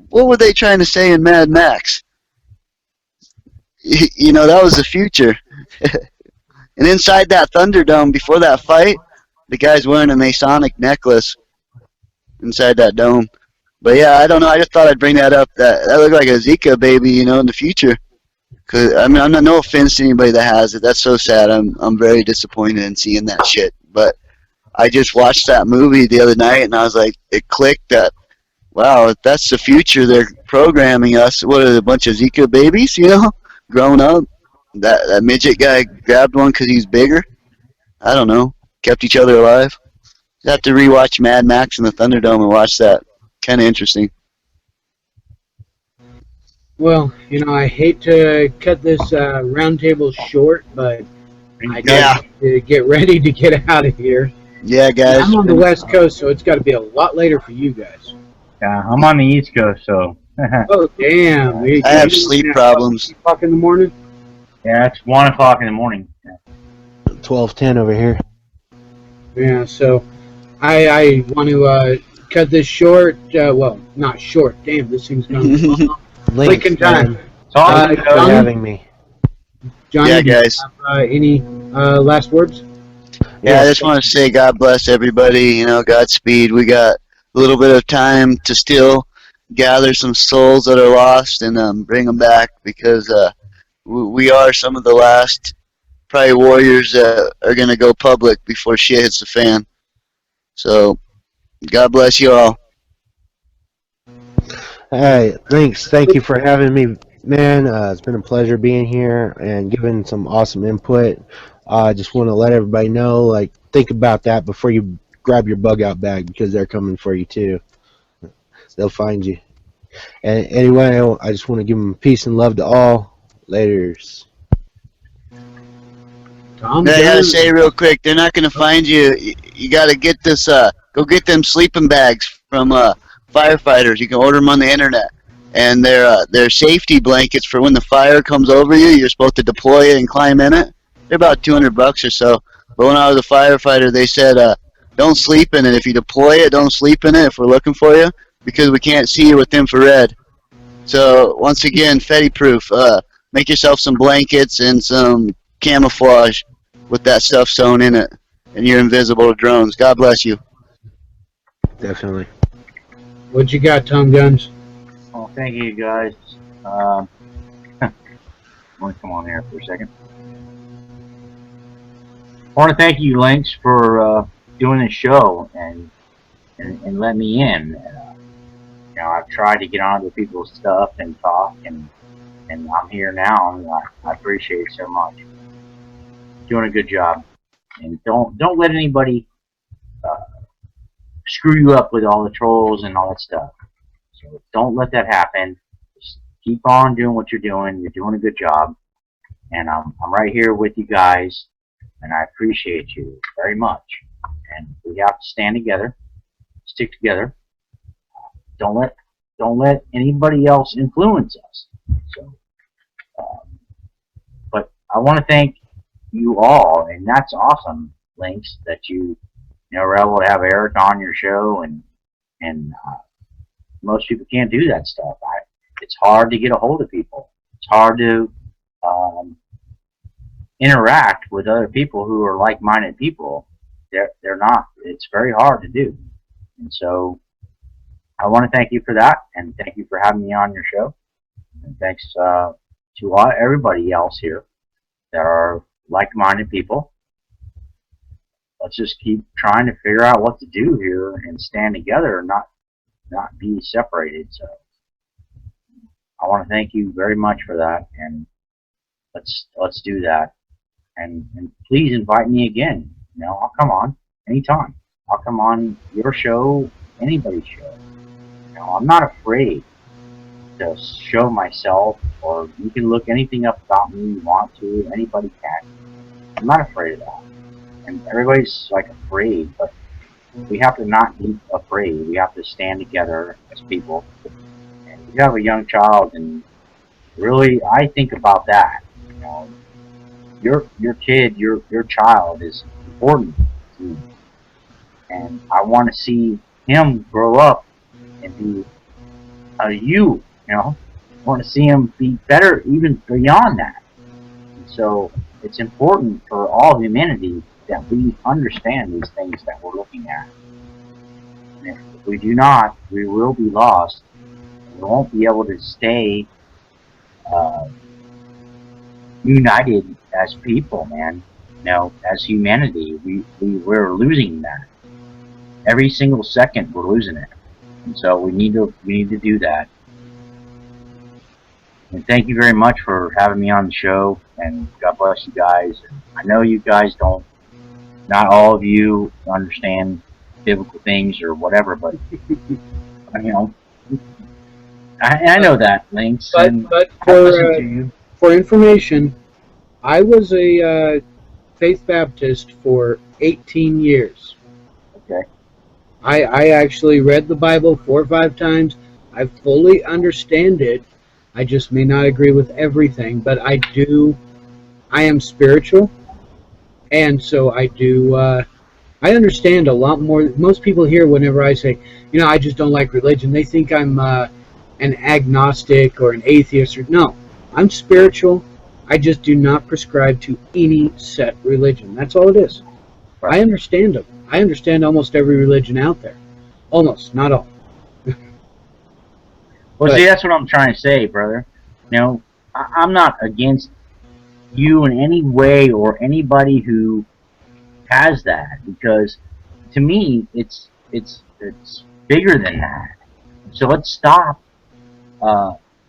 what were they trying to say in Mad Max? That was the future. And inside that Thunderdome, before that fight, the guy's wearing a Masonic necklace inside that dome. But yeah, I don't know. I just thought I'd bring that up. That looked like a Zika baby, in the future. Cause I'm not, no offense to anybody that has it. That's so sad. I'm very disappointed in seeing that shit. But I just watched that movie the other night, and I was like, it clicked that wow, if that's the future they're programming us. What are they, a bunch of Zika babies, grown up? That midget guy grabbed one because he's bigger. I don't know. Kept each other alive. You have to rewatch Mad Max and the Thunderdome and watch that. Kind of interesting. Well, I hate to cut this roundtable short, but I got to get ready to get out of here. Yeah, guys. I'm on the West Coast, so it's got to be a lot later for you guys. Yeah, I'm on the East Coast, so. Oh, damn. I have sleep problems. 3 o'clock in the morning? Yeah, it's 1 o'clock in the morning. 12:10 over here. Yeah, so I want to cut this short. Well, not short. Damn, this thing's going long. Lincoln time. Talk Thanks for having me. Johnny, Yeah, do you guys. have, any last words? Yeah, I just want to say God bless everybody. Godspeed. We got a little bit of time to still gather some souls that are lost and bring them back, because we are some of the last probably warriors that are going to go public before shit hits the fan. So, God bless you all. Hey, thanks. Thank you for having me, man. It's been a pleasure being here and giving some awesome input. I just want to let everybody know, think about that before you grab your bug out bag, because they're coming for you too. They'll find you. And anyway, I just want to give them peace and love to all. Laters. Tom, I gotta say real quick, they're not gonna find you. You gotta get this. Go get them sleeping bags from firefighters. You can order them on the internet, and they're safety blankets for when the fire comes over you. You're supposed to deploy it and climb in it. They're about $200 or so. But when I was a firefighter, they said don't sleep in it. If you deploy it, don't sleep in it if we're looking for you, because we can't see you with infrared. So once again, Fetty proof. Make yourself some blankets and some camouflage with that stuff sewn in it, and you're invisible to drones. God bless you. Definitely. What you got, Tom Guns? Well, thank you, guys. I want to come on here for a second. I want to thank you, Lynx, for doing this show and let me in. I've tried to get onto people's stuff and talk, and I'm here now, and I appreciate it so much. Doing a good job, and don't let anybody screw you up with all the trolls and all that stuff. So don't let that happen. Just keep on doing what you're doing. You're doing a good job, and I'm right here with you guys, and I appreciate you very much. And we have to stand together, stick together. Don't let anybody else influence us. So, but I want to thank you all, and that's awesome, Lynx, that you were able to have Eric on your show, and most people can't do that stuff. It's hard to get a hold of people. It's hard to interact with other people who are like-minded people. They're not. It's very hard to do, and so I want to thank you for that, and thank you for having me on your show, and thanks to everybody else here that are like-minded people. Let's just keep trying to figure out what to do here and stand together and not be separated. So I want to thank you very much for that, and let's do that. And please invite me again. I'll come on anytime. I'll come on your show, anybody's show. I'm not afraid to show myself, or you can look anything up about me you want to. Anybody can. I'm not afraid of that. And everybody's afraid, but we have to not be afraid. We have to stand together as people. And if you have a young child, and really, I think about that. Your kid, your child is important to me, and I want to see him grow up and be you. I want to see him be better, even beyond that. And so it's important for all humanity that we understand these things that we're looking at. And if we do not, we will be lost. We won't be able to stay united as people, man. As humanity, we're losing that. Every single second, we're losing it. And so we need to do that. And thank you very much for having me on the show, and God bless you guys. I know you guys don't, not all of you understand biblical things or whatever, but you know, I know that, Lynx. And But I listen to you. for information, I was a Faith Baptist for 18 years. Okay. I actually read the Bible 4 or 5 times. I fully understand it. I just may not agree with everything, but I am spiritual, and so I understand a lot more. Most people here, whenever I say, I just don't like religion, they think I'm an agnostic or an atheist. No, I'm spiritual. I just do not prescribe to any set religion. That's all it is. Right. I understand them. I understand almost every religion out there. Almost, not all. Well, see, that's what I'm trying to say, brother. I'm not against you in any way or anybody who has that, because to me, it's bigger than that. So let's stop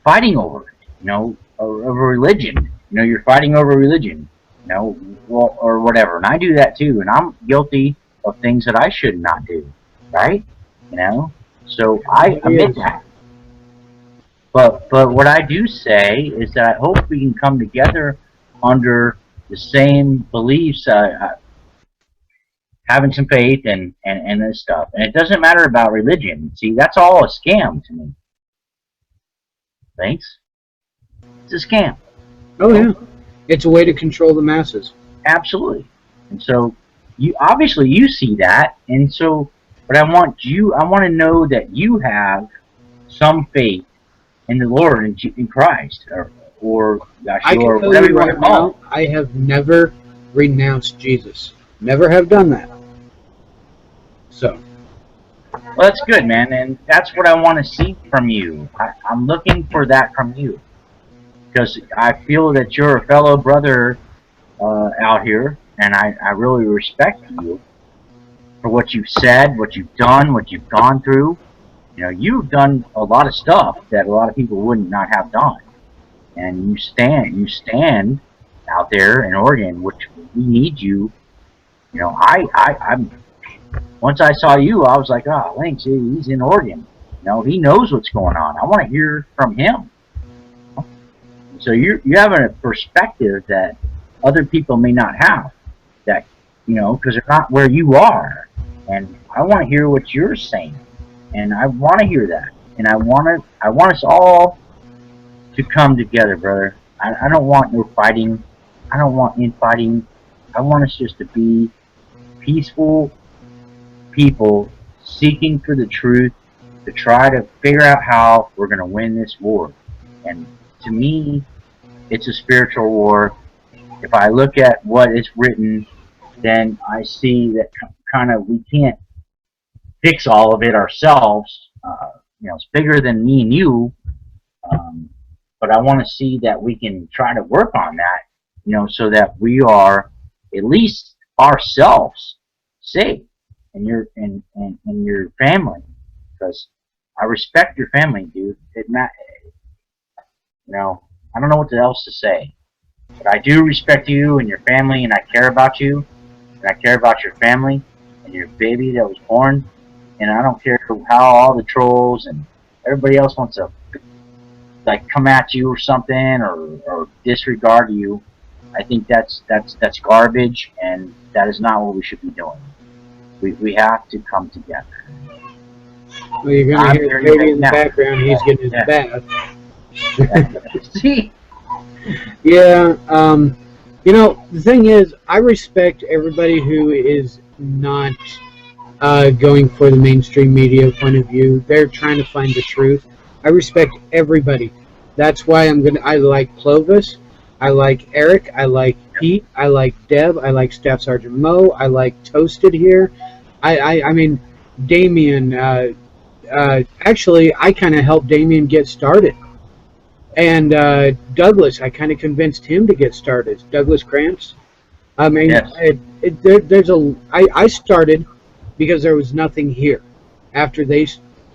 fighting over it. Over religion. You're fighting over religion. Or whatever, and I do that too, and I'm guilty of things that I should not do, right? So I admit that. But what I do say is that I hope we can come together under the same beliefs, having some faith and this stuff. And it doesn't matter about religion. See, that's all a scam to me. Thanks. It's a scam. Oh yeah, it's a way to control the masses. Absolutely. And so you obviously you see that, and so but I want to know that you have some faith in the Lord, in Christ, or I can tell whatever you you want right to call it. now, I have never renounced Jesus. Never have done that. So. Well, that's good, man, and that's what I want to see from you. I'm looking for that from you, because I feel that you're a fellow brother out here, and I really respect you for what you've said, what you've done, what you've gone through. You've done a lot of stuff that a lot of people would not have done, and you stand out there in Oregon, which we need you. I'm once I saw you, I was like, oh, Lynx, he's in Oregon. He knows what's going on. I want to hear from him. So you have a perspective that other people may not have, that because they're not where you are, and I want to hear what you're saying. And I want to hear that, and I want us all to come together, brother. I don't want no fighting. I don't want infighting. I want us just to be peaceful people seeking for the truth, to try to figure out how we're going to win this war. And to me, it's a spiritual war. If I look at what is written, then I see that kind of we can't fix all of it ourselves. It's bigger than me and you, but I want to see that we can try to work on that, so that we are at least ourselves safe, and your family, because I respect your family, dude. I don't know what else to say, but I do respect you and your family, and I care about you, and I care about your family and your baby that was born. And I don't care how all the trolls and everybody else wants to come at you or something, or disregard you. I think that's garbage, and that is not what we should be doing. We have to come together. Well, you're going to hear the baby in the background. He's getting his bath. See? Yeah. The thing is, I respect everybody who is not going for the mainstream media point of view. They're trying to find the truth. I respect everybody. That's why I like Clovis. I like Eric. I like Pete. I like Deb. I like Staff Sergeant Mo. I like Toasted here. I mean, Damien. Actually, I kind of helped Damien get started. And Douglas, I kind of convinced him to get started. Douglas Krantz. I mean, yes. I started because there was nothing here. After they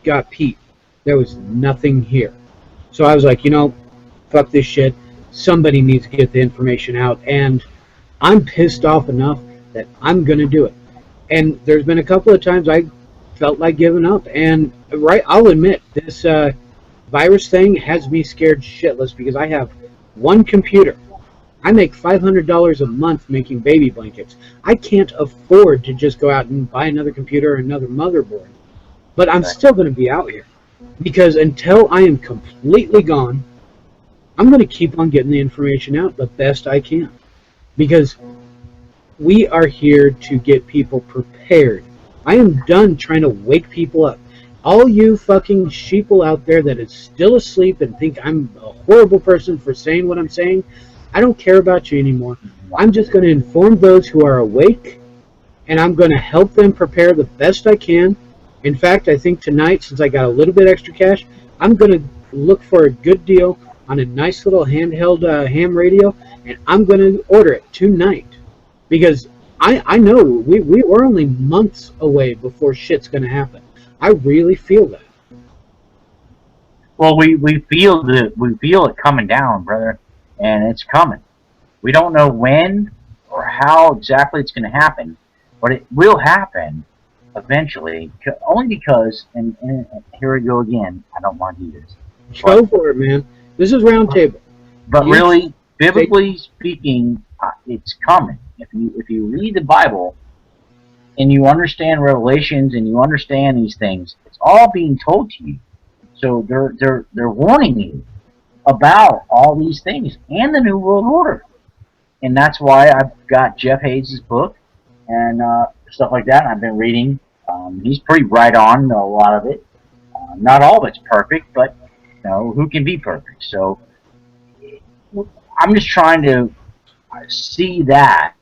got Pete. There was nothing here. So I was like, fuck this shit. Somebody needs to get the information out, and I'm pissed off enough that I'm going to do it. And there's been a couple of times I felt like giving up, and I'll admit, this virus thing has me scared shitless because I have one computer. I make $500 a month making baby blankets. I can't afford to just go out and buy another computer or another motherboard. But I'm still going to be out here. Because until I am completely gone, I'm going to keep on getting the information out the best I can. Because we are here to get people prepared. I am done trying to wake people up. All you fucking sheeple out there that is still asleep and think I'm a horrible person for saying what I'm saying, I don't care about you anymore. I'm just going to inform those who are awake, and I'm going to help them prepare the best I can. In fact, I think tonight, since I got a little bit extra cash, I'm going to look for a good deal on a nice little handheld ham radio, and I'm going to order it tonight. Because I know we're only months away before shit's going to happen. I really feel that. Well, we feel it coming down, brother, and it's coming. We don't know when or how exactly it's going to happen, but it will happen eventually. Only because, and here we go again. I don't want to do this. Go for it, man. This is Roundtable. But really, biblically speaking, it's coming. If you read the Bible and you understand Revelations and you understand these things, it's all being told to you. So they're warning you about all these things and the New World Order, and that's why I've got Jeff Hayes' book and stuff like that. I've been reading. He's pretty right on a lot of it. Not all of it's perfect, but who can be perfect? So I'm just trying to see that,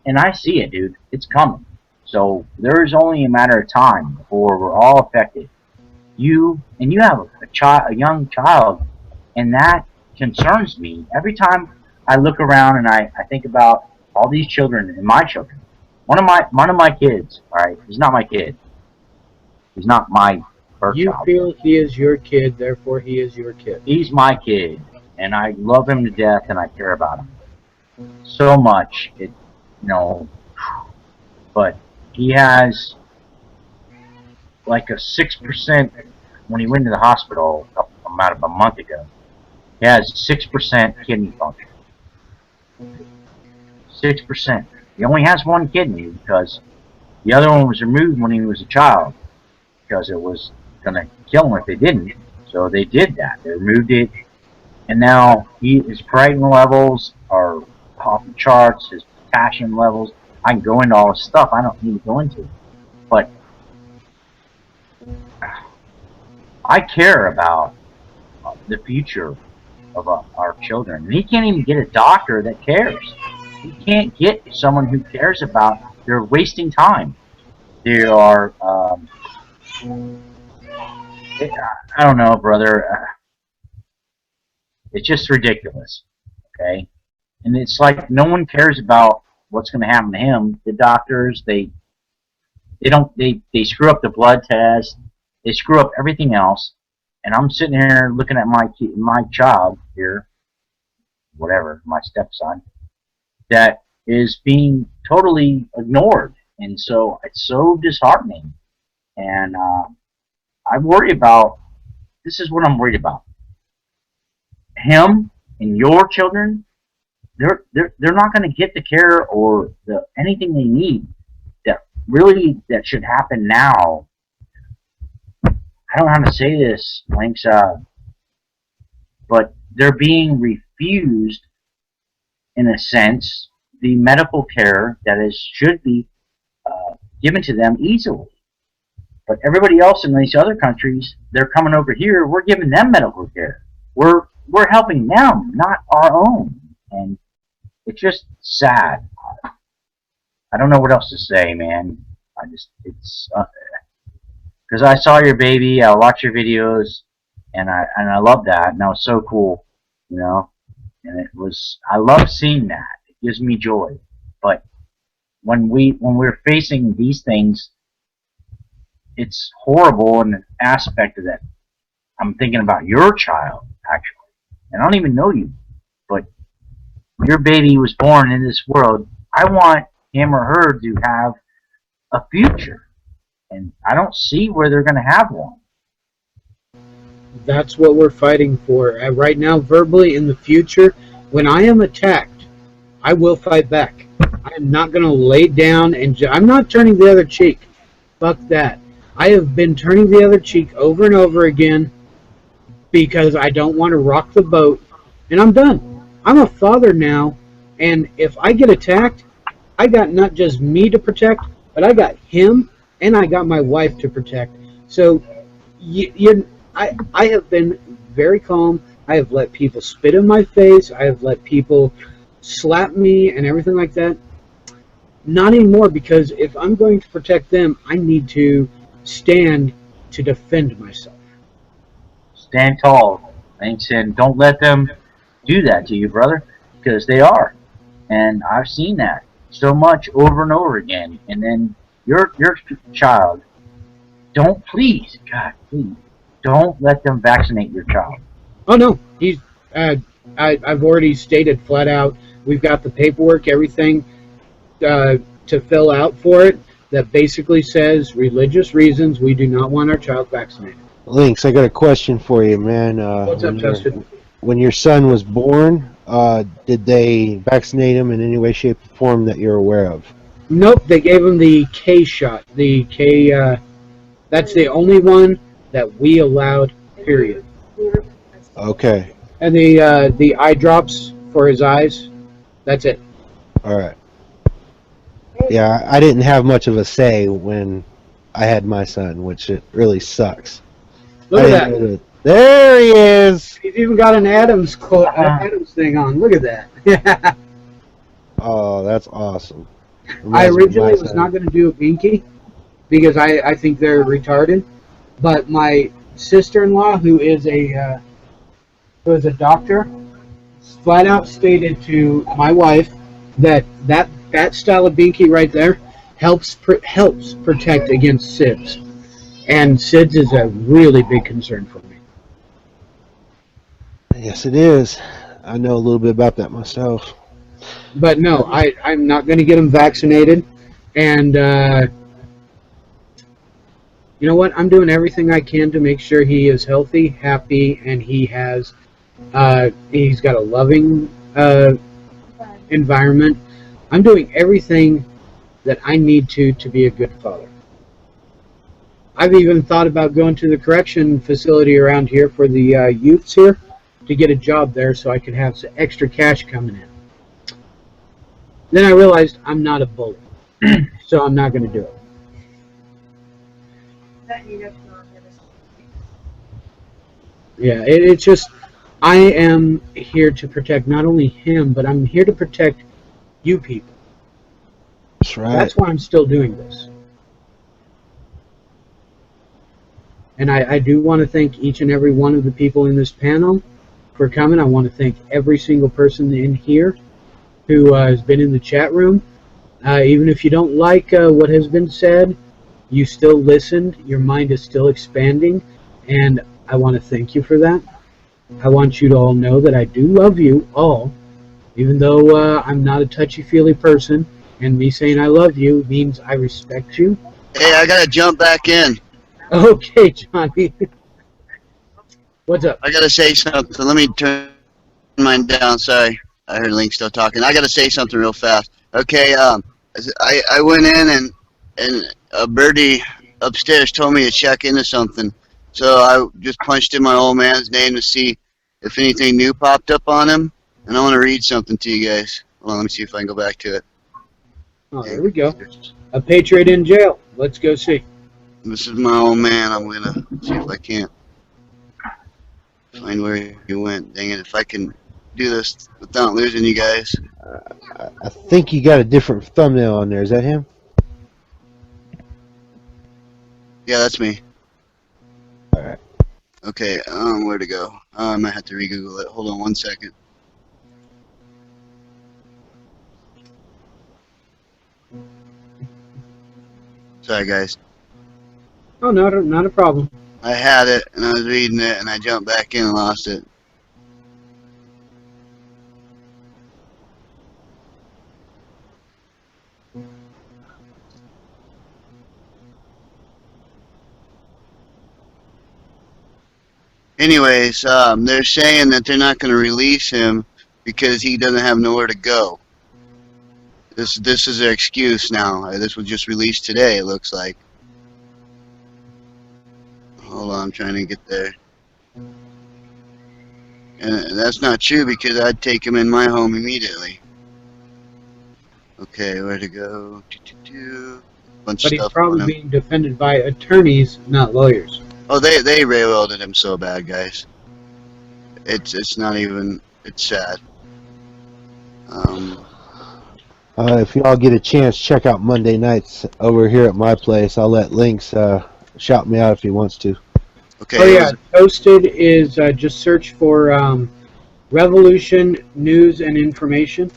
and I see it, dude. It's coming. So there's only a matter of time before we're all affected. You have a young child, and that concerns me. Every time I look around and I think about all these children and my children. One of my kids, all right, he's not my kid. He's not my birth You child. feel he is your kid, therefore he is your kid. He's my kid, and I love him to death, and I care about him so much. But he has like a 6%. When he went to the hospital about a month ago, he has 6% kidney function. 6%. He only has one kidney because the other one was removed when he was a child because it was going to kill him if they didn't. So they did that. They removed it, and now his creatinine levels are off the charts. His potassium levels. I can go into all this stuff. I don't need to go into it, but I care about the future of our children. And he can't even get a doctor that cares. He can't get someone who cares about. They're wasting time. They are. I don't know, brother. It's just ridiculous. Okay, and it's like no one cares about what's going to happen to him. The doctors, they screw up the blood test. They screw up everything else, and I'm sitting here looking at my child here, whatever, my stepson, that is being totally ignored, and so it's so disheartening. And I worry about. This is what I'm worried about. Him and your children, they're not going to get the care or anything they need that should happen now. I don't know how to say this, Lynx, but they're being refused, in a sense, the medical care that should be given to them easily. But everybody else in these other countries, they're coming over here. We're giving them medical care. We're helping them, not our own, and it's just sad. I don't know what else to say, man. It's because I saw your baby, I watched your videos, and I love that, and that was so cool, And I love seeing that. It gives me joy. But when we're facing these things, it's horrible in an aspect of that. I'm thinking about your child, actually. And I don't even know you, but your baby was born in this world. I want him or her to have a future. And I don't see where they're going to have one. That's what we're fighting for. Right now, verbally, in the future, when I am attacked, I will fight back. I am not going to lay down and I'm not turning the other cheek. Fuck that. I have been turning the other cheek over and over again because I don't want to rock the boat, and I'm done. I'm a father now, and if I get attacked, I got not just me to protect, but I got him, and I got my wife to protect. So, I have been very calm. I have let people spit in my face. I have let people slap me and everything like that. Not anymore, because if I'm going to protect them, I need to stand to defend myself. Stand tall. And said, don't let them do that to you, brother, because they are. And I've seen that so much over and over again. And then your child, please, don't let them vaccinate your child. Oh no, he's. I've already stated flat out. We've got the paperwork, everything to fill out for it. That basically says religious reasons. We do not want our child vaccinated. Lynx, I got a question for you, man. What's up, Justin? When your son was born, did they vaccinate him in any way, shape, or form that you're aware of? Nope, they gave him the K shot. The K. That's the only one that we allowed. Period. Okay. And the eye drops for his eyes. That's it. All right. Yeah, I didn't have much of a say when I had my son, which it really sucks. Look at that. There he is. He's even got an Adams Adams thing on. Look at that. Oh, that's awesome. I originally was not going to do a binky because I think they're retarded, but my sister-in-law, who is a doctor, flat out stated to my wife that style of binky right there helps protect against SIDS, and SIDS is a really big concern for me. Yes, it is. I know a little bit about that myself. But no, I'm not going to get him vaccinated, and you know what? I'm doing everything I can to make sure he is healthy, happy, and he's got a loving environment. I'm doing everything that I need to be a good father. I've even thought about going to the correction facility around here for the youths here to get a job there so I could have some extra cash coming in. Then I realized I'm not a bully, so I'm not going to do it. Yeah, it's just, I am here to protect not only him, but I'm here to protect you people. That's right. That's why I'm still doing this. And I do want to thank each and every one of the people in this panel for coming. I want to thank every single person in here who has been in the chat room. Even if you don't like what has been said, you still listened. Your mind is still expanding. And I want to thank you for that. I want you to all know that I do love you all. Even though I'm not a touchy-feely person, and me saying I love you means I respect you. Hey, I gotta jump back in. Okay, Johnny. What's up? I gotta say something. Let me turn mine down. Sorry, I heard Link still talking. I gotta say something real fast. Okay, I went in and a birdie upstairs told me to check into something. So I just punched in my old man's name to see if anything new popped up on him. And I want to read something to you guys. Hold on, let me see if I can go back to it. Oh, there we go. A patriot in jail. Let's go see. This is my old man. I'm going to see if I can't find where he went. Dang it, if I can do this without losing you guys. I think you got a different thumbnail on there. Is that him? Yeah, that's me. Alright. Okay, where to go? I might have to re-Google it. Hold on one second. Sorry, guys. Oh, not a problem. I had it and I was reading it and I jumped back in and lost it. Anyways, they're saying that they're not going to release him because he doesn't have nowhere to go. This is their excuse now. This was just released today, it looks like. Hold on, I'm trying to get there. And that's not true because I'd take him in my home immediately. Okay, where to go? Bunch But of he's stuff probably on him. being defended by attorneys, not lawyers. Oh, they railroaded him so bad, guys. It's not even. It's sad. If y'all get a chance, check out Monday nights over here at my place. I'll let Lynx shout me out if he wants to. Okay. Oh yeah, Toasted is just search for Revolution News and Information.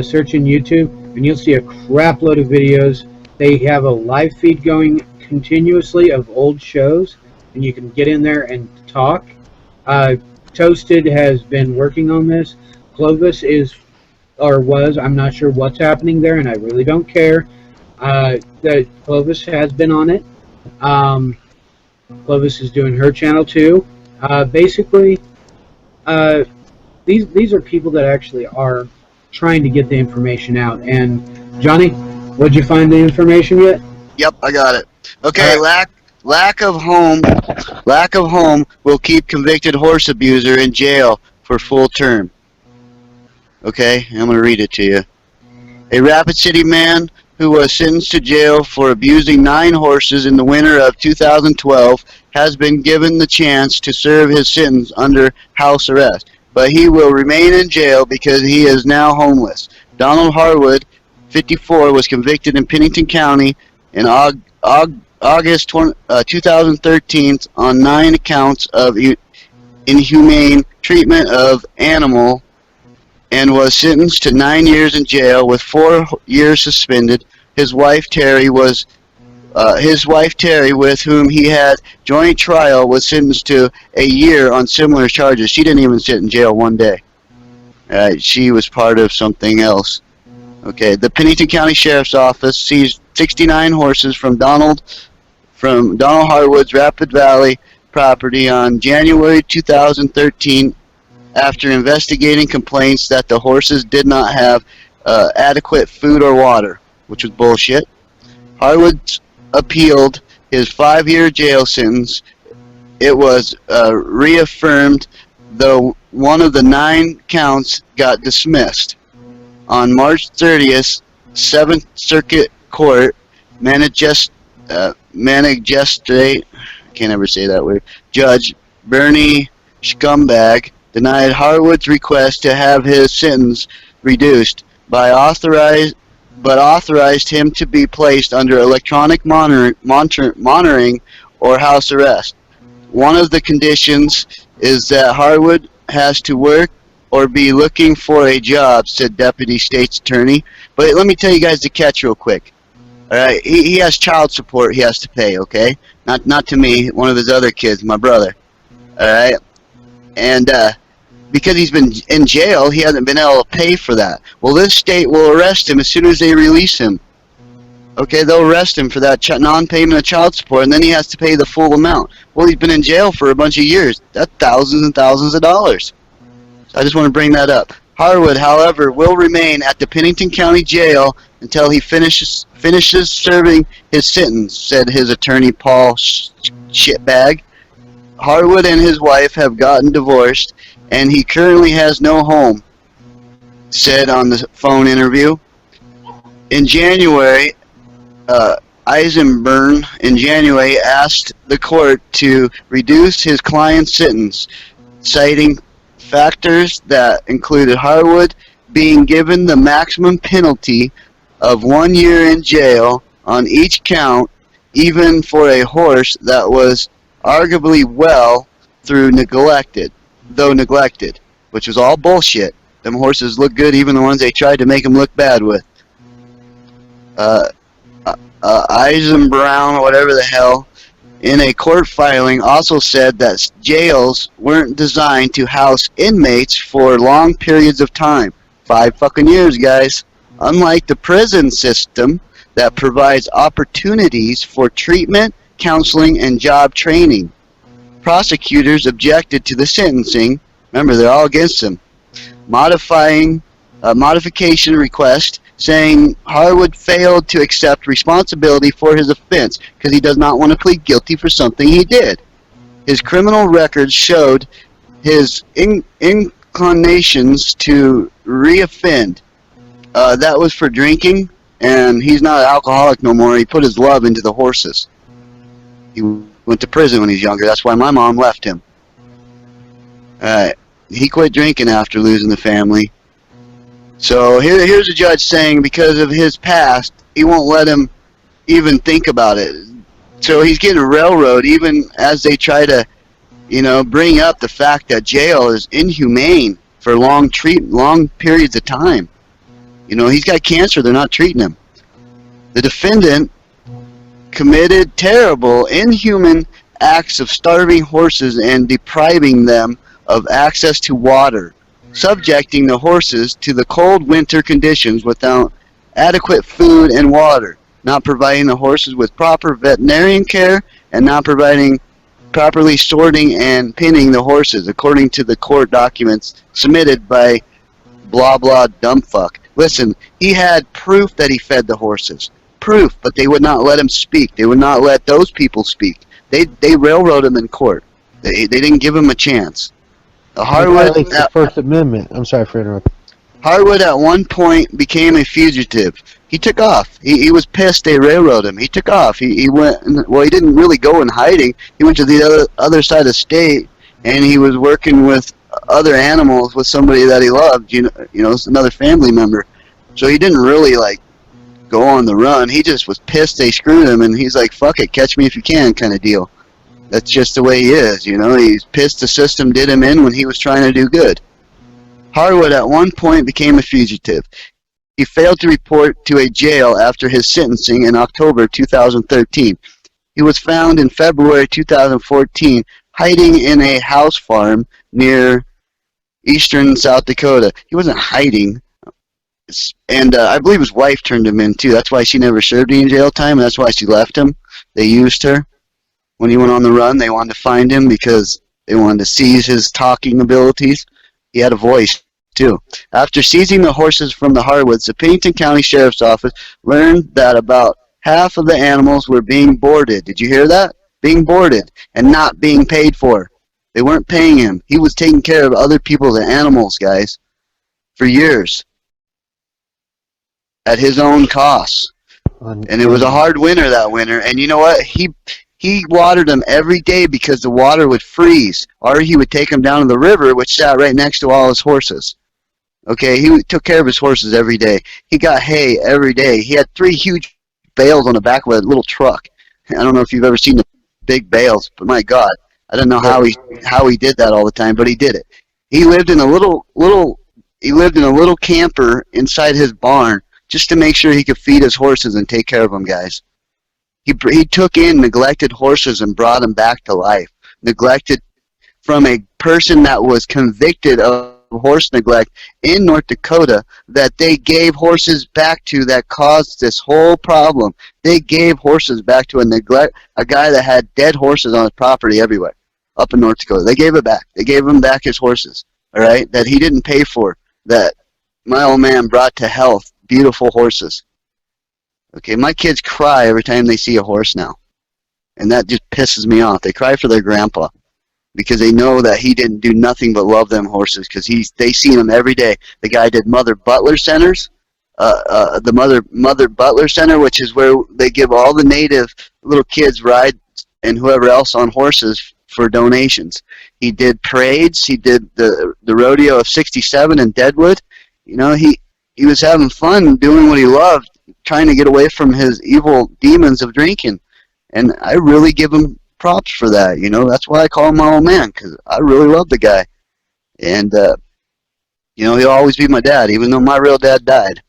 Search in YouTube, and you'll see a crap load of videos. They have a live feed going continuously of old shows, and you can get in there and talk. Toasted has been working on this. Clovis is, or was, I'm not sure what's happening there, and I really don't care. The Clovis has been on it. Clovis is doing her channel too. Basically, these are people that actually are trying to get the information out. And Johnny, would you find the information yet? Yep, I got it. Okay, lack of home will keep convicted horse abuser in jail for full term. Okay, I'm gonna read it to you. A Rapid City man who was sentenced to jail for abusing 9 horses in the winter of 2012 has been given the chance to serve his sentence under house arrest, but he will remain in jail because he is now homeless. Donald Harwood, 54, was convicted in Pennington County in August 2013 on 9 counts of inhumane treatment of animal and was sentenced to 9 years in jail with 4 years suspended. His wife Terry, with whom he had joint trial, was sentenced to a year on similar charges. She didn't even sit in jail one day. She was part of something else. Okay, the Pennington County Sheriff's Office seized 69 horses from Donald Harwood's Rapid Valley property on January 2013 after investigating complaints that the horses did not have adequate food or water, which was bullshit. Harwood appealed his 5-year jail sentence. It was reaffirmed, though one of the 9 counts got dismissed. On March 30th, 7th Circuit Court, Magistrate, I can't ever say that word, Judge Bernie Scumbag denied Harwood's request to have his sentence reduced, but authorized him to be placed under electronic monitoring or house arrest. One of the conditions is that Harwood has to work or be looking for a job, said Deputy State's Attorney. But let me tell you guys the catch real quick. All right, he has child support he has to pay, okay? Not to me, one of his other kids, my brother. All right? And because he's been in jail, he hasn't been able to pay for that. Well, this state will arrest him as soon as they release him. Okay, they'll arrest him for that non-payment of child support, and then he has to pay the full amount. Well, he's been in jail for a bunch of years. That's thousands and thousands of dollars. So I just want to bring that up. Harwood, however, will remain at the Pennington County Jail until he finishes serving his sentence, said his attorney Paul Shitbag. Harwood and his wife have gotten divorced, and he currently has no home, said on the phone interview. In January, Eisenborn asked the court to reduce his client's sentence, citing factors that included Harwood being given the maximum penalty of 1 year in jail on each count, even for a horse that was arguably neglected, which was all bullshit. Them horses look good, even the ones they tried to make them look bad with. Eisenbrown, or whatever the hell, in a court filing also said that jails weren't designed to house inmates for long periods of time. 5 fucking years, guys. Unlike the prison system that provides opportunities for treatment, counseling, and job training. Prosecutors objected to the sentencing. Remember, they're all against him. Modification request saying Harwood failed to accept responsibility for his offense because he does not want to plead guilty for something he did. His criminal records showed his inclinations to reoffend. That was for drinking, and he's not an alcoholic no more. He put his love into the horses. He went to prison when he was younger. That's why my mom left him. He quit drinking after losing the family. So here's a judge saying because of his past, he won't let him even think about it. So he's getting railroaded even as they try to, bring up the fact that jail is inhumane for long periods of time. He's got cancer. They're not treating him. The defendant committed terrible, inhuman acts of starving horses and depriving them of access to water, subjecting the horses to the cold winter conditions without adequate food and water, not providing the horses with proper veterinarian care, and not properly sorting and pinning the horses, according to the court documents submitted by blah blah dumbfuck. Listen, he had proof that he fed the horses. Proof, but they would not let him speak. They would not let those people speak. They railroaded him in court. They didn't give him a chance. Harwood, the First Amendment. I'm sorry for interrupting. Harwood at one point became a fugitive. He took off. He was pissed they railroaded him. He took off. He went. Well, he didn't really go in hiding. He went to the other side of the state, and he was working with other animals with somebody that he loved. Another family member. So he didn't really go on the run. He just was pissed they screwed him, and he's like, "Fuck it, catch me if you can," kind of deal. That's just the way he is, He's pissed the system did him in when he was trying to do good. Harwood at one point became a fugitive. He failed to report to a jail after his sentencing in October 2013. He was found in February 2014 hiding in a house farm near eastern South Dakota. He wasn't hiding. And I believe his wife turned him in, too. That's why she never served any jail time, and that's why she left him. They used her. When he went on the run, they wanted to find him because they wanted to seize his talking abilities. He had a voice, too. After seizing the horses from the Harwoods, the Pennington County Sheriff's Office learned that about half of the animals were being boarded. Did you hear that? Being boarded and not being paid for. They weren't paying him. He was taking care of other people's animals, guys, for years at his own cost. And it was a hard winter that winter. And you know what? He watered them every day because the water would freeze, or he would take them down to the river, which sat right next to all his horses. Okay, he took care of his horses every day. He got hay every day. He had 3 huge bales on the back of a little truck. I don't know if you've ever seen the big bales, but my God, I don't know how he did that all the time, but he did it. He lived in a little camper inside his barn just to make sure he could feed his horses and take care of them, guys. He took in neglected horses and brought them back to life. Neglected from a person that was convicted of horse neglect in North Dakota that they gave horses back to that caused this whole problem. They gave horses back to a guy that had dead horses on his property everywhere up in North Dakota. They gave it back. They gave him back his horses, all right, that he didn't pay for, that my old man brought to health, beautiful horses. Okay, my kids cry every time they see a horse now, and that just pisses me off. They cry for their grandpa because they know that he didn't do nothing but love them horses because they see them every day. The guy did Mother Butler Centers, the Mother Butler Center, which is where they give all the native little kids rides and whoever else on horses for donations. He did parades. He did the rodeo of '67 in Deadwood. He was having fun doing what he loved, trying to get away from his evil demons of drinking. And I really give him props for that. That's why I call him my old man, because I really love the guy. And, he'll always be my dad, even though my real dad died.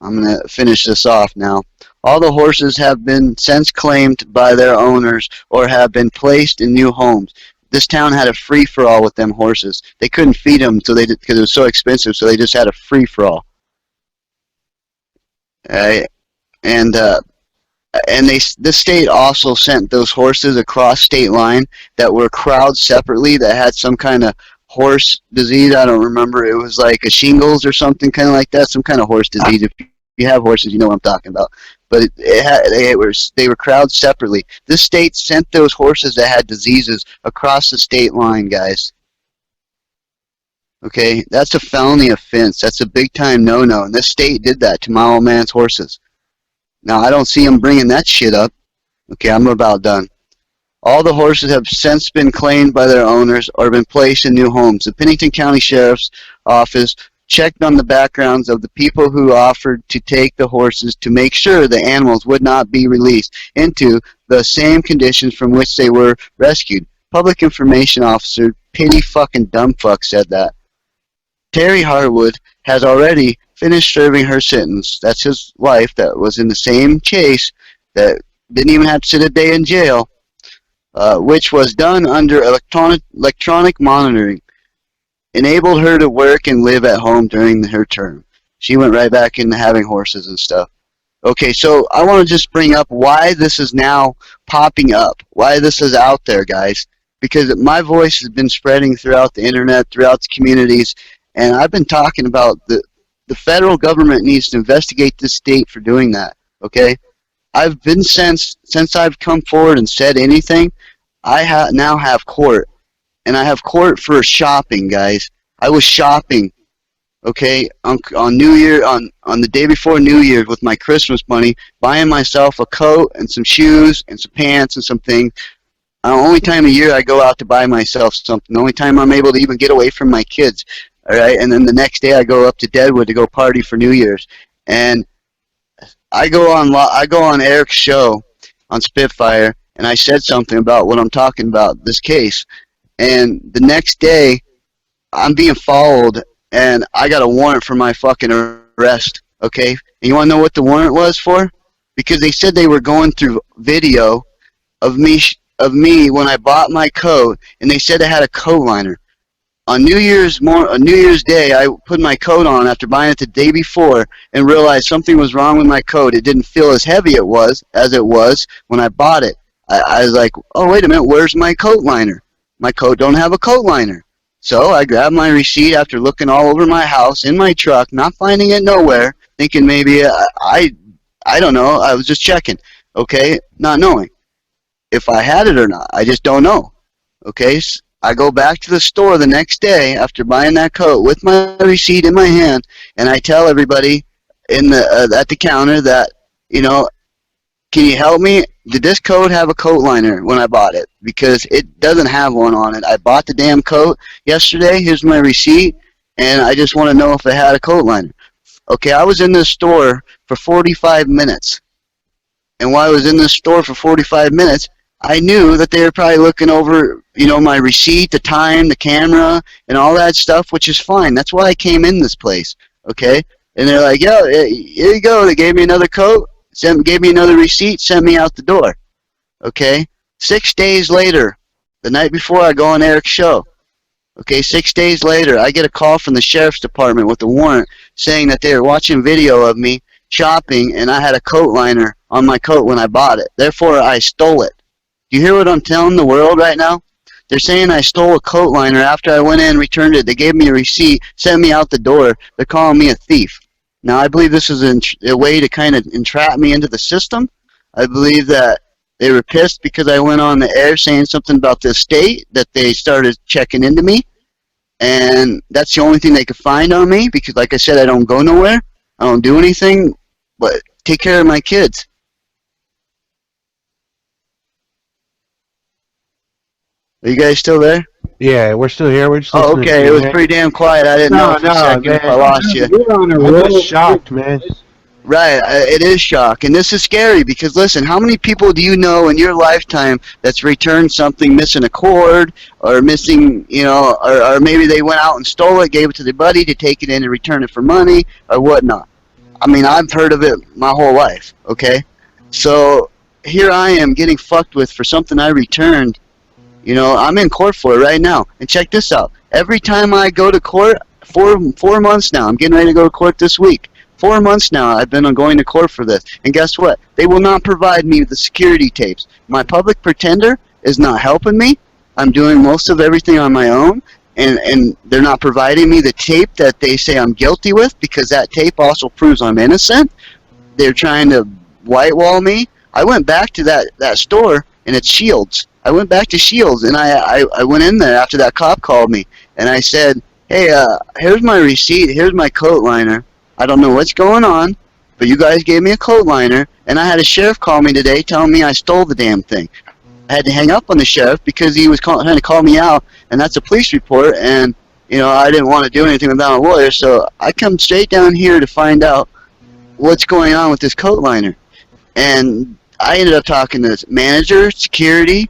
I'm going to finish this off now. All the horses have been since claimed by their owners or have been placed in new homes. This town had a free-for-all with them horses. They couldn't feed them because it was so expensive, so they just had a free-for-all. And the state also sent those horses across state line that were crowded separately that had some kind of horse disease. I don't remember. It was like a shingles or something kind of like that, some kind of horse disease. If you have horses, you know what I'm talking about. But they were crowded separately. This state sent those horses that had diseases across the state line, guys. Okay, that's a felony offense. That's a big-time no-no, and this state did that to my old man's horses. Now, I don't see them bringing that shit up. Okay, I'm about done. All the horses have since been claimed by their owners or been placed in new homes. The Pennington County Sheriff's Office checked on the backgrounds of the people who offered to take the horses to make sure the animals would not be released into the same conditions from which they were rescued. Public Information Officer Pity fucking Dumbfuck said that. Terry Harwood has already finished serving her sentence. That's his wife that was in the same chase that didn't even have to sit a day in jail, which was done under electronic monitoring. Enabled her to work and live at home during her term. She went right back into having horses and stuff. Okay, so I want to just bring up why this is now popping up, why this is out there, guys, because my voice has been spreading throughout the internet, throughout the communities, and I've been talking about the federal government needs to investigate this state for doing that, okay? I've been since I've come forward and said anything, I now have court. And I have court for shopping, guys. I was shopping, okay, on New Year, on the day before New Year's with my Christmas money, buying myself a coat and some shoes and some pants and some things. The only time of year I go out to buy myself something. The only time I'm able to even get away from my kids, all right? And then the next day I go up to Deadwood to go party for New Year's. And I go on Eric's show on Spitfire, and I said something about what I'm talking about, this case. And the next day, I'm being followed, and I got a warrant for my fucking arrest, okay? And you want to know what the warrant was for? Because they said they were going through video of me when I bought my coat, and they said I had a coat liner. On New Year's Day, I put my coat on after buying it the day before and realized something was wrong with my coat. It didn't feel as heavy as it was when I bought it. I was like, oh, wait a minute, where's my coat liner? My coat don't have a coat liner. So I grabbed my receipt after looking all over my house, in my truck, not finding it nowhere, thinking maybe, I don't know, I was just checking, okay, not knowing if I had it or not. I just don't know, okay? So I go back to the store the next day after buying that coat with my receipt in my hand, and I tell everybody at the counter that, you know, can you help me? Did this coat have a coat liner when I bought it? Because it doesn't have one on it. I bought the damn coat yesterday. Here's my receipt, and I just want to know if it had a coat liner. Okay, I was in this store for 45 minutes. And while I was in this store for 45 minutes, I knew that they were probably looking over, you know, my receipt, the time, the camera, and all that stuff, which is fine. That's why I came in this place, okay? And they're like, yo, here you go. They gave me another coat. Gave me another receipt, sent me out the door. Okay? 6 days later, the night before I go on Eric's show, okay, 6 days later, I get a call from the sheriff's department with a warrant saying that they were watching video of me shopping and I had a coat liner on my coat when I bought it. Therefore, I stole it. Do you hear what I'm telling the world right now? They're saying I stole a coat liner after I went in, returned it. They gave me a receipt, sent me out the door. They're calling me a thief. Now, I believe this is a way to kind of entrap me into the system. I believe that they were pissed because I went on the air saying something about the state, that they started checking into me. And that's the only thing they could find on me because, like I said, I don't go nowhere. I don't do anything but take care of my kids. Are you guys still there? Yeah, we're still here. We're just Oh, listening to okay. you, It was man. pretty damn quiet. I didn't know for a second if I lost you. You're on a I'm roll. just shocked, man. Right, it is shock, and this is scary because listen, how many people do you know in your lifetime that's returned something missing a cord or missing, you know, or maybe they went out and stole it, gave it to their buddy to take it in and return it for money or whatnot? I mean, I've heard of it my whole life, okay? So here I am getting fucked with for something I returned. You know, I'm in court for it right now. And check this out. Every time I go to court, four months now, I'm getting ready to go to court this week. 4 months now I've been going to court for this. And guess what? They will not provide me with the security tapes. My public pretender is not helping me. I'm doing most of everything on my own. And they're not providing me the tape that they say I'm guilty with, because that tape also proves I'm innocent. They're trying to whitewall me. I went back to that store, and it's Shields. I went back to Shields, and I went in there after that cop called me, and I said, hey, here's my receipt, here's my coat liner. I don't know what's going on, but you guys gave me a coat liner, and I had a sheriff call me today telling me I stole the damn thing. I had to hang up on the sheriff because he was trying to call me out, and that's a police report, and, you know, I didn't want to do anything without a lawyer, so I come straight down here to find out what's going on with this coat liner. And I ended up talking to the manager, security,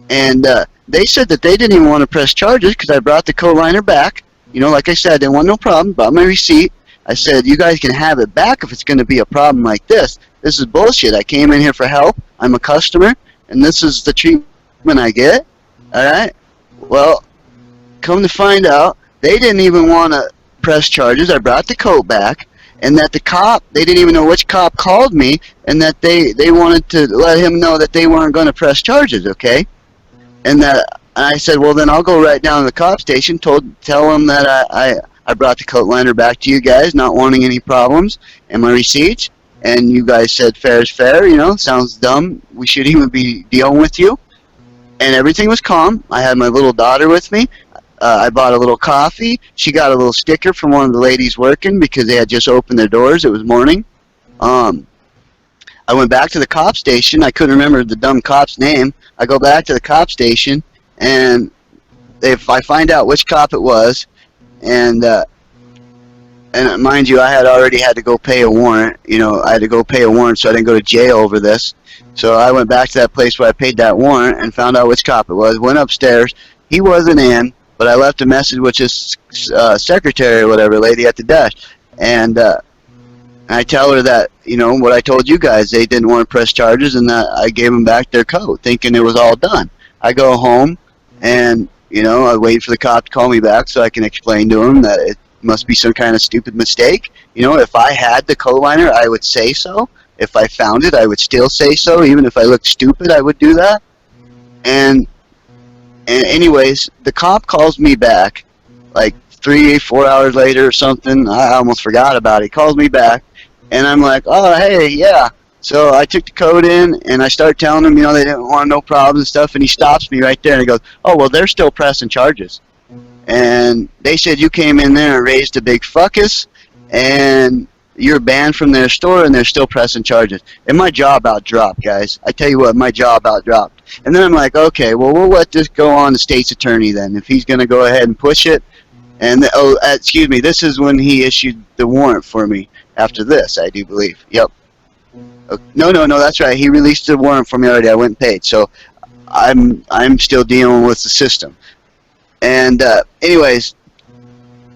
and they said that they didn't even want to press charges because I brought the coat liner back. You know, like I said, I didn't want no problem, brought my receipt. I said, you guys can have it back if it's going to be a problem like this. This is bullshit. I came in here for help. I'm a customer, and this is the treatment I get. All right? Well, come to find out, they didn't even want to press charges. I brought the coat back, and that the cop, they didn't even know which cop called me, and that they wanted to let him know that they weren't going to press charges, okay? And I said, well, then I'll go right down to the cop station, tell them that I brought the coat liner back to you guys, not wanting any problems, and my receipts. And you guys said fair is fair, you know, sounds dumb. We shouldn't even be dealing with you. And everything was calm. I had my little daughter with me. I bought a little coffee. She got a little sticker from one of the ladies working because they had just opened their doors. It was morning. I went back to the cop station. I couldn't remember the dumb cop's name. I go back to the cop station, and if I find out which cop it was, and mind you, I had already had to go pay a warrant. You know, I had to go pay a warrant so I didn't go to jail over this. So I went back to that place where I paid that warrant and found out which cop it was. Went upstairs. He wasn't in, but I left a message with his secretary or whatever, lady at the desk. And I tell her that, you know, what I told you guys, they didn't want to press charges, and that I gave them back their coat, thinking it was all done. I go home, and, you know, I wait for the cop to call me back so I can explain to him that it must be some kind of stupid mistake. You know, if I had the coat liner, I would say so. If I found it, I would still say so. Even if I looked stupid, I would do that. And anyways, the cop calls me back like 3-4 hours later or something. I almost forgot about it. He calls me back, and I'm like, oh, hey, yeah. So I took the code in, and I start telling him, you know, they didn't want no problems and stuff, and he stops me right there, and he goes, oh, well, they're still pressing charges. And they said you came in there and raised a big fuckus, and you're banned from their store, and they're still pressing charges. And my jaw about dropped, guys. I tell you what, my jaw about dropped. And then I'm like, okay, well, we'll let this go on the state's attorney then, if he's going to go ahead and push it. And, excuse me, this is when he issued the warrant for me after this, I do believe. Yep. No, that's right. He released the warrant for me already. I went and paid. So I'm still dealing with the system. And anyways,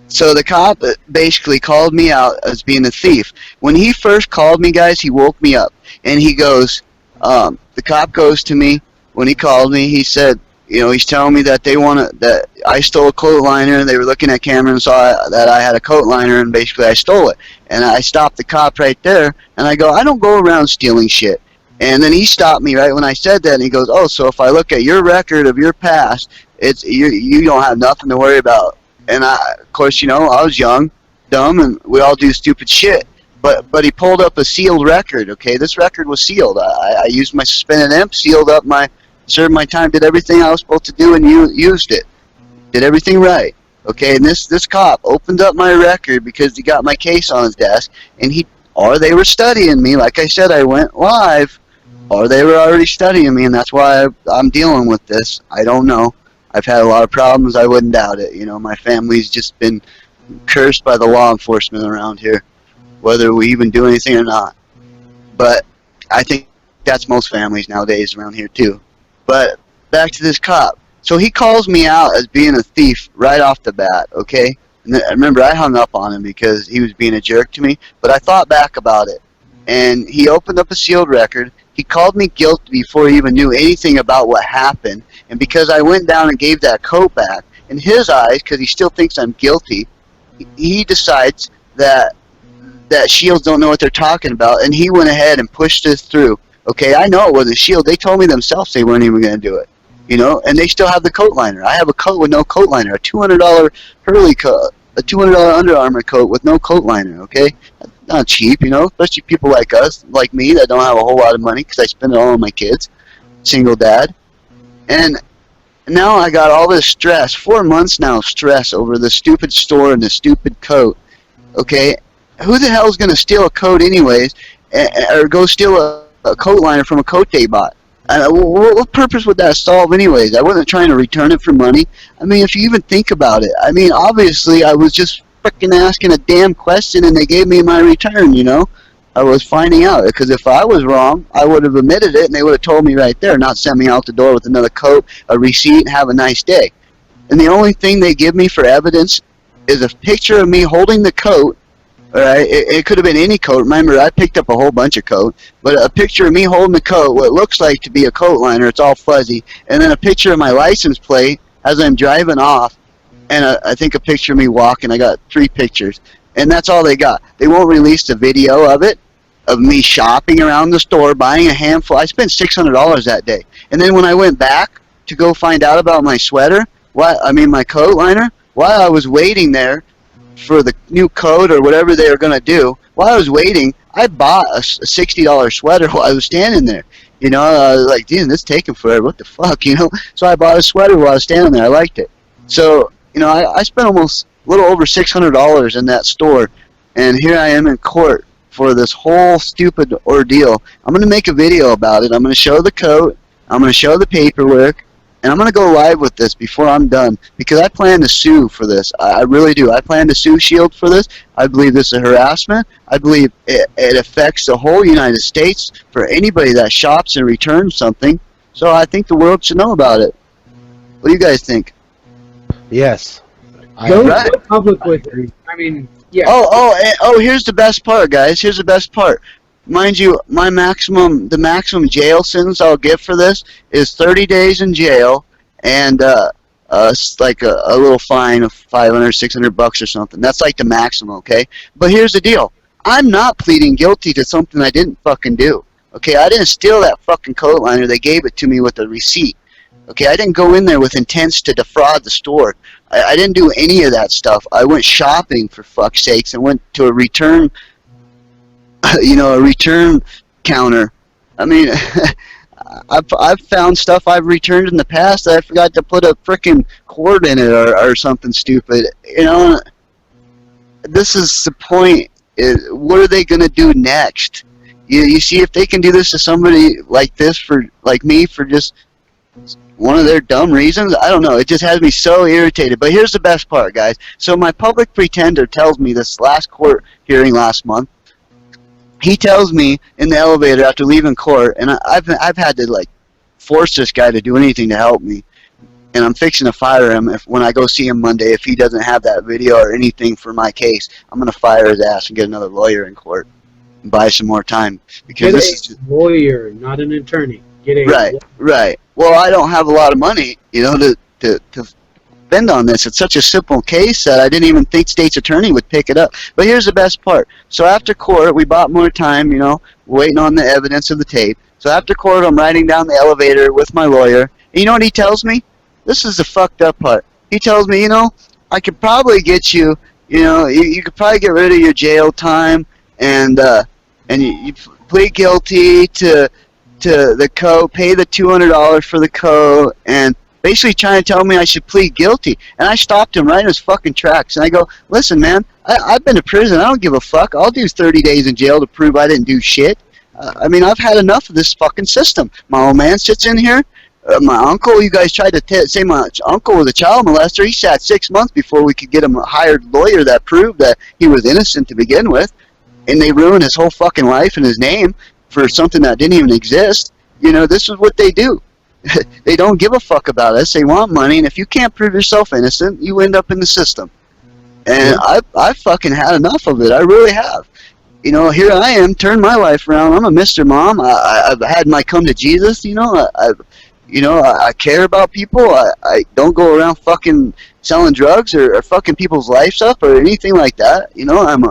so the cop basically called me out as being a thief. When he first called me, guys, he woke me up. And he goes, the cop goes to me, when he called me, he said, you know, he's telling me that that I stole a coat liner. They were looking at camera and saw that I had a coat liner, and basically I stole it. And I stopped the cop right there, and I go, I don't go around stealing shit. And then he stopped me right when I said that, and he goes, oh, so if I look at your record of your past, you don't have nothing to worry about. And of course, you know, I was young, dumb, and we all do stupid shit. But he pulled up a sealed record, okay? This record was sealed. I used my suspended imp, served my time, did everything I was supposed to do, and used it. Did everything right, okay? And this cop opened up my record because he got my case on his desk, and or they were studying me. Like I said, I went live, or they were already studying me, and that's why I'm dealing with this. I don't know. I've had a lot of problems. I wouldn't doubt it. You know, my family's just been cursed by the law enforcement around here, whether we even do anything or not. But I think that's most families nowadays around here too. But back to this cop. So he calls me out as being a thief right off the bat, okay? And remember, I hung up on him because he was being a jerk to me. But I thought back about it. and he opened up a sealed record. He called me guilty before he even knew anything about what happened. And because I went down and gave that coat back, in his eyes, because he still thinks I'm guilty, he decides that Shields don't know what they're talking about, and he went ahead and pushed this through. Okay, I know it wasn't Shield. They told me themselves they weren't even going to do it. You know, and they still have the coat liner. I have a coat with no coat liner, a $200 Hurley coat, a $200 Under Armour coat with no coat liner. Okay, not cheap, you know, especially people like us, like me, that don't have a whole lot of money because I spend it all on my kids, single dad, and now I got all this stress, 4 months now of stress over the stupid store and the stupid coat. Okay, who the hell is going to steal a coat anyways, or go steal a coat liner from a coat they bought? What purpose would that solve anyways? I wasn't trying to return it for money. I mean, if you even think about it, I mean, obviously I was just freaking asking a damn question and they gave me my return, you know? I was finding out, because if I was wrong, I would have admitted it and they would have told me right there, not sent me out the door with another coat, a receipt, and have a nice day. And the only thing they give me for evidence is a picture of me holding the coat. Alright, it could have been any coat. Remember, I picked up a whole bunch of coat, but a picture of me holding the coat, what looks like to be a coat liner, it's all fuzzy, and then a picture of my license plate as I'm driving off, and I think a picture of me walking. I got 3 pictures, and that's all they got. They won't release the video of it, of me shopping around the store, buying a handful. I spent $600 that day, and then when I went back to go find out about my sweater, my coat liner, while I was waiting there for the new coat or whatever they were going to do, while I was waiting, I bought a $60 sweater while I was standing there. You know, I was like, damn, this is taking forever. What the fuck, you know? So I bought a sweater while I was standing there. I liked it. So, you know, I spent almost a little over $600 in that store, and here I am in court for this whole stupid ordeal. I'm going to make a video about it. I'm going to show the coat. I'm going to show the paperwork. And I'm going to go live with this before I'm done, because I plan to sue for this. I really do. I plan to sue Shield for this. I believe this is harassment. I believe it affects the whole United States for anybody that shops and returns something. So I think the world should know about it. What do you guys think? Yes. Go Right. public with it. I mean, yeah. Oh, here's the best part, guys. Here's the best part. Mind you, the maximum jail sentence I'll get for this is 30 days in jail and like a little fine of $500, $600 or something. That's like the maximum, okay? But here's the deal. I'm not pleading guilty to something I didn't fucking do. Okay, I didn't steal that fucking coat liner. They gave it to me with a receipt. Okay, I didn't go in there with intents to defraud the store. I didn't do any of that stuff. I went shopping, for fuck's sakes, and went to a return a return counter. I mean, I've found stuff I've returned in the past that I forgot to put a frickin' cord in it or something stupid. You know, this is the point. What are they gonna do next? You see, if they can do this to somebody like this, like me, for just one of their dumb reasons, I don't know. It just has me so irritated. But here's the best part, guys. So my public pretender tells me this last court hearing last month. He tells me in the elevator after leaving court, and I've had to like force this guy to do anything to help me, and I'm fixing to fire him when I go see him Monday if he doesn't have that video or anything for my case. I'm gonna fire his ass and get another lawyer in court and buy some more time, because Get this is a lawyer, not an attorney. Get a right. Well, I don't have a lot of money, you know, to spend on this. It's such a simple case that I didn't even think state's attorney would pick it up. But here's the best part. So after court, we bought more time, you know, waiting on the evidence of the tape. So after court, I'm riding down the elevator with my lawyer. And you know what he tells me? This is the fucked up part. He tells me, you know, I could probably get you, you know, you could probably get rid of your jail time and you plead guilty to the coat, pay the $200 for the coat, and basically trying to tell me I should plead guilty. And I stopped him right in his fucking tracks. And I go, listen, man, I've been to prison. I don't give a fuck. I'll do 30 days in jail to prove I didn't do shit. I mean, I've had enough of this fucking system. My old man sits in here. My uncle, you guys tried to say my uncle was a child molester. He sat 6 months before we could get him a hired lawyer that proved that he was innocent to begin with. And they ruined his whole fucking life and his name for something that didn't even exist. You know, this is what they do. They don't give a fuck about us. They want money, and if you can't prove yourself innocent, you end up in the system. And I fucking had enough of it. I really have. you know, here I am, turn my life around. I'm a Mr. Mom. I've had my come to Jesus, you know. I care about people. I don't go around fucking selling drugs or fucking people's lives up or anything like that. You know, I'm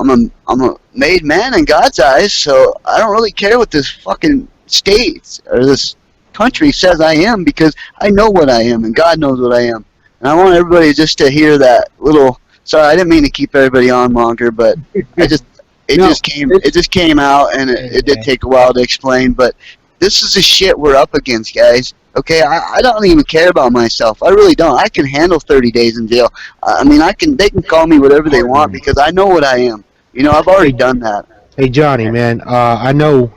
a made man in God's eyes, so I don't really care what this fucking state or this country says I am, because I know what I am and God knows what I am. And I want everybody just to hear that little. Sorry, I didn't mean to keep everybody on longer, but it just came out, and it did take a while to explain. But this is the shit we're up against, guys. Okay, I don't even care about myself. I really don't. I can handle 30 days in jail. I mean, they can call me whatever they want because I know what I am. You know, I've already done that. Hey Johnny, man, I know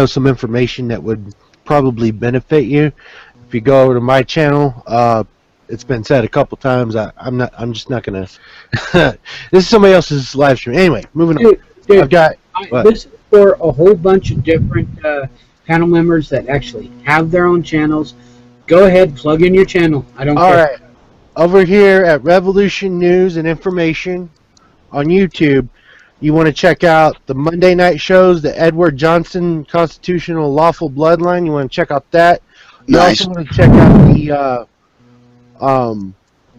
some information that would probably benefit you. If you go over to my channel, it's been said a couple times. I'm just not gonna. This is somebody else's live stream. Anyway, moving on. Dude, I've got. this is for a whole bunch of different panel members that actually have their own channels. Go ahead, plug in your channel. I don't care. All right, over here at Revolution News and Information on YouTube, you want to check out the Monday night shows, the Edward Johnson Constitutional Lawful Bloodline. You want to check out that. You Nice. also want to check out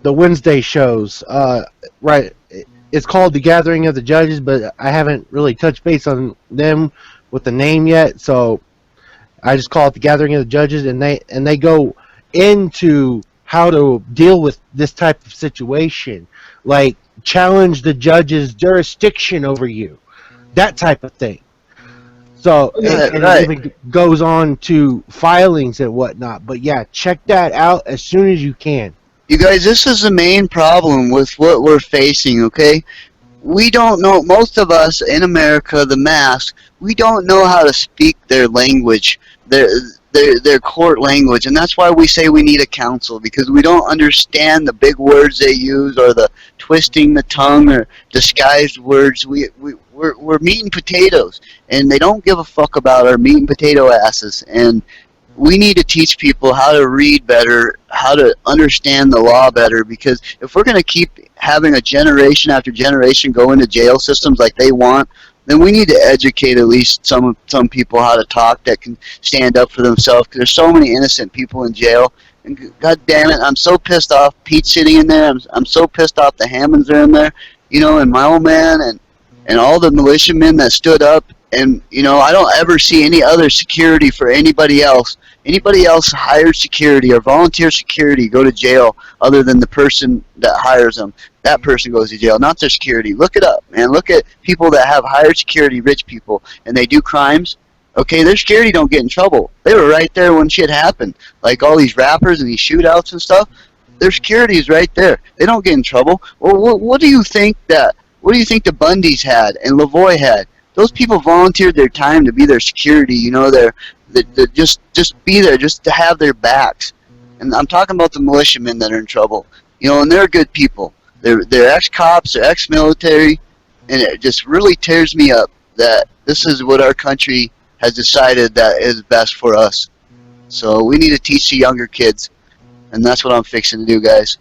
the Wednesday shows. Right, it's called The Gathering of the Judges, but I haven't really touched base on them with the name yet, so I just call it The Gathering of the Judges, and they go into how to deal with this type of situation, like challenge the judge's jurisdiction over you, that type of thing. So and right. it even goes on to filings and whatnot. But yeah, check that out as soon as you can. You guys, this is the main problem with what we're facing, okay? We don't know, most of us in America, the mass, we don't know how to speak their language, their court language, and that's why we say we need a council, because we don't understand the big words they use or the twisting the tongue or disguised words. We're meat and potatoes, and they don't give a fuck about our meat and potato asses, and we need to teach people how to read better, how to understand the law better, because if we're going to keep having a generation after generation go into jail systems like they want, then we need to educate at least some people how to talk that can stand up for themselves, because there's so many innocent people in jail. And God damn it, I'm so pissed off Pete's sitting in there. I'm so pissed off the Hammonds are in there, you know, and my old man and all the militiamen that stood up. And, you know, I don't ever see any other security for anybody else. Anybody else hired security or volunteer security go to jail other than the person that hires them. That person goes to jail, not their security. Look it up, man. Look at people that have hired security, rich people, and they do crimes. Okay, their security don't get in trouble. They were right there when shit happened. Like all these rappers and these shootouts and stuff. Their security is right there. They don't get in trouble. Well, what do you think the Bundys had and Lavoie had? Those people volunteered their time to be their security, you know, they're just be there, just to have their backs. And I'm talking about the militiamen that are in trouble, you know, and they're good people. They're ex-cops, they're ex-military, and it just really tears me up that this is what our country has decided that is best for us. So we need to teach the younger kids, and that's what I'm fixing to do, guys.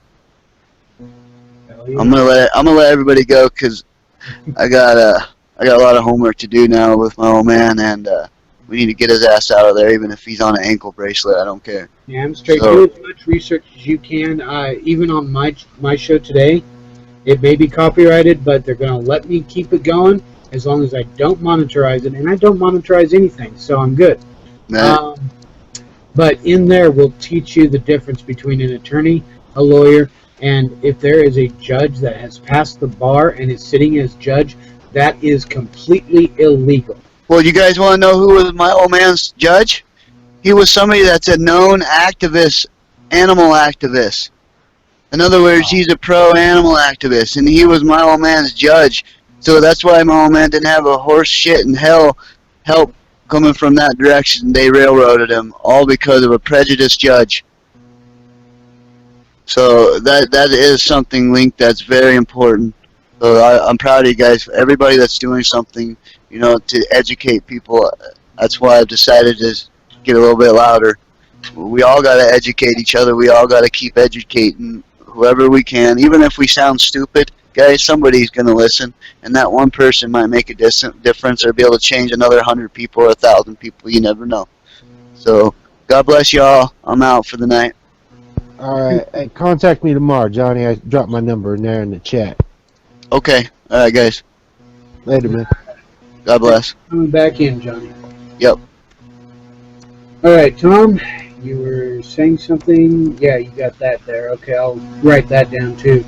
I'm gonna let everybody go because I got a lot of homework to do now with my old man, and we need to get his ass out of there, even if he's on an ankle bracelet. I don't care. Yeah, I'm straight. Do as much research as you can. Even on my show today, it may be copyrighted, but they're going to let me keep it going as long as I don't monetize it, and I don't monetize anything, so I'm good. But in there, we'll teach you the difference between an attorney, a lawyer, and if there is a judge that has passed the bar and is sitting as judge, that is completely illegal. Well, you guys want to know who was my old man's judge? He was somebody that's a known activist, animal activist. In other words, he's a pro-animal activist, and he was my old man's judge. So that's why my old man didn't have a horse shit in hell help coming from that direction. They railroaded him, all because of a prejudiced judge. So that is something, Link, that's very important. So I'm proud of you guys, everybody that's doing something, you know, to educate people. That's why I've decided to get a little bit louder. We all got to educate each other. We all got to keep educating whoever we can. Even if we sound stupid, guys, somebody's going to listen, and that one person might make a difference or be able to change another 100 people or 1,000 people. You never know. So, God bless y'all. I'm out for the night. All right, hey, contact me tomorrow, Johnny. I dropped my number in there in the chat. Okay. All right, guys. Later, man. God bless. Coming back in, Johnny. Yep. All right, Tom, you were saying something. Yeah, you got that there. Okay, I'll write that down too.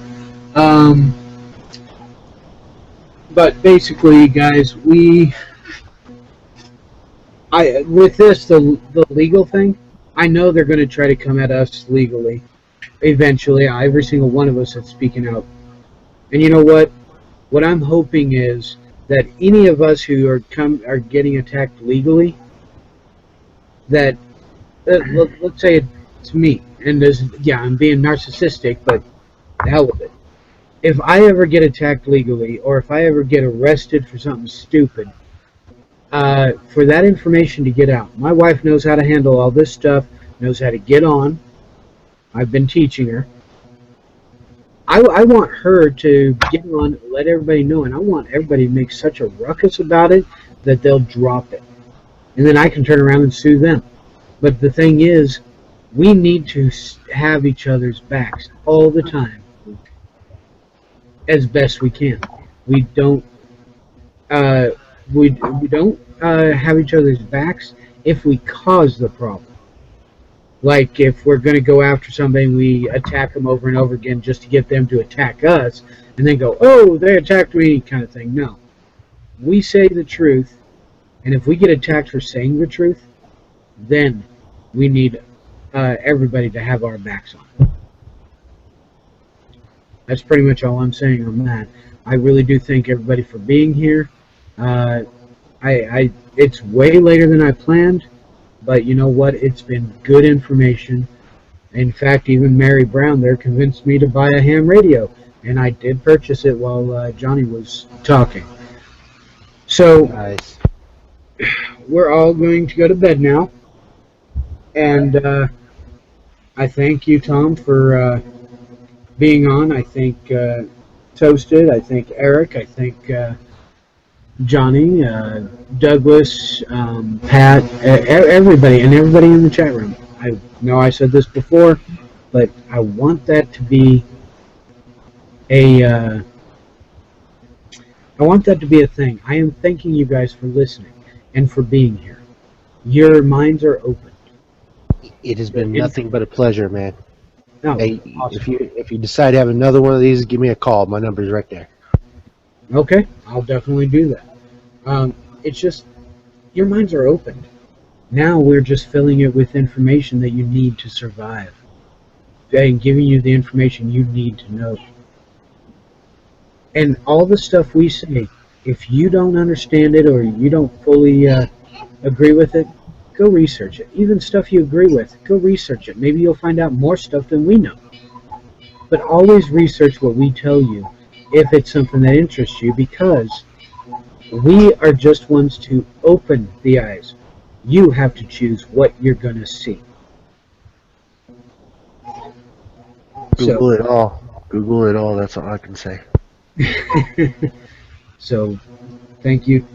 But basically, guys, with this, the legal thing, I know they're going to try to come at us legally eventually. Every single one of us that's speaking out. And you know what? What I'm hoping is that any of us who are getting attacked legally, that let's say it's me, and I'm being narcissistic, but the hell with it. If I ever get attacked legally, or if I ever get arrested for something stupid, for that information to get out, my wife knows how to handle all this stuff, knows how to get on. I've been teaching her. I want her to get on, let everybody know, and I want everybody to make such a ruckus about it that they'll drop it. And then I can turn around and sue them. But the thing is, we need to have each other's backs all the time, as best we can. We don't have each other's backs if we cause the problem. Like if we're going to go after somebody and we attack them over and over again just to get them to attack us, and then go, oh, they attacked me, kind of thing. No. We say the truth, and if we get attacked for saying the truth, then we need everybody to have our backs on. That's pretty much all I'm saying on that. I really do thank everybody for being here. It's way later than I planned, but you know what? It's been good information. In fact, even Mary Brown there convinced me to buy a ham radio, and I did purchase it while Johnny was talking. So Nice. we're all going to go to bed now, and I thank you, Tom, for being on. I thank Toasted. I thank Eric. I thank Johnny, Douglas, Pat, everybody, and everybody in the chat room. I know I said this before, but I want that to be a thing. I am thanking you guys for listening and for being here. Your minds are open. It has been nothing but a pleasure, man. No, Hey, awesome. if you decide to have another one of these, give me a call. My number's right there. Okay, I'll definitely do that. It's just, your minds are opened. Now we're just filling it with information that you need to survive. And giving you the information you need to know. And all the stuff we say, if you don't understand it or you don't fully agree with it, go research it. Even stuff you agree with, go research it. Maybe you'll find out more stuff than we know. But always research what we tell you if it's something that interests you, because we are just ones to open the eyes. You have to choose what you're going to see. Google it all. Google it all. That's all I can say. So, thank you.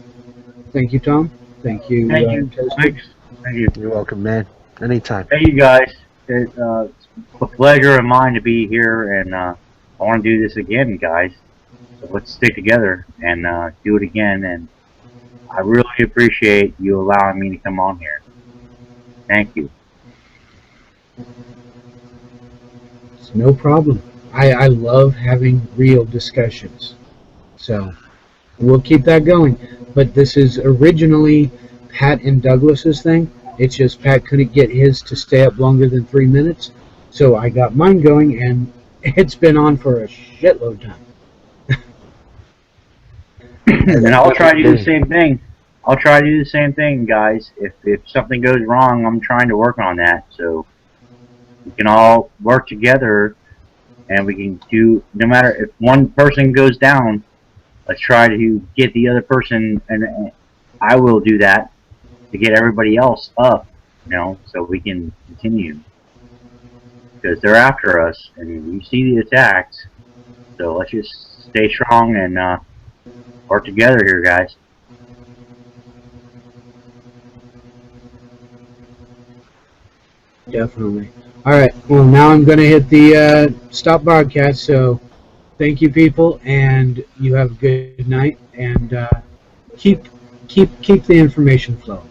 Thank you, Tom. Thank you, Thank you. Toasted. Thanks. Thank you. You're welcome, man. Anytime. Hey, you guys. It's a pleasure of mine to be here, and I want to do this again, guys. So let's stick together and do it again. And I really appreciate you allowing me to come on here. Thank you. It's no problem. I love having real discussions. So, we'll keep that going. But this is originally Pat and Douglas's thing. It's just Pat couldn't get his to stay up longer than 3 minutes. So I got mine going, and it's been on for a shitload of time. And I'll try to do the same thing. I'll try to do the same thing, guys. If something goes wrong, I'm trying to work on that. So we can all work together, and we can do, no matter if one person goes down, let's try to get the other person, and I will do that to get everybody else up, so we can continue. Because they're after us, and you see the attacks, so let's just stay strong and work together here, guys. Definitely. All right. Well, now I'm going to hit the stop broadcast. So thank you, people, and you have a good night. And keep the information flowing.